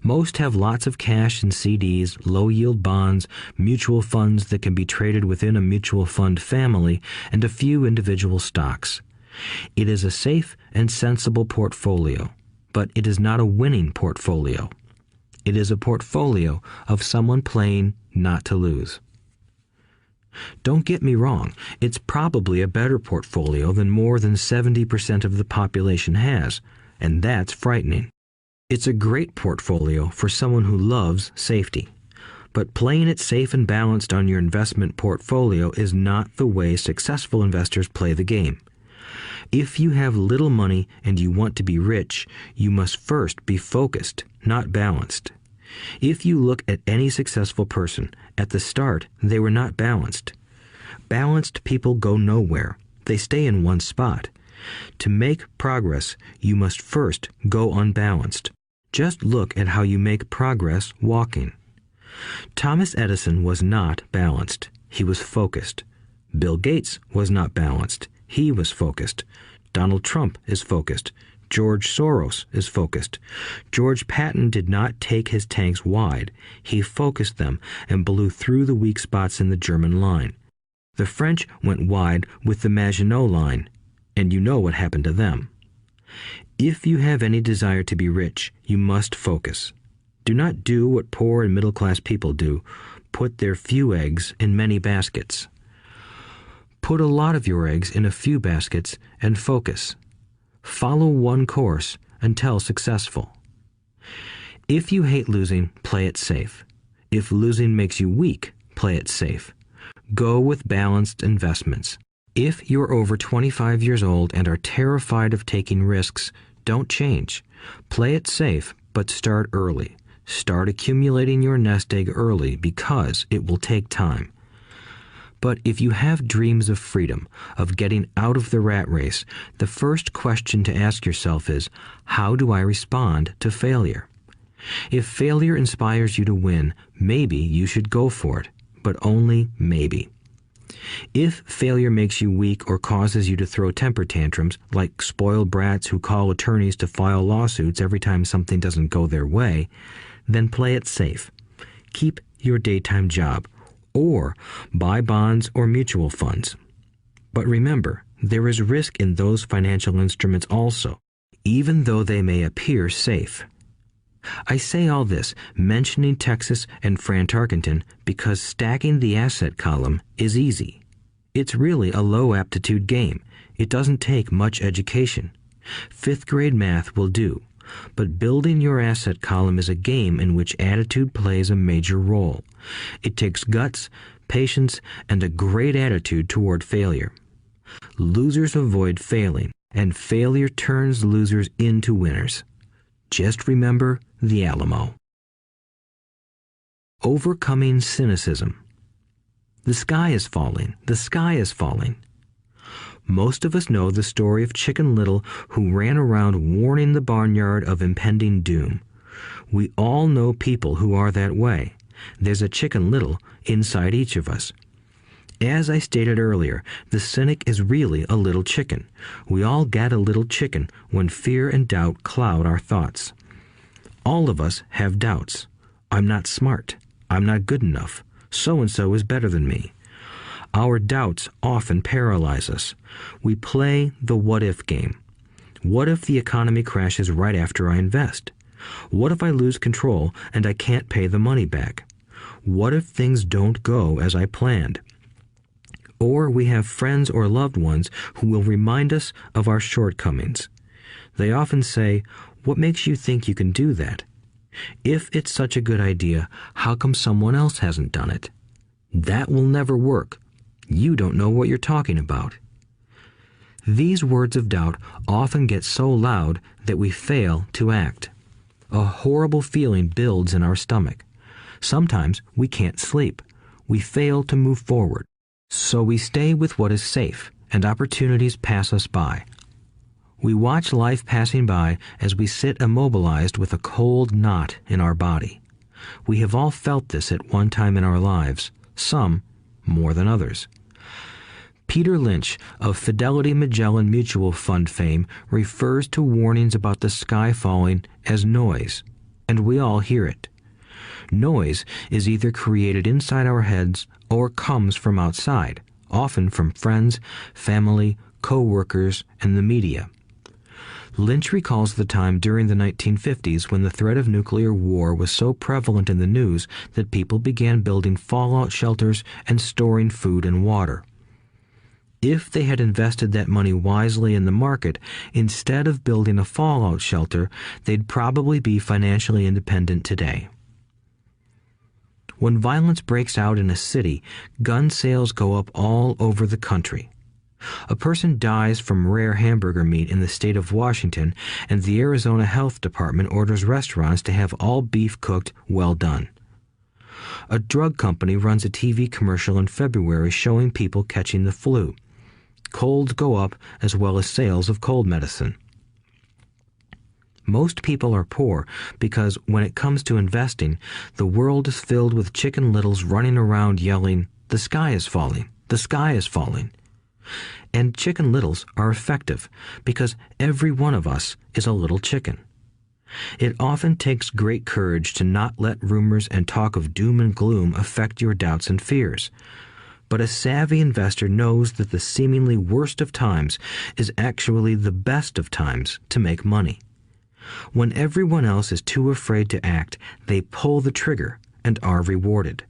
Most have lots of cash in CDs, low-yield bonds, mutual funds that can be traded within a mutual fund family, and a few individual stocks. It is a safe and sensible portfolio, but it is not a winning portfolio. It is a portfolio of someone playing not to lose. Don't get me wrong, it's probably a better portfolio than more than 70% of the population has, and that's frightening. It's a great portfolio for someone who loves safety. But playing it safe and balanced on your investment portfolio is not the way successful investors play the game. If you have little money and you want to be rich, you must first be focused, not balanced. If you look at any successful person, at the start they were not balanced. Balanced people go nowhere. They stay in one spot. To make progress, you must first go unbalanced. Just look at how you make progress walking. Thomas Edison was not balanced. He was focused. Bill Gates was not balanced. He was focused. Donald Trump is focused. George Soros is focused. George Patton did not take his tanks wide. He focused them and blew through the weak spots in the German line. The French went wide with the Maginot Line, and you know what happened to them. If you have any desire to be rich, you must focus. Do not do what poor and middle-class people do, put their few eggs in many baskets. Put a lot of your eggs in a few baskets and focus. Follow one course until successful. If you hate losing, play it safe. If losing makes you weak, play it safe. Go with balanced investments. If you're over 25 years old and are terrified of taking risks, don't change. Play it safe, but start early. Start accumulating your nest egg early because it will take time. But if you have dreams of freedom, of getting out of the rat race, the first question to ask yourself is, how do I respond to failure? If failure inspires you to win, maybe you should go for it, but only maybe. If failure makes you weak or causes you to throw temper tantrums, like spoiled brats who call attorneys to file lawsuits every time something doesn't go their way, then play it safe. Keep your daytime job, or buy bonds or mutual funds. But remember, there is risk in those financial instruments also, even though they may appear safe. I say all this, mentioning Texas and Fran Tarkenton, because stacking the asset column is easy. It's really a low-aptitude game. It doesn't take much education. Fifth-grade math will do. But building your asset column is a game in which attitude plays a major role. It takes guts, patience, and a great attitude toward failure. Losers avoid failing, and failure turns losers into winners. Just remember the Alamo. Overcoming cynicism. The sky is falling. The sky is falling. Most of us know the story of Chicken Little, who ran around warning the barnyard of impending doom. We all know people who are that way. There's a Chicken Little inside each of us. As I stated earlier, the cynic is really a little chicken. We all get a little chicken when fear and doubt cloud our thoughts. All of us have doubts. I'm not smart. I'm not good enough. So-and-so is better than me. Our doubts often paralyze us. We play the what-if game. What if the economy crashes right after I invest? What if I lose control and I can't pay the money back? What if things don't go as I planned? Or we have friends or loved ones who will remind us of our shortcomings. They often say, "What makes you think you can do that? If it's such a good idea, how come someone else hasn't done it? That will never work. You don't know what you're talking about." These words of doubt often get so loud that we fail to act. A horrible feeling builds in our stomach. Sometimes we can't sleep. We fail to move forward. So we stay with what is safe, and opportunities pass us by. We watch life passing by as we sit immobilized with a cold knot in our body. We have all felt this at one time in our lives, some more than others. Peter Lynch of Fidelity Magellan Mutual Fund fame refers to warnings about the sky falling as noise, and we all hear it. Noise is either created inside our heads or comes from outside, often from friends, family, co-workers, and the media. Lynch recalls the time during the 1950s when the threat of nuclear war was so prevalent in the news that people began building fallout shelters and storing food and water. If they had invested that money wisely in the market, instead of building a fallout shelter, they'd probably be financially independent today. When violence breaks out in a city, gun sales go up all over the country. A person dies from rare hamburger meat in the state of Washington, and the Arizona Health Department orders restaurants to have all beef cooked well done. A drug company runs a TV commercial in February showing people catching the flu. Colds go up as well as sales of cold medicine. Most people are poor because when it comes to investing, the world is filled with Chicken Littles running around yelling, "The sky is falling, the sky is falling." And Chicken Littles are effective because every one of us is a little chicken. It often takes great courage to not let rumors and talk of doom and gloom affect your doubts and fears. But a savvy investor knows that the seemingly worst of times is actually the best of times to make money. When everyone else is too afraid to act, they pull the trigger and are rewarded.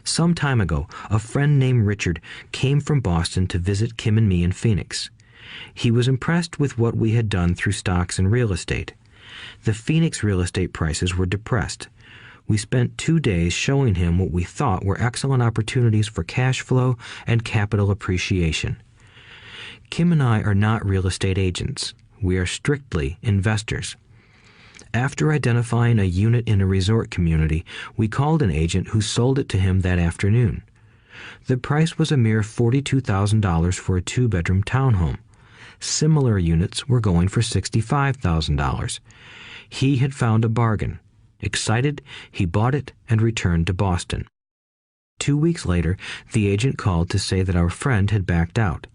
Some time ago, a friend named Richard came from Boston to visit Kim and me in Phoenix. He was impressed with what we had done through stocks and real estate. The Phoenix real estate prices were depressed. We spent 2 days showing him what we thought were excellent opportunities for cash flow and capital appreciation. Kim and I are not real estate agents. We are strictly investors. After identifying a unit in a resort community, we called an agent who sold it to him that afternoon. The price was a mere $42,000 for a 2-bedroom townhome. Similar units were going for $65,000. He had found a bargain. Excited, he bought it and returned to Boston. 2 weeks later, the agent called to say that our friend had backed out.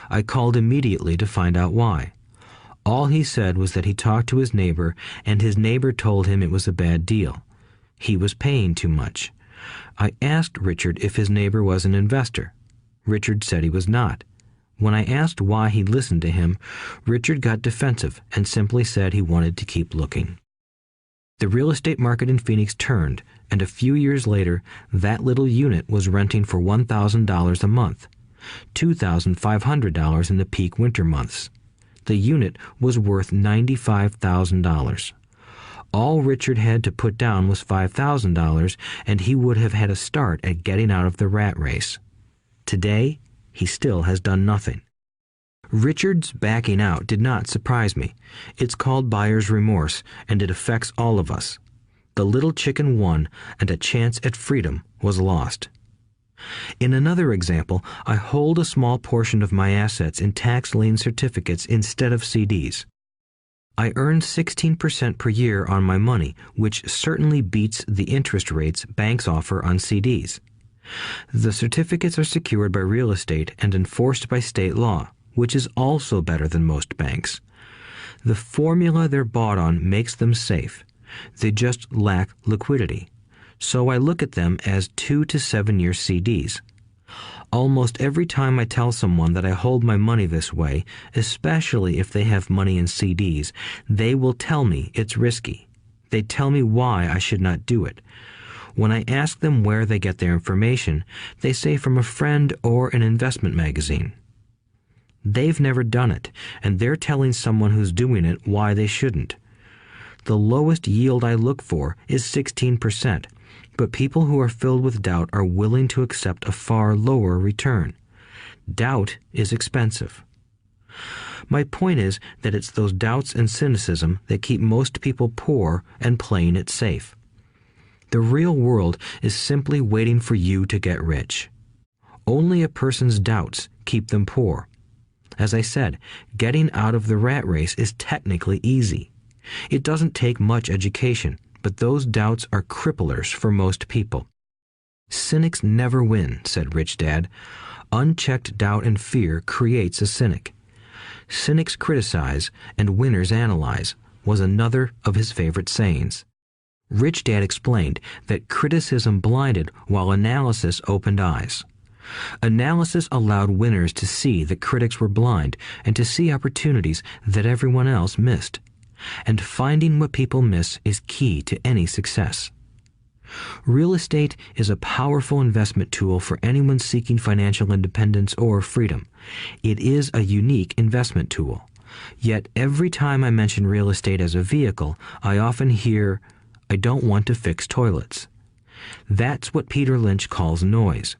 I called immediately to find out why. All he said was that he talked to his neighbor, and his neighbor told him it was a bad deal. He was paying too much. I asked Richard if his neighbor was an investor. Richard said he was not. When I asked why he listened to him, Richard got defensive and simply said he wanted to keep looking. The real estate market in Phoenix turned, and a few years later, that little unit was renting for $1,000 a month, $2,500 in the peak winter months. The unit was worth $95,000. All Richard had to put down was $5,000, and he would have had a start at getting out of the rat race. Today, he still has done nothing. Richard's backing out did not surprise me. It's called buyer's remorse, and it affects all of us. The little chicken won, and a chance at freedom was lost. In another example, I hold a small portion of my assets in tax lien certificates instead of CDs. I earn 16% per year on my money, which certainly beats the interest rates banks offer on CDs. The certificates are secured by real estate and enforced by state law, which is also better than most banks. The formula they're bought on makes them safe. They just lack liquidity. So I look at them as 2 to 7 year CDs. Almost every time I tell someone that I hold my money this way, especially if they have money in CDs, they will tell me it's risky. They tell me why I should not do it. When I ask them where they get their information, they say from a friend or an investment magazine. They've never done it, and they're telling someone who's doing it why they shouldn't. The lowest yield I look for is 16%, but people who are filled with doubt are willing to accept a far lower return. Doubt is expensive. My point is that it's those doubts and cynicism that keep most people poor and playing it safe. The real world is simply waiting for you to get rich. Only a person's doubts keep them poor. As I said, getting out of the rat race is technically easy. It doesn't take much education, but those doubts are cripplers for most people. Cynics never win, said Rich Dad. Unchecked doubt and fear creates a cynic. Cynics criticize and winners analyze was another of his favorite sayings. Rich Dad explained that criticism blinded while analysis opened eyes. Analysis allowed winners to see that critics were blind and to see opportunities that everyone else missed. And finding what people miss is key to any success. Real estate is a powerful investment tool for anyone seeking financial independence or freedom. It is a unique investment tool. Yet every time I mention real estate as a vehicle, I often hear, "I don't want to fix toilets." That's what Peter Lynch calls noise.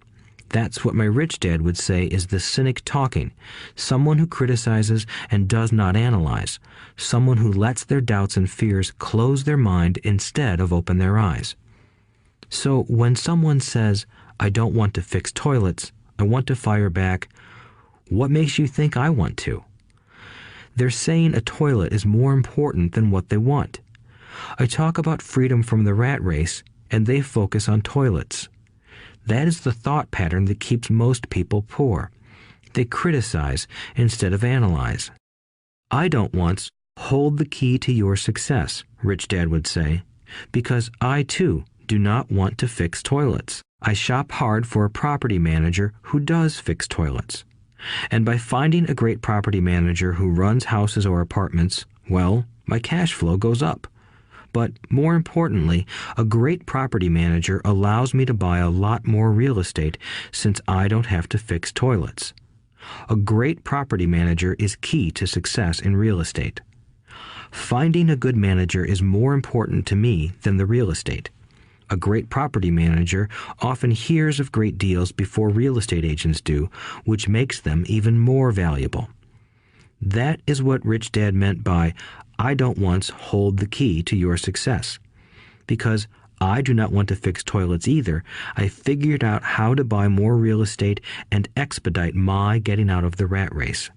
That's what my rich dad would say is the cynic talking, someone who criticizes and does not analyze, someone who lets their doubts and fears close their mind instead of open their eyes. So when someone says, "I don't want to fix toilets, I want to fire back," what makes you think I want to? They're saying a toilet is more important than what they want. I talk about freedom from the rat race, and they focus on toilets. That is the thought pattern that keeps most people poor. They criticize instead of analyze. I don't once hold the key to your success, Rich Dad would say, because I too do not want to fix toilets. I shop hard for a property manager who does fix toilets. And by finding a great property manager who runs houses or apartments, well, my cash flow goes up. But more importantly, a great property manager allows me to buy a lot more real estate since I don't have to fix toilets. A great property manager is key to success in real estate. Finding a good manager is more important to me than the real estate. A great property manager often hears of great deals before real estate agents do, which makes them even more valuable. That is what Rich Dad meant by, I don't once hold the key to your success. Because I do not want to fix toilets either, I figured out how to buy more real estate and expedite my getting out of the rat race.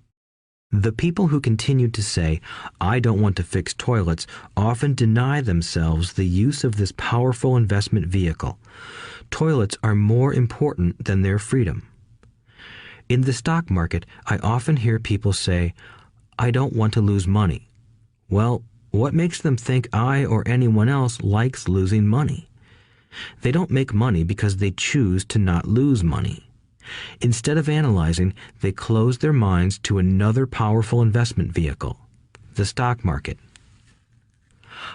The people who continue to say, I don't want to fix toilets, often deny themselves the use of this powerful investment vehicle. Toilets are more important than their freedom. In the stock market, I often hear people say, I don't want to lose money. Well, what makes them think I or anyone else likes losing money? They don't make money because they choose to not lose money. Instead of analyzing, they close their minds to another powerful investment vehicle, the stock market.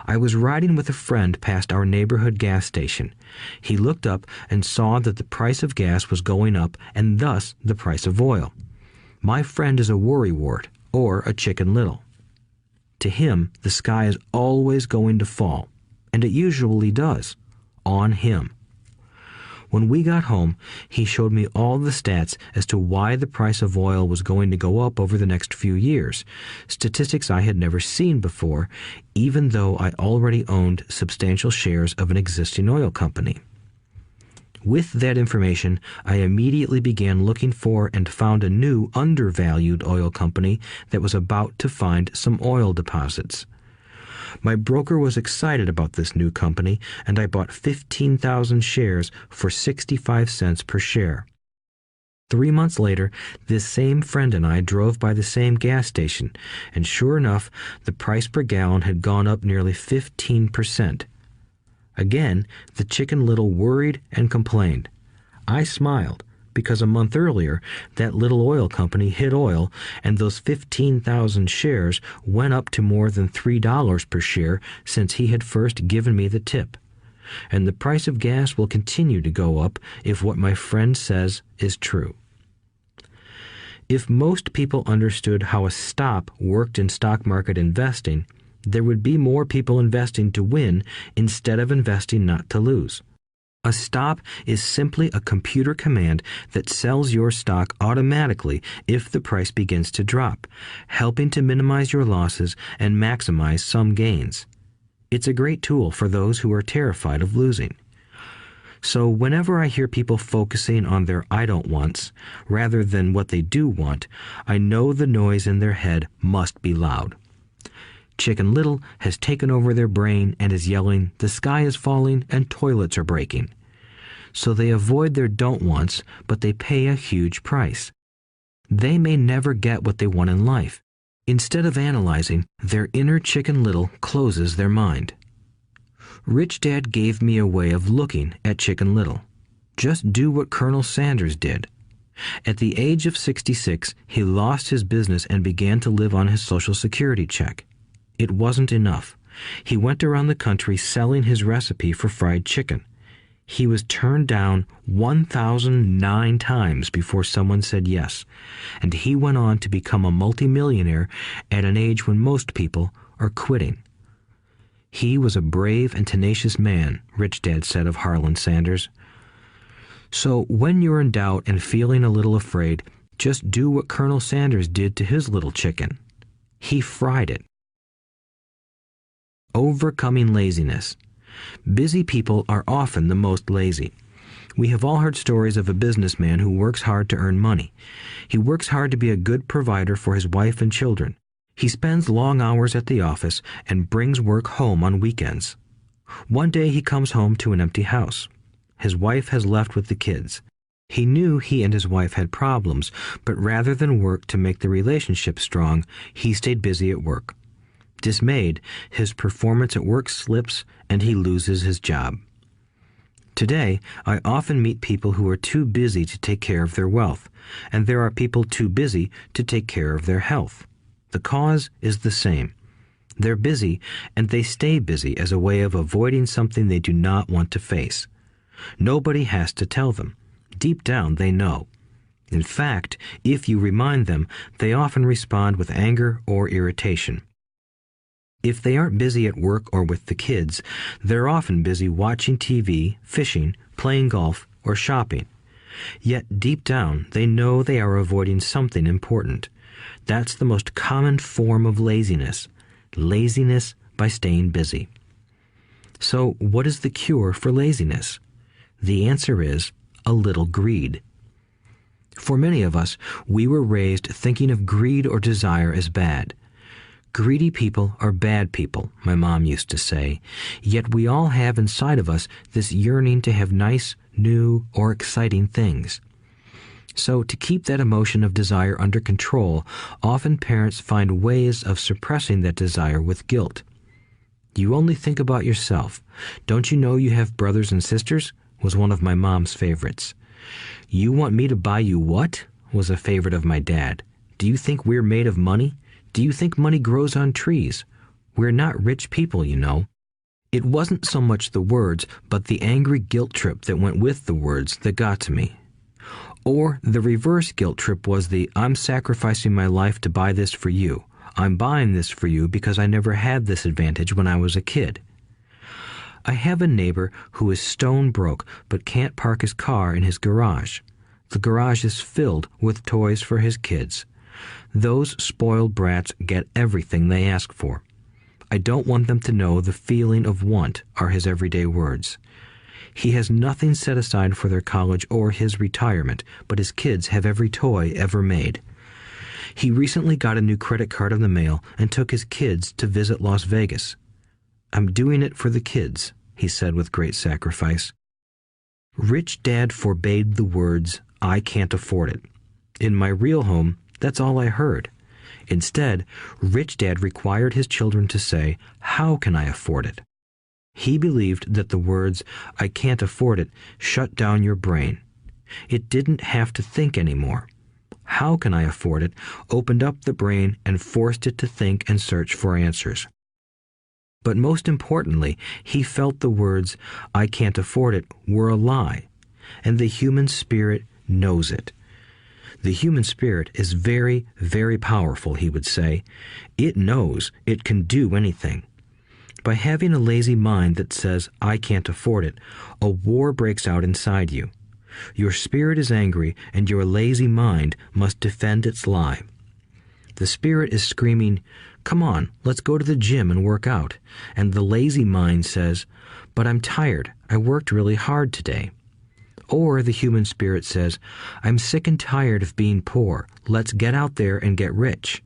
I was riding with a friend past our neighborhood gas station. He looked up and saw that the price of gas was going up and thus the price of oil. My friend is a worrywart, or a Chicken Little. To him, the sky is always going to fall, and it usually does, on him. When we got home, he showed me all the stats as to why the price of oil was going to go up over the next few years, statistics I had never seen before, even though I already owned substantial shares of an existing oil company. With that information, I immediately began looking for and found a new undervalued oil company that was about to find some oil deposits. My broker was excited about this new company, and I bought 15,000 shares for 65 cents per share. 3 months later, this same friend and I drove by the same gas station, and sure enough, the price per gallon had gone up nearly 15%. Again, the Chicken Little worried and complained. I smiled, because a month earlier, that little oil company hit oil, and those 15,000 shares went up to more than $3 per share since he had first given me the tip. And the price of gas will continue to go up if what my friend says is true. If most people understood how a stop worked in stock market investing, there would be more people investing to win instead of investing not to lose. A stop is simply a computer command that sells your stock automatically if the price begins to drop, helping to minimize your losses and maximize some gains. It's a great tool for those who are terrified of losing. So whenever I hear people focusing on their I don't wants rather than what they do want, I know the noise in their head must be loud. Chicken Little has taken over their brain and is yelling, the sky is falling and toilets are breaking. So they avoid their don't wants, but they pay a huge price. They may never get what they want in life. Instead of analyzing, their inner Chicken Little closes their mind. Rich Dad gave me a way of looking at Chicken Little. Just do what Colonel Sanders did. At the age of 66, he lost his business and began to live on his Social Security check. It wasn't enough. He went around the country selling his recipe for fried chicken. He was turned down 1,009 times before someone said yes, and he went on to become a multimillionaire at an age when most people are quitting. He was a brave and tenacious man, Rich Dad said of Harlan Sanders. So when you're in doubt and feeling a little afraid, just do what Colonel Sanders did to his little chicken. He fried it. Overcoming laziness. Busy people are often the most lazy. We have all heard stories of a businessman who works hard to earn money. He works hard to be a good provider for his wife and children. He spends long hours at the office and brings work home on weekends. One day he comes home to an empty house. His wife has left with the kids. He knew he and his wife had problems, but rather than work to make the relationship strong, he stayed busy at work. Dismayed, his performance at work slips and he loses his job. Today, I often meet people who are too busy to take care of their wealth, and there are people too busy to take care of their health. The cause is the same. They're busy, and they stay busy as a way of avoiding something they do not want to face. Nobody has to tell them. Deep down, they know. In fact, if you remind them, they often respond with anger or irritation. If they aren't busy at work or with the kids, they're often busy watching TV, fishing, playing golf, or shopping. Yet deep down, they know they are avoiding something important. That's the most common form of laziness. Laziness by staying busy. So, what is the cure for laziness? The answer is a little greed. For many of us, we were raised thinking of greed or desire as bad. Greedy people are bad people, my mom used to say, yet we all have inside of us this yearning to have nice, new, or exciting things. So, to keep that emotion of desire under control, often parents find ways of suppressing that desire with guilt. You only think about yourself. Don't you know you have brothers and sisters? Was one of my mom's favorites. You want me to buy you what? Was a favorite of my dad. Do you think we're made of money? Do you think money grows on trees? We're not rich people, you know. It wasn't so much the words, but the angry guilt trip that went with the words that got to me. Or the reverse guilt trip was the, I'm sacrificing my life to buy this for you. I'm buying this for you because I never had this advantage when I was a kid. I have a neighbor who is stone broke but can't park his car in his garage. The garage is filled with toys for his kids. Those spoiled brats get everything they ask for. I don't want them to know the feeling of want, are his everyday words. He has nothing set aside for their college or his retirement, but his kids have every toy ever made. He recently got a new credit card in the mail and took his kids to visit Las Vegas. I'm doing it for the kids, he said with great sacrifice. Rich Dad forbade the words, I can't afford it. In my real home, that's all I heard. Instead, Rich Dad required his children to say, how can I afford it? He believed that the words, I can't afford it, shut down your brain. It didn't have to think anymore. How can I afford it opened up the brain and forced it to think and search for answers. But most importantly, he felt the words, I can't afford it, were a lie, and the human spirit knows it. The human spirit is very, very powerful, he would say. It knows it can do anything. By having a lazy mind that says, I can't afford it, a war breaks out inside you. Your spirit is angry, and your lazy mind must defend its lie. The spirit is screaming, come on, let's go to the gym and work out. And the lazy mind says, but I'm tired. I worked really hard today. Or the human spirit says, I'm sick and tired of being poor. Let's get out there and get rich.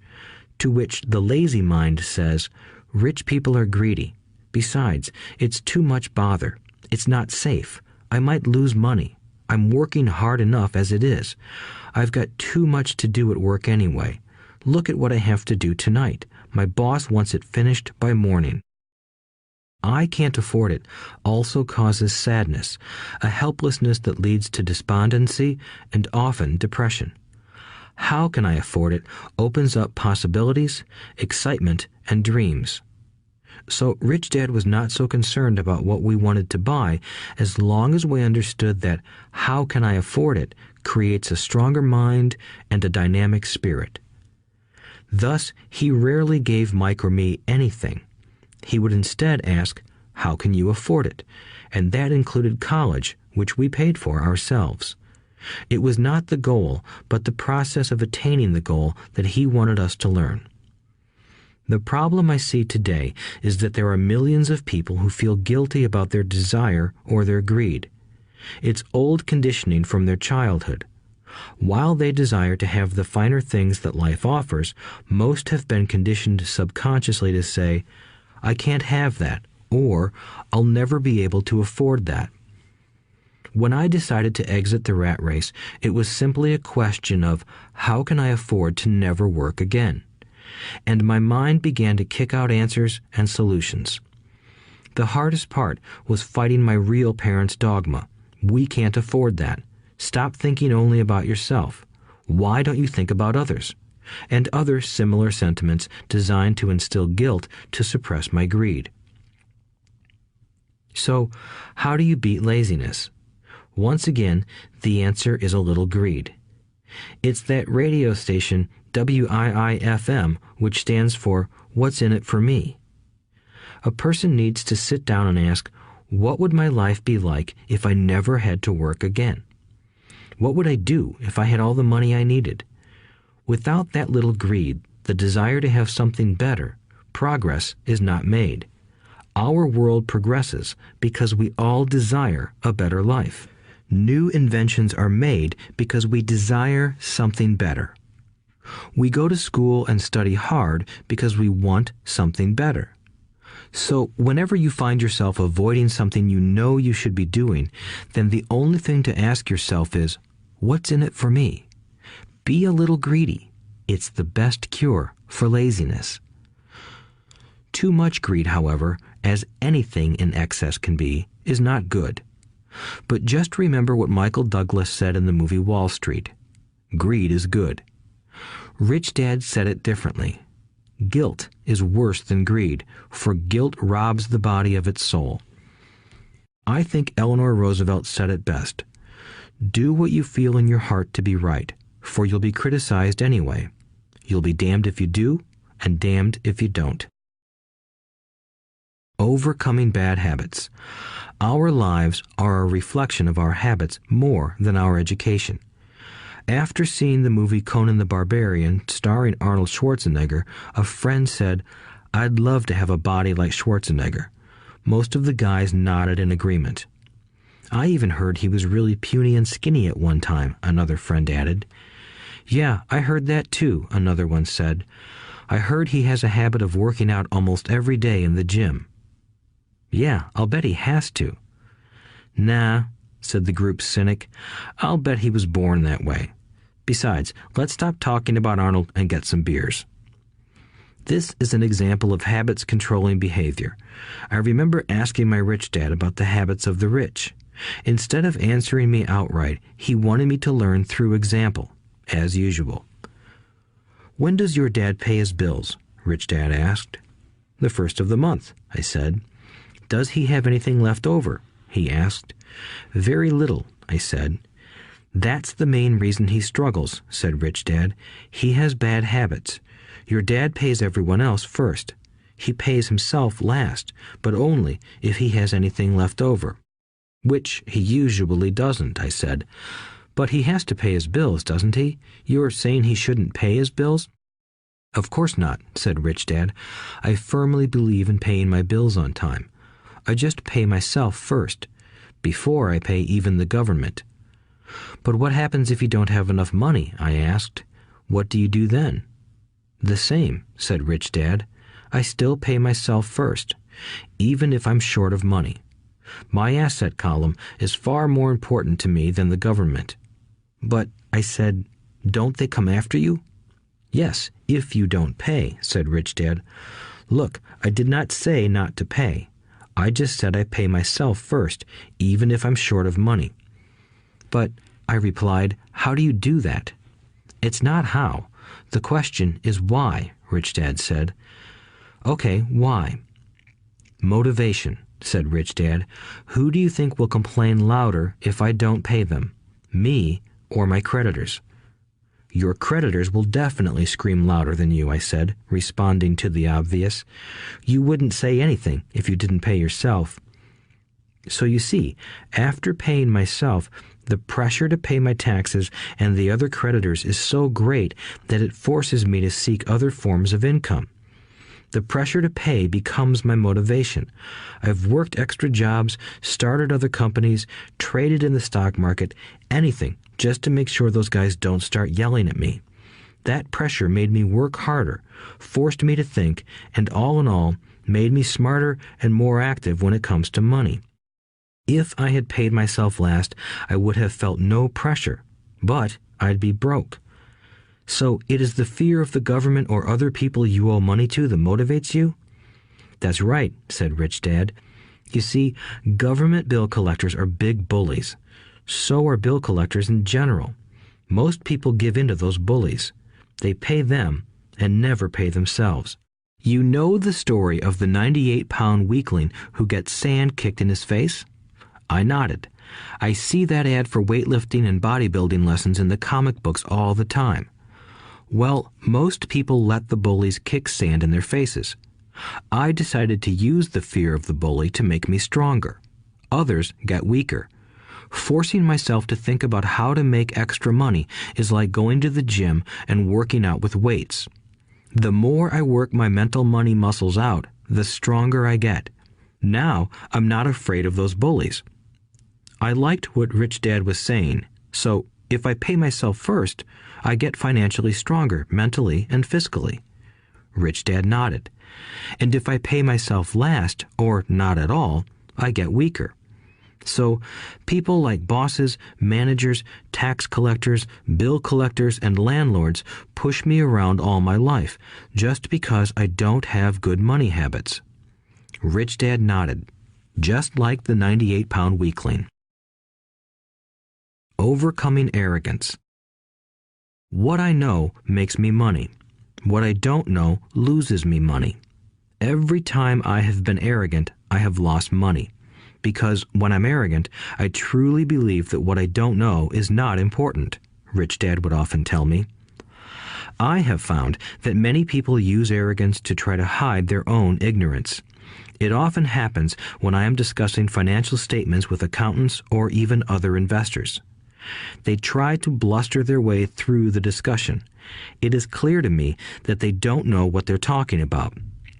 To which the lazy mind says, rich people are greedy. Besides, it's too much bother. It's not safe. I might lose money. I'm working hard enough as it is. I've got too much to do at work anyway. Look at what I have to do tonight. My boss wants it finished by morning. I can't afford it also causes sadness, a helplessness that leads to despondency and often depression. How can I afford it opens up possibilities, excitement, and dreams. So Rich Dad was not so concerned about what we wanted to buy as long as we understood that how can I afford it creates a stronger mind and a dynamic spirit. Thus, he rarely gave Mike or me anything. He would instead ask, how can you afford it? And that included college, which we paid for ourselves. It was not the goal, but the process of attaining the goal that he wanted us to learn. The problem I see today is that there are millions of people who feel guilty about their desire or their greed. It's old conditioning from their childhood. While they desire to have the finer things that life offers, most have been conditioned subconsciously to say, I can't have that, or I'll never be able to afford that. When I decided to exit the rat race, it was simply a question of how can I afford to never work again? And my mind began to kick out answers and solutions. The hardest part was fighting my real parents' dogma. We can't afford that. Stop thinking only about yourself. Why don't you think about others? And other similar sentiments designed to instill guilt to suppress my greed. So, how do you beat laziness? Once again, the answer is a little greed. It's that radio station WIIFM, which stands for What's in it for me? A person needs to sit down and ask, what would my life be like if I never had to work again? What would I do if I had all the money I needed? Without that little greed, the desire to have something better, progress is not made. Our world progresses because we all desire a better life. New inventions are made because we desire something better. We go to school and study hard because we want something better. So whenever you find yourself avoiding something you know you should be doing, then the only thing to ask yourself is, what's in it for me? Be a little greedy. It's the best cure for laziness. Too much greed, however, as anything in excess can be, is not good. But just remember what Michael Douglas said in the movie Wall Street. Greed is good. Rich Dad said it differently. Guilt is worse than greed, for guilt robs the body of its soul. I think Eleanor Roosevelt said it best. Do what you feel in your heart to be right, for you'll be criticized anyway. You'll be damned if you do, and damned if you don't. Overcoming bad habits. Our lives are a reflection of our habits more than our education. After seeing the movie Conan the Barbarian, starring Arnold Schwarzenegger, a friend said, "I'd love to have a body like Schwarzenegger." Most of the guys nodded in agreement. "I even heard he was really puny and skinny at one time," another friend added. "Yeah, I heard that too," another one said. "I heard he has a habit of working out almost every day in the gym." "Yeah, I'll bet he has to." "Nah," said the group's cynic. "I'll bet he was born that way. Besides, let's stop talking about Arnold and get some beers." This is an example of habits controlling behavior. I remember asking my rich dad about the habits of the rich. Instead of answering me outright, he wanted me to learn through example, as usual. "When does your dad pay his bills?" Rich Dad asked. "The first of the month," I said. "Does he have anything left over?" he asked. "Very little," I said. "That's the main reason he struggles," said Rich Dad. "He has bad habits. Your dad pays everyone else first. He pays himself last, but only if he has anything left over." "Which he usually doesn't," I said. "But he has to pay his bills, doesn't he? You're saying he shouldn't pay his bills?" "Of course not," said Rich Dad. "I firmly believe in paying my bills on time. I just pay myself first, before I pay even the government." "But what happens if you don't have enough money?" I asked. "What do you do then?" "The same," said Rich Dad. "I still pay myself first, even if I'm short of money. My asset column is far more important to me than the government." "But," I said, "don't they come after you?" "Yes, if you don't pay," said Rich Dad. "Look, I did not say not to pay. I just said I pay myself first, even if I'm short of money." "But," I replied, "how do you do that?" "It's not how. The question is why," Rich Dad said. "Okay, why?" "Motivation," said Rich Dad. "Who do you think will complain louder if I don't pay them? Me or my creditors?" "Your creditors will definitely scream louder than you," I said, responding to the obvious. "You wouldn't say anything if you didn't pay yourself." So you see, after paying myself, the pressure to pay my taxes and the other creditors is so great that it forces me to seek other forms of income. The pressure to pay becomes my motivation. I've worked extra jobs, started other companies, traded in the stock market, anything, just to make sure those guys don't start yelling at me. That pressure made me work harder, forced me to think, and all in all, made me smarter and more active when it comes to money. If I had paid myself last, I would have felt no pressure, but I'd be broke. So it is the fear of the government or other people you owe money to that motivates you? That's right, said Rich Dad. You see, government bill collectors are big bullies. So are bill collectors in general. Most people give in to those bullies. They pay them and never pay themselves. You know the story of the 98-pound weakling who gets sand kicked in his face? I nodded. I see that ad for weightlifting and bodybuilding lessons in the comic books all the time. Well, most people let the bullies kick sand in their faces. I decided to use the fear of the bully to make me stronger. Others got weaker. Forcing myself to think about how to make extra money is like going to the gym and working out with weights. The more I work my mental money muscles out, the stronger I get. Now I'm not afraid of those bullies. I liked what Rich Dad was saying, so if I pay myself first, I get financially stronger mentally and fiscally. Rich Dad nodded. And if I pay myself last, or not at all, I get weaker. So people like bosses, managers, tax collectors, bill collectors, and landlords push me around all my life just because I don't have good money habits. Rich Dad nodded, just like the 98-pound weakling. Overcoming arrogance. What I know makes me money. What I don't know loses me money. Every time I have been arrogant, I have lost money. Because when I'm arrogant, I truly believe that what I don't know is not important, Rich Dad would often tell me. I have found that many people use arrogance to try to hide their own ignorance. It often happens when I am discussing financial statements with accountants or even other investors. They try to bluster their way through the discussion. It is clear to me that they don't know what they're talking about.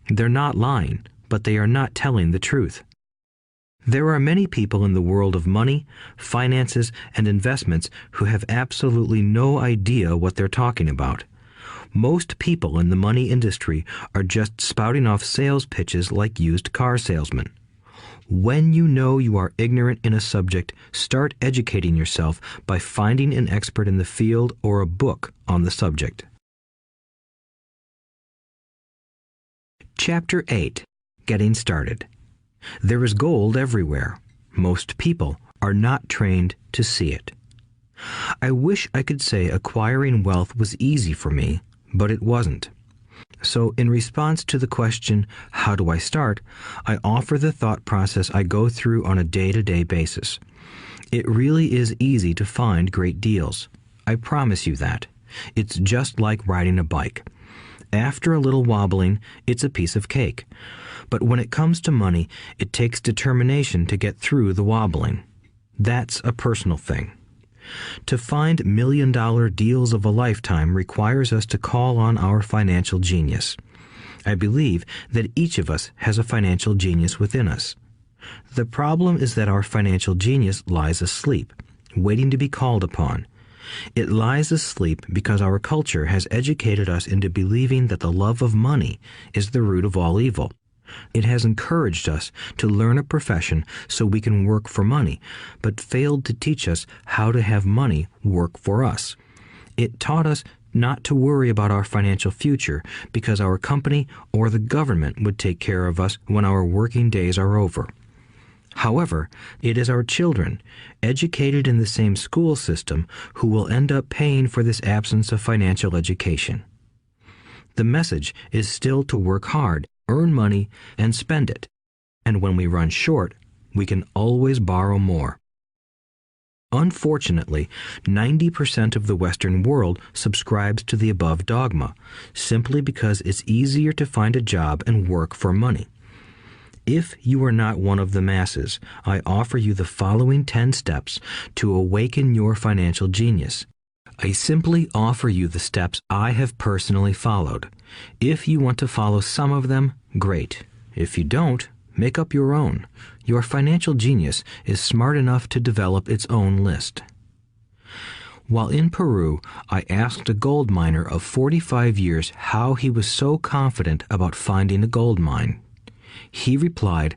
They're not lying, but they are not telling the truth. There are many people in the world of money, finances, and investments who have absolutely no idea what they're talking about. Most people in the money industry are just spouting off sales pitches like used car salesmen. When you know you are ignorant in a subject, start educating yourself by finding an expert in the field or a book on the subject. Chapter 8. Getting Started. There is gold everywhere. Most people are not trained to see it. I wish I could say acquiring wealth was easy for me, but it wasn't. So in response to the question, how do I start, I offer the thought process I go through on a day-to-day basis. It really is easy to find great deals. I promise you that. It's just like riding a bike. After a little wobbling, it's a piece of cake. But when it comes to money, it takes determination to get through the wobbling. That's a personal thing. To find million-dollar deals of a lifetime requires us to call on our financial genius. I believe that each of us has a financial genius within us. The problem is that our financial genius lies asleep, waiting to be called upon. It lies asleep because our culture has educated us into believing that the love of money is the root of all evil. It has encouraged us to learn a profession so we can work for money, but failed to teach us how to have money work for us. It taught us not to worry about our financial future because our company or the government would take care of us when our working days are over. However, it is our children, educated in the same school system, who will end up paying for this absence of financial education. The message is still to work hard, earn money, and spend it. And when we run short, we can always borrow more. Unfortunately, 90% of the Western world subscribes to the above dogma, simply because it's easier to find a job and work for money. If you are not one of the masses, I offer you the following 10 steps to awaken your financial genius. I simply offer you the steps I have personally followed. If you want to follow some of them, great. If you don't, make up your own. Your financial genius is smart enough to develop its own list. While in Peru, I asked a gold miner of 45 years how he was so confident about finding a gold mine. He replied,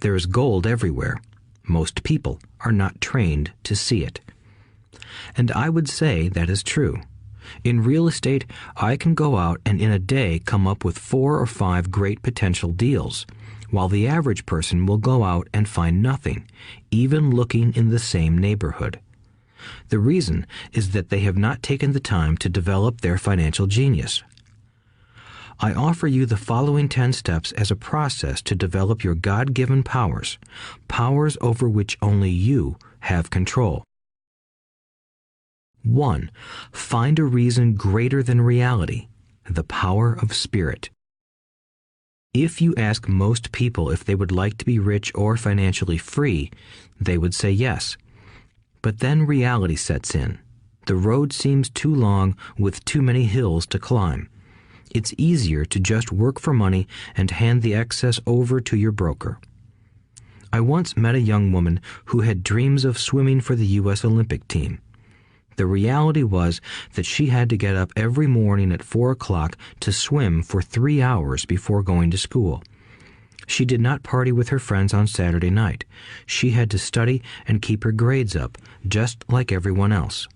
"There is gold everywhere. Most people are not trained to see it." And I would say that is true. In real estate, I can go out and in a day come up with 4 or 5 great potential deals. while the average person will go out and find nothing, even looking in the same neighborhood. The reason is that they have not taken the time to develop their financial genius. I offer you the following 10 steps as a process to develop your God-given powers, powers over which only you have control. 1. Find a reason greater than reality, the power of spirit. If you ask most people if they would like to be rich or financially free, they would say yes. But then reality sets in. The road seems too long with too many hills to climb. It's easier to just work for money and hand the excess over to your broker. I once met a young woman who had dreams of swimming for the U.S. Olympic team. The reality was that she had to get up every morning at 4 o'clock to swim for 3 hours before going to school. She did not party with her friends on Saturday night. She had to study and keep her grades up, just like everyone else.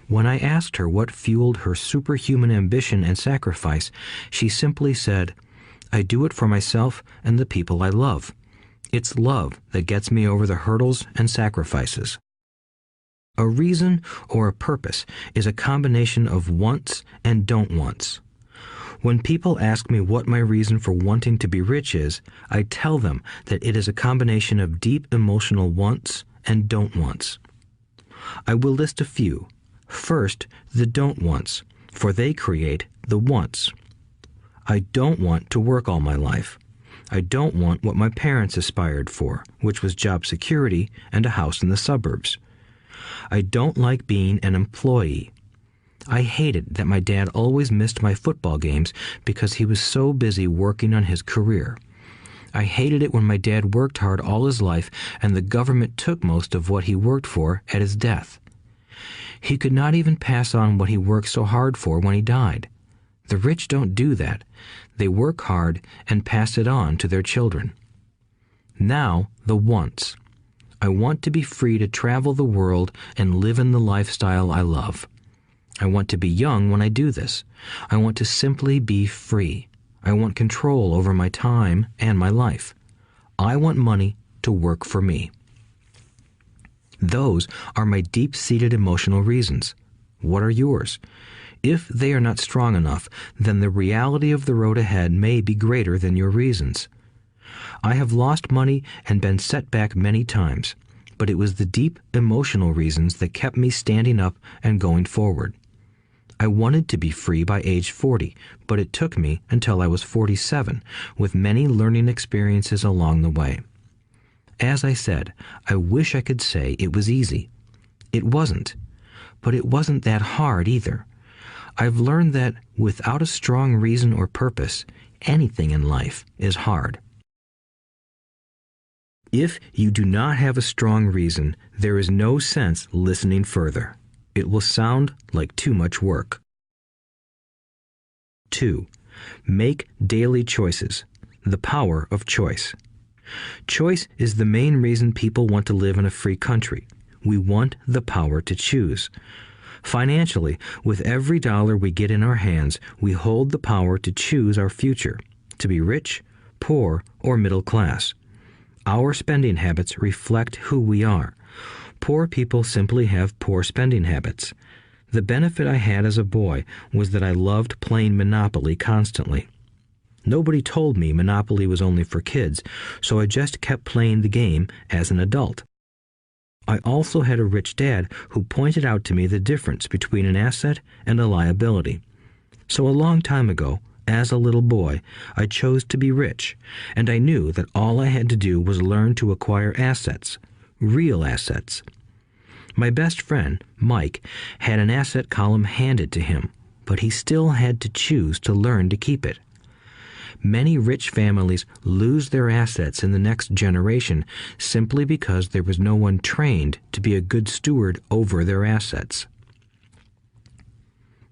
When I asked her what fueled her superhuman ambition and sacrifice, she simply said, "I do it for myself and the people I love. It's love that gets me over the hurdles and sacrifices." A reason or a purpose is a combination of wants and don't wants. When people ask me what my reason for wanting to be rich is, I tell them that it is a combination of deep emotional wants and don't wants. I will list a few. First, the don't wants, for they create the wants. I don't want to work all my life. I don't want what my parents aspired for, which was job security and a house in the suburbs. I don't like being an employee. I hated that my dad always missed my football games because he was so busy working on his career. I hated it when my dad worked hard all his life and the government took most of what he worked for at his death. He could not even pass on what he worked so hard for when he died. The rich don't do that. They work hard and pass it on to their children. Now, the wants. I want to be free to travel the world and live in the lifestyle I love. I want to be young when I do this. I want to simply be free. I want control over my time and my life. I want money to work for me. Those are my deep-seated emotional reasons. What are yours? If they are not strong enough, then the reality of the road ahead may be greater than your reasons. I have lost money and been set back many times, but it was the deep emotional reasons that kept me standing up and going forward. I wanted to be free by age 40, but it took me until I was 47, with many learning experiences along the way. As I said, I wish I could say it was easy. It wasn't, but it wasn't that hard either. I've learned that without a strong reason or purpose, anything in life is hard. If you do not have a strong reason, there is no sense listening further. It will sound like too much work. 2. Make daily choices. The power of choice. Choice is the main reason people want to live in a free country. We want the power to choose. Financially, with every dollar we get in our hands, we hold the power to choose our future, to be rich, poor, or middle class. Our spending habits reflect who we are. Poor people simply have poor spending habits. The benefit I had as a boy was that I loved playing Monopoly constantly. Nobody told me Monopoly was only for kids, so I just kept playing the game as an adult. I also had a rich dad who pointed out to me the difference between an asset and a liability. So a long time ago, as a little boy, I chose to be rich, and I knew that all I had to do was learn to acquire assets, real assets. My best friend, Mike, had an asset column handed to him, but he still had to choose to learn to keep it. Many rich families lose their assets in the next generation simply because there was no one trained to be a good steward over their assets.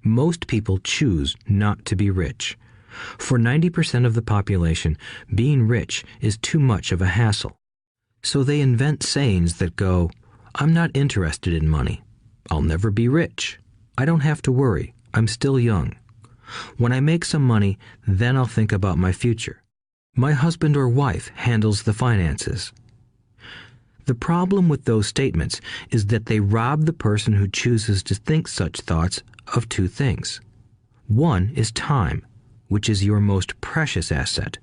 Most people choose not to be rich. For 90% of the population, being rich is too much of a hassle. So they invent sayings that go, "I'm not interested in money. I'll never be rich. I don't have to worry. I'm still young. When I make some money, then I'll think about my future." My husband or wife handles the finances. The problem with those statements is that they rob the person who chooses to think such thoughts of two things. One is time, which is your most precious asset.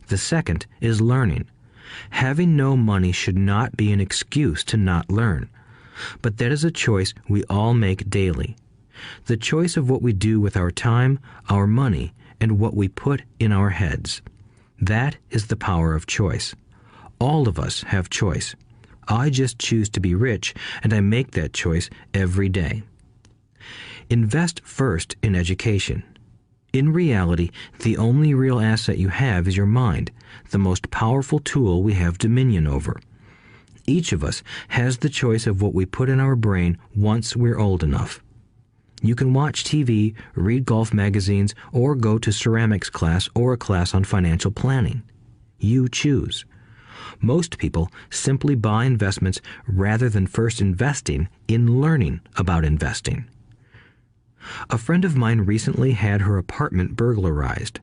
The second is learning. Having no money should not be an excuse to not learn, but that is a choice we all make daily. The choice of what we do with our time, our money, and what we put in our heads. That is the power of choice. All of us have choice. I just choose to be rich, and I make that choice every day. Invest first in education. In reality, the only real asset you have is your mind, the most powerful tool we have dominion over. Each of us has the choice of what we put in our brain once we're old enough. You can watch TV, read golf magazines, or go to ceramics class or a class on financial planning. You choose. Most people simply buy investments rather than first investing in learning about investing. A friend of mine recently had her apartment burglarized.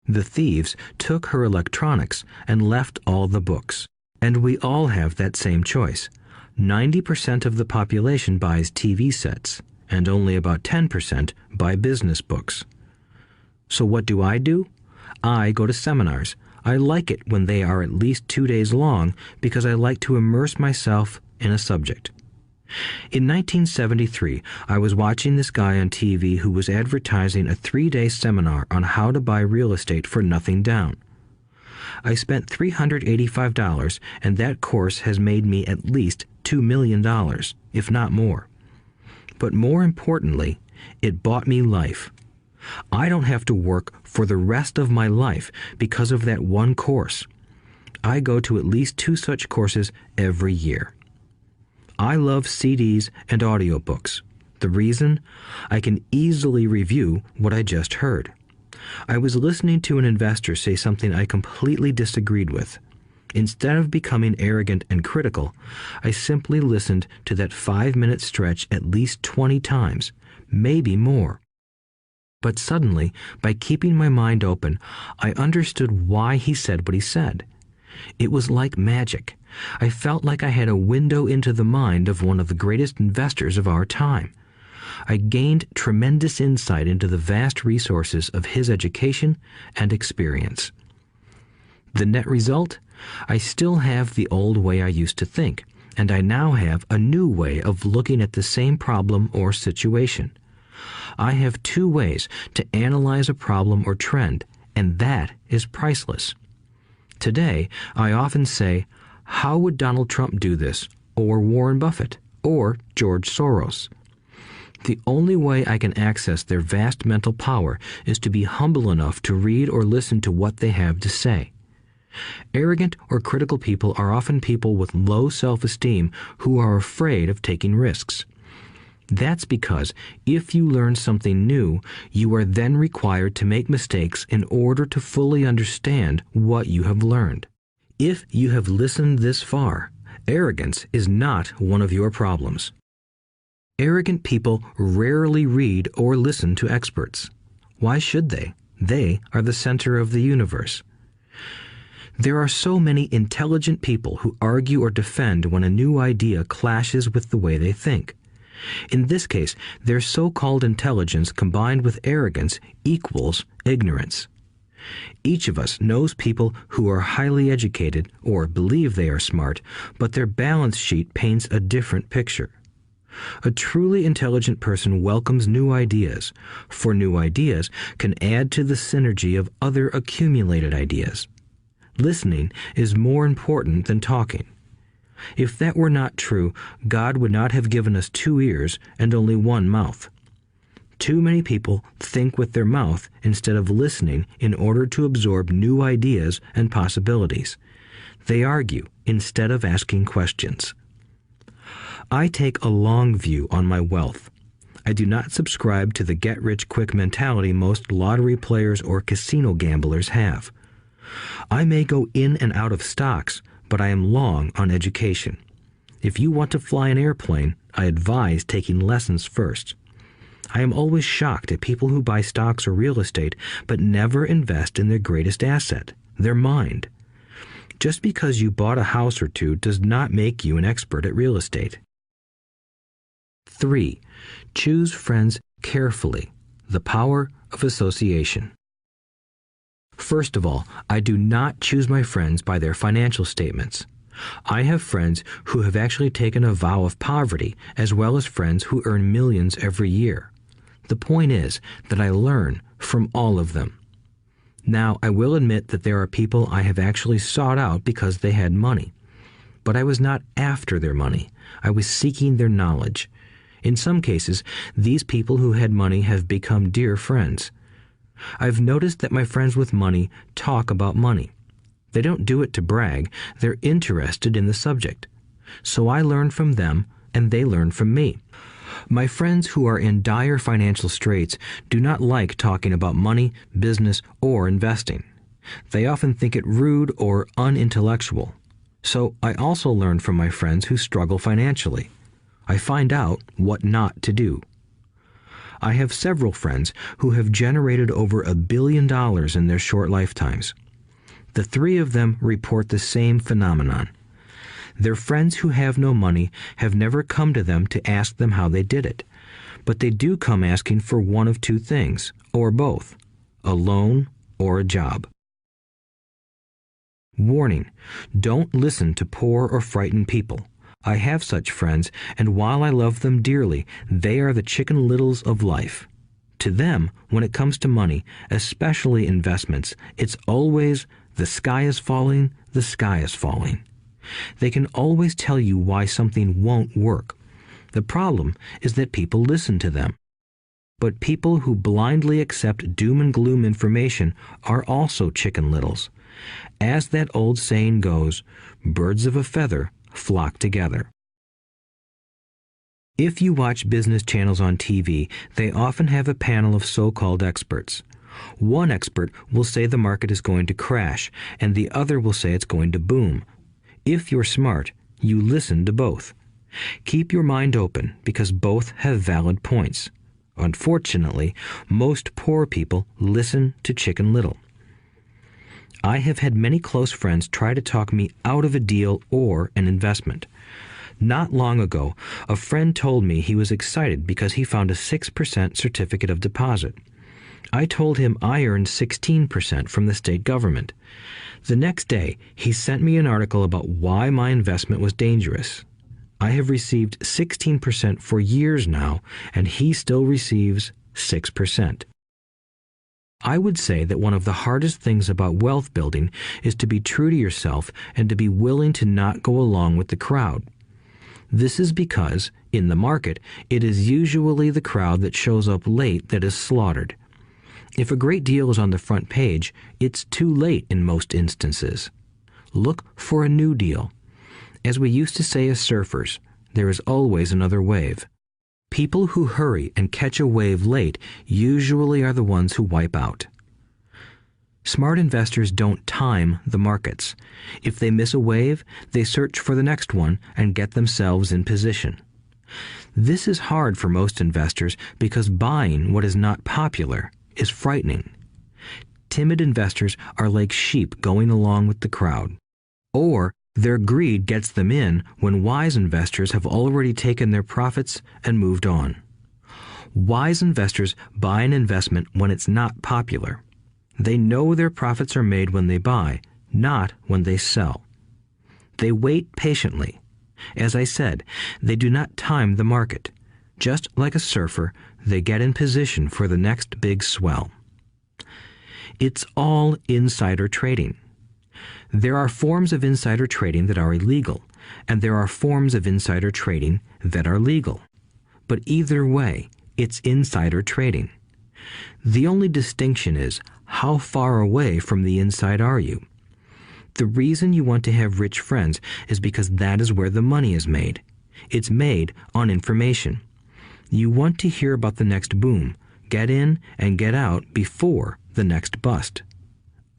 The thieves took her electronics and left all the books. And we all have that same choice. 90% of the population buys TV sets, and only about 10% buy business books. So what do? I go to seminars. I like it when they are at least 2 days long because I like to immerse myself in a subject. In 1973, I was watching this guy on TV who was advertising a 3-day seminar on how to buy real estate for nothing down. I spent $385, and that course has made me at least $2 million, if not more. But more importantly, it bought me life. I don't have to work for the rest of my life because of that one course. I go to at least 2 such courses every year. I love CDs and audiobooks. The reason? I can easily review what I just heard. I was listening to an investor say something I completely disagreed with. Instead of becoming arrogant and critical, I simply listened to that 5-minute stretch at least 20 times, maybe more. But suddenly, by keeping my mind open, I understood why he said what he said. It was like magic. I felt like I had a window into the mind of one of the greatest investors of our time. I gained tremendous insight into the vast resources of his education and experience. The net result? I still have the old way I used to think, and I now have a new way of looking at the same problem or situation. I have 2 ways to analyze a problem or trend, and that is priceless. Today, I often say, how would Donald Trump do this, or Warren Buffett, or George Soros? The only way I can access their vast mental power is to be humble enough to read or listen to what they have to say. Arrogant or critical people are often people with low self-esteem who are afraid of taking risks. That's because if you learn something new, you are then required to make mistakes in order to fully understand what you have learned. If you have listened this far, arrogance is not one of your problems. Arrogant people rarely read or listen to experts. Why should they? They are the center of the universe. There are so many intelligent people who argue or defend when a new idea clashes with the way they think. In this case, their so-called intelligence combined with arrogance equals ignorance. Each of us knows people who are highly educated or believe they are smart, but their balance sheet paints a different picture. A truly intelligent person welcomes new ideas, for new ideas can add to the synergy of other accumulated ideas. Listening is more important than talking. If that were not true, God would not have given us 2 ears and only 1 mouth. Too many people think with their mouth instead of listening in order to absorb new ideas and possibilities. They argue instead of asking questions. I take a long view on my wealth. I do not subscribe to the get-rich-quick mentality most lottery players or casino gamblers have. I may go in and out of stocks, but I am long on education. If you want to fly an airplane, I advise taking lessons first. I am always shocked at people who buy stocks or real estate but never invest in their greatest asset, their mind. Just because you bought a house or two does not make you an expert at real estate. 3. Choose friends carefully. The power of association. First of all, I do not choose my friends by their financial statements. I have friends who have actually taken a vow of poverty, as well as friends who earn millions every year. The point is that I learn from all of them. Now, I will admit that there are people I have actually sought out because they had money. But I was not after their money. I was seeking their knowledge. In some cases, these people who had money have become dear friends. I've noticed that my friends with money talk about money. They don't do it to brag. They're interested in the subject. So I learn from them, and they learn from me. My friends who are in dire financial straits do not like talking about money, business, or investing. They often think it rude or unintellectual. So I also learn from my friends who struggle financially. I find out what not to do. I have several friends who have generated over $1 billion in their short lifetimes. The 3 of them report the same phenomenon. Their friends who have no money have never come to them to ask them how they did it, but they do come asking for one of 2 things, or both, a loan or a job. Warning: don't listen to poor or frightened people. I have such friends, and while I love them dearly, they are the Chicken Littles of life. To them, when it comes to money, especially investments, it's always the sky is falling, the sky is falling. They can always tell you why something won't work. The problem is that people listen to them. But people who blindly accept doom and gloom information are also Chicken Littles. As that old saying goes, birds of a feather flock together. If you watch business channels on TV, they often have a panel of so-called experts. One expert will say the market is going to crash, and the other will say it's going to boom. If you're smart, you listen to both. Keep your mind open, because both have valid points. Unfortunately, most poor people listen to Chicken Little. I have had many close friends try to talk me out of a deal or an investment. Not long ago, a friend told me he was excited because he found a 6% certificate of deposit. I told him I earned 16% from the state government. The next day, he sent me an article about why my investment was dangerous. I have received 16% for years now, and he still receives 6%. I would say that one of the hardest things about wealth building is to be true to yourself and to be willing to not go along with the crowd. This is because, in the market, it is usually the crowd that shows up late that is slaughtered. If a great deal is on the front page, it's too late in most instances. Look for a new deal. As we used to say as surfers, there is always another wave. People who hurry and catch a wave late usually are the ones who wipe out. Smart investors don't time the markets. If they miss a wave, they search for the next one and get themselves in position. This is hard for most investors because buying what is not popular is frightening. Timid investors are like sheep going along with the crowd. Or their greed gets them in when wise investors have already taken their profits and moved on. Wise investors buy an investment when it's not popular. They know their profits are made when they buy, not when they sell. They wait patiently. As I said, they do not time the market. Just like a surfer, they get in position for the next big swell. It's all insider trading. There are forms of insider trading that are illegal, and there are forms of insider trading that are legal. But either way, it's insider trading. The only distinction is, how far away from the inside are you? The reason you want to have rich friends is because that is where the money is made. It's made on information. You want to hear about the next boom, get in and get out before the next bust.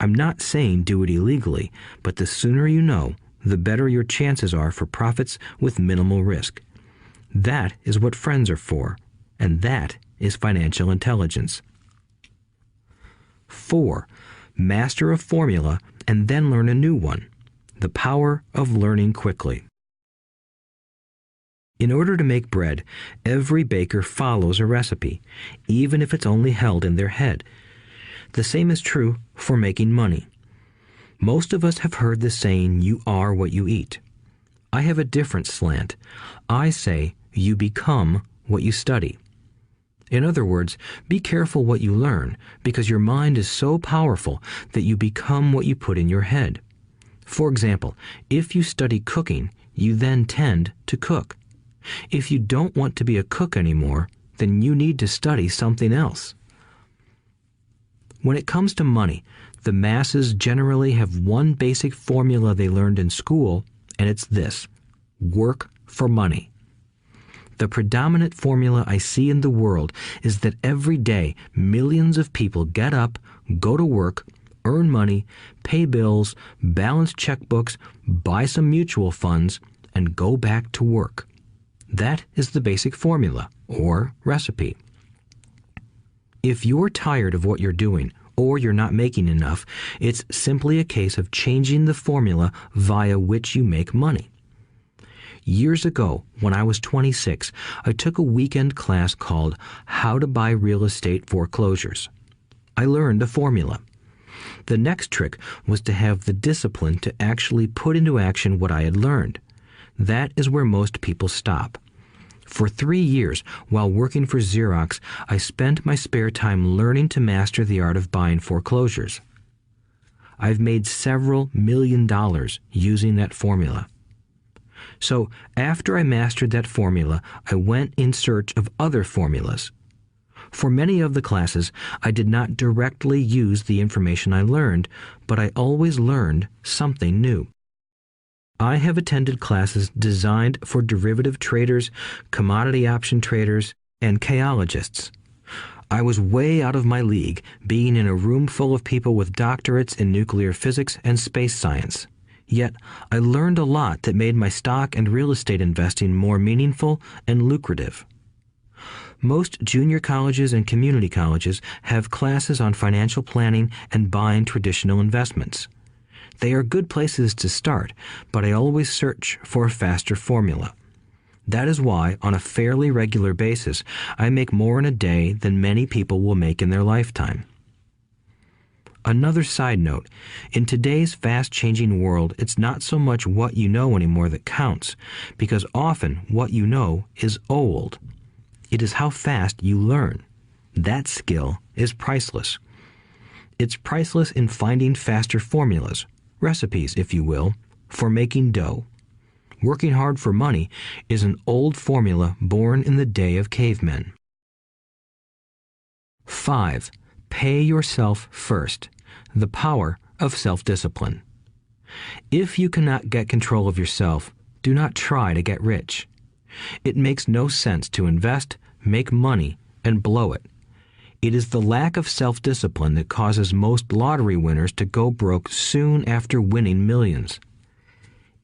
I'm not saying do it illegally, but the sooner you know, the better your chances are for profits with minimal risk. That is what friends are for, and that is financial intelligence. 4. Master a formula and then learn a new one. The power of learning quickly. In order to make bread, every baker follows a recipe, even if it's only held in their head. The same is true for making money. Most of us have heard the saying, "You are what you eat." I have a different slant. I say, you become what you study. In other words, be careful what you learn, because your mind is so powerful that you become what you put in your head. For example, if you study cooking, you then tend to cook. If you don't want to be a cook anymore, then you need to study something else. When it comes to money, the masses generally have one basic formula they learned in school, and it's this: work for money. The predominant formula I see in the world is that every day millions of people get up, go to work, earn money, pay bills, balance checkbooks, buy some mutual funds, and go back to work. That is the basic formula, or recipe. If you're tired of what you're doing, or you're not making enough, it's simply a case of changing the formula via which you make money. Years ago, when I was 26, I took a weekend class called How to Buy Real Estate Foreclosures. I learned a formula. The next trick was to have the discipline to actually put into action what I had learned. That is where most people stop. For 3 years, while working for Xerox, I spent my spare time learning to master the art of buying foreclosures. I've made several $million using that formula. So, after I mastered that formula, I went in search of other formulas. For many of the classes, I did not directly use the information I learned, but I always learned something new. I have attended classes designed for derivative traders, commodity option traders, and chaologists. I was way out of my league, being in a room full of people with doctorates in nuclear physics and space science. Yet, I learned a lot that made my stock and real estate investing more meaningful and lucrative. Most junior colleges and community colleges have classes on financial planning and buying traditional investments. They are good places to start, but I always search for a faster formula. That is why, on a fairly regular basis, I make more in a day than many people will make in their lifetime. Another side note, in today's fast-changing world, it's not so much what you know anymore that counts, because often what you know is old. It is how fast you learn. That skill is priceless. It's priceless in finding faster formulas, recipes, if you will, for making dough. Working hard for money is an old formula born in the day of cavemen. 5. Pay yourself first. The power of self-discipline. If you cannot get control of yourself, do not try to get rich. It makes no sense to invest, make money, and blow it. It is the lack of self-discipline that causes most lottery winners to go broke soon after winning millions.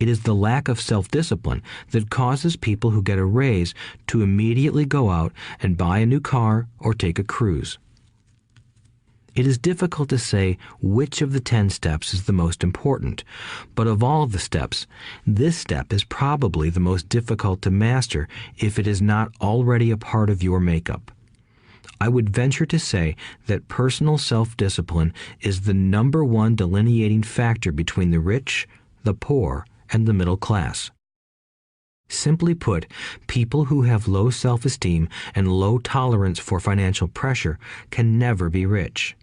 It is the lack of self-discipline that causes people who get a raise to immediately go out and buy a new car or take a cruise. It is difficult to say which of the 10 steps is the most important, but of all the steps, this step is probably the most difficult to master if it is not already a part of your makeup. I would venture to say that personal self-discipline is the number one delineating factor between the rich, the poor, and the middle class. Simply put, people who have low self-esteem and low tolerance for financial pressure can never be rich.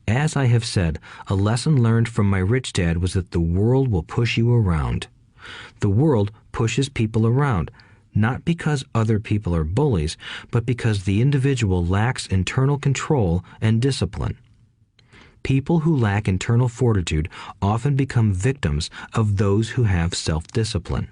As I have said, a lesson learned from my rich dad was that the world will push you around. The world pushes people around, not because other people are bullies, but because the individual lacks internal control and discipline. People who lack internal fortitude often become victims of those who have self-discipline.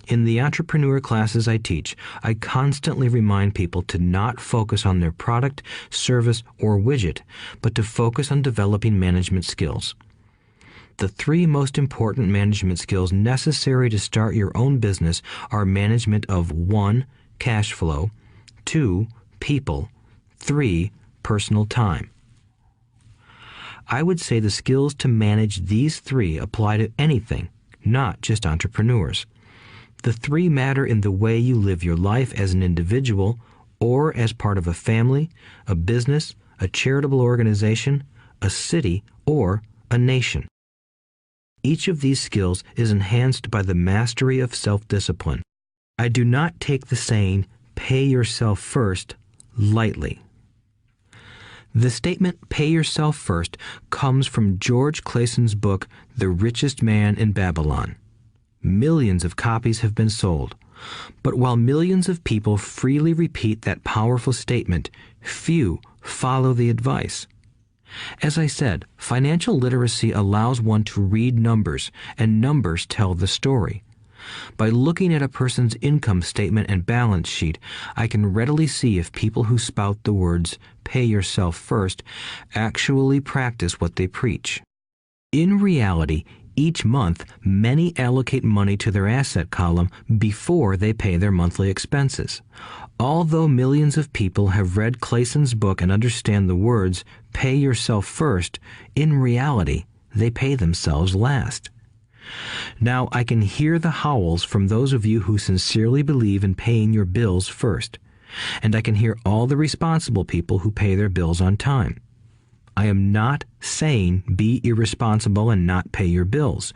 In the entrepreneur classes I teach, I constantly remind people to not focus on their product, service, or widget, but to focus on developing management skills. The 3 most important management skills necessary to start your own business are management of 1. Cash flow, 2. People. 3. Personal time. I would say the skills to manage these 3 apply to anything, not just entrepreneurs. The 3 matter in the way you live your life as an individual or as part of a family, a business, a charitable organization, a city, or a nation. Each of these skills is enhanced by the mastery of self-discipline. I do not take the saying, "pay yourself first," lightly. The statement, "pay yourself first," comes from George Clayson's book, The Richest Man in Babylon. Millions of copies have been sold. But while millions of people freely repeat that powerful statement, few follow the advice. As I said, financial literacy allows one to read numbers, and numbers tell the story. By looking at a person's income statement and balance sheet, I can readily see if people who spout the words, "pay yourself first," actually practice what they preach. In reality, each month, many allocate money to their asset column before they pay their monthly expenses. Although millions of people have read Clayson's book and understand the words, "pay yourself first," in reality, they pay themselves last. Now, I can hear the howls from those of you who sincerely believe in paying your bills first, and I can hear all the responsible people who pay their bills on time. I am not saying be irresponsible and not pay your bills.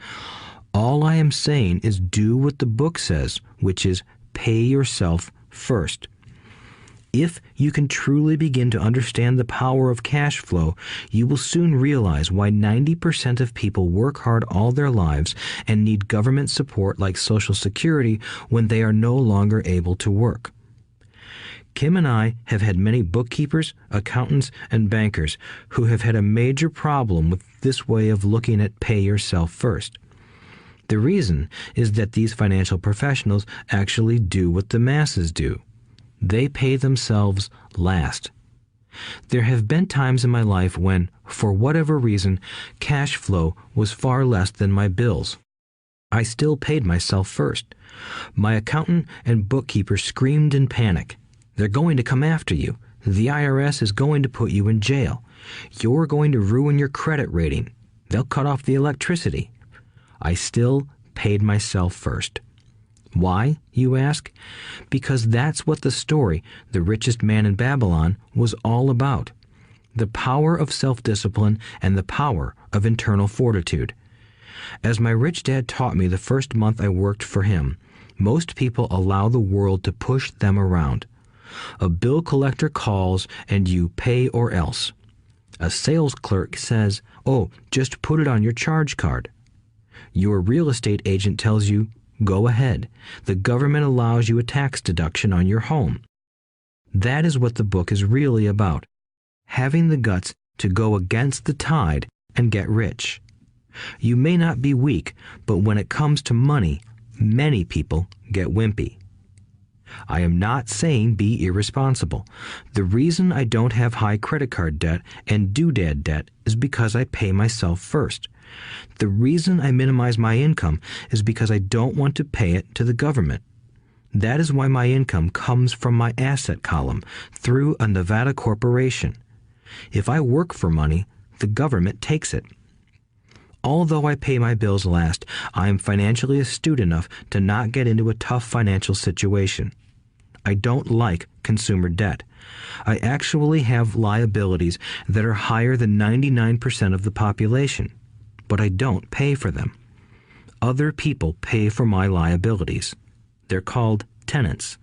All I am saying is do what the book says, which is pay yourself first. If you can truly begin to understand the power of cash flow, you will soon realize why 90% of people work hard all their lives and need government support like Social Security when they are no longer able to work. Kim and I have had many bookkeepers, accountants, and bankers who have had a major problem with this way of looking at pay yourself first. The reason is that these financial professionals actually do what the masses do. They pay themselves last. There have been times in my life when, for whatever reason, cash flow was far less than my bills. I still paid myself first. My accountant and bookkeeper screamed in panic. "They're going to come after you. The IRS is going to put you in jail. You're going to ruin your credit rating. They'll cut off the electricity." I still paid myself first. Why, you ask? Because that's what the story, The Richest Man in Babylon, was all about. The power of self-discipline and the power of internal fortitude. As my rich dad taught me the first month I worked for him, most people allow the world to push them around. A bill collector calls and you pay or else. A sales clerk says, "Oh, just put it on your charge card." Your real estate agent tells you, "Go ahead. The government allows you a tax deduction on your home." That is what the book is really about. Having the guts to go against the tide and get rich. You may not be weak, but when it comes to money, many people get wimpy. I am not saying be irresponsible. The reason I don't have high credit card debt and doodad debt is because I pay myself first. The reason I minimize my income is because I don't want to pay it to the government. That is why my income comes from my asset column through a Nevada corporation. If I work for money, the government takes it. Although I pay my bills last, I am financially astute enough to not get into a tough financial situation. I don't like consumer debt. I actually have liabilities that are higher than 99% of the population, but I don't pay for them. Other people pay for my liabilities. They're called tenants.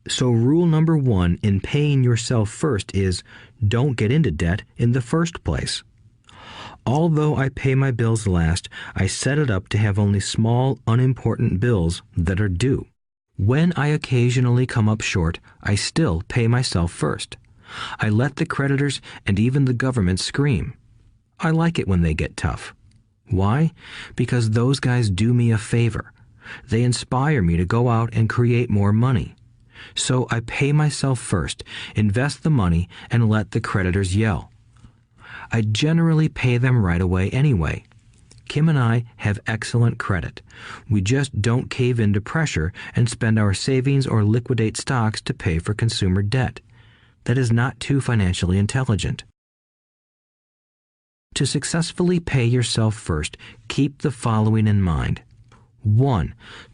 So rule number 1 in paying yourself first is don't get into debt in the first place. Although I pay my bills last, I set it up to have only small, unimportant bills that are due. When I occasionally come up short, I still pay myself first. I let the creditors and even the government scream. I like it when they get tough. Why? Because those guys do me a favor. They inspire me to go out and create more money. So I pay myself first, invest the money, and let the creditors yell. I generally pay them right away anyway. Kim and I have excellent credit. We just don't cave into pressure and spend our savings or liquidate stocks to pay for consumer debt. That is not too financially intelligent. To successfully pay yourself first, keep the following in mind. 1.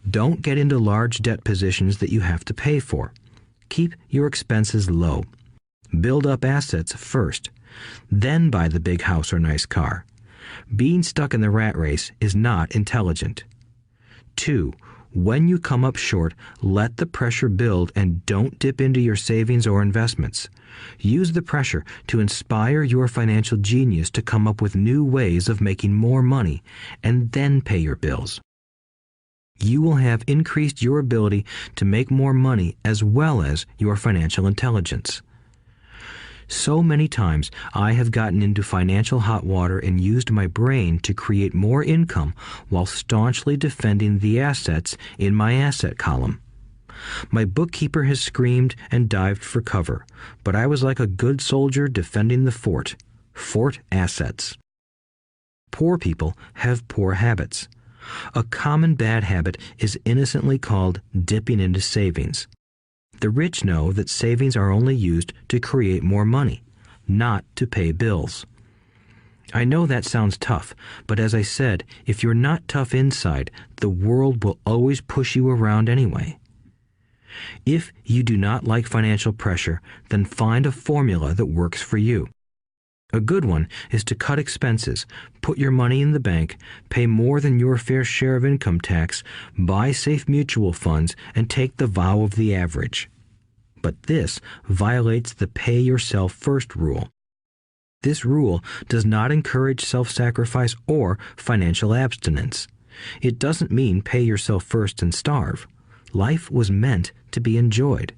Don't get into large debt positions that you have to pay for. Keep your expenses low. Build up assets first. Then buy the big house or nice car. Being stuck in the rat race is not intelligent. 2. When you come up short, let the pressure build and don't dip into your savings or investments. Use the pressure to inspire your financial genius to come up with new ways of making more money and then pay your bills. You will have increased your ability to make more money as well as your financial intelligence. So many times I have gotten into financial hot water and used my brain to create more income while staunchly defending the assets in my asset column. My bookkeeper has screamed and dived for cover, but I was like a good soldier defending the fort. Fort assets. Poor people have poor habits. A common bad habit is innocently called dipping into savings. The rich know that savings are only used to create more money, not to pay bills. I know that sounds tough, but as I said, if you're not tough inside, the world will always push you around anyway. If you do not like financial pressure, then find a formula that works for you. A good one is to cut expenses, put your money in the bank, pay more than your fair share of income tax, buy safe mutual funds, and take the vow of the average. But this violates the pay yourself first rule. This rule does not encourage self-sacrifice or financial abstinence. It doesn't mean pay yourself first and starve. Life was meant to be enjoyed.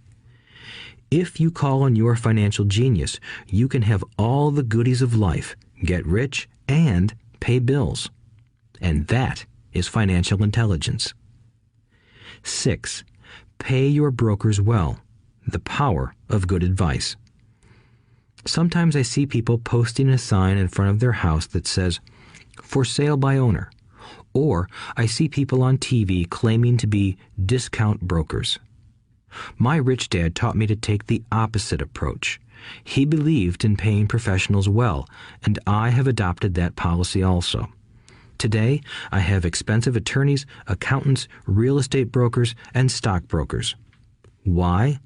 If you call on your financial genius, you can have all the goodies of life, get rich, and pay bills. And that is financial intelligence. 6. Pay your brokers well. The power of good advice. Sometimes I see people posting a sign in front of their house that says, "For sale by owner." Or I see people on TV claiming to be discount brokers. My rich dad taught me to take the opposite approach. He believed in paying professionals well, and I have adopted that policy also. Today, I have expensive attorneys, accountants, real estate brokers, and stockbrokers. Why?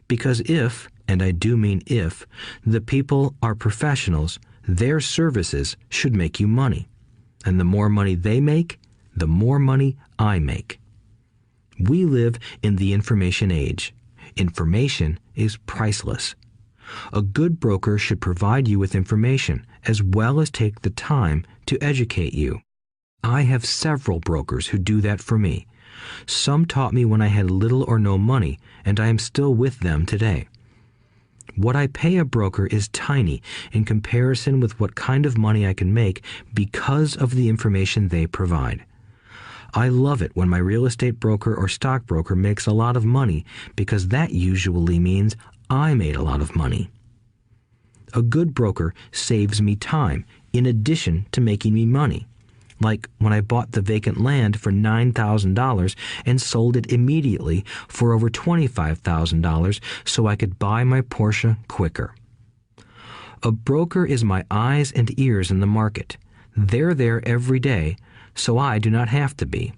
Because if, and I do mean if, the people are professionals, their services should make you money. And the more money they make, the more money I make. We live in the information age. Information is priceless. A good broker should provide you with information as well as take the time to educate you. I have several brokers who do that for me. Some taught me when I had little or no money, and I am still with them today. What I pay a broker is tiny in comparison with what kind of money I can make because of the information they provide. I love it when my real estate broker or stockbroker makes a lot of money because that usually means I made a lot of money. A good broker saves me time in addition to making me money. Like when I bought the vacant land for $9,000 and sold it immediately for over $25,000 so I could buy my Porsche quicker. A broker is my eyes and ears in the market. They're there every day, so I do not have to be.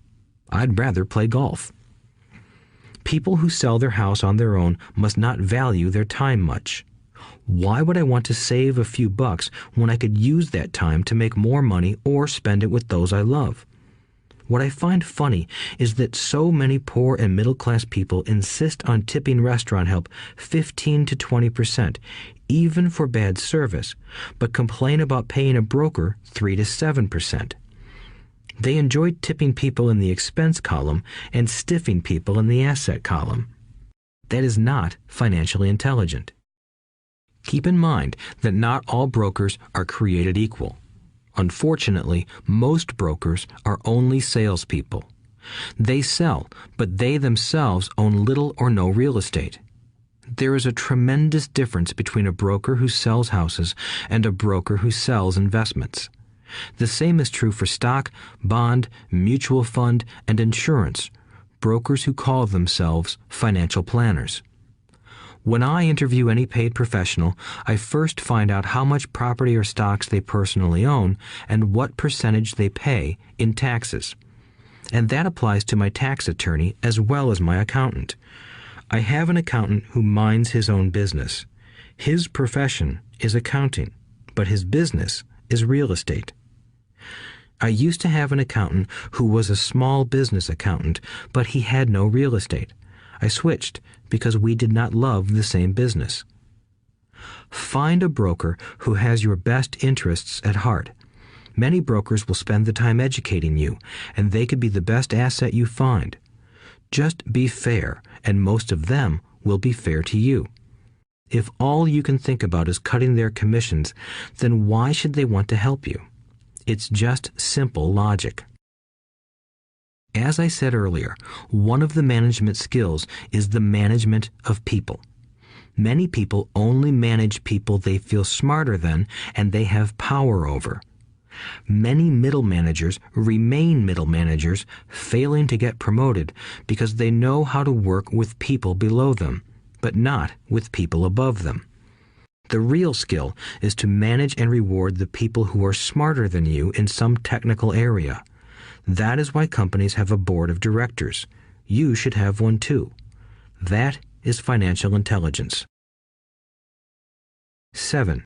I'd rather play golf. People who sell their house on their own must not value their time much. Why would I want to save a few bucks when I could use that time to make more money or spend it with those I love? What I find funny is that so many poor and middle-class people insist on tipping restaurant help 15 to 20%, even for bad service, but complain about paying a broker 3 to 7%. They enjoy tipping people in the expense column and stiffing people in the asset column. That is not financially intelligent. Keep in mind that not all brokers are created equal. Unfortunately, most brokers are only salespeople. They sell, but they themselves own little or no real estate. There is a tremendous difference between a broker who sells houses and a broker who sells investments. The same is true for stock, bond, mutual fund, and insurance, brokers who call themselves financial planners. When I interview any paid professional, I first find out how much property or stocks they personally own and what percentage they pay in taxes. And that applies to my tax attorney as well as my accountant. I have an accountant who minds his own business. His profession is accounting, but his business is real estate. I used to have an accountant who was a small business accountant, but he had no real estate. I switched because we did not love the same business. Find a broker who has your best interests at heart. Many brokers will spend the time educating you, and they could be the best asset you find. Just be fair, and most of them will be fair to you. If all you can think about is cutting their commissions, then why should they want to help you? It's just simple logic. As I said earlier, one of the management skills is the management of people. Many people only manage people they feel smarter than and they have power over. Many middle managers remain middle managers, failing to get promoted because they know how to work with people below them, but not with people above them. The real skill is to manage and reward the people who are smarter than you in some technical area. That is why companies have a board of directors. You should have one too. That is financial intelligence. 7.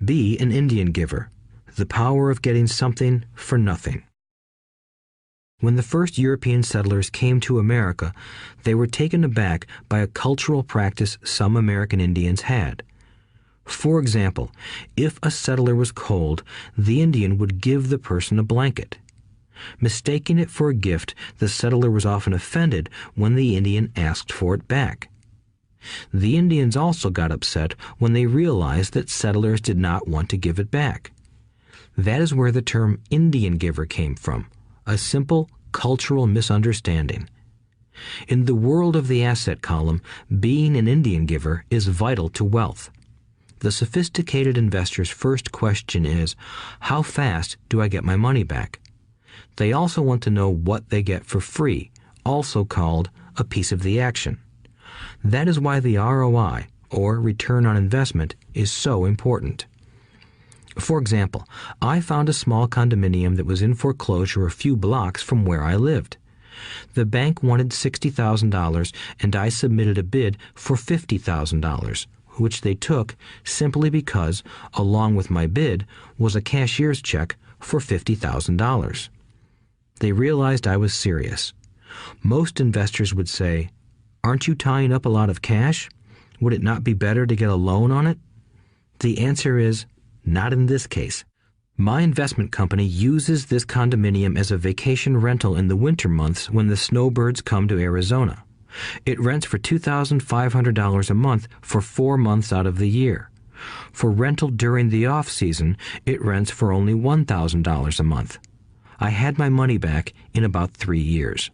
Be an Indian giver. The power of getting something for nothing. When the first European settlers came to America, they were taken aback by a cultural practice some American Indians had. For example, if a settler was cold, the Indian would give the person a blanket. Mistaking it for a gift, the settler was often offended when the Indian asked for it back. The Indians also got upset when they realized that settlers did not want to give it back. That is where the term Indian giver came from, a simple cultural misunderstanding. In the world of the asset column, being an Indian giver is vital to wealth. The sophisticated investor's first question is, how fast do I get my money back? They also want to know what they get for free, also called a piece of the action. That is why the ROI, or return on investment, is so important. For example, I found a small condominium that was in foreclosure a few blocks from where I lived. The bank wanted $60,000 and I submitted a bid for $50,000, which they took simply because, along with my bid, was a cashier's check for $50,000. They realized I was serious. Most investors would say, "Aren't you tying up a lot of cash? Would it not be better to get a loan on it?" The answer is, not in this case. My investment company uses this condominium as a vacation rental in the winter months when the snowbirds come to Arizona. It rents for $2,500 a month for 4 months out of the year. For rental during the off-season, it rents for only $1,000 a month. I had my money back in about 3 years.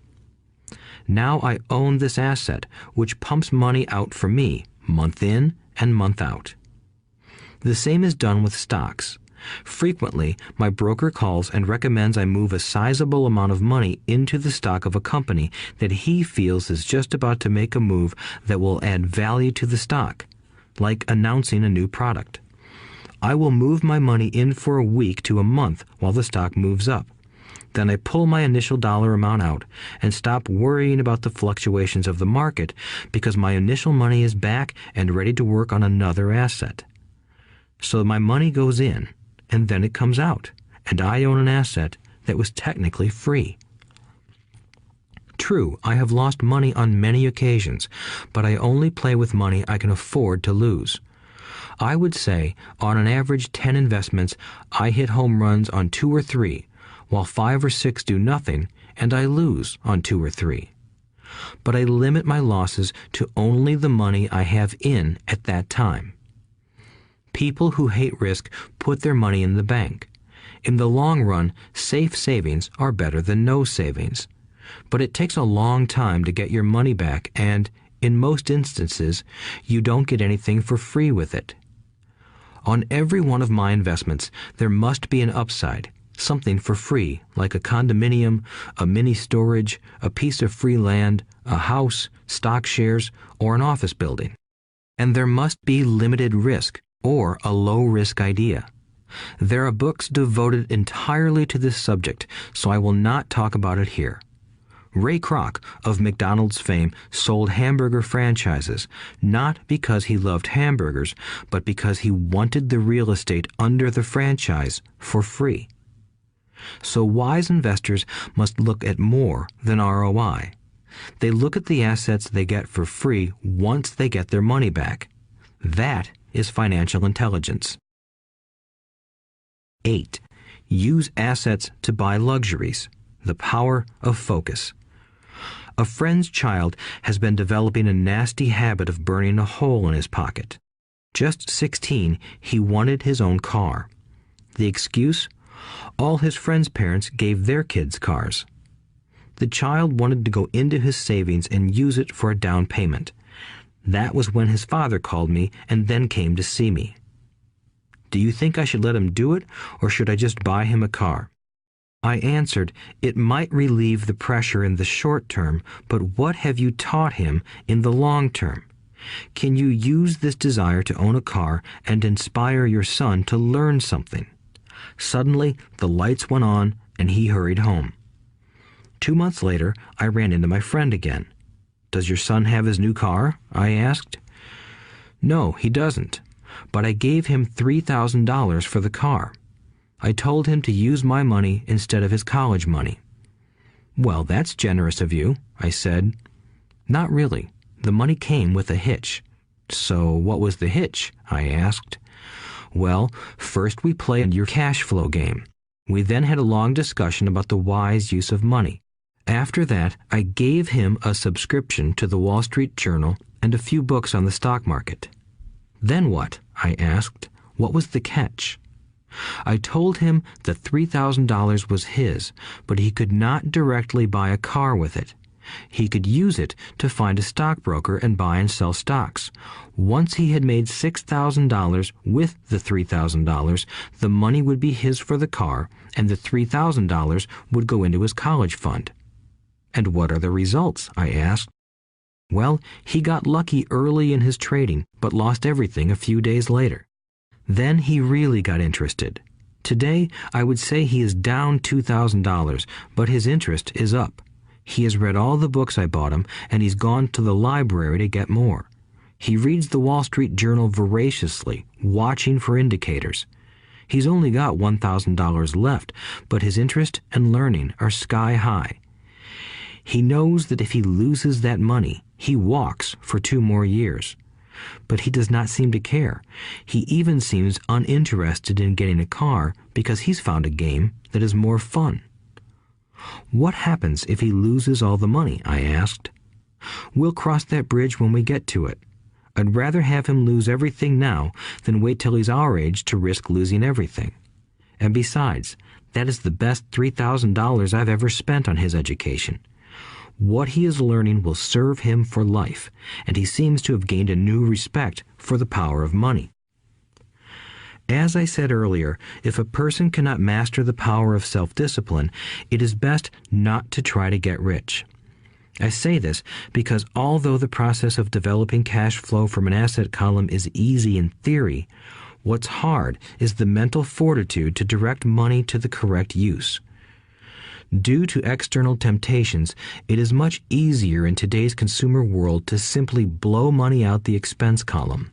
Now I own this asset, which pumps money out for me, month in and month out. The same is done with stocks. Frequently, my broker calls and recommends I move a sizable amount of money into the stock of a company that he feels is just about to make a move that will add value to the stock, like announcing a new product. I will move my money in for a week to a month while the stock moves up. Then I pull my initial dollar amount out and stop worrying about the fluctuations of the market because my initial money is back and ready to work on another asset. So my money goes in, and then it comes out, and I own an asset that was technically free. True, I have lost money on many occasions, but I only play with money I can afford to lose. I would say, on an average 10 investments, I hit home runs on 2 or 3, while 5 or 6 do nothing, and I lose on 2 or 3. But I limit my losses to only the money I have in at that time. People who hate risk put their money in the bank. In the long run, safe savings are better than no savings. But it takes a long time to get your money back, and, in most instances, you don't get anything for free with it. On every one of my investments, there must be an upside, something for free, like a condominium, a mini storage, a piece of free land, a house, stock shares, or an office building. And there must be limited risk or a low-risk idea. There are books devoted entirely to this subject, so I will not talk about it here. Ray Kroc of McDonald's fame sold hamburger franchises, not because he loved hamburgers, but because he wanted the real estate under the franchise for free. So wise investors must look at more than ROI. They look at the assets they get for free once they get their money back. That is financial intelligence. 8. Use assets to buy luxuries. The power of focus. A friend's child has been developing a nasty habit of burning a hole in his pocket. Just 16, he wanted his own car. The excuse? All his friends' parents gave their kids cars. The child wanted to go into his savings and use it for a down payment. That was when his father called me and then came to see me. Do you think I should let him do it, or should I just buy him a car? I answered, it might relieve the pressure in the short term, but what have you taught him in the long term? Can you use this desire to own a car and inspire your son to learn something? Suddenly, the lights went on and he hurried home. 2 months later, I ran into my friend again. Does your son have his new car? I asked. No, he doesn't. But I gave him $3,000 for the car. I told him to use my money instead of his college money. Well, that's generous of you, I said. Not really. The money came with a hitch. So what was the hitch? I asked. Well, first we played your cash flow game. We then had a long discussion about the wise use of money. After that, I gave him a subscription to the Wall Street Journal and a few books on the stock market. Then what? I asked. What was the catch? I told him the $3,000 was his, but he could not directly buy a car with it. He could use it to find a stockbroker and buy and sell stocks. Once he had made $6,000 with the $3,000, the money would be his for the car, and the $3,000 would go into his college fund. And what are the results? I asked. Well, he got lucky early in his trading, but lost everything a few days later. Then he really got interested. Today, I would say he is down $2,000, but his interest is up. He has read all the books I bought him, and he's gone to the library to get more. He reads the Wall Street Journal voraciously, watching for indicators. He's only got $1,000 left, but his interest and learning are sky high. He knows that if he loses that money, he walks for 2 more years. But he does not seem to care. He even seems uninterested in getting a car because he's found a game that is more fun. What happens if he loses all the money? I asked. We'll cross that bridge when we get to it. I'd rather have him lose everything now than wait till he's our age to risk losing everything. And besides, that is the best $3,000 I've ever spent on his education. What he is learning will serve him for life, and he seems to have gained a new respect for the power of money. As I said earlier, if a person cannot master the power of self-discipline, it is best not to try to get rich. I say this because although the process of developing cash flow from an asset column is easy in theory, what's hard is the mental fortitude to direct money to the correct use. Due to external temptations, it is much easier in today's consumer world to simply blow money out the expense column.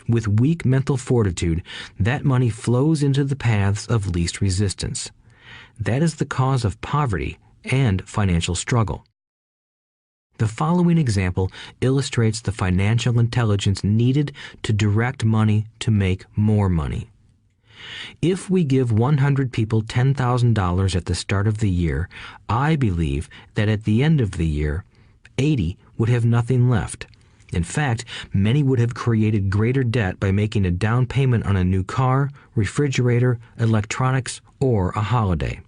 With weak mental fortitude, that money flows into the paths of least resistance. That is the cause of poverty and financial struggle. The following example illustrates the financial intelligence needed to direct money to make more money. If we give 100 people $10,000 at the start of the year, I believe that at the end of the year, 80 would have nothing left. In fact, many would have created greater debt by making a down payment on a new car, refrigerator, electronics, or a holiday.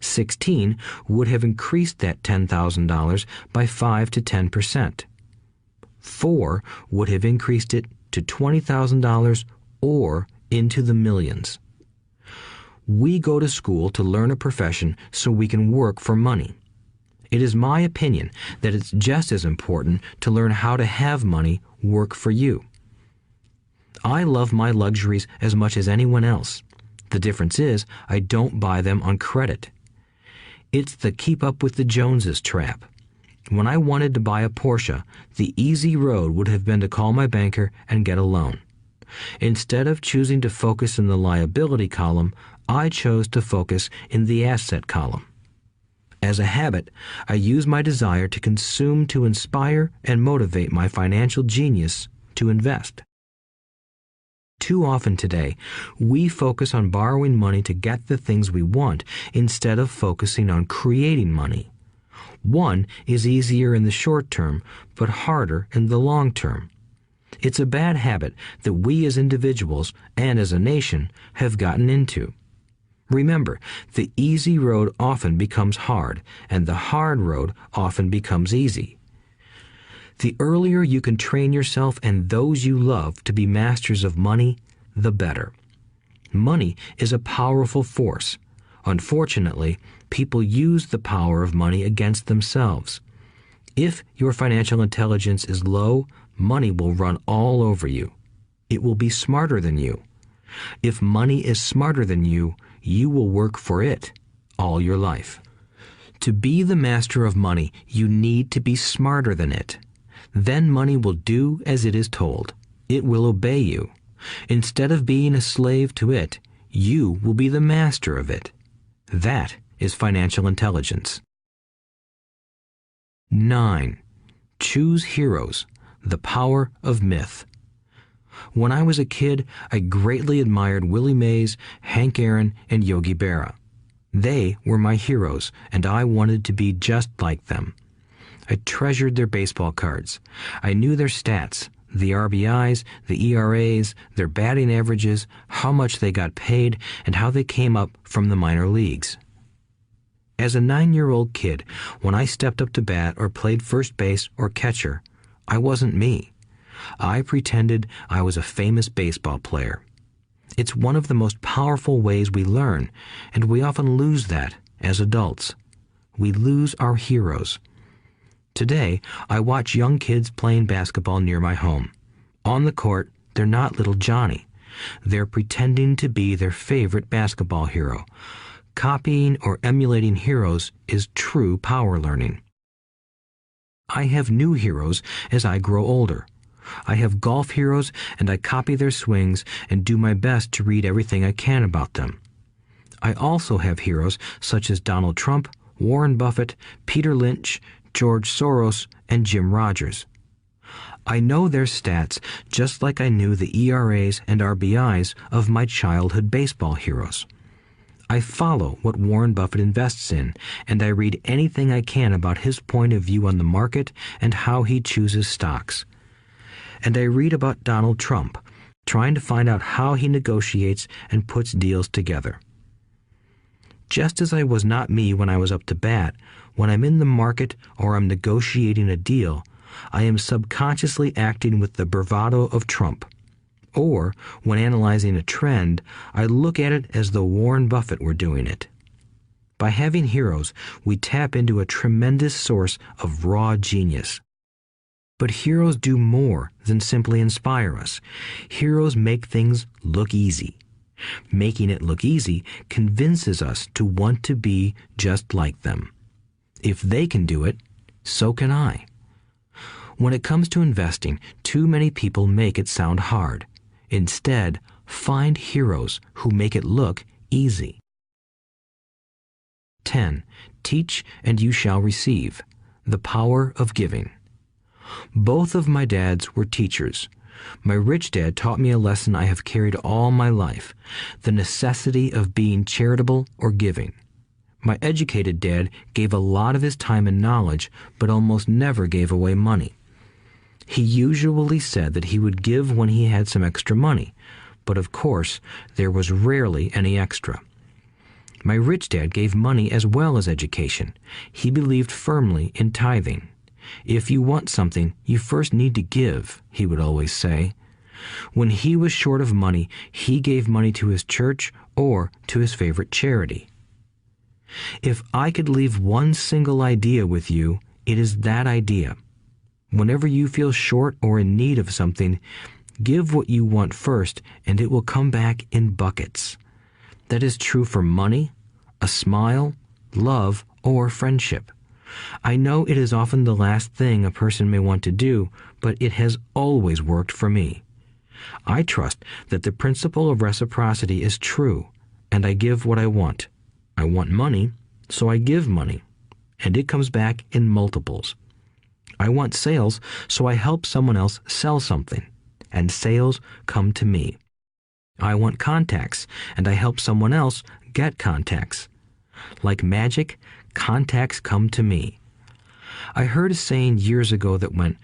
16 would have increased that $10,000 by 5 to 10%. 4 would have increased it to $20,000 or into the millions. We go to school to learn a profession so we can work for money. It is my opinion that it's just as important to learn how to have money work for you. I love my luxuries as much as anyone else. The difference is I don't buy them on credit. It's the keep up with the Joneses trap. When I wanted to buy a Porsche, the easy road would have been to call my banker and get a loan. Instead of choosing to focus in the liability column, I chose to focus in the asset column. As a habit, I use my desire to consume to inspire and motivate my financial genius to invest. Too often today, we focus on borrowing money to get the things we want instead of focusing on creating money. One is easier in the short term, but harder in the long term. It's a bad habit that we as individuals and as a nation have gotten into. Remember, the easy road often becomes hard, and the hard road often becomes easy. The earlier you can train yourself and those you love to be masters of money, the better. Money is a powerful force. Unfortunately, people use the power of money against themselves. If your financial intelligence is low, money will run all over you. It will be smarter than you. If money is smarter than you will work for it all your life. To be the master of money, you need to be smarter than it. Then money will do as it is told. It will obey you. Instead of being a slave to it, you will be the master of it. That is financial intelligence. 9. Choose heroes. The power of myth. When I was a kid, I greatly admired Willie Mays, Hank Aaron, and Yogi Berra. They were my heroes, and I wanted to be just like them. I treasured their baseball cards. I knew their stats, the RBIs, the ERAs, their batting averages, how much they got paid, and how they came up from the minor leagues. As a 9-year-old kid, when I stepped up to bat or played first base or catcher, I wasn't me. I pretended I was a famous baseball player. It's one of the most powerful ways we learn, and we often lose that as adults. We lose our heroes. Today, I watch young kids playing basketball near my home. On the court, they're not little Johnny. They're pretending to be their favorite basketball hero. Copying or emulating heroes is true power learning. I have new heroes as I grow older. I have golf heroes, and I copy their swings and do my best to read everything I can about them. I also have heroes such as Donald Trump, Warren Buffett, Peter Lynch, George Soros, and Jim Rogers. I know their stats just like I knew the ERAs and RBIs of my childhood baseball heroes. I follow what Warren Buffett invests in, and I read anything I can about his point of view on the market and how he chooses stocks. And I read about Donald Trump, trying to find out how he negotiates and puts deals together. Just as I was not me when I was up to bat, when I'm in the market or I'm negotiating a deal, I am subconsciously acting with the bravado of Trump. Or, when analyzing a trend, I look at it as though Warren Buffett were doing it. By having heroes, we tap into a tremendous source of raw genius. But heroes do more than simply inspire us. Heroes make things look easy. Making it look easy convinces us to want to be just like them. If they can do it, so can I. When it comes to investing, too many people make it sound hard. Instead, find heroes who make it look easy. 10. Teach and you shall receive. The power of giving. Both of my dads were teachers. My rich dad taught me a lesson I have carried all my life, the necessity of being charitable or giving. My educated dad gave a lot of his time and knowledge, but almost never gave away money. He usually said that he would give when he had some extra money, but of course, there was rarely any extra. My rich dad gave money as well as education. He believed firmly in tithing. If you want something, you first need to give, he would always say. When he was short of money, he gave money to his church or to his favorite charity. If I could leave one single idea with you, it is that idea. Whenever you feel short or in need of something, give what you want first, and it will come back in buckets. That is true for money, a smile, love, or friendship. I know it is often the last thing a person may want to do, but it has always worked for me. I trust that the principle of reciprocity is true, and I give what I want. I want money, so I give money, and it comes back in multiples. I want sales, so I help someone else sell something, and sales come to me. I want contacts, and I help someone else get contacts. Like magic, contacts come to me. I heard a saying years ago that went,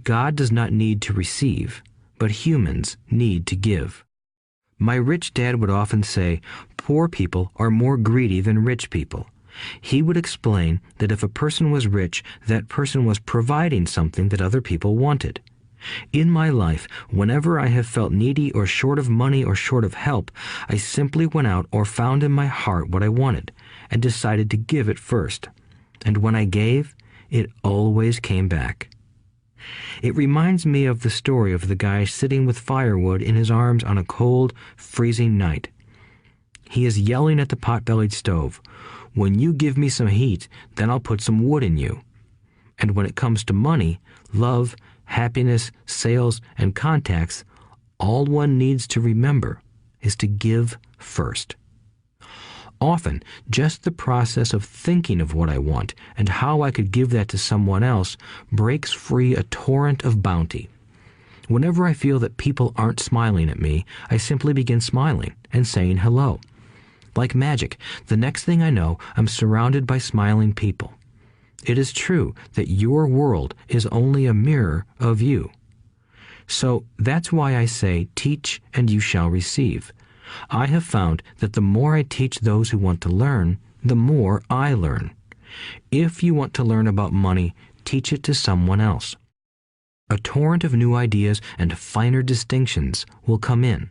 "God does not need to receive, but humans need to give." My rich dad would often say, poor people are more greedy than rich people. He would explain that if a person was rich, that person was providing something that other people wanted. In my life, whenever I have felt needy or short of money or short of help, I simply went out or found in my heart what I wanted and decided to give it first. And when I gave, it always came back. It reminds me of the story of the guy sitting with firewood in his arms on a cold, freezing night. He is yelling at the pot-bellied stove, "When you give me some heat, then I'll put some wood in you." And when it comes to money, love, happiness, sales, and contacts, all one needs to remember is to give first. Often, just the process of thinking of what I want and how I could give that to someone else breaks free a torrent of bounty. Whenever I feel that people aren't smiling at me, I simply begin smiling and saying hello. Like magic, the next thing I know, I'm surrounded by smiling people. It is true that your world is only a mirror of you. So that's why I say, teach and you shall receive. I have found that the more I teach those who want to learn, the more I learn. If you want to learn about money, teach it to someone else. A torrent of new ideas and finer distinctions will come in.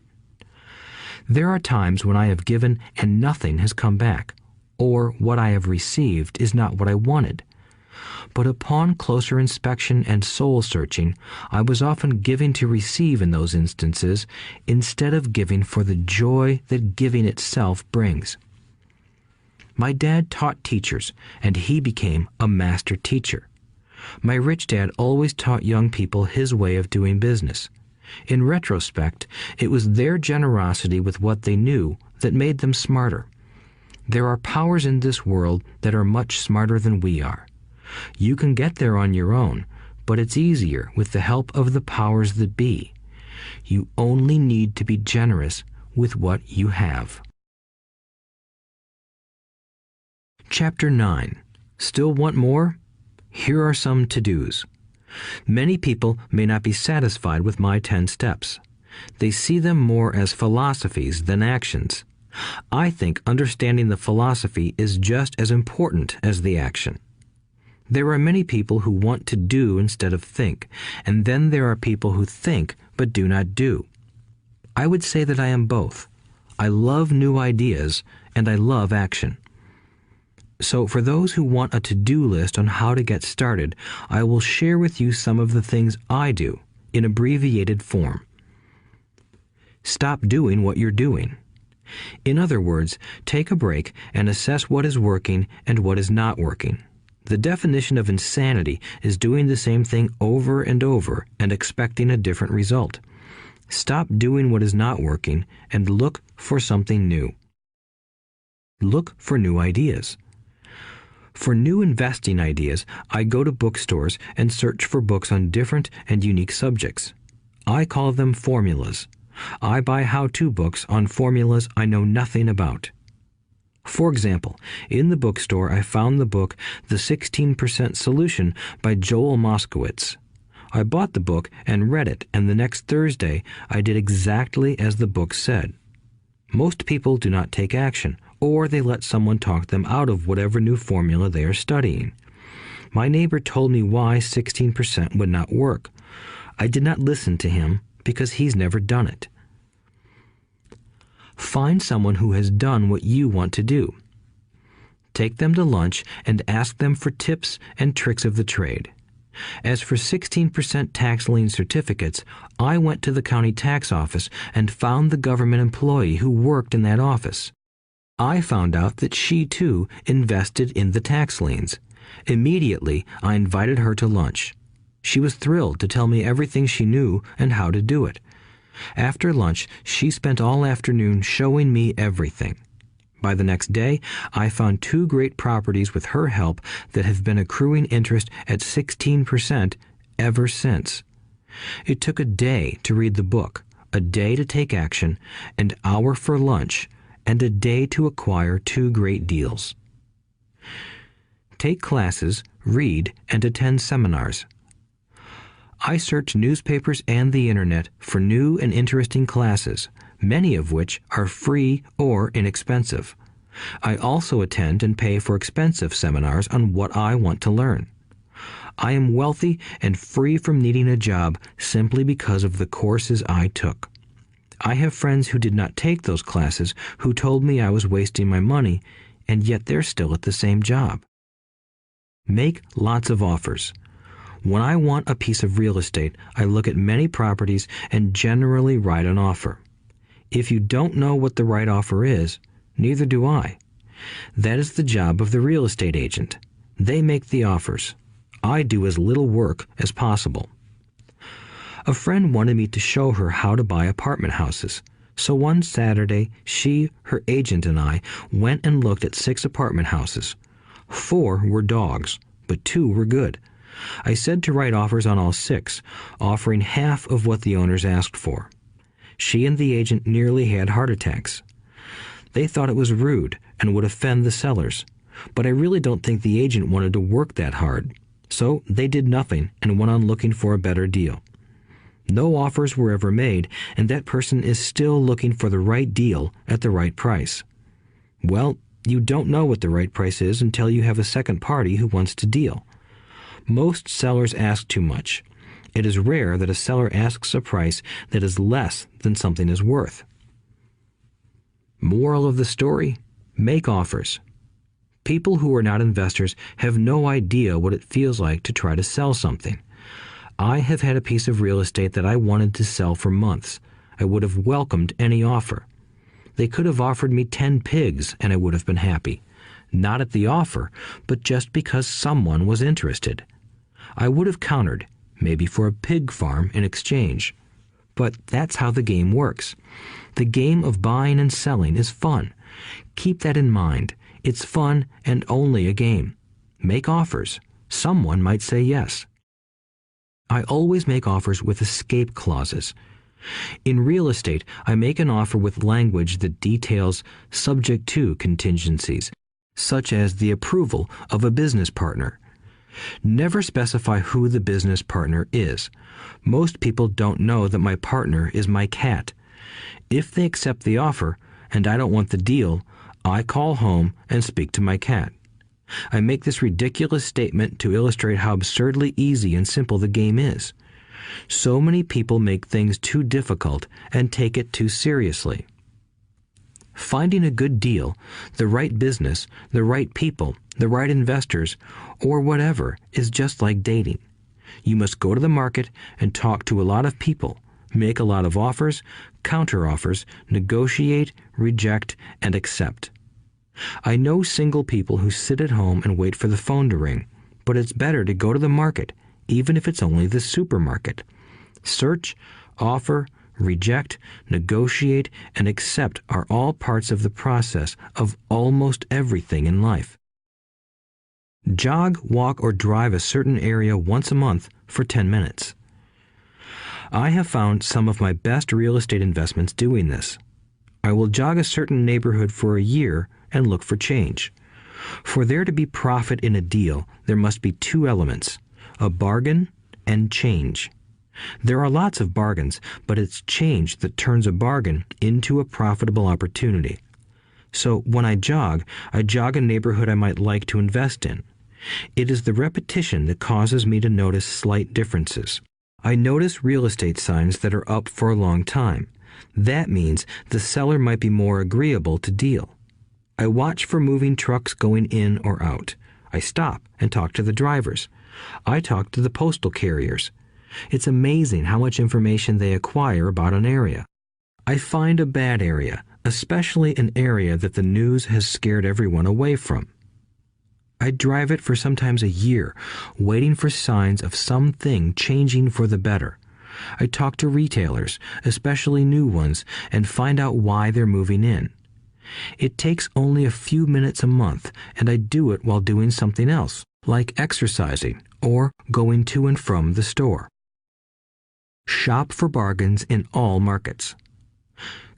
There are times when I have given and nothing has come back, or what I have received is not what I wanted. But upon closer inspection and soul-searching, I was often giving to receive in those instances, instead of giving for the joy that giving itself brings. My dad taught teachers, and he became a master teacher. My rich dad always taught young people his way of doing business. In retrospect, it was their generosity with what they knew that made them smarter. There are powers in this world that are much smarter than we are. You can get there on your own, but it's easier with the help of the powers that be. You only need to be generous with what you have. Chapter 9. Still want more? Here are some to-dos. Many people may not be satisfied with my 10 steps. They see them more as philosophies than actions. I think understanding the philosophy is just as important as the action. There are many people who want to do instead of think, and then there are people who think but do not do. I would say that I am both. I love new ideas, and I love action. So for those who want a to-do list on how to get started, I will share with you some of the things I do in abbreviated form. Stop doing what you're doing. In other words, take a break and assess what is working and what is not working. The definition of insanity is doing the same thing over and over and expecting a different result. Stop doing what is not working and look for something new. Look for new ideas. For new investing ideas, I go to bookstores and search for books on different and unique subjects. I call them formulas. I buy how-to books on formulas I know nothing about. For example, in the bookstore I found the book The 16% Solution by Joel Moskowitz. I bought the book and read it, and the next Thursday I did exactly as the book said. Most people do not take action, or they let someone talk them out of whatever new formula they are studying. My neighbor told me why 16% would not work. I did not listen to him, because he's never done it. Find someone who has done what you want to do. Take them to lunch and ask them for tips and tricks of the trade. As for 16% tax lien certificates, I went to the county tax office and found the government employee who worked in that office. I found out that she, too, invested in the tax liens. Immediately, I invited her to lunch. She was thrilled to tell me everything she knew and how to do it. After lunch, she spent all afternoon showing me everything. By the next day, I found 2 great properties with her help that have been accruing interest at 16% ever since. It took a day to read the book, a day to take action, an hour for lunch, and a day to acquire 2 great deals. Take classes, read, and attend seminars. I search newspapers and the internet for new and interesting classes, many of which are free or inexpensive. I also attend and pay for expensive seminars on what I want to learn. I am wealthy and free from needing a job simply because of the courses I took. I have friends who did not take those classes who told me I was wasting my money, and yet they're still at the same job. Make lots of offers. When I want a piece of real estate, I look at many properties and generally write an offer. If you don't know what the right offer is, neither do I. That is the job of the real estate agent. They make the offers. I do as little work as possible. A friend wanted me to show her how to buy apartment houses. So one Saturday, she, her agent, and I went and looked at 6 apartment houses. 4 were dogs, but 2 were good. I said to write offers on all 6, offering half of what the owners asked for. She and the agent nearly had heart attacks. They thought it was rude and would offend the sellers, but I really don't think the agent wanted to work that hard. So they did nothing and went on looking for a better deal. No offers were ever made, and that person is still looking for the right deal at the right price. Well, you don't know what the right price is until you have a second party who wants to deal. Most sellers ask too much. It is rare that a seller asks a price that is less than something is worth. Moral of the story: make offers. People who are not investors have no idea what it feels like to try to sell something. I have had a piece of real estate that I wanted to sell for months. I would have welcomed any offer. They could have offered me 10 pigs and I would have been happy. Not at the offer, but just because someone was interested. I would have countered, maybe for a pig farm in exchange. But that's how the game works. The game of buying and selling is fun. Keep that in mind. It's fun and only a game. Make offers. Someone might say yes. I always make offers with escape clauses. In real estate, I make an offer with language that details subject to contingencies, such as the approval of a business partner. Never specify who the business partner is. Most people don't know that my partner is my cat. If they accept the offer and I don't want the deal, I call home and speak to my cat. I make this ridiculous statement to illustrate how absurdly easy and simple the game is. So many people make things too difficult and take it too seriously. Finding a good deal, the right business, the right people, the right investors, or whatever is just like dating. You must go to the market and talk to a lot of people, make a lot of offers, counter-offers, negotiate, reject, and accept. I know single people who sit at home and wait for the phone to ring, but it's better to go to the market, even if it's only the supermarket. Search, offer, reject, negotiate, and accept are all parts of the process of almost everything in life. Jog, walk, or drive a certain area once a month for 10 minutes. I have found some of my best real estate investments doing this. I will jog a certain neighborhood for a year and look for change. For there to be profit in a deal, there must be 2 elements, a bargain and change. There are lots of bargains, but it's change that turns a bargain into a profitable opportunity. So when I jog a neighborhood I might like to invest in. It is the repetition that causes me to notice slight differences. I notice real estate signs that are up for a long time. That means the seller might be more agreeable to deal. I watch for moving trucks going in or out. I stop and talk to the drivers. I talk to the postal carriers. It's amazing how much information they acquire about an area. I find a bad area, especially an area that the news has scared everyone away from. I drive it for sometimes a year, waiting for signs of something changing for the better. I talk to retailers, especially new ones, and find out why they're moving in. It takes only a few minutes a month, and I do it while doing something else, like exercising or going to and from the store. Shop for bargains in all markets.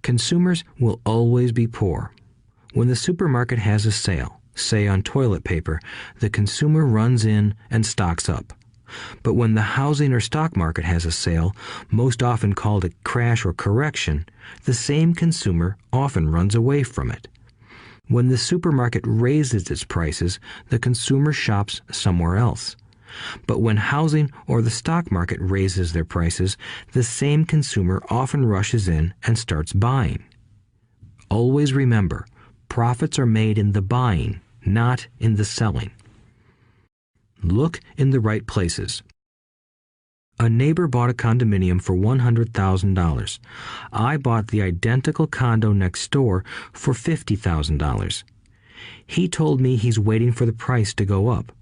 Consumers will always be poor. When the supermarket has a sale, say on toilet paper, the consumer runs in and stocks up. But when the housing or stock market has a sale, most often called a crash or correction, the same consumer often runs away from it. When the supermarket raises its prices, the consumer shops somewhere else. But when housing or the stock market raises their prices, the same consumer often rushes in and starts buying. Always remember, profits are made in the buying, not in the selling. Look in the right places. A neighbor bought a condominium for $100,000. I bought the identical condo next door for $50,000. He told me he's waiting for the price to go up.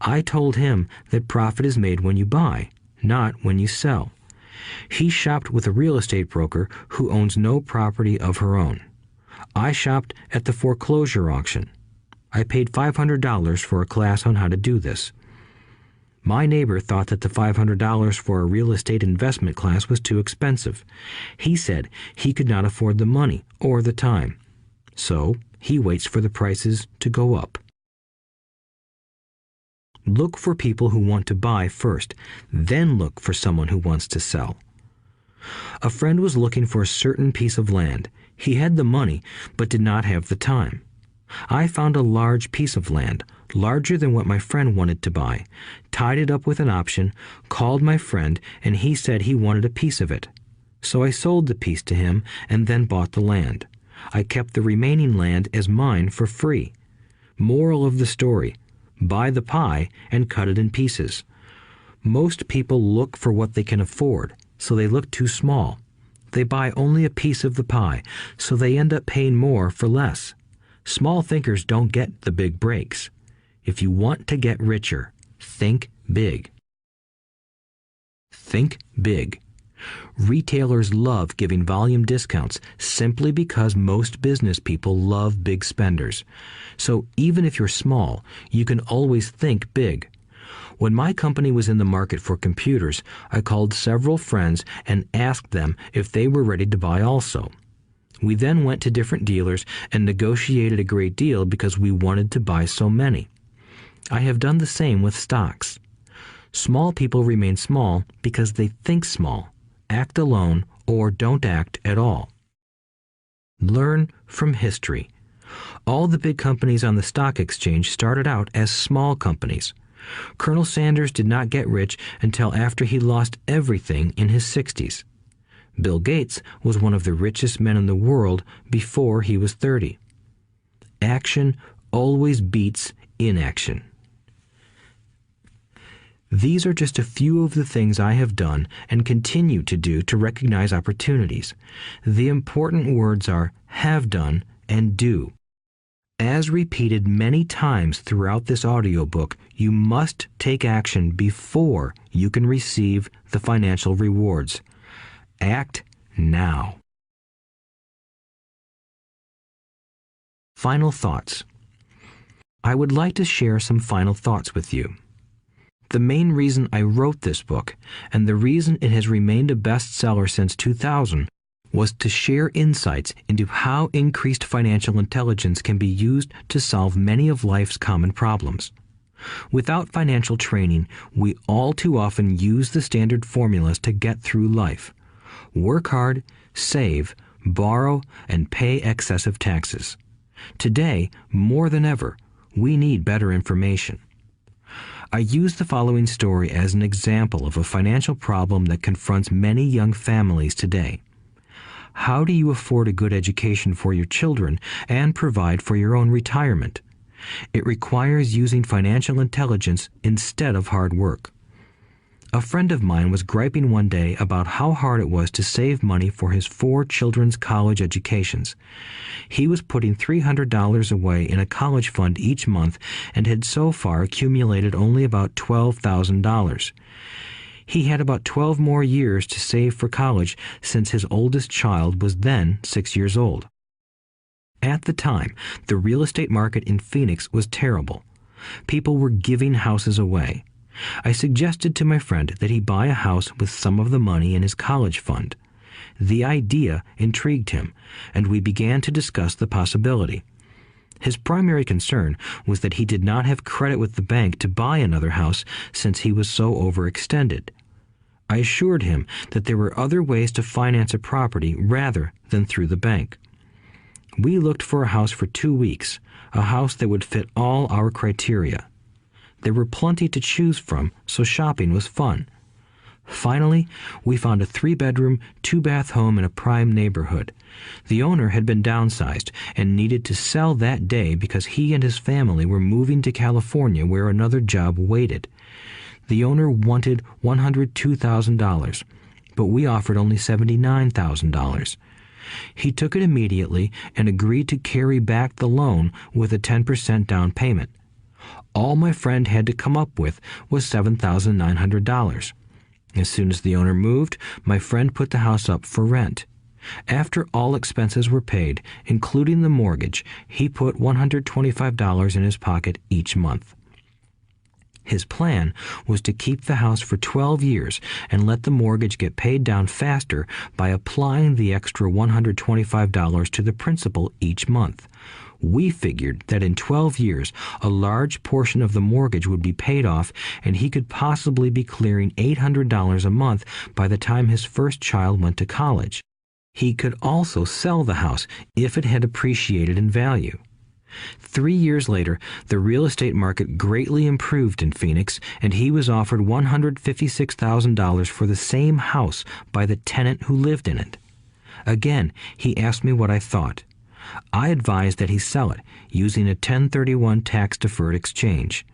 I told him that profit is made when you buy, not when you sell. He shopped with a real estate broker who owns no property of her own. I shopped at the foreclosure auction. I paid $500 for a class on how to do this. My neighbor thought that the $500 for a real estate investment class was too expensive. He said he could not afford the money or the time. So he waits for the prices to go up. Look for people who want to buy first, then look for someone who wants to sell. A friend was looking for a certain piece of land. He had the money, but did not have the time. I found a large piece of land, larger than what my friend wanted to buy, tied it up with an option, called my friend, and he said he wanted a piece of it. So I sold the piece to him and then bought the land. I kept the remaining land as mine for free. Moral of the story: buy the pie and cut it in pieces. Most people look for what they can afford, so they look too small. They buy only a piece of the pie, so they end up paying more for less. Small thinkers don't get the big breaks. If you want to get richer, think big. Think big. Retailers love giving volume discounts simply because most business people love big spenders. So even if you're small, you can always think big. When my company was in the market for computers, I called several friends and asked them if they were ready to buy also. We then went to different dealers and negotiated a great deal because we wanted to buy so many. I have done the same with stocks. Small people remain small because they think small, act alone, or don't act at all. Learn from history. All the big companies on the stock exchange started out as small companies. Colonel Sanders did not get rich until after he lost everything in his 60s. Bill Gates was one of the richest men in the world before he was 30. Action always beats inaction. These are just a few of the things I have done and continue to do to recognize opportunities. The important words are have done and do. As repeated many times throughout this audiobook, you must take action before you can receive the financial rewards. Act now. Final thoughts. I would like to share some final thoughts with you. The main reason I wrote this book, and the reason it has remained a bestseller since 2000, was to share insights into how increased financial intelligence can be used to solve many of life's common problems. Without financial training, we all too often use the standard formulas to get through life. Work hard, save, borrow, and pay excessive taxes. Today, more than ever, we need better information. I use the following story as an example of a financial problem that confronts many young families today. How do you afford a good education for your children and provide for your own retirement? It requires using financial intelligence instead of hard work. A friend of mine was griping one day about how hard it was to save money for his 4 children's college educations. He was putting $300 away in a college fund each month and had so far accumulated only about $12,000. He had about 12 more years to save for college since his oldest child was then 6 years old. At the time, the real estate market in Phoenix was terrible. People were giving houses away. I suggested to my friend that he buy a house with some of the money in his college fund. The idea intrigued him, and we began to discuss the possibility. His primary concern was that he did not have credit with the bank to buy another house since he was so overextended. I assured him that there were other ways to finance a property rather than through the bank. We looked for a house for 2 weeks, a house that would fit all our criteria. There were plenty to choose from, so shopping was fun. Finally, we found a 3-bedroom, 2-bath home in a prime neighborhood. The owner had been downsized and needed to sell that day because he and his family were moving to California where another job waited. The owner wanted $102,000, but we offered only $79,000. He took it immediately and agreed to carry back the loan with a 10% down payment. All my friend had to come up with was $7,900. As soon as the owner moved, my friend put the house up for rent. After all expenses were paid, including the mortgage, he put $125 in his pocket each month. His plan was to keep the house for 12 years and let the mortgage get paid down faster by applying the extra $125 to the principal each month. We figured that in 12 years, a large portion of the mortgage would be paid off and he could possibly be clearing $800 a month by the time his first child went to college. He could also sell the house if it had appreciated in value. 3 years later, the real estate market greatly improved in Phoenix, and he was offered $156,000 for the same house by the tenant who lived in it. Again, he asked me what I thought. I advised that he sell it, using a 1031 tax-deferred exchange.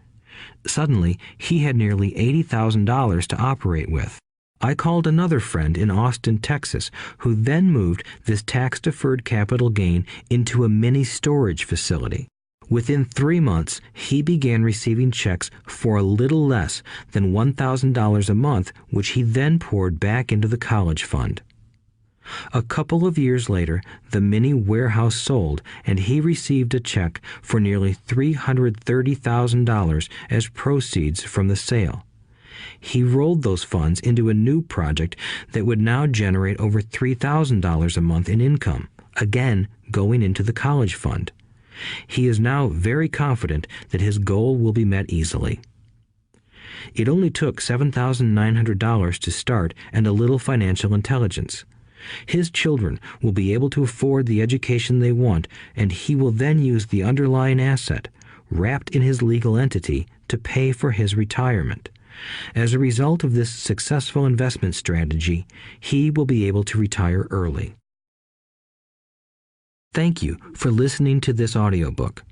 Suddenly, he had nearly $80,000 to operate with. I called another friend in Austin, Texas, who then moved this tax-deferred capital gain into a mini storage facility. Within 3 months, he began receiving checks for a little less than $1,000 a month, which he then poured back into the college fund. A couple of years later, the mini warehouse sold, and he received a check for nearly $330,000 as proceeds from the sale. He rolled those funds into a new project that would now generate over $3,000 a month in income, again going into the college fund. He is now very confident that his goal will be met easily. It only took $7,900 to start and a little financial intelligence. His children will be able to afford the education they want, and he will then use the underlying asset, wrapped in his legal entity, to pay for his retirement. As a result of this successful investment strategy, he will be able to retire early. Thank you for listening to this audiobook.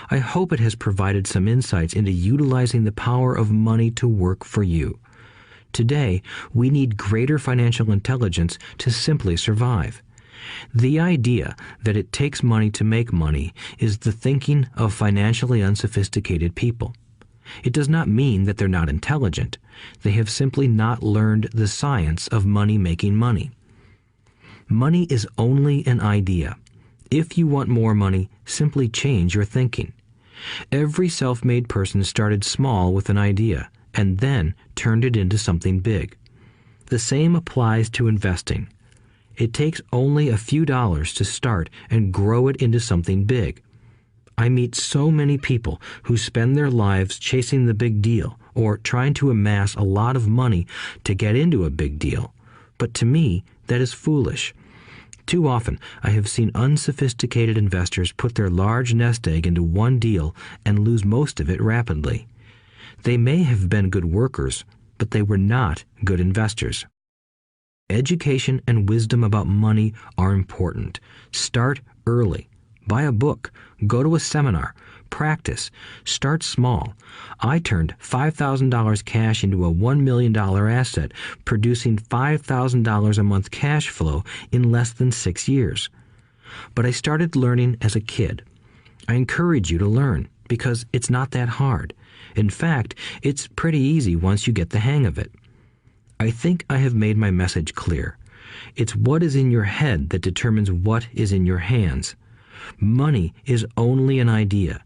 I hope it has provided some insights into utilizing the power of money to work for you. Today, we need greater financial intelligence to simply survive. The idea that it takes money to make money is the thinking of financially unsophisticated people. It does not mean that they're not intelligent. They have simply not learned the science of money making money. Money is only an idea. If you want more money, simply change your thinking. Every self-made person started small with an idea and then turned it into something big. The same applies to investing. It takes only a few dollars to start and grow it into something big. I meet so many people who spend their lives chasing the big deal or trying to amass a lot of money to get into a big deal. But to me, that is foolish. Too often, I have seen unsophisticated investors put their large nest egg into one deal and lose most of it rapidly. They may have been good workers, but they were not good investors. Education and wisdom about money are important. Start early. Buy a book. Go to a seminar. Practice. Start small. I turned $5,000 cash into a $1 million asset, producing $5,000 a month cash flow in less than 6 years. But I started learning as a kid. I encourage you to learn because it's not that hard. In fact, it's pretty easy once you get the hang of it. I think I have made my message clear. It's what is in your head that determines what is in your hands. Money is only an idea.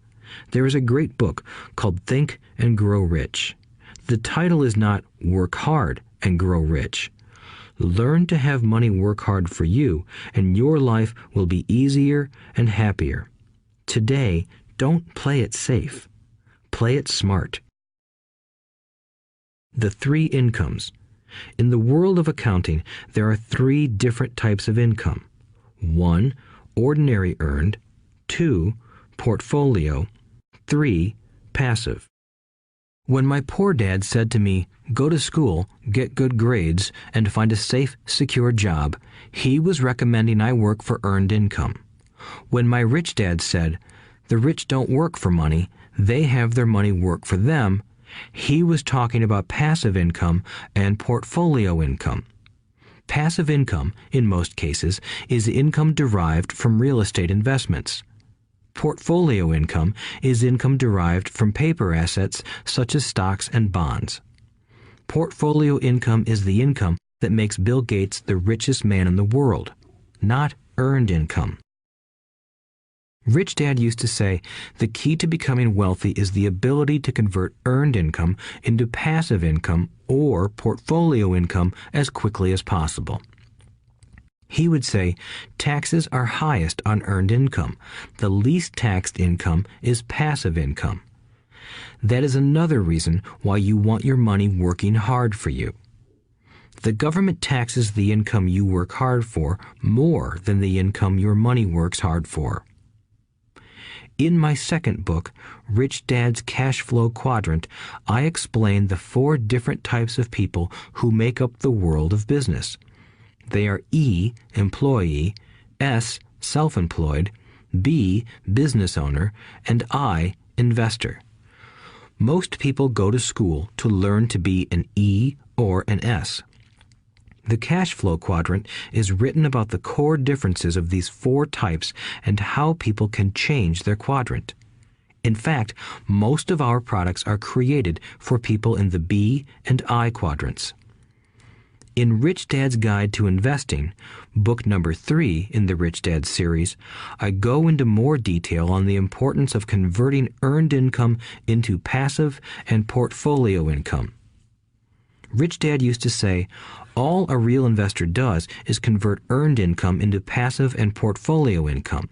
There is a great book called Think and Grow Rich. The title is not Work Hard and Grow Rich. Learn to have money work hard for you, and your life will be easier and happier. Today, don't play it safe. Play it smart. The 3 incomes. In the world of accounting, there are 3 different types of income. 1. Ordinary earned. 2. Portfolio. 3. Passive. When my poor dad said to me, "Go to school, get good grades, and find a safe, secure job," he was recommending I work for earned income. When my rich dad said, "The rich don't work for money, they have their money work for them," he was talking about passive income and portfolio income. Passive income, in most cases, is income derived from real estate investments. Portfolio income is income derived from paper assets such as stocks and bonds. Portfolio income is the income that makes Bill Gates the richest man in the world, not earned income. Rich Dad used to say, the key to becoming wealthy is the ability to convert earned income into passive income or portfolio income as quickly as possible. He would say, taxes are highest on earned income. The least taxed income is passive income. That is another reason why you want your money working hard for you. The government taxes the income you work hard for more than the income your money works hard for. In my second book, Rich Dad's Cash Flow Quadrant, I explain the 4 different types of people who make up the world of business. They are E, employee, S, self-employed, B, business owner, and I, investor. Most people go to school to learn to be an E or an S. The cash flow quadrant is written about the core differences of these 4 types and how people can change their quadrant. In fact, most of our products are created for people in the B and I quadrants. In Rich Dad's Guide to Investing, book number 3 in the Rich Dad series, I go into more detail on the importance of converting earned income into passive and portfolio income. Rich Dad used to say, all a real investor does is convert earned income into passive and portfolio income.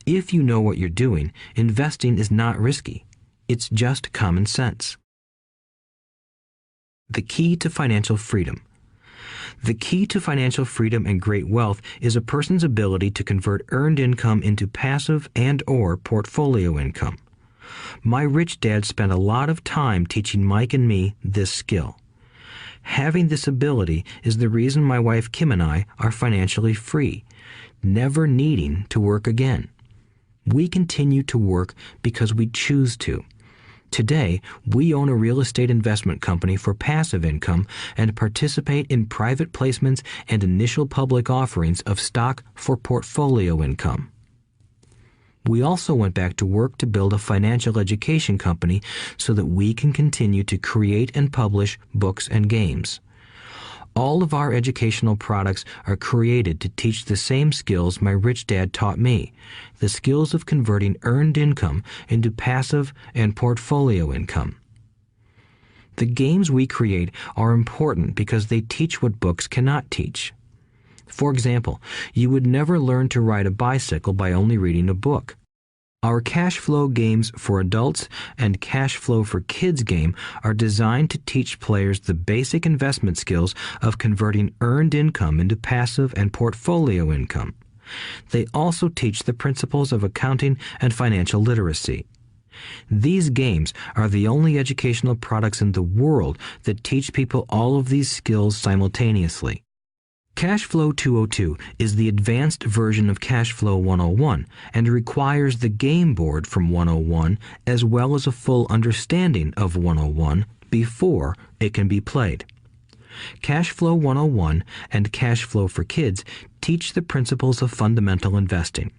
If you know what you're doing, investing is not risky. It's just common sense. The key to financial freedom. The key to financial freedom and great wealth is a person's ability to convert earned income into passive and/or portfolio income. My rich dad spent a lot of time teaching Mike and me this skill. Having this ability is the reason my wife Kim and I are financially free, never needing to work again. We continue to work because we choose to. Today, we own a real estate investment company for passive income and participate in private placements and initial public offerings of stock for portfolio income. We also went back to work to build a financial education company so that we can continue to create and publish books and games. All of our educational products are created to teach the same skills my rich dad taught me, the skills of converting earned income into passive and portfolio income. The games we create are important because they teach what books cannot teach. For example, you would never learn to ride a bicycle by only reading a book. Our cash flow games for adults and cash flow for kids game are designed to teach players the basic investment skills of converting earned income into passive and portfolio income. They also teach the principles of accounting and financial literacy. These games are the only educational products in the world that teach people all of these skills simultaneously. Cash Flow 202 is the advanced version of Cash Flow 101 and requires the game board from 101 as well as a full understanding of 101 before it can be played. Cash Flow 101 and Cash Flow for Kids teach the principles of fundamental investing.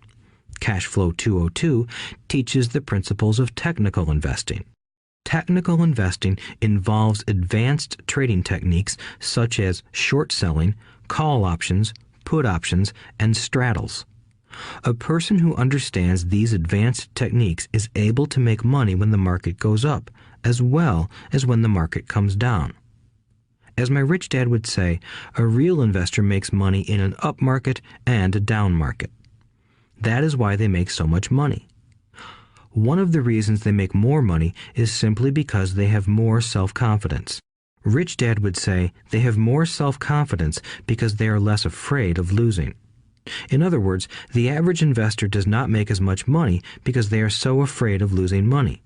Cash Flow 202 teaches the principles of technical investing. Technical investing involves advanced trading techniques such as short selling, call options, put options, and straddles. A person who understands these advanced techniques is able to make money when the market goes up, as well as when the market comes down. As my rich dad would say, a real investor makes money in an up market and a down market. That is why they make so much money. One of the reasons they make more money is simply because they have more self-confidence. Rich Dad would say they have more self-confidence because they are less afraid of losing. In other words, the average investor does not make as much money because they are so afraid of losing money.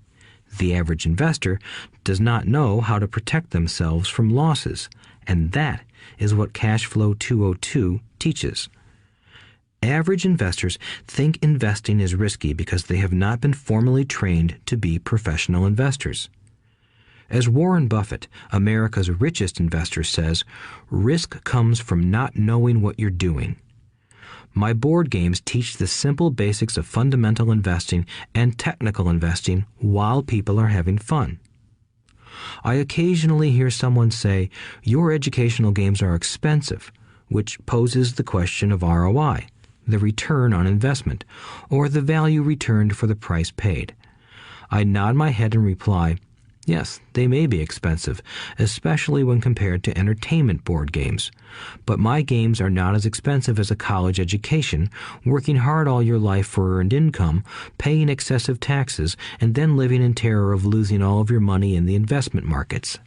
The average investor does not know how to protect themselves from losses, and that is what Cash Flow 202 teaches. Average investors think investing is risky because they have not been formally trained to be professional investors. As Warren Buffett, America's richest investor, says, risk comes from not knowing what you're doing. My board games teach the simple basics of fundamental investing and technical investing while people are having fun. I occasionally hear someone say, your educational games are expensive, which poses the question of ROI, the return on investment, or the value returned for the price paid. I nod my head and reply, yes, they may be expensive, especially when compared to entertainment board games. But my games are not as expensive as a college education, working hard all your life for earned income, paying excessive taxes, and then living in terror of losing all of your money in the investment markets.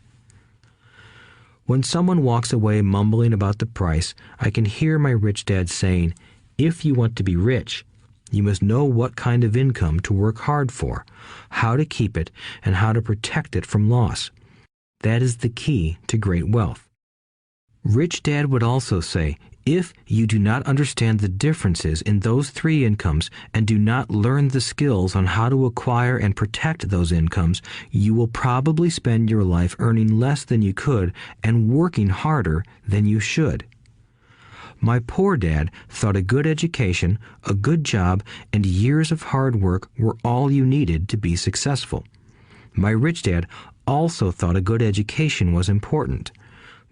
When someone walks away mumbling about the price, I can hear my rich dad saying, if you want to be rich, you must know what kind of income to work hard for, how to keep it, and how to protect it from loss. That is the key to great wealth. Rich Dad would also say, if you do not understand the differences in those three incomes and do not learn the skills on how to acquire and protect those incomes, you will probably spend your life earning less than you could and working harder than you should. My poor dad thought a good education, a good job, and years of hard work were all you needed to be successful. My rich dad also thought a good education was important.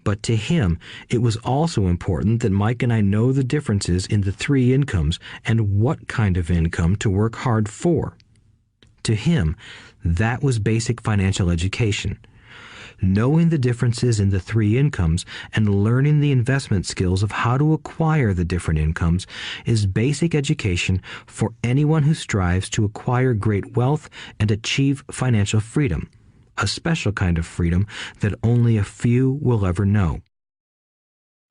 But to him, it was also important that Mike and I know the differences in the three incomes and what kind of income to work hard for. To him, that was basic financial education. Knowing the differences in the three incomes and learning the investment skills of how to acquire the different incomes is basic education for anyone who strives to acquire great wealth and achieve financial freedom, a special kind of freedom that only a few will ever know.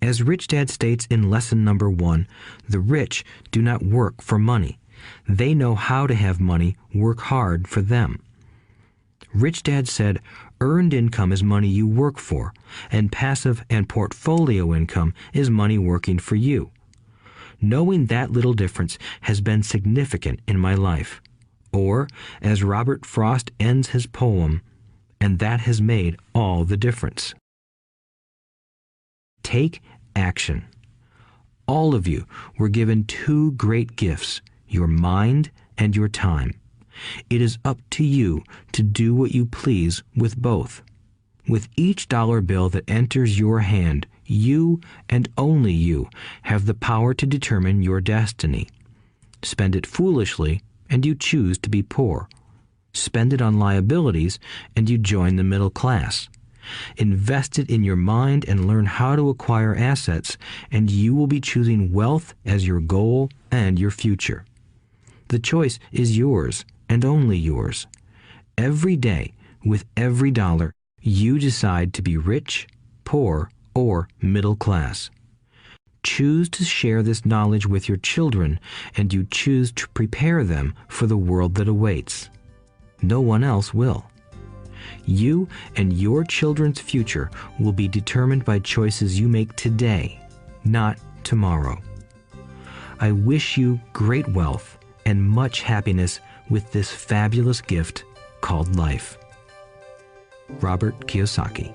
As Rich Dad states in lesson number 1, the rich do not work for money. They know how to have money work hard for them. Rich Dad said, earned income is money you work for, and passive and portfolio income is money working for you. Knowing that little difference has been significant in my life. Or, as Robert Frost ends his poem, and that has made all the difference. Take action. All of you were given two great gifts, your mind and your time. It is up to you to do what you please with both. With each dollar bill that enters your hand, you and only you have the power to determine your destiny. Spend it foolishly, and you choose to be poor. Spend it on liabilities, and you join the middle class. Invest it in your mind and learn how to acquire assets, and you will be choosing wealth as your goal and your future. The choice is yours, and only yours. Every day, with every dollar, you decide to be rich, poor, or middle class. Choose to share this knowledge with your children, and you choose to prepare them for the world that awaits. No one else will. You and your children's future will be determined by choices you make today, not tomorrow. I wish you great wealth and much happiness with this fabulous gift called life. Robert Kiyosaki.